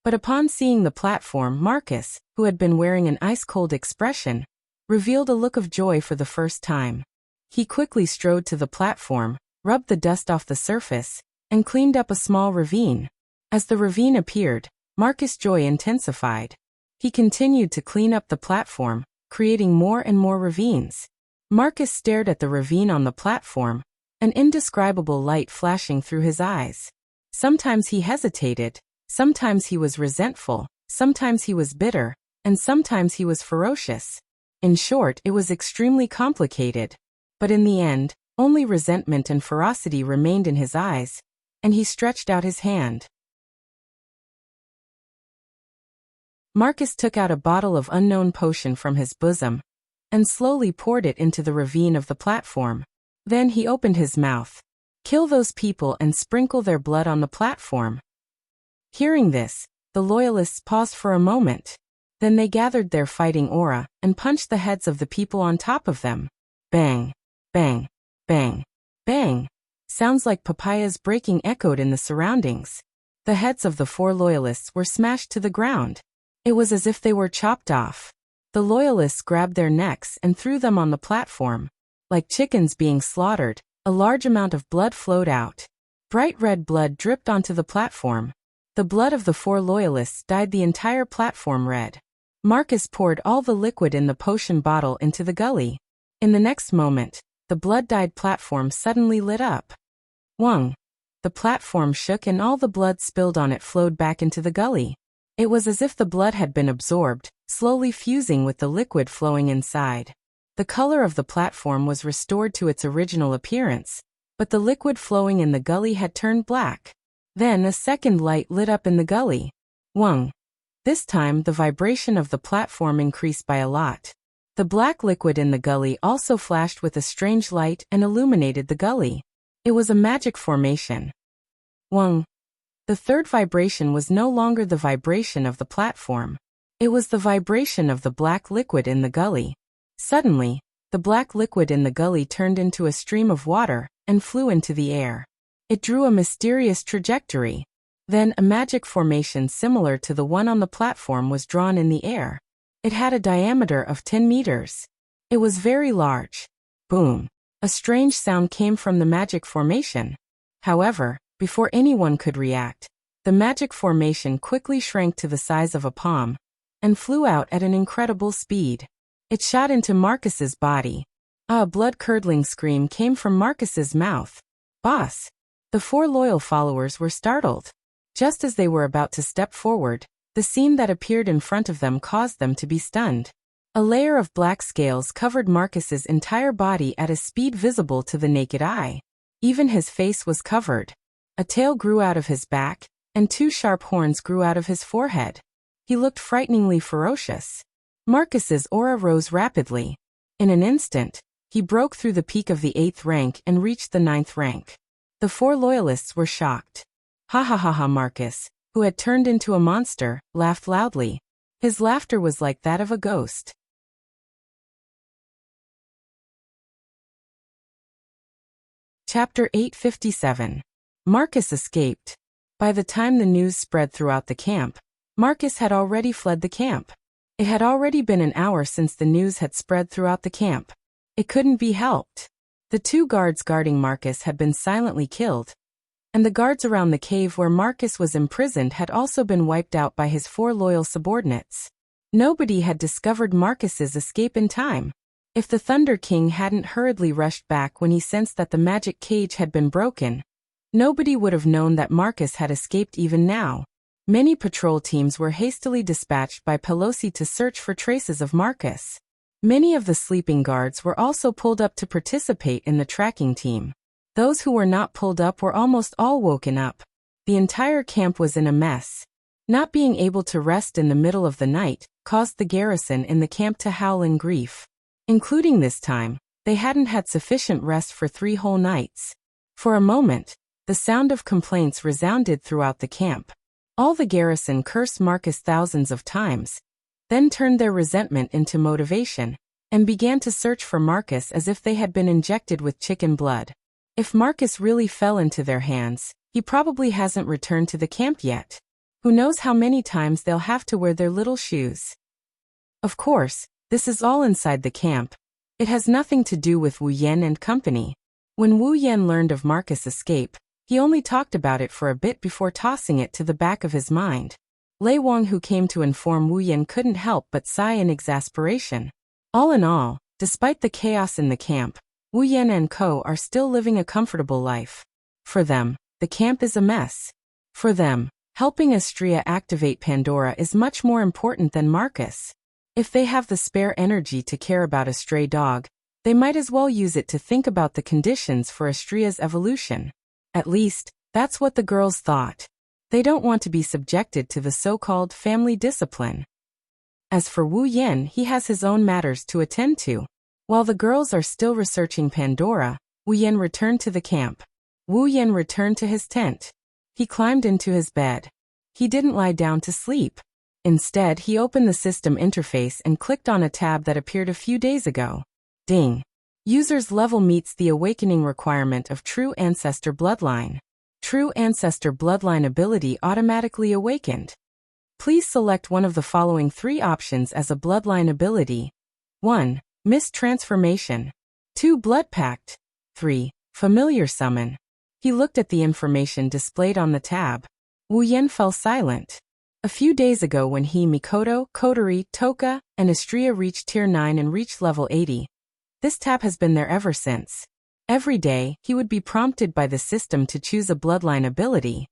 But upon seeing the platform, Marcus, who had been wearing an ice-cold expression, revealed a look of joy for the first time. He quickly strode to the platform, rubbed the dust off the surface, and cleaned up a small ravine. As the ravine appeared, Marcus' joy intensified. He continued to clean up the platform, creating more and more ravines. Marcus stared at the ravine on the platform, an indescribable light flashing through his eyes. Sometimes he hesitated, sometimes he was resentful, sometimes he was bitter, and sometimes he was ferocious. In short, it was extremely complicated. But in the end, only resentment and ferocity remained in his eyes, and he stretched out his hand. Marcus took out a bottle of unknown potion from his bosom, and slowly poured it into the ravine of the platform. Then he opened his mouth. Kill those people and sprinkle their blood on the platform. Hearing this, the loyalists paused for a moment. Then they gathered their fighting aura and punched the heads of the people on top of them. Bang, bang, bang, bang. Sounds like papayas breaking echoed in the surroundings. The heads of the 4 loyalists were smashed to the ground. It was as if they were chopped off. The loyalists grabbed their necks and threw them on the platform. Like chickens being slaughtered, a large amount of blood flowed out. Bright red blood dripped onto the platform. The blood of the 4 loyalists dyed the entire platform red. Marcus poured all the liquid in the potion bottle into the gully. In the next moment, the blood-dyed platform suddenly lit up. Whong! The platform shook and all the blood spilled on it flowed back into the gully. It was as if the blood had been absorbed, slowly fusing with the liquid flowing inside. The color of the platform was restored to its original appearance, but the liquid flowing in the gully had turned black. Then a second light lit up in the gully. Wung. This time the vibration of the platform increased by a lot. The black liquid in the gully also flashed with a strange light and illuminated the gully. It was a magic formation. Wung. The third vibration was no longer the vibration of the platform. It was the vibration of the black liquid in the gully. Suddenly, the black liquid in the gully turned into a stream of water and flew into the air. It drew a mysterious trajectory. Then a magic formation similar to the one on the platform was drawn in the air. It had a diameter of 10 meters. It was very large. Boom. A strange sound came from the magic formation. However, before anyone could react, the magic formation quickly shrank to the size of a palm and flew out at an incredible speed. It shot into Marcus's body. A blood-curdling scream came from Marcus's mouth. Boss! The 4 loyal followers were startled. Just as they were about to step forward, the scene that appeared in front of them caused them to be stunned. A layer of black scales covered Marcus's entire body at a speed visible to the naked eye. Even his face was covered. A tail grew out of his back, and 2 sharp horns grew out of his forehead. He looked frighteningly ferocious. Marcus's aura rose rapidly. In an instant, he broke through the peak of the 8th rank and reached the 9th rank. The 4 loyalists were shocked. Ha ha ha ha! Marcus, who had turned into a monster, laughed loudly. His laughter was like that of a ghost. Chapter 857. Marcus escaped. By the time the news spread throughout the camp, Marcus had already fled the camp. It had already been an hour since the news had spread throughout the camp. It couldn't be helped. The 2 guards guarding Marcus had been silently killed, and the guards around the cave where Marcus was imprisoned had also been wiped out by his 4 loyal subordinates. Nobody had discovered Marcus's escape in time. If the Thunder King hadn't hurriedly rushed back when he sensed that the magic cage had been broken, nobody would have known that Marcus had escaped even now. Many patrol teams were hastily dispatched by Pelosi to search for traces of Marcus. Many of the sleeping guards were also pulled up to participate in the tracking team. Those who were not pulled up were almost all woken up. The entire camp was in a mess. Not being able to rest in the middle of the night caused the garrison in the camp to howl in grief. Including this time, they hadn't had sufficient rest for 3 whole nights. For a moment, the sound of complaints resounded throughout the camp. All the garrison cursed Marcus thousands of times, then turned their resentment into motivation, and began to search for Marcus as if they had been injected with chicken blood. If Marcus really fell into their hands, he probably hasn't returned to the camp yet. Who knows how many times they'll have to wear their little shoes. Of course, this is all inside the camp. It has nothing to do with Wu Yan and company. When Wu Yan learned of Marcus' escape, he only talked about it for a bit before tossing it to the back of his mind. Lei Wang, who came to inform Wu Yan, couldn't help but sigh in exasperation. All in all, despite the chaos in the camp, Wu Yan and co are still living a comfortable life. For them, the camp is a mess. For them, helping Astrea activate Pandora is much more important than Marcus. If they have the spare energy to care about a stray dog, they might as well use it to think about the conditions for Astrea's evolution. At least, that's what the girls thought. They don't want to be subjected to the so-called family discipline. As for Wu Yan, he has his own matters to attend to. While the girls are still researching Pandora, Wu Yan returned to the camp. Wu Yan returned to his tent. He climbed into his bed. He didn't lie down to sleep. Instead, he opened the system interface and clicked on a tab that appeared a few days ago. Ding! User's level meets the awakening requirement of True Ancestor Bloodline. True Ancestor Bloodline ability automatically awakened. Please select one of the following 3 options as a Bloodline ability. 1. Mist Transformation. 2. Blood Pact. 3. Familiar Summon. He looked at the information displayed on the tab. Wu Yan fell silent. A few days ago when he, Mikoto, Kotori, Toka, and Astrea reached Tier 9 and reached level 80. This tab has been there ever since. Every day, he would be prompted by the system to choose a bloodline ability.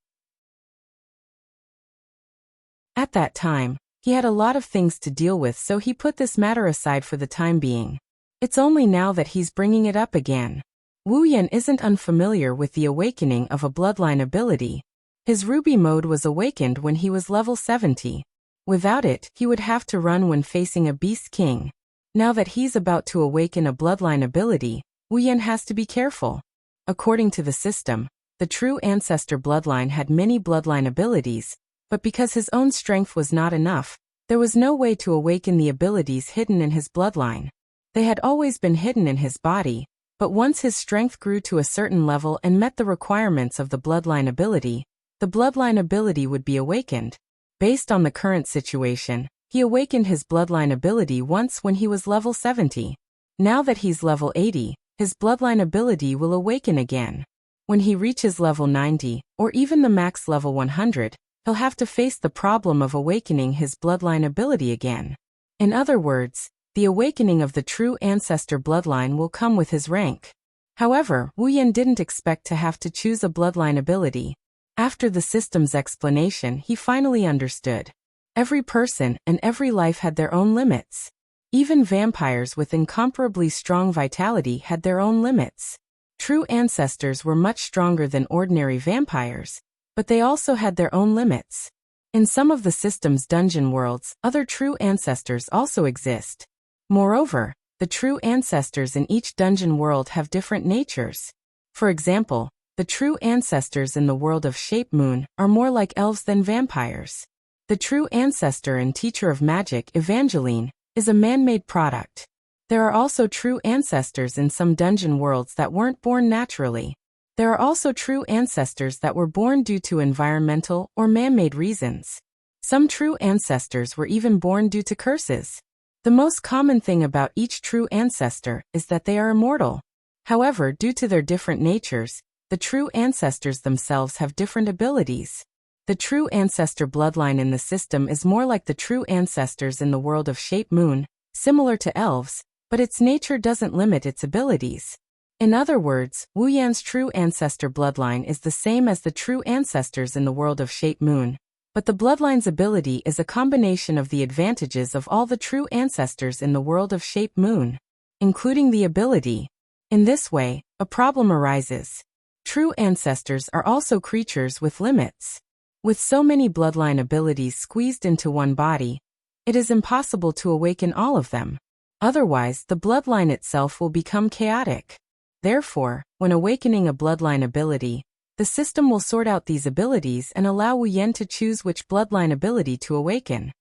At that time, he had a lot of things to deal with, so he put this matter aside for the time being. It's only now that he's bringing it up again. Wu Yan isn't unfamiliar with the awakening of a bloodline ability. His ruby mode was awakened when he was level 70. Without it, he would have to run when facing a beast king. Now that he's about to awaken a bloodline ability, Wu Yan has to be careful. According to the system, the true ancestor bloodline had many bloodline abilities, but because his own strength was not enough, there was no way to awaken the abilities hidden in his bloodline. They had always been hidden in his body, but once his strength grew to a certain level and met the requirements of the bloodline ability, the bloodline ability would be awakened. Based on the current situation, he awakened his bloodline ability once when he was level 70. Now that he's level 80, his bloodline ability will awaken again. When he reaches level 90, or even the max level 100, he'll have to face the problem of awakening his bloodline ability again. In other words, the awakening of the true ancestor bloodline will come with his rank. However, Wu Yan didn't expect to have to choose a bloodline ability. After the system's explanation, he finally understood. Every person and every life had their own limits. Even vampires with incomparably strong vitality had their own limits. True ancestors were much stronger than ordinary vampires, but they also had their own limits. In some of the system's dungeon worlds, other true ancestors also exist. Moreover, the true ancestors in each dungeon world have different natures. For example, the true ancestors in the world of Shape Moon are more like elves than vampires. The true ancestor and teacher of magic, Evangeline, is a man-made product. There are also true ancestors in some dungeon worlds that weren't born naturally. There are also true ancestors that were born due to environmental or man-made reasons. Some true ancestors were even born due to curses. The most common thing about each true ancestor is that they are immortal. However, due to their different natures, the true ancestors themselves have different abilities. The true ancestor bloodline in the system is more like the true ancestors in the world of Shape Moon, similar to elves, but its nature doesn't limit its abilities. In other words, Wu Yan's true ancestor bloodline is the same as the true ancestors in the world of Shape Moon, but the bloodline's ability is a combination of the advantages of all the true ancestors in the world of Shape Moon, including the ability. In this way, a problem arises. True ancestors are also creatures with limits. With so many bloodline abilities squeezed into one body, it is impossible to awaken all of them. Otherwise, the bloodline itself will become chaotic. Therefore, when awakening a bloodline ability, the system will sort out these abilities and allow Wu Yan to choose which bloodline ability to awaken.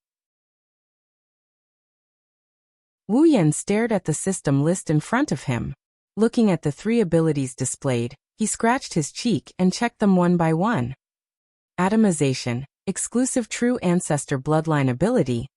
Wu Yan stared at the system list in front of him. Looking at the 3 abilities displayed, he scratched his cheek and checked them one by one. Atomization, exclusive true ancestor bloodline ability.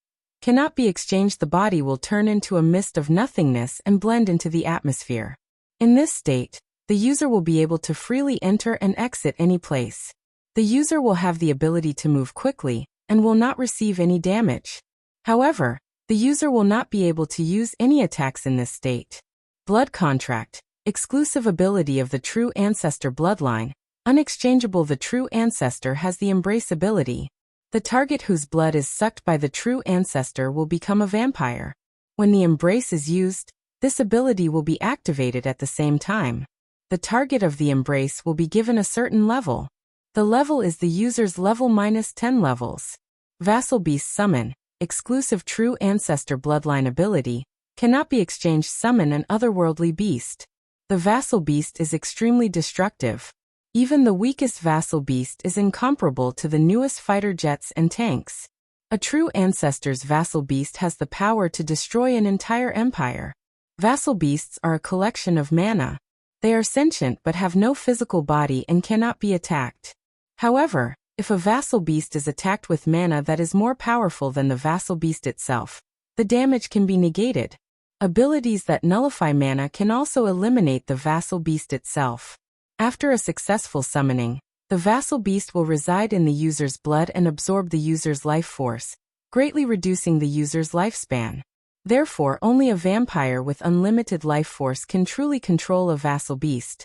Cannot be exchanged. The body will turn into a mist of nothingness and blend into the atmosphere. In this state, the user will be able to freely enter and exit any place. The user will have the ability to move quickly and will not receive any damage. However, the user will not be able to use any attacks in this state. Blood contract, exclusive ability of the true ancestor bloodline. Unexchangeable. The true ancestor has the embrace ability. The target whose blood is sucked by the true ancestor will become a vampire. When the embrace is used, this ability will be activated at the same time. The target of the embrace will be given a certain level. The level is the user's level minus 10 levels. Vassal Beast Summon, exclusive true ancestor bloodline ability, cannot be exchanged. Summon an otherworldly beast. The vassal beast is extremely destructive. Even the weakest vassal beast is incomparable to the newest fighter jets and tanks. A true ancestor's vassal beast has the power to destroy an entire empire. Vassal beasts are a collection of mana. They are sentient but have no physical body and cannot be attacked. However, if a vassal beast is attacked with mana that is more powerful than the vassal beast itself, the damage can be negated. Abilities that nullify mana can also eliminate the vassal beast itself. After a successful summoning, the vassal beast will reside in the user's blood and absorb the user's life force, greatly reducing the user's lifespan. Therefore, only a vampire with unlimited life force can truly control a vassal beast.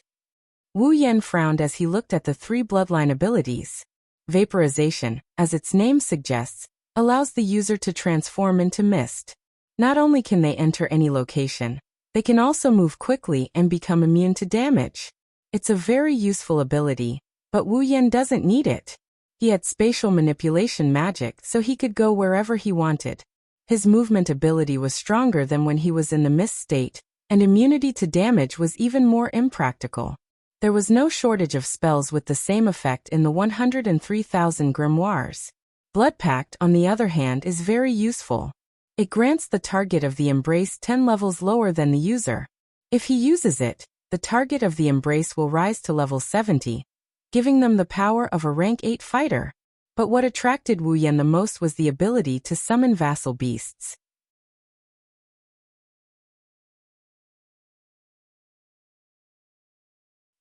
Wu Yan frowned as he looked at the 3 bloodline abilities. Vaporization, as its name suggests, allows the user to transform into mist. Not only can they enter any location, they can also move quickly and become immune to damage. It's a very useful ability, but Wu Yan doesn't need it. He had spatial manipulation magic, so he could go wherever he wanted. His movement ability was stronger than when he was in the mist state, and immunity to damage was even more impractical. There was no shortage of spells with the same effect in the 103,000 grimoires. Blood Pact, on the other hand, is very useful. It grants the target of the embrace 10 levels lower than the user. If he uses it, the target of the embrace will rise to level 70, giving them the power of a rank 8 fighter. But what attracted Wu Yan the most was the ability to summon vassal beasts.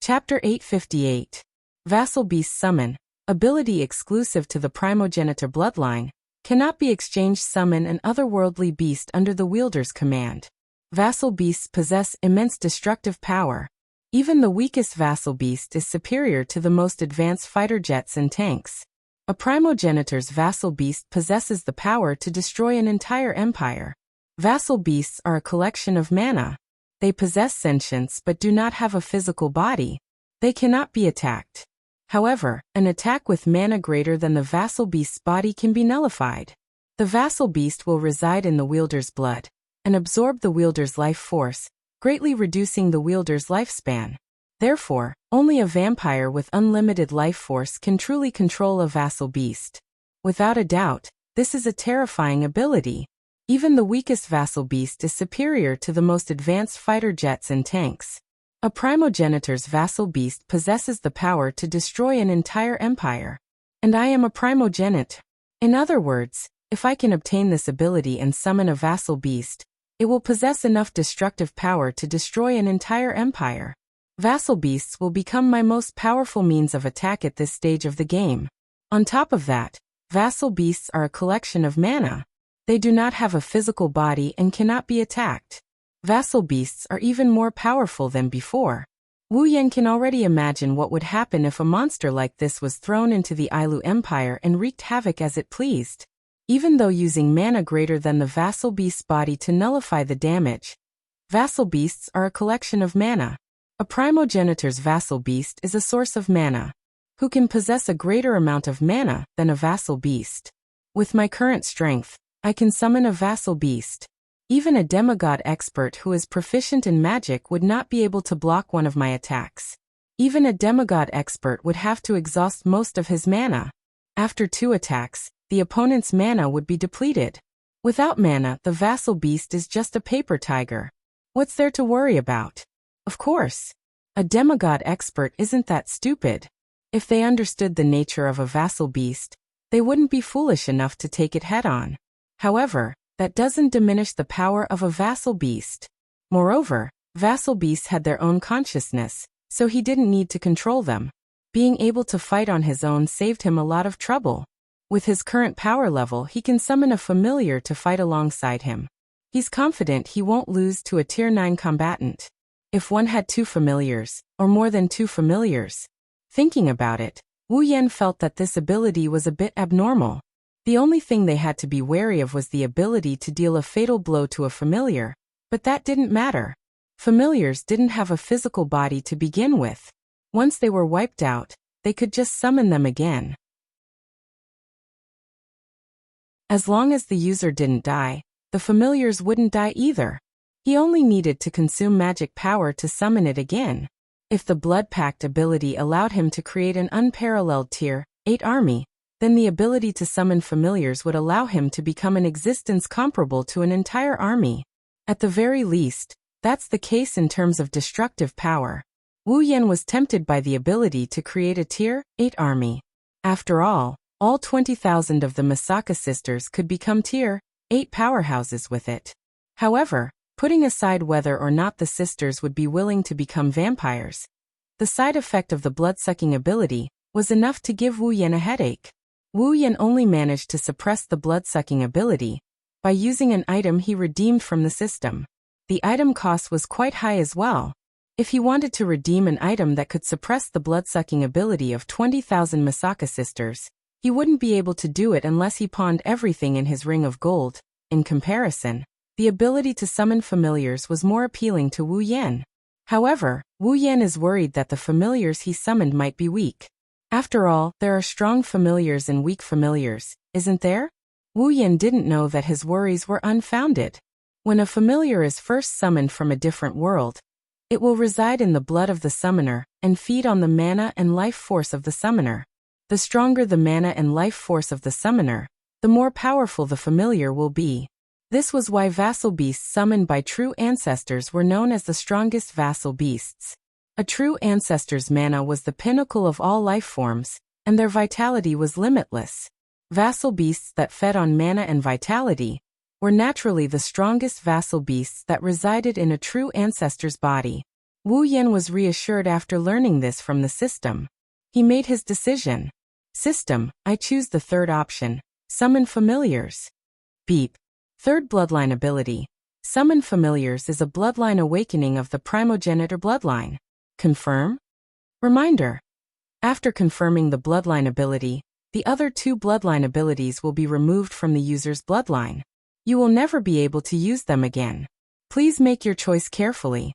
Chapter 858. Vassal Beast Summon. Ability exclusive to the primogenitor bloodline. Cannot be exchanged. Summon an otherworldly beast under the wielder's command. Vassal beasts possess immense destructive power. Even the weakest vassal beast is superior to the most advanced fighter jets and tanks. A primogenitor's vassal beast possesses the power to destroy an entire empire. Vassal beasts are a collection of mana. They possess sentience but do not have a physical body. They cannot be attacked. However, an attack with mana greater than the vassal beast's body can be nullified. The vassal beast will reside in the wielder's blood and absorb the wielder's life force, greatly reducing the wielder's lifespan. Therefore, only a vampire with unlimited life force can truly control a vassal beast. Without a doubt, this is a terrifying ability. Even the weakest vassal beast is superior to the most advanced fighter jets and tanks. A primogenitor's vassal beast possesses the power to destroy an entire empire. And I am a primogenite. In other words, if I can obtain this ability and summon a vassal beast, it will possess enough destructive power to destroy an entire empire. Vassal beasts will become my most powerful means of attack at this stage of the game. On top of that, vassal beasts are a collection of mana. They do not have a physical body and cannot be attacked. Vassal beasts are even more powerful than before. Wu Yan can already imagine what would happen if a monster like this was thrown into the Ailu Empire and wreaked havoc as it pleased. Even though using mana greater than the vassal beast's body to nullify the damage, vassal beasts are a collection of mana. A primogenitor's vassal beast is a source of mana, who can possess a greater amount of mana than a vassal beast. With my current strength, I can summon a vassal beast. Even a demigod expert who is proficient in magic would not be able to block one of my attacks. Even a demigod expert would have to exhaust most of his mana. After 2 attacks, the opponent's mana would be depleted. Without mana, the vassal beast is just a paper tiger. What's there to worry about? Of course, a demigod expert isn't that stupid. If they understood the nature of a vassal beast, they wouldn't be foolish enough to take it head-on. However, that doesn't diminish the power of a vassal beast. Moreover, vassal beasts had their own consciousness, so he didn't need to control them. Being able to fight on his own saved him a lot of trouble. With his current power level, he can summon a familiar to fight alongside him. He's confident he won't lose to a tier 9 combatant. If one had 2 familiars, or more than 2 familiars. Thinking about it, Wu Yan felt that this ability was a bit abnormal. The only thing they had to be wary of was the ability to deal a fatal blow to a familiar, but that didn't matter. Familiars didn't have a physical body to begin with. Once they were wiped out, they could just summon them again. As long as the user didn't die, the familiars wouldn't die either. He only needed to consume magic power to summon it again. If the Blood Pact ability allowed him to create an unparalleled tier 8 army, then the ability to summon familiars would allow him to become an existence comparable to an entire army. At the very least, that's the case in terms of destructive power. Wu Yan was tempted by the ability to create a tier 8 army. After all 20,000 of the Misaka sisters could become tier 8 powerhouses with it. However, putting aside whether or not the sisters would be willing to become vampires, the side effect of the blood-sucking ability was enough to give Wu Yan a headache. Wu Yan only managed to suppress the blood-sucking ability by using an item he redeemed from the system. The item cost was quite high as well. If he wanted to redeem an item that could suppress the blood-sucking ability of 20,000 Misaka sisters, he wouldn't be able to do it unless he pawned everything in his ring of gold. In comparison, the ability to summon familiars was more appealing to Wu Yan. However, Wu Yan is worried that the familiars he summoned might be weak. After all, there are strong familiars and weak familiars, isn't there? Wu Yan didn't know that his worries were unfounded. When a familiar is first summoned from a different world, it will reside in the blood of the summoner and feed on the mana and life force of the summoner. The stronger the mana and life force of the summoner, the more powerful the familiar will be. This was why vassal beasts summoned by true ancestors were known as the strongest vassal beasts. A true ancestor's mana was the pinnacle of all life forms, and their vitality was limitless. Vassal beasts that fed on mana and vitality were naturally the strongest vassal beasts that resided in a true ancestor's body. Wu Yan was reassured after learning this from the system. He made his decision. System, I choose the third option. Summon familiars. Beep. Third bloodline ability. Summon familiars is a bloodline awakening of the primogenitor bloodline. Confirm? Reminder. After confirming the bloodline ability, the other two bloodline abilities will be removed from the user's bloodline. You will never be able to use them again. Please make your choice carefully.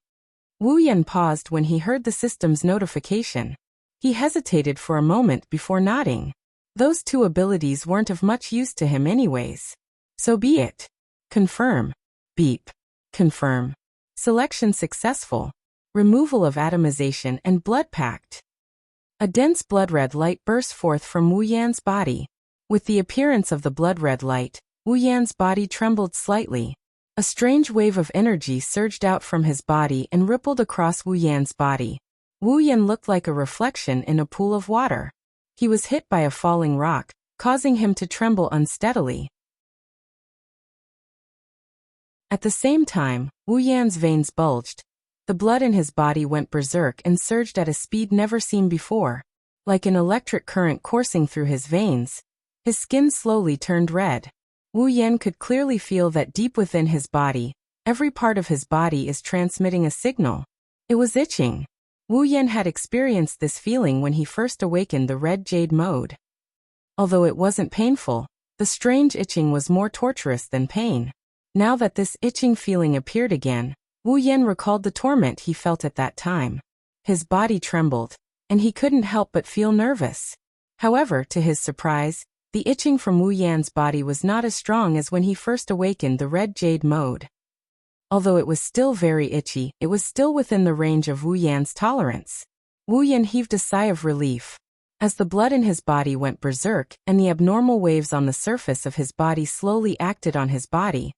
Wu Yan paused when he heard the system's notification. He hesitated for a moment before nodding. Those two abilities weren't of much use to him anyways. So be it. Confirm. Beep. Confirm. Selection successful. Removal of atomization and blood pact. A dense blood-red light burst forth from Wu Yan's body. With the appearance of the blood-red light, Wu Yan's body trembled slightly. A strange wave of energy surged out from his body and rippled across Wu Yan's body. Wu Yan looked like a reflection in a pool of water. He was hit by a falling rock, causing him to tremble unsteadily. At the same time, Wu Yan's veins bulged. The blood in his body went berserk and surged at a speed never seen before. Like an electric current coursing through his veins, his skin slowly turned red. Wu Yan could clearly feel that deep within his body, every part of his body is transmitting a signal. It was itching. Wu Yan had experienced this feeling when he first awakened the red jade mode. Although it wasn't painful, the strange itching was more torturous than pain. Now that this itching feeling appeared again, Wu Yan recalled the torment he felt at that time. His body trembled, and he couldn't help but feel nervous. However, to his surprise, the itching from Wu Yan's body was not as strong as when he first awakened the red jade mode. Although it was still very itchy, it was still within the range of Wu Yan's tolerance. Wu Yan heaved a sigh of relief. As the blood in his body went berserk and the abnormal waves on the surface of his body slowly acted on his body,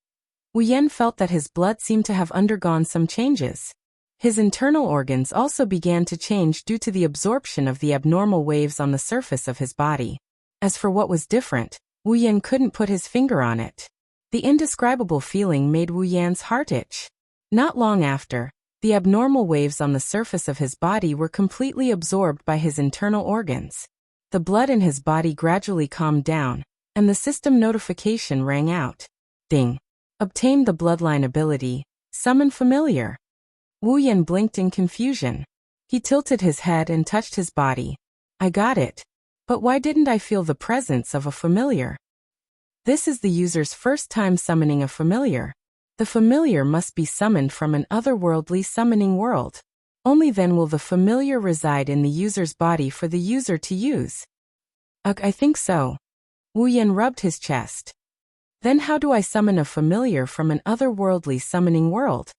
Wu Yan felt that his blood seemed to have undergone some changes. His internal organs also began to change due to the absorption of the abnormal waves on the surface of his body. As for what was different, Wu Yan couldn't put his finger on it. The indescribable feeling made Wu Yan's heart itch. Not long after, the abnormal waves on the surface of his body were completely absorbed by his internal organs. The blood in his body gradually calmed down, and the system notification rang out. Ding. Obtained the bloodline ability, Summon Familiar. Wu Yan blinked in confusion. He tilted his head and touched his body. I got it. But why didn't I feel the presence of a familiar? This is the user's first time summoning a familiar. The familiar must be summoned from an otherworldly summoning world. Only then will the familiar reside in the user's body for the user to use. I think so. Wu Yan rubbed his chest. Then how do I summon a familiar from an otherworldly summoning world?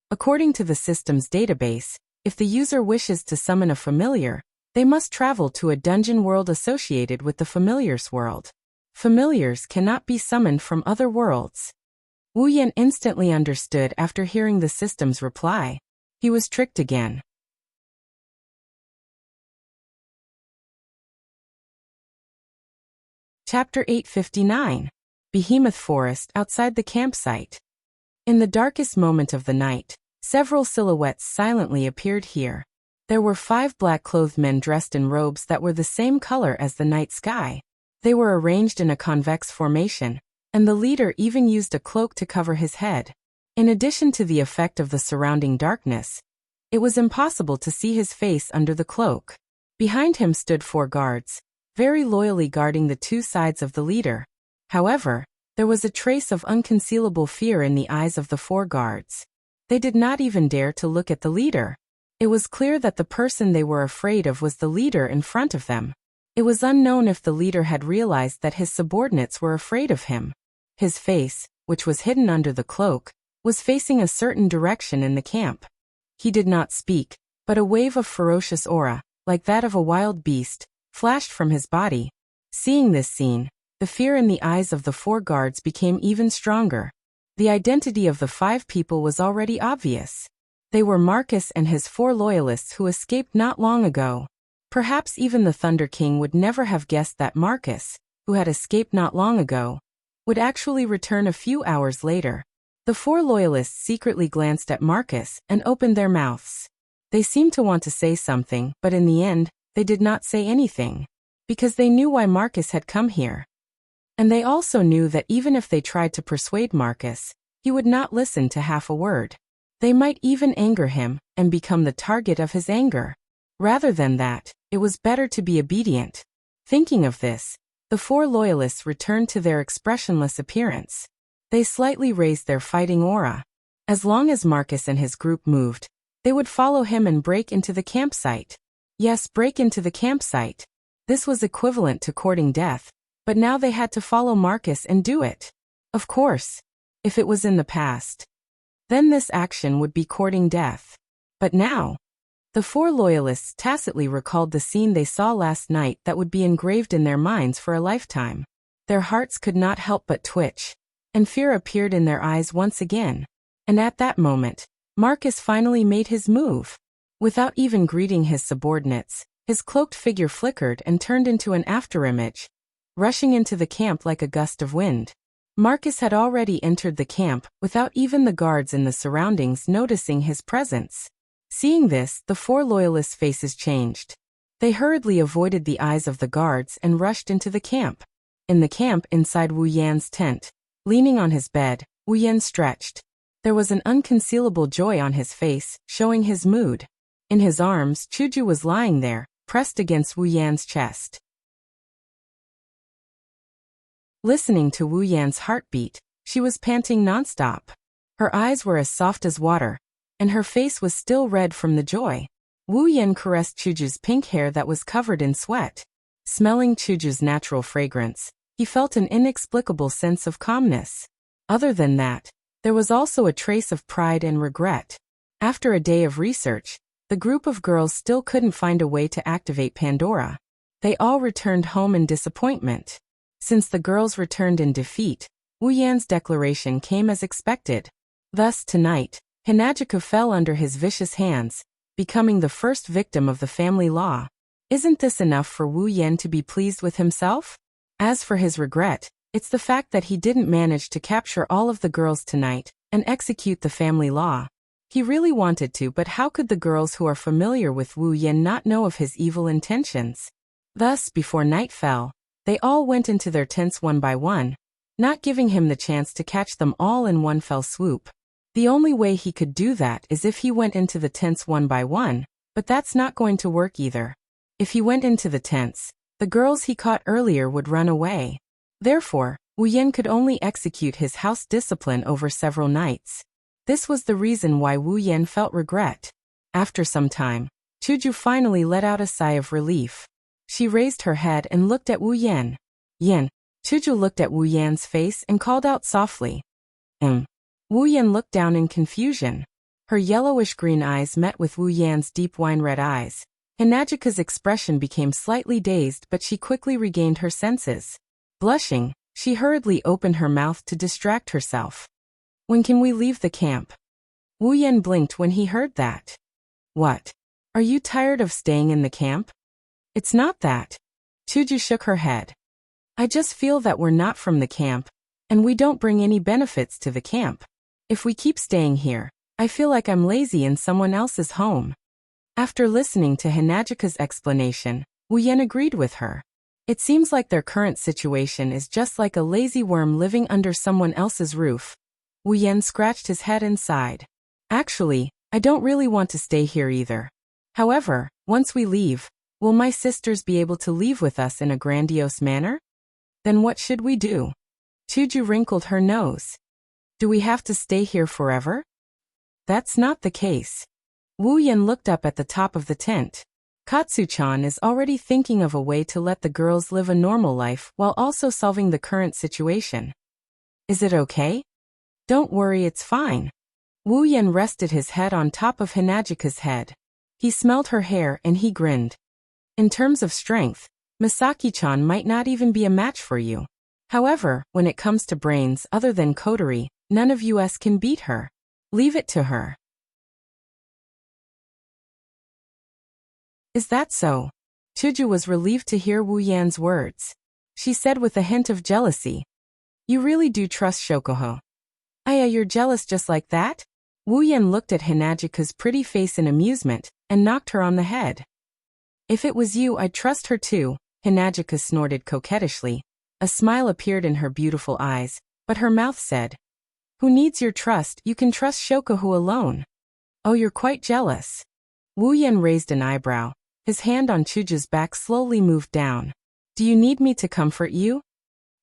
According to the system's database, if the user wishes to summon a familiar, they must travel to a dungeon world associated with the familiar's world. Familiars cannot be summoned from other worlds. Wu Yan instantly understood after hearing the system's reply. He was tricked again. Chapter 859. Behemoth Forest outside the campsite. In the darkest moment of the night, several silhouettes silently appeared here. There were 5 black-clothed men dressed in robes that were the same color as the night sky. They were arranged in a convex formation, and the leader even used a cloak to cover his head. In addition to the effect of the surrounding darkness, it was impossible to see his face under the cloak. Behind him stood 4 guards, very loyally guarding the 2 sides of the leader. However, there was a trace of unconcealable fear in the eyes of the 4 guards. They did not even dare to look at the leader. It was clear that the person they were afraid of was the leader in front of them. It was unknown if the leader had realized that his subordinates were afraid of him. His face, which was hidden under the cloak, was facing a certain direction in the camp. He did not speak, but a wave of ferocious aura, like that of a wild beast, flashed from his body. Seeing this scene, the fear in the eyes of the 4 guards became even stronger. The identity of the 5 people was already obvious. They were Marcus and his 4 loyalists who escaped not long ago. Perhaps even the Thunder King would never have guessed that Marcus, who had escaped not long ago, would actually return a few hours later. The 4 loyalists secretly glanced at Marcus and opened their mouths. They seemed to want to say something, but in the end, they did not say anything. Because they knew why Marcus had come here. And they also knew that even if they tried to persuade Marcus, he would not listen to half a word. They might even anger him and become the target of his anger. Rather than that, it was better to be obedient. Thinking of this, the 4 loyalists returned to their expressionless appearance. They slightly raised their fighting aura. As long as Marcus and his group moved, they would follow him and break into the campsite. Yes, break into the campsite. This was equivalent to courting death, but now they had to follow Marcus and do it. Of course, if it was in the past, then this action would be courting death. But now, the 4 loyalists tacitly recalled the scene they saw last night that would be engraved in their minds for a lifetime. Their hearts could not help but twitch, and fear appeared in their eyes once again. And at that moment, Marcus finally made his move. Without even greeting his subordinates, his cloaked figure flickered and turned into an afterimage, rushing into the camp like a gust of wind. Marcus had already entered the camp without even the guards in the surroundings noticing his presence. Seeing this, the 4 loyalists' faces changed. They hurriedly avoided the eyes of the guards and rushed into the camp. In the camp inside Wu Yan's tent, leaning on his bed, Wu Yan stretched. There was an unconcealable joy on his face, showing his mood. In his arms, Chuju was lying there, pressed against Wu Yan's chest. Listening to Wu Yan's heartbeat, she was panting nonstop. Her eyes were as soft as water, and her face was still red from the joy. Wu Yan caressed Chuju's pink hair that was covered in sweat. Smelling Chuju's natural fragrance, he felt an inexplicable sense of calmness. Other than that, there was also a trace of pride and regret. After a day of research, the group of girls still couldn't find a way to activate Pandora. They all returned home in disappointment. Since the girls returned in defeat, Wu Yan's declaration came as expected. Thus tonight, Hinajika fell under his vicious hands, becoming the first victim of the family law. Isn't this enough for Wu Yan to be pleased with himself? As for his regret, it's the fact that he didn't manage to capture all of the girls tonight and execute the family law. He really wanted to, but how could the girls who are familiar with Wu Yan not know of his evil intentions? Thus, before night fell, they all went into their tents one by one, not giving him the chance to catch them all in one fell swoop. The only way he could do that is if he went into the tents one by one, but that's not going to work either. If he went into the tents, the girls he caught earlier would run away. Therefore, Wu Yan could only execute his house discipline over several nights. This was the reason why Wu Yan felt regret. After some time, Chuju finally let out a sigh of relief. She raised her head and looked at Wu Yan. Yan. Chuju looked at Wu Yan's face and called out softly. Wu Yan looked down in confusion. Her yellowish-green eyes met with Wu Yan's deep wine-red eyes. Hinajika's expression became slightly dazed, but she quickly regained her senses. Blushing, she hurriedly opened her mouth to distract herself. When can we leave the camp? Wu Yan blinked when he heard that. What? Are you tired of staying in the camp? It's not that. Chuju shook her head. I just feel that we're not from the camp, and we don't bring any benefits to the camp. If we keep staying here, I feel like I'm lazy in someone else's home. After listening to Hinajika's explanation, Wu Yan agreed with her. It seems like their current situation is just like a lazy worm living under someone else's roof. Wu Yan scratched his head and sighed. Actually, I don't really want to stay here either. However, once we leave, will my sisters be able to leave with us in a grandiose manner? Then what should we do? Chuju wrinkled her nose. Do we have to stay here forever? That's not the case. Wu Yan looked up at the top of the tent. Katsu-chan is already thinking of a way to let the girls live a normal life while also solving the current situation. Is it okay? Don't worry, it's fine. Wu Yan rested his head on top of Hinajika's head. He smelled her hair and he grinned. In terms of strength, Misaki-chan might not even be a match for you. However, when it comes to brains other than coterie, none of us can beat her. Leave it to her. Is that so? Chuju was relieved to hear Wu Yan's words. She said with a hint of jealousy. You really do trust Shokoho. Aya, you're jealous just like that? Wu Yan looked at Hinajika's pretty face in amusement and knocked her on the head. If it was you, I'd trust her too, Hinajika snorted coquettishly. A smile appeared in her beautiful eyes, but her mouth said, Who needs your trust? You can trust Shokohu alone. Oh, you're quite jealous. Wu Yan raised an eyebrow. His hand on Chuju's back slowly moved down. Do you need me to comfort you?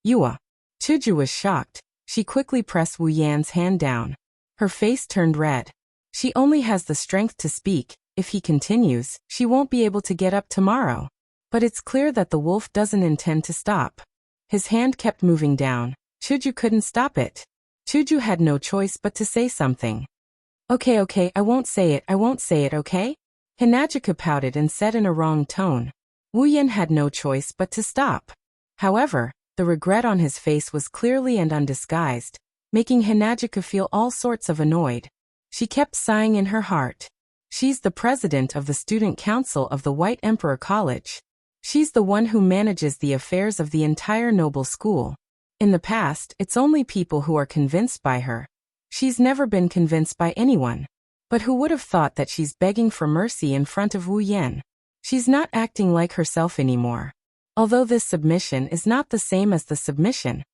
Yua. Chuju was shocked. She quickly pressed Wu Yan's hand down. Her face turned red. She only has the strength to speak. If he continues, she won't be able to get up tomorrow. But it's clear that the wolf doesn't intend to stop. His hand kept moving down. Chuju couldn't stop it. Chuju had no choice but to say something. Okay, I won't say it, okay? Hinajika pouted and said in a wrong tone. Wu Yan had no choice but to stop. However, the regret on his face was clearly and undisguised, making Hinajika feel all sorts of annoyed. She kept sighing in her heart. She's the president of the student council of the White Emperor College. She's the one who manages the affairs of the entire noble school. In the past, it's only people who are convinced by her. She's never been convinced by anyone. But who would have thought that she's begging for mercy in front of Wu Yan? She's not acting like herself anymore. Although this submission is not the same as the submission.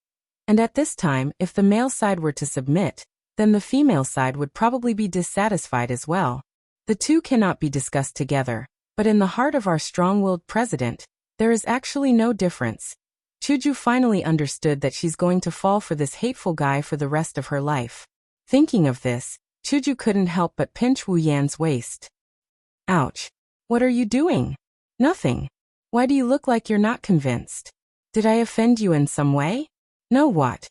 And at this time, if the male side were to submit, then the female side would probably be dissatisfied as well. The two cannot be discussed together, but in the heart of our strong-willed president, there is actually no difference. Chuju finally understood that she's going to fall for this hateful guy for the rest of her life. Thinking of this, Chuju couldn't help but pinch Wu Yan's waist. Ouch. What are you doing? Nothing. Why do you look like you're not convinced? Did I offend you in some way? No, what?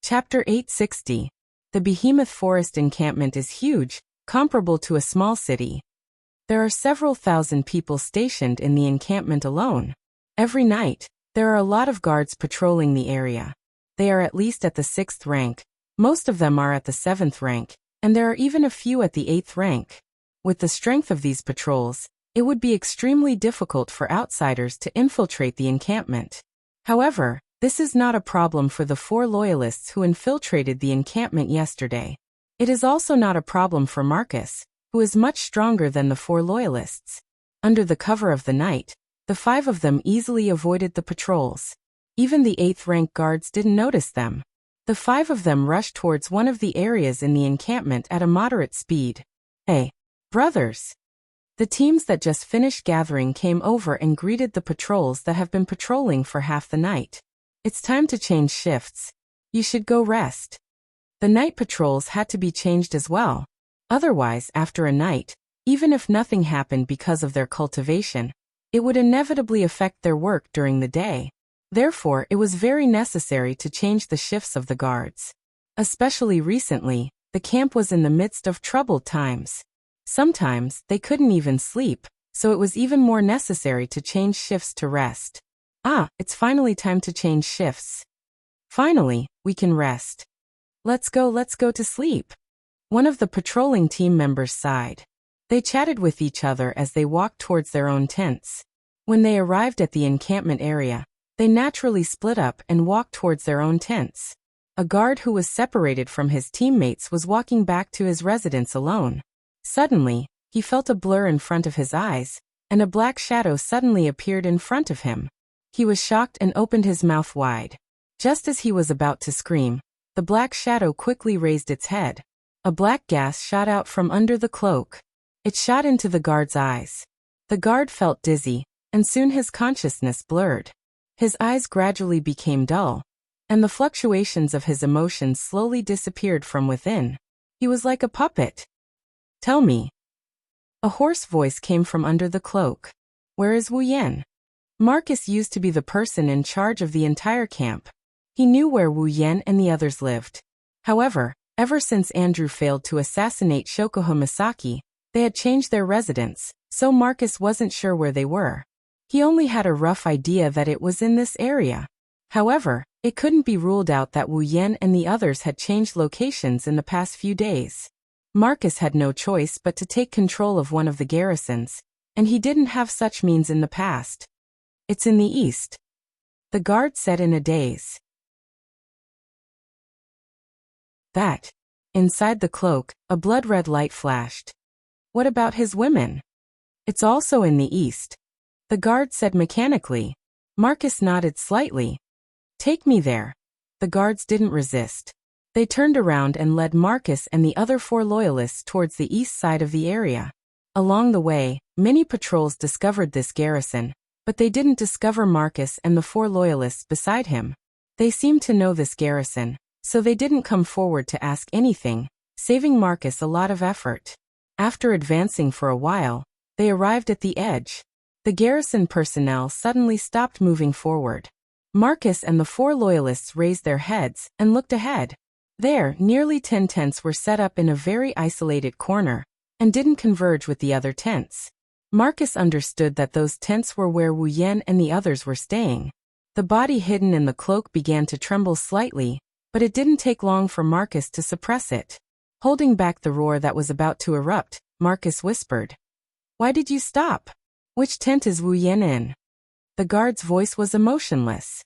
Chapter 860. The Behemoth Forest encampment is huge, comparable to a small city. There are several thousand people stationed in the encampment alone. Every night, there are a lot of guards patrolling the area. They are at least at the 6th rank, most of them are at the 7th rank, and there are even a few at the 8th rank. With the strength of these patrols, it would be extremely difficult for outsiders to infiltrate the encampment. However, this is not a problem for the 4 loyalists who infiltrated the encampment yesterday. It is also not a problem for Marcus, who is much stronger than the 4 loyalists. Under the cover of the night, the 5 of them easily avoided the patrols. Even the 8th rank guards didn't notice them. The 5 of them rushed towards one of the areas in the encampment at a moderate speed. Hey, brothers! The teams that just finished gathering came over and greeted the patrols that have been patrolling for half the night. It's time to change shifts. You should go rest. The night patrols had to be changed as well. Otherwise, after a night, even if nothing happened because of their cultivation, it would inevitably affect their work during the day. Therefore, it was very necessary to change the shifts of the guards. Especially recently, the camp was in the midst of troubled times. Sometimes, they couldn't even sleep, so it was even more necessary to change shifts to rest. It's finally time to change shifts. Finally, we can rest. Let's go to sleep. One of the patrolling team members sighed. They chatted with each other as they walked towards their own tents. When they arrived at the encampment area, they naturally split up and walked towards their own tents. A guard who was separated from his teammates was walking back to his residence alone. Suddenly, he felt a blur in front of his eyes, and a black shadow suddenly appeared in front of him. He was shocked and opened his mouth wide. Just as he was about to scream, the black shadow quickly raised its head. A black gas shot out from under the cloak. It shot into the guard's eyes. The guard felt dizzy, and soon his consciousness blurred. His eyes gradually became dull, and the fluctuations of his emotions slowly disappeared from within. He was like a puppet. Tell me. A hoarse voice came from under the cloak. Where is Wu Yan? Marcus used to be the person in charge of the entire camp. He knew where Wu Yan and the others lived. However, ever since Andrew failed to assassinate Shokuho Misaki, they had changed their residence, so Marcus wasn't sure where they were. He only had a rough idea that it was in this area. However, it couldn't be ruled out that Wu Yan and the others had changed locations in the past few days. Marcus had no choice but to take control of one of the garrisons, and he didn't have such means in the past. It's in the east. The guard said in a daze. That. Inside the cloak, a blood-red light flashed. What about his women? It's also in the east. The guard said mechanically. Marcus nodded slightly. Take me there. The guards didn't resist. They turned around and led Marcus and the other 4 loyalists towards the east side of the area. Along the way, many patrols discovered this garrison, but they didn't discover Marcus and the 4 loyalists beside him. They seemed to know this garrison, so they didn't come forward to ask anything, saving Marcus a lot of effort. After advancing for a while, they arrived at the edge. The garrison personnel suddenly stopped moving forward. Marcus and the 4 loyalists raised their heads and looked ahead. There, nearly 10 tents were set up in a very isolated corner, and didn't converge with the other tents. Marcus understood that those tents were where Wu Yan and the others were staying. The body hidden in the cloak began to tremble slightly, but it didn't take long for Marcus to suppress it. Holding back the roar that was about to erupt, Marcus whispered. Why did you stop? Which tent is Wu Yan in? The guard's voice was emotionless.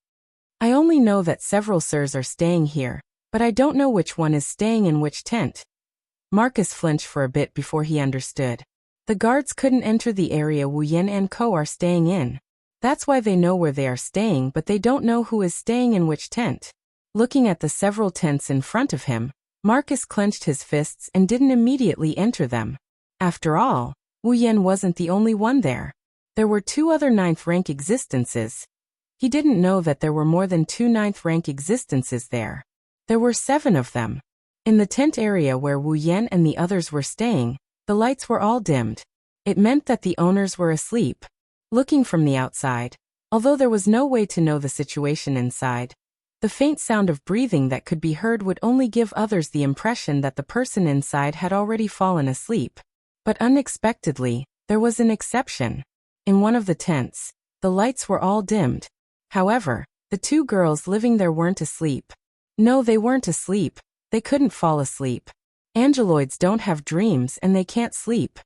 I only know that several sirs are staying here, but I don't know which one is staying in which tent. Marcus flinched for a bit before he understood. The guards couldn't enter the area Wu Yan and Co are staying in. That's why they know where they are staying, but they don't know who is staying in which tent. Looking at the several tents in front of him, Marcus clenched his fists and didn't immediately enter them. After all, Wu Yan wasn't the only one there. There were 2 other 9th rank existences. He didn't know that there were more than 2 9th rank existences there. There were 7 of them. In the tent area where Wu Yan and the others were staying, the lights were all dimmed. It meant that the owners were asleep. Looking from the outside, although there was no way to know the situation inside, the faint sound of breathing that could be heard would only give others the impression that the person inside had already fallen asleep. But unexpectedly, there was an exception. In one of the tents, the lights were all dimmed. However, the 2 girls living there weren't asleep. No, they weren't asleep. They couldn't fall asleep. Angeloids don't have dreams and they can't sleep.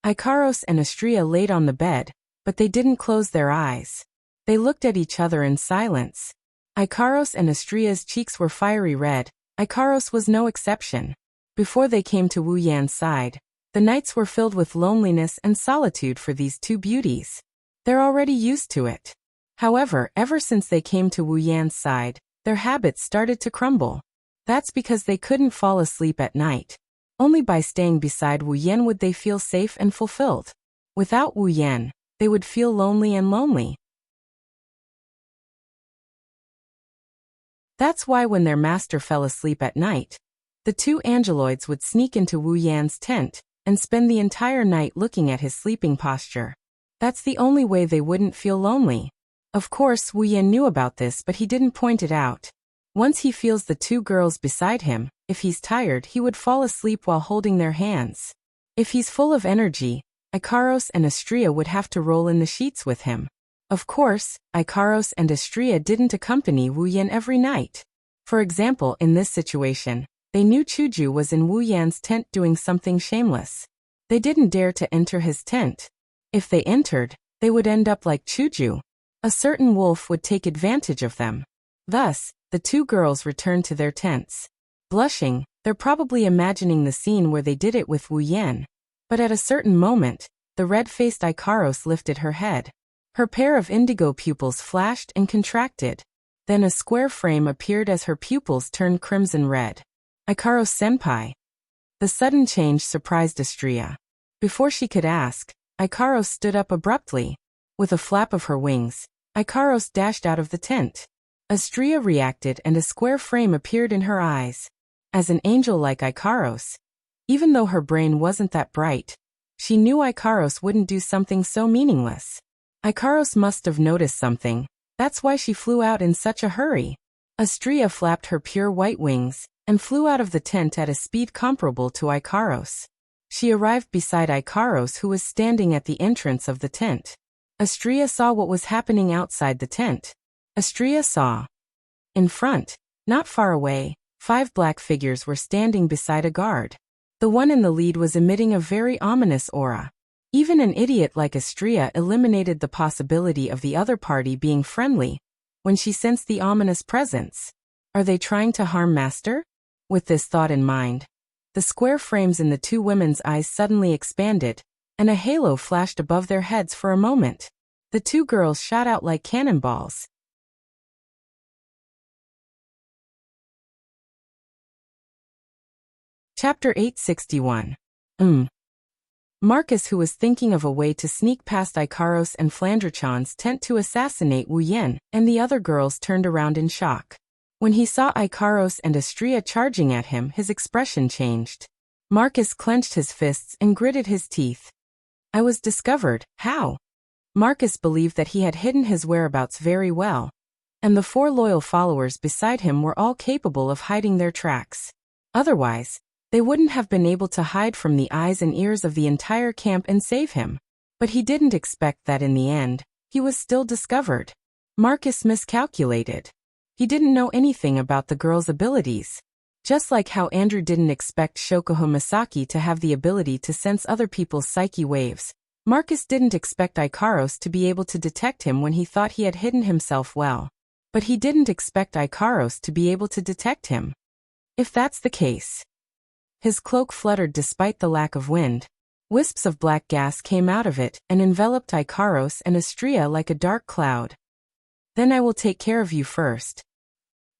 Ikaros and Astrea laid on the bed, but they didn't close their eyes. They looked at each other in silence. Ikaros and Astrea's cheeks were fiery red. Ikaros was no exception. Before they came to Wu Yan's side, the nights were filled with loneliness and solitude for these 2 beauties. They're already used to it. However, ever since they came to Wu Yan's side, their habits started to crumble. That's because they couldn't fall asleep at night. Only by staying beside Wu Yan would they feel safe and fulfilled. Without Wu Yan, they would feel lonely and lonely. That's why when their master fell asleep at night, the 2 angeloids would sneak into Wu Yan's tent and spend the entire night looking at his sleeping posture. That's the only way they wouldn't feel lonely. Of course, Wu Yan knew about this, but he didn't point it out. Once he feels the 2 girls beside him, if he's tired, he would fall asleep while holding their hands. If he's full of energy, Ikaros and Astrea would have to roll in the sheets with him. Of course, Ikaros and Astrea didn't accompany Wu Yan every night. For example, in this situation, they knew Chuju was in Wu Yan's tent doing something shameless. They didn't dare to enter his tent. If they entered, they would end up like Chuju. A certain wolf would take advantage of them. Thus, the 2 girls returned to their tents. Blushing, they're probably imagining the scene where they did it with Wu Yan. But at a certain moment, the red-faced Ikaros lifted her head. Her pair of indigo pupils flashed and contracted. Then a square frame appeared as her pupils turned crimson red. Ikaros-senpai. The sudden change surprised Astrea. Before she could ask, Ikaros stood up abruptly. With a flap of her wings, Ikaros dashed out of the tent. Astria reacted and a square frame appeared in her eyes. As an angel like Ikaros. Even though her brain wasn't that bright, she knew Ikaros wouldn't do something so meaningless. Ikaros must have noticed something. That's why she flew out in such a hurry. Astria flapped her pure white wings and flew out of the tent at a speed comparable to Ikaros. She arrived beside Ikaros, who was standing at the entrance of the tent. Astria saw what was happening outside the tent. Astria saw. In front, not far away, 5 black figures were standing beside a guard. The one in the lead was emitting a very ominous aura. Even an idiot like Astria eliminated the possibility of the other party being friendly when she sensed the ominous presence. Are they trying to harm Master? With this thought in mind, the square frames in the 2 women's eyes suddenly expanded, and a halo flashed above their heads for a moment. The 2 girls shot out like cannonballs. Chapter 861. Marcus, who was thinking of a way to sneak past Ikaros and Flandrachon's tent to assassinate Wu Yen, and the other girls turned around in shock. When he saw Ikaros and Astria charging at him, his expression changed. Marcus clenched his fists and gritted his teeth. I was discovered. How? Marcus believed that he had hidden his whereabouts very well, and the 4 loyal followers beside him were all capable of hiding their tracks. Otherwise, they wouldn't have been able to hide from the eyes and ears of the entire camp and save him. But he didn't expect that in the end, he was still discovered. Marcus miscalculated. He didn't know anything about the girl's abilities. Just like how Andrew didn't expect Shokuho Misaki to have the ability to sense other people's psyche waves, Marcus didn't expect Ikaros to be able to detect him when he thought he had hidden himself well. But he didn't expect Ikaros to be able to detect him. If that's the case. His cloak fluttered despite the lack of wind. Wisps of black gas came out of it and enveloped Ikaros and Astria like a dark cloud. Then I will take care of you first.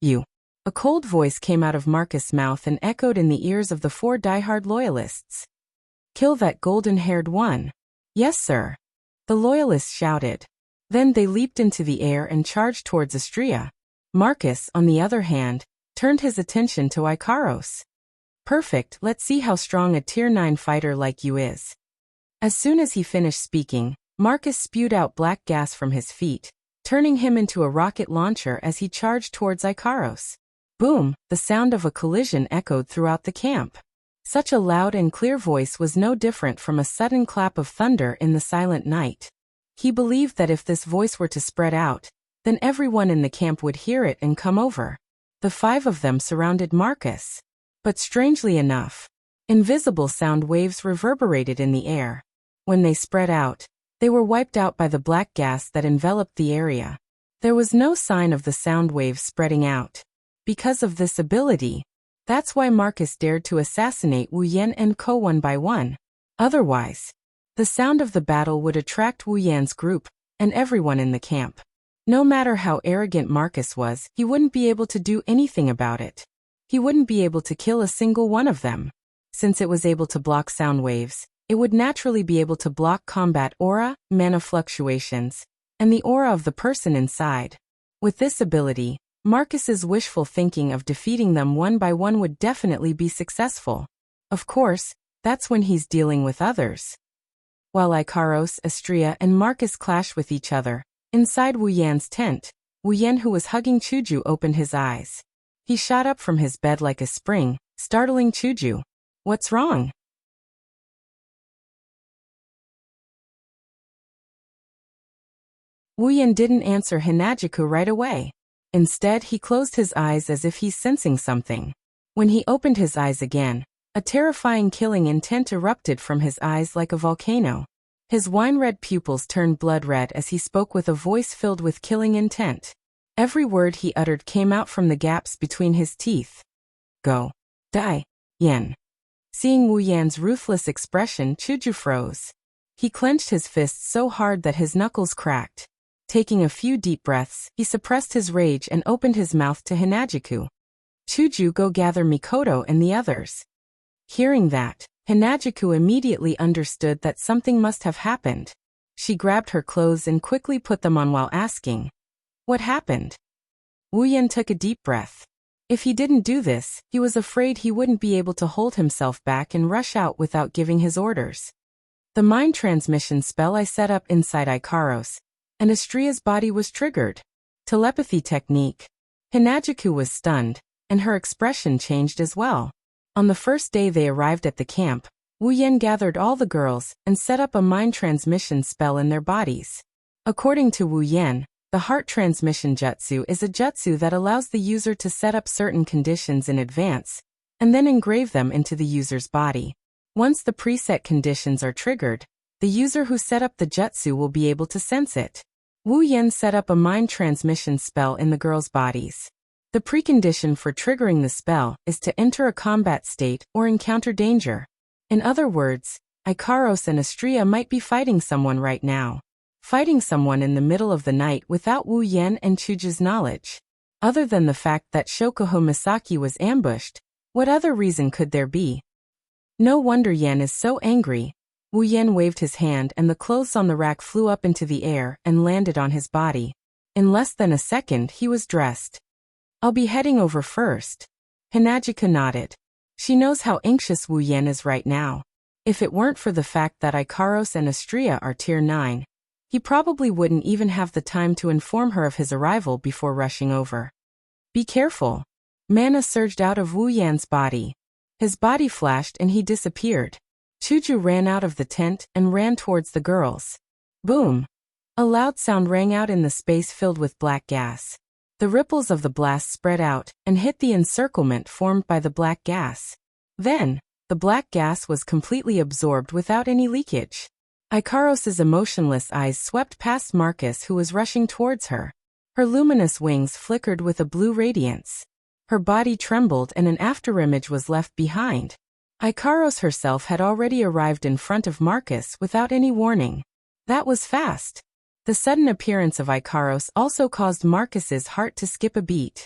You. A cold voice came out of Marcus' mouth and echoed in the ears of the 4 diehard loyalists. Kill that golden-haired one. Yes, sir. The loyalists shouted. Then they leaped into the air and charged towards Astria. Marcus, on the other hand, turned his attention to Ikaros. Perfect, let's see how strong a Tier 9 fighter like you is. As soon as he finished speaking, Marcus spewed out black gas from his feet, turning him into a rocket launcher as he charged towards Ikaros. Boom, the sound of a collision echoed throughout the camp. Such a loud and clear voice was no different from a sudden clap of thunder in the silent night. He believed that if this voice were to spread out, then everyone in the camp would hear it and come over. The 5 of them surrounded Marcus. But strangely enough, invisible sound waves reverberated in the air. When they spread out, they were wiped out by the black gas that enveloped the area. There was no sign of the sound waves spreading out. Because of this ability, that's why Marcus dared to assassinate Wu Yen and Ko one by one. Otherwise, the sound of the battle would attract Wu Yan's group and everyone in the camp. No matter how arrogant Marcus was, he wouldn't be able to do anything about it. He wouldn't be able to kill a single one of them. Since it was able to block sound waves, it would naturally be able to block combat aura, mana fluctuations, and the aura of the person inside. With this ability, Marcus's wishful thinking of defeating them one by one would definitely be successful. Of course, that's when he's dealing with others. While Ikaros, Astria, and Marcus clash with each other, inside Wu Yan's tent, Wu Yan, who was hugging Chuju, opened his eyes. He shot up from his bed like a spring, startling Chuju. What's wrong? Wu Yan didn't answer Hinajiku right away. Instead, he closed his eyes as if he's sensing something. When he opened his eyes again, a terrifying killing intent erupted from his eyes like a volcano. His wine-red pupils turned blood-red as he spoke with a voice filled with killing intent. Every word he uttered came out from the gaps between his teeth. Go. Die. Yen. Seeing Wu Yan's ruthless expression, Chuju froze. He clenched his fists so hard that his knuckles cracked. Taking a few deep breaths, he suppressed his rage and opened his mouth to Hinajiku. Chuju, go gather Mikoto and the others. Hearing that, Hinajiku immediately understood that something must have happened. She grabbed her clothes and quickly put them on while asking, what happened? Wu Yan took a deep breath. If he didn't do this, he was afraid he wouldn't be able to hold himself back and rush out without giving his orders. The mind transmission spell I set up inside Ikaros, and Astria's body was triggered. Telepathy technique. Hinajiku was stunned, and her expression changed as well. On the first day they arrived at the camp, Wu Yan gathered all the girls and set up a mind transmission spell in their bodies. According to Wu Yan, the heart transmission jutsu is a jutsu that allows the user to set up certain conditions in advance, and then engrave them into the user's body. Once the preset conditions are triggered, the user who set up the jutsu will be able to sense it. Wu Yan set up a mind transmission spell in the girls' bodies. The precondition for triggering the spell is to enter a combat state or encounter danger. In other words, Ikaros and Astria might be fighting someone right now. Fighting someone in the middle of the night without Wu Yan and Chuji's knowledge. Other than the fact that Shokuho Misaki was ambushed, what other reason could there be? No wonder Yan is so angry. Wu Yan waved his hand and the clothes on the rack flew up into the air and landed on his body. In less than a second he was dressed. I'll be heading over first. Hinajika nodded. She knows how anxious Wu Yan is right now. If it weren't for the fact that Ikaros and Astria are tier 9, he probably wouldn't even have the time to inform her of his arrival before rushing over. Be careful. Mana surged out of Wu Yan's body. His body flashed and he disappeared. Chuju ran out of the tent and ran towards the girls. Boom! A loud sound rang out in the space filled with black gas. The ripples of the blast spread out and hit the encirclement formed by the black gas. Then, the black gas was completely absorbed without any leakage. Ikaros's emotionless eyes swept past Marcus who was rushing towards her. Her luminous wings flickered with a blue radiance. Her body trembled and an afterimage was left behind. Ikaros herself had already arrived in front of Marcus without any warning. That was fast. The sudden appearance of Ikaros also caused Marcus's heart to skip a beat.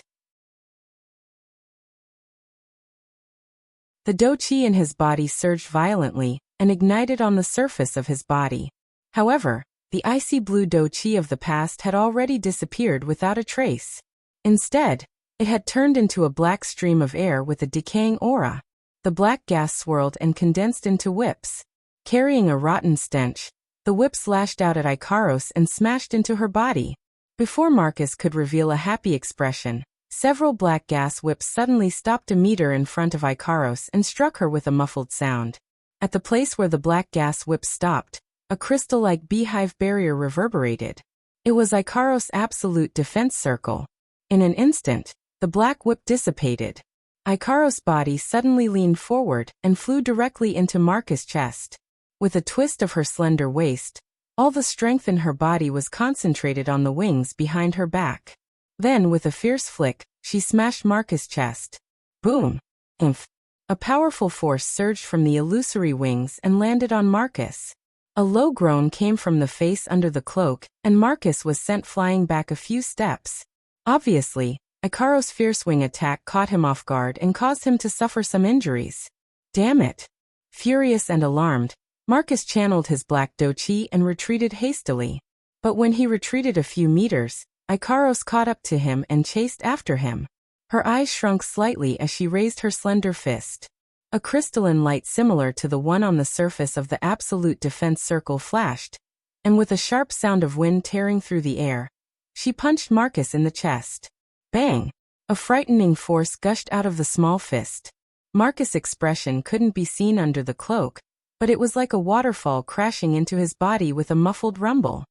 The do-chi in his body surged violently and ignited on the surface of his body. However, the icy blue do-chi of the past had already disappeared without a trace. Instead, it had turned into a black stream of air with a decaying aura. The black gas swirled and condensed into whips. Carrying a rotten stench, the whips lashed out at Ikaros and smashed into her body. Before Marcus could reveal a happy expression, several black gas whips suddenly stopped a meter in front of Ikaros and struck her with a muffled sound. At the place where the black gas whips stopped, a crystal-like beehive barrier reverberated. It was Ikaros' absolute defense circle. In an instant, the black whip dissipated. Ikaros' body suddenly leaned forward and flew directly into Marcus' chest. With a twist of her slender waist, all the strength in her body was concentrated on the wings behind her back. Then, with a fierce flick, she smashed Marcus' chest. Boom! Oomph! A powerful force surged from the illusory wings and landed on Marcus. A low groan came from the face under the cloak, and Marcus was sent flying back a few steps. Obviously, Ikaros' fierce wing attack caught him off guard and caused him to suffer some injuries. Damn it! Furious and alarmed, Marcus channeled his black do-chi and retreated hastily. But when he retreated a few meters, Ikaros caught up to him and chased after him. Her eyes shrunk slightly as she raised her slender fist. A crystalline light similar to the one on the surface of the absolute defense circle flashed, and with a sharp sound of wind tearing through the air, she punched Marcus in the chest. Bang! A frightening force gushed out of the small fist. Marcus' expression couldn't be seen under the cloak, but it was like a waterfall crashing into his body with a muffled rumble.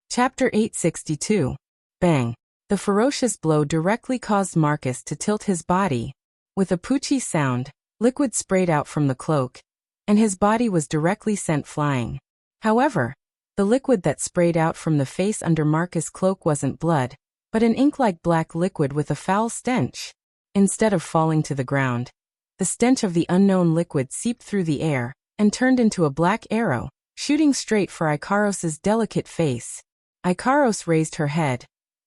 Chapter 862. Bang! The ferocious blow directly caused Marcus to tilt his body. With a poochie sound, liquid sprayed out from the cloak, and his body was directly sent flying. However, the liquid that sprayed out from the face under Marcus' cloak wasn't blood, but an ink-like black liquid with a foul stench. Instead of falling to the ground, the stench of the unknown liquid seeped through the air and turned into a black arrow, shooting straight for Ikaros' delicate face. Ikaros raised her head.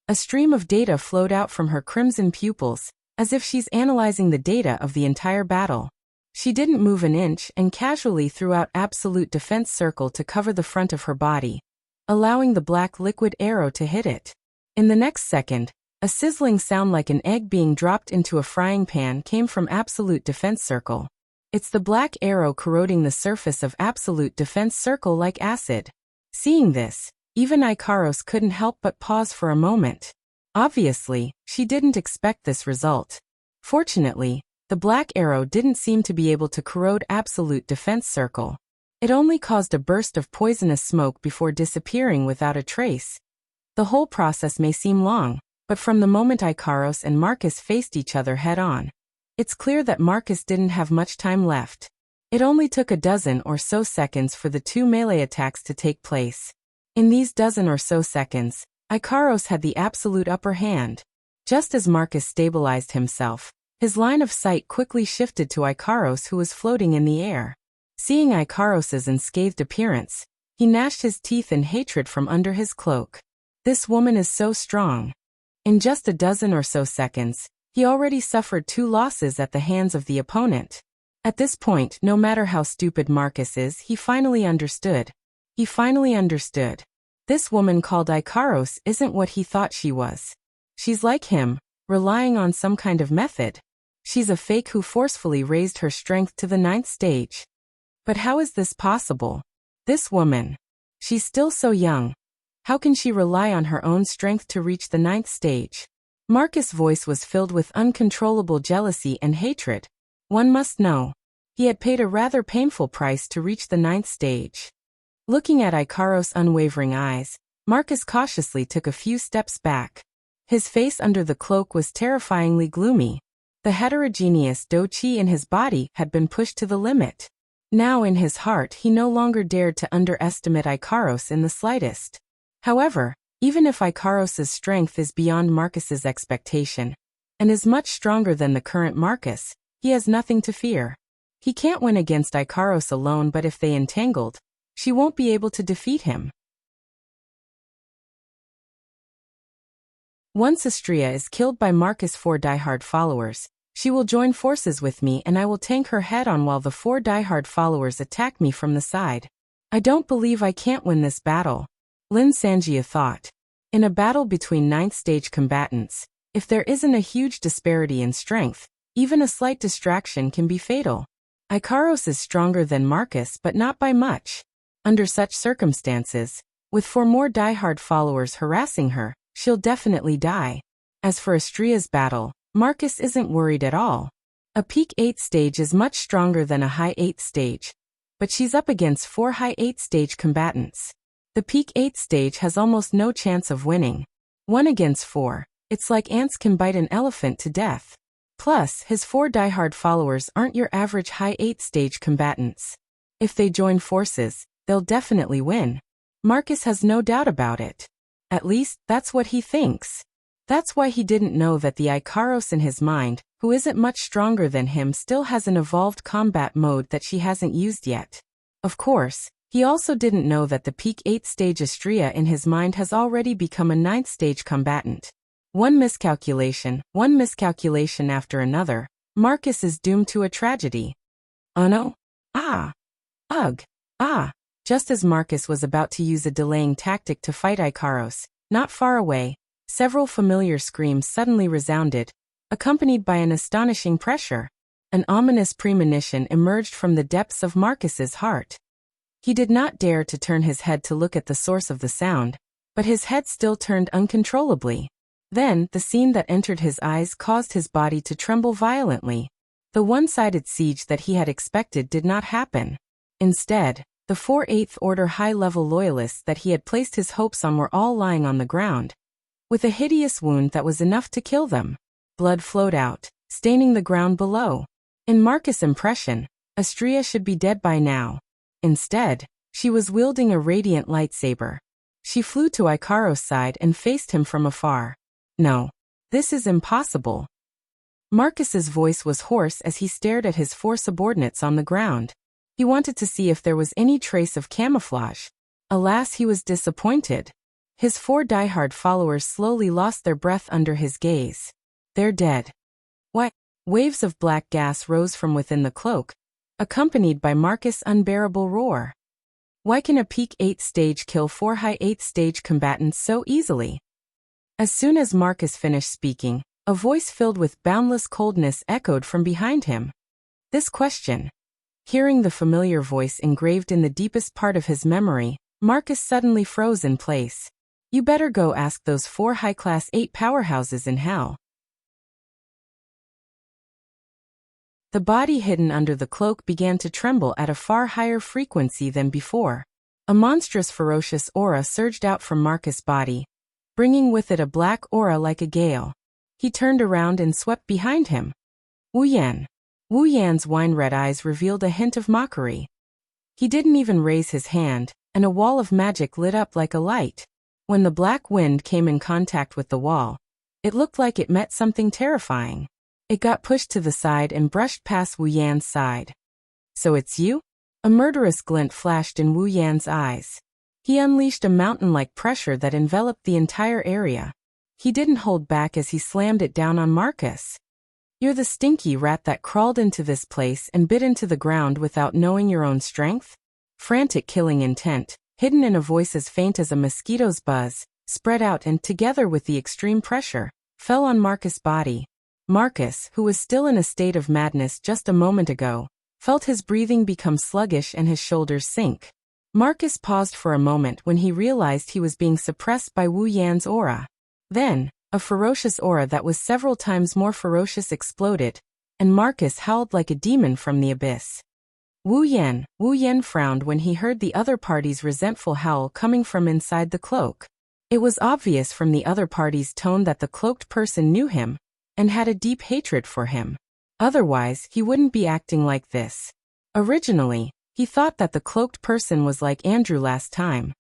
A stream of data flowed out from her crimson pupils, as if she's analyzing the data of the entire battle. She didn't move an inch and casually threw out absolute defense circle to cover the front of her body, allowing the black liquid arrow to hit it. In the next second, a sizzling sound like an egg being dropped into a frying pan came from absolute defense circle. It's the black arrow corroding the surface of absolute defense circle like acid. Seeing this, even Ikaros couldn't help but pause for a moment. Obviously, she didn't expect this result. Fortunately, the black arrow didn't seem to be able to corrode absolute defense circle. It only caused a burst of poisonous smoke before disappearing without a trace. The whole process may seem long, but from the moment Ikaros and Marcus faced each other head-on, it's clear that Marcus didn't have much time left. It only took a dozen or so seconds for the two melee attacks to take place. In these dozen or so seconds, Ikaros had the absolute upper hand. Just as Marcus stabilized himself, his line of sight quickly shifted to Ikaros, who was floating in the air. Seeing Ikaros's unscathed appearance, he gnashed his teeth in hatred from under his cloak. This woman is so strong. In just a dozen or so seconds, he already suffered 2 losses at the hands of the opponent. At this point, no matter how stupid Marcus is, he finally understood. This woman called Ikaros isn't what he thought she was. She's like him, relying on some kind of method. She's a fake who forcefully raised her strength to the 9th stage. But how is this possible? This woman. She's still so young. How can she rely on her own strength to reach the 9th stage? Marcus' voice was filled with uncontrollable jealousy and hatred. One must know. He had paid a rather painful price to reach the 9th stage. Looking at Ikaros' unwavering eyes, Marcus cautiously took a few steps back. His face under the cloak was terrifyingly gloomy. The heterogeneous do-chi in his body had been pushed to the limit. Now in his heart he no longer dared to underestimate Ikaros in the slightest. However, even if Ikaros' strength is beyond Marcus's expectation, and is much stronger than the current Marcus, he has nothing to fear. He can't win against Ikaros alone, but if they entangled, she won't be able to defeat him. Once Astrea is killed by Marcus' 4 diehard followers, she will join forces with me and I will tank her head-on while the 4 diehard followers attack me from the side. I don't believe I can't win this battle, Lin Sanjia thought. In a battle between 9th stage combatants, if there isn't a huge disparity in strength, even a slight distraction can be fatal. Ikaros is stronger than Marcus, but not by much. Under such circumstances, with 4 more diehard followers harassing her, she'll definitely die. As for Astrea's battle, Marcus isn't worried at all. A peak 8th stage is much stronger than a high 8th stage, but she's up against 4 high 8th stage combatants. The peak 8th stage has almost no chance of winning. 1 against 4, it's like ants can bite an elephant to death. Plus, his 4 diehard followers aren't your average high 8th stage combatants. If they join forces, they'll definitely win. Marcus has no doubt about it. At least, that's what he thinks. That's why he didn't know that the Ikaros in his mind, who isn't much stronger than him, still has an evolved combat mode that she hasn't used yet. Of course, he also didn't know that the peak 8th stage Astrea in his mind has already become a 9th stage combatant. One miscalculation after another, Marcus is doomed to a tragedy. Oh no? Ugh. Just as Marcus was about to use a delaying tactic to fight Ikaros, not far away, several familiar screams suddenly resounded, accompanied by an astonishing pressure. An ominous premonition emerged from the depths of Marcus's heart. He did not dare to turn his head to look at the source of the sound, but his head still turned uncontrollably. Then, the scene that entered his eyes caused his body to tremble violently. The one-sided siege that he had expected did not happen. Instead, the 4 8th Order high-level loyalists that he had placed his hopes on were all lying on the ground, with a hideous wound that was enough to kill them. Blood flowed out, staining the ground below. In Marcus' impression, Astrea should be dead by now. Instead, she was wielding a radiant lightsaber. She flew to Ikaros' side and faced him from afar. No. This is impossible. Marcus's voice was hoarse as he stared at his 4 subordinates on the ground. He wanted to see if there was any trace of camouflage. Alas, he was disappointed. His 4 diehard followers slowly lost their breath under his gaze. They're dead. What? Waves of black gas rose from within the cloak, accompanied by Marcus' unbearable roar. Why can a peak 8th stage kill 4 high 8th stage combatants so easily? As soon as Marcus finished speaking, a voice filled with boundless coldness echoed from behind him. This question. Hearing the familiar voice engraved in the deepest part of his memory, Marcus suddenly froze in place. You better go ask those 4 high-class 8 powerhouses in hell. The body hidden under the cloak began to tremble at a far higher frequency than before. A monstrous ferocious aura surged out from Marcus' body, bringing with it a black aura like a gale. He turned around and swept behind him. Wu Yan. Wu Yan's wine-red eyes revealed a hint of mockery. He didn't even raise his hand, and a wall of magic lit up like a light. When the black wind came in contact with the wall, it looked like it met something terrifying. It got pushed to the side and brushed past Wu Yan's side. So it's you? A murderous glint flashed in Wu Yan's eyes. He unleashed a mountain-like pressure that enveloped the entire area. He didn't hold back as he slammed it down on Marcus. You're the stinky rat that crawled into this place and bit into the ground without knowing your own strength? Frantic killing intent, hidden in a voice as faint as a mosquito's buzz, spread out and, together with the extreme pressure, fell on Marcus' body. Marcus, who was still in a state of madness just a moment ago, felt his breathing become sluggish and his shoulders sink. Marcus paused for a moment when he realized he was being suppressed by Wu Yan's aura. Then, a ferocious aura that was several times more ferocious exploded, and Marcus howled like a demon from the abyss. Wu Yan frowned when he heard the other party's resentful howl coming from inside the cloak. It was obvious from the other party's tone that the cloaked person knew him, and had a deep hatred for him. Otherwise, he wouldn't be acting like this. Originally, he thought that the cloaked person was like Andrew last time.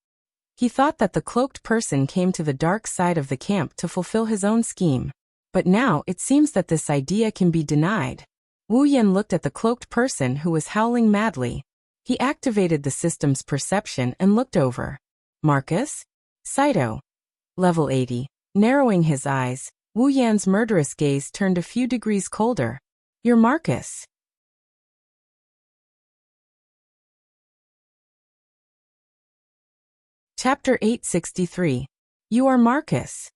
He thought that the cloaked person came to the dark side of the camp to fulfill his own scheme. But now it seems that this idea can be denied. Wu Yan looked at the cloaked person who was howling madly. He activated the system's perception and looked over. Marcus? Saito. Level 80. Narrowing his eyes, Wu Yan's murderous gaze turned a few degrees colder. You're Marcus. Chapter 863. You are Marcus.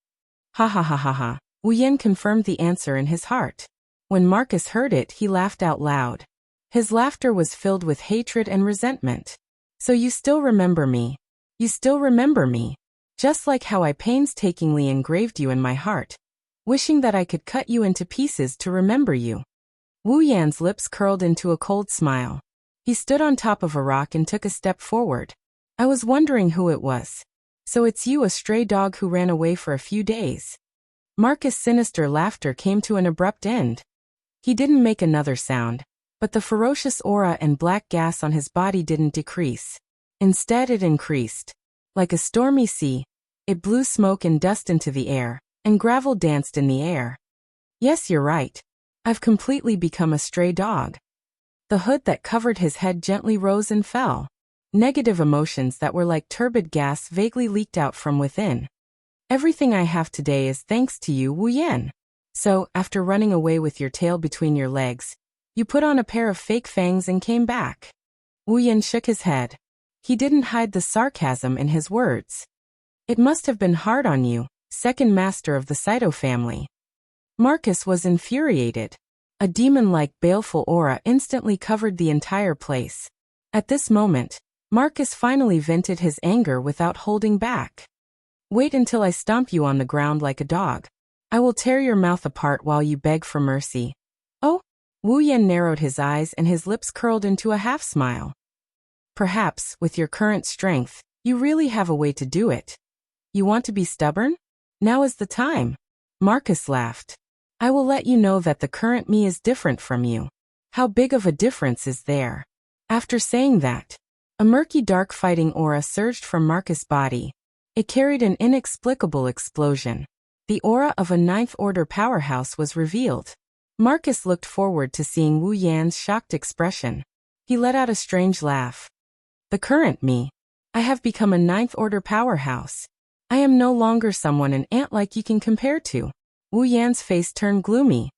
Ha ha ha ha ha. Wu Yan confirmed the answer in his heart. When Marcus heard it, he laughed out loud. His laughter was filled with hatred and resentment. So you still remember me. You still remember me. Just like how I painstakingly engraved you in my heart, wishing that I could cut you into pieces to remember you. Wu Yan's lips curled into a cold smile. He stood on top of a rock and took a step forward. I was wondering who it was. So it's you, a stray dog who ran away for a few days. Marcus' sinister laughter came to an abrupt end. He didn't make another sound, but the ferocious aura and black gas on his body didn't decrease. Instead, it increased. Like a stormy sea, it blew smoke and dust into the air, and gravel danced in the air. Yes, you're right. I've completely become a stray dog. The hood that covered his head gently rose and fell. Negative emotions that were like turbid gas vaguely leaked out from within. Everything I have today is thanks to you, Wu Yan. So, after running away with your tail between your legs, you put on a pair of fake fangs and came back. Wu Yan shook his head. He didn't hide the sarcasm in his words. It must have been hard on you, second master of the Saito family. Marcus was infuriated. A demon-like baleful aura instantly covered the entire place. At this moment, Marcus finally vented his anger without holding back. Wait until I stomp you on the ground like a dog. I will tear your mouth apart while you beg for mercy. Oh? Wu Yan narrowed his eyes and his lips curled into a half-smile. Perhaps, with your current strength, you really have a way to do it. You want to be stubborn? Now is the time. Marcus laughed. I will let you know that the current me is different from you. How big of a difference is there? After saying that, a murky dark fighting aura surged from Marcus' body. It carried an inexplicable explosion. The aura of a ninth-order powerhouse was revealed. Marcus looked forward to seeing Wu Yan's shocked expression. He let out a strange laugh. The current me. I have become a ninth-order powerhouse. I am no longer someone an ant like you can compare to. Wu Yan's face turned gloomy.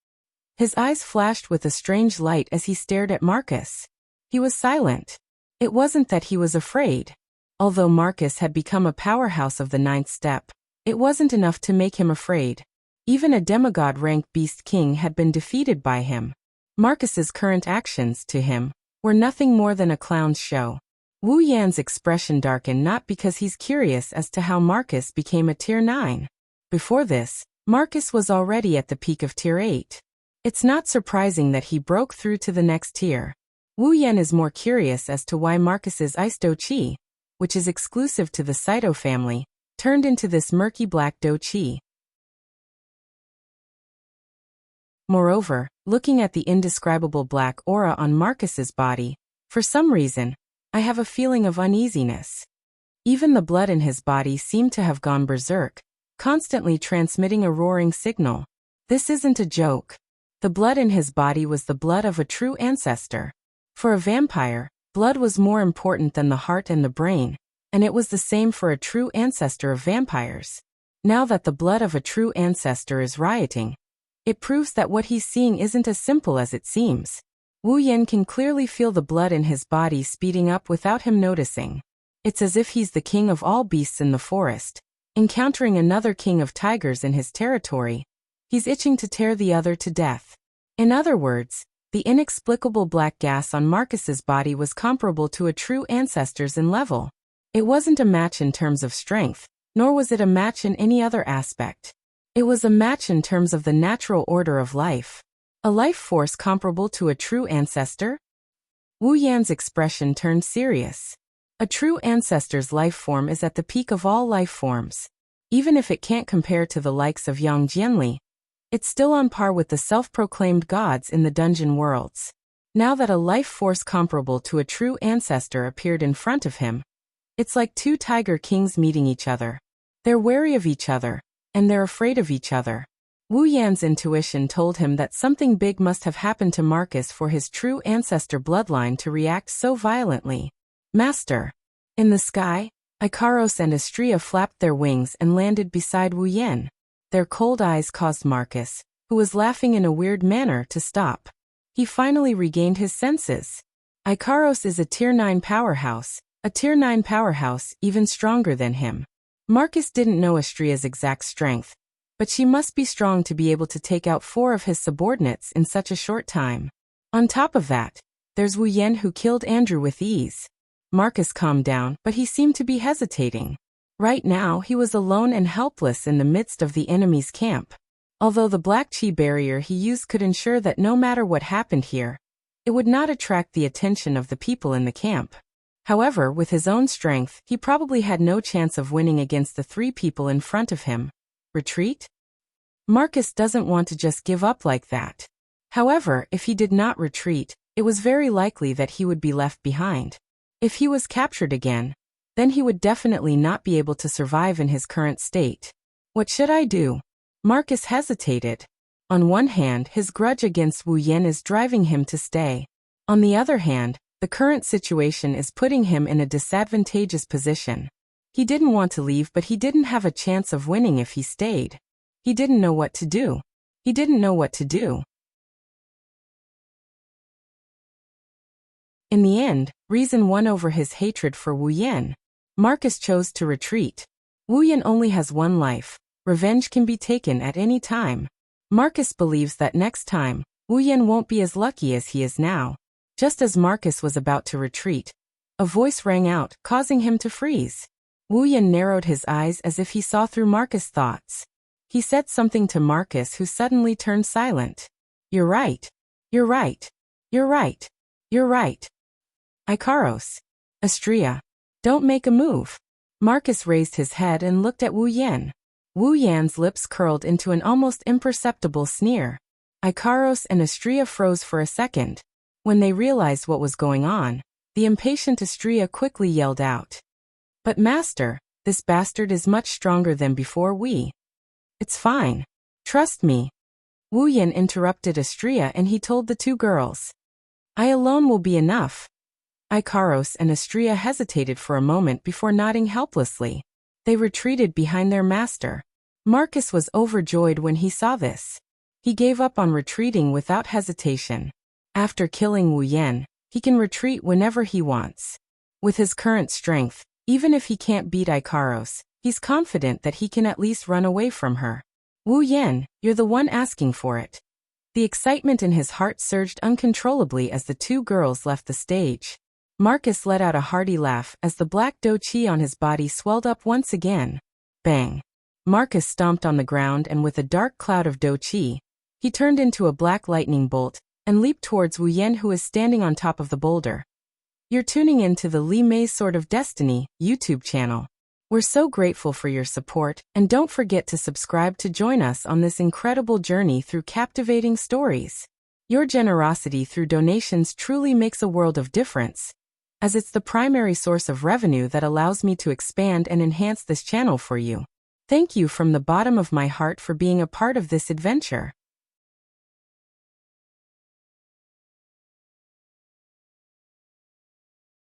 His eyes flashed with a strange light as he stared at Marcus. He was silent. It wasn't that he was afraid. Although Marcus had become a powerhouse of the ninth step, it wasn't enough to make him afraid. Even a demigod-ranked beast king had been defeated by him. Marcus's current actions, to him, were nothing more than a clown's show. Wu Yan's expression darkened not because he's curious as to how Marcus became a Tier 9. Before this, Marcus was already at the peak of Tier 8. It's not surprising that he broke through to the next tier. Wu Yan is more curious as to why Marcus's Ice Do Chi, which is exclusive to the Saito family, turned into this murky black Do Chi. Moreover, looking at the indescribable black aura on Marcus's body, for some reason, I have a feeling of uneasiness. Even the blood in his body seemed to have gone berserk, constantly transmitting a roaring signal. This isn't a joke. The blood in his body was the blood of a true ancestor. For a vampire, blood was more important than the heart and the brain, and it was the same for a true ancestor of vampires. Now that the blood of a true ancestor is rioting, it proves that what he's seeing isn't as simple as it seems. Wu Yan can clearly feel the blood in his body speeding up without him noticing. It's as if he's the king of all beasts in the forest, encountering another king of tigers in his territory. He's itching to tear the other to death. In other words, the inexplicable black gas on Marcus's body was comparable to a true ancestor's in level. It wasn't a match in terms of strength, nor was it a match in any other aspect. It was a match in terms of the natural order of life. A life force comparable to a true ancestor? Wu Yan's expression turned serious. A true ancestor's life form is at the peak of all life forms. Even if it can't compare to the likes of Yang Jianli, it's still on par with the self-proclaimed gods in the dungeon worlds. Now that a life force comparable to a true ancestor appeared in front of him, it's like two tiger kings meeting each other. They're wary of each other, and they're afraid of each other. Wu Yan's intuition told him that something big must have happened to Marcus for his true ancestor bloodline to react so violently. Master. In the sky, Icaros and Astrea flapped their wings and landed beside Wu Yan. Their cold eyes caused Marcus, who was laughing in a weird manner, to stop. He finally regained his senses. Icaros is a Tier 9 powerhouse, even stronger than him. Marcus didn't know Astrea's exact strength, but she must be strong to be able to take out 4 of his subordinates in such a short time. On top of that, there's Wu Yan who killed Andrew with ease. Marcus calmed down, but he seemed to be hesitating. Right now he was alone and helpless in the midst of the enemy's camp. Although the black chi barrier he used could ensure that no matter what happened here, it would not attract the attention of the people in the camp. However, with his own strength, he probably had no chance of winning against the 3 people in front of him. Retreat? Marcus doesn't want to just give up like that. However, if he did not retreat, it was very likely that he would be left behind. If he was captured again, then he would definitely not be able to survive in his current state. What should I do? Marcus hesitated. On one hand, his grudge against Wu Yan is driving him to stay. On the other hand, the current situation is putting him in a disadvantageous position. He didn't want to leave, but he didn't have a chance of winning if he stayed. He didn't know what to do. In the end, reason won over his hatred for Wu Yan. Marcus chose to retreat. Wu Yan only has one life. Revenge can be taken at any time. Marcus believes that next time, Wu Yan won't be as lucky as he is now. Just as Marcus was about to retreat, a voice rang out, causing him to freeze. Wu Yan narrowed his eyes as if he saw through Marcus' thoughts. He said something to Marcus, who suddenly turned silent. You're right. Icaros. Astrea. Don't make a move. Marcus raised his head and looked at Wu Yan. Wu Yan's lips curled into an almost imperceptible sneer. Icaros and Astrea froze for a second. When they realized what was going on, the impatient Astrea quickly yelled out. But master, this bastard is much stronger than before. It's fine. Trust me. Wu Yan interrupted Astrea and he told the 2 girls. I alone will be enough. Icaros and Astrea hesitated for a moment before nodding helplessly. They retreated behind their master. Marcus was overjoyed when he saw this. He gave up on retreating without hesitation. After killing Wu Yan, He can retreat whenever he wants. With his current strength, even if he can't beat Ikaros, he's confident that he can at least run away from her. Wu Yan, you're the one asking for it. The excitement in his heart surged uncontrollably as the two girls left the stage. Marcus let out a hearty laugh as the black dough chi on his body swelled up once again. Bang! Marcus stomped on the ground, and with a dark cloud of dough chi, he turned into a black lightning bolt and leaped towards Wu Yan, who is standing on top of the boulder. You're tuning in to the Li Mei Sword of Destiny YouTube channel. We're so grateful for your support, and don't forget to subscribe to join us on this incredible journey through captivating stories. Your generosity through donations truly makes a world of difference, as it's the primary source of revenue that allows me to expand and enhance this channel for you. Thank you from the bottom of my heart for being a part of this adventure.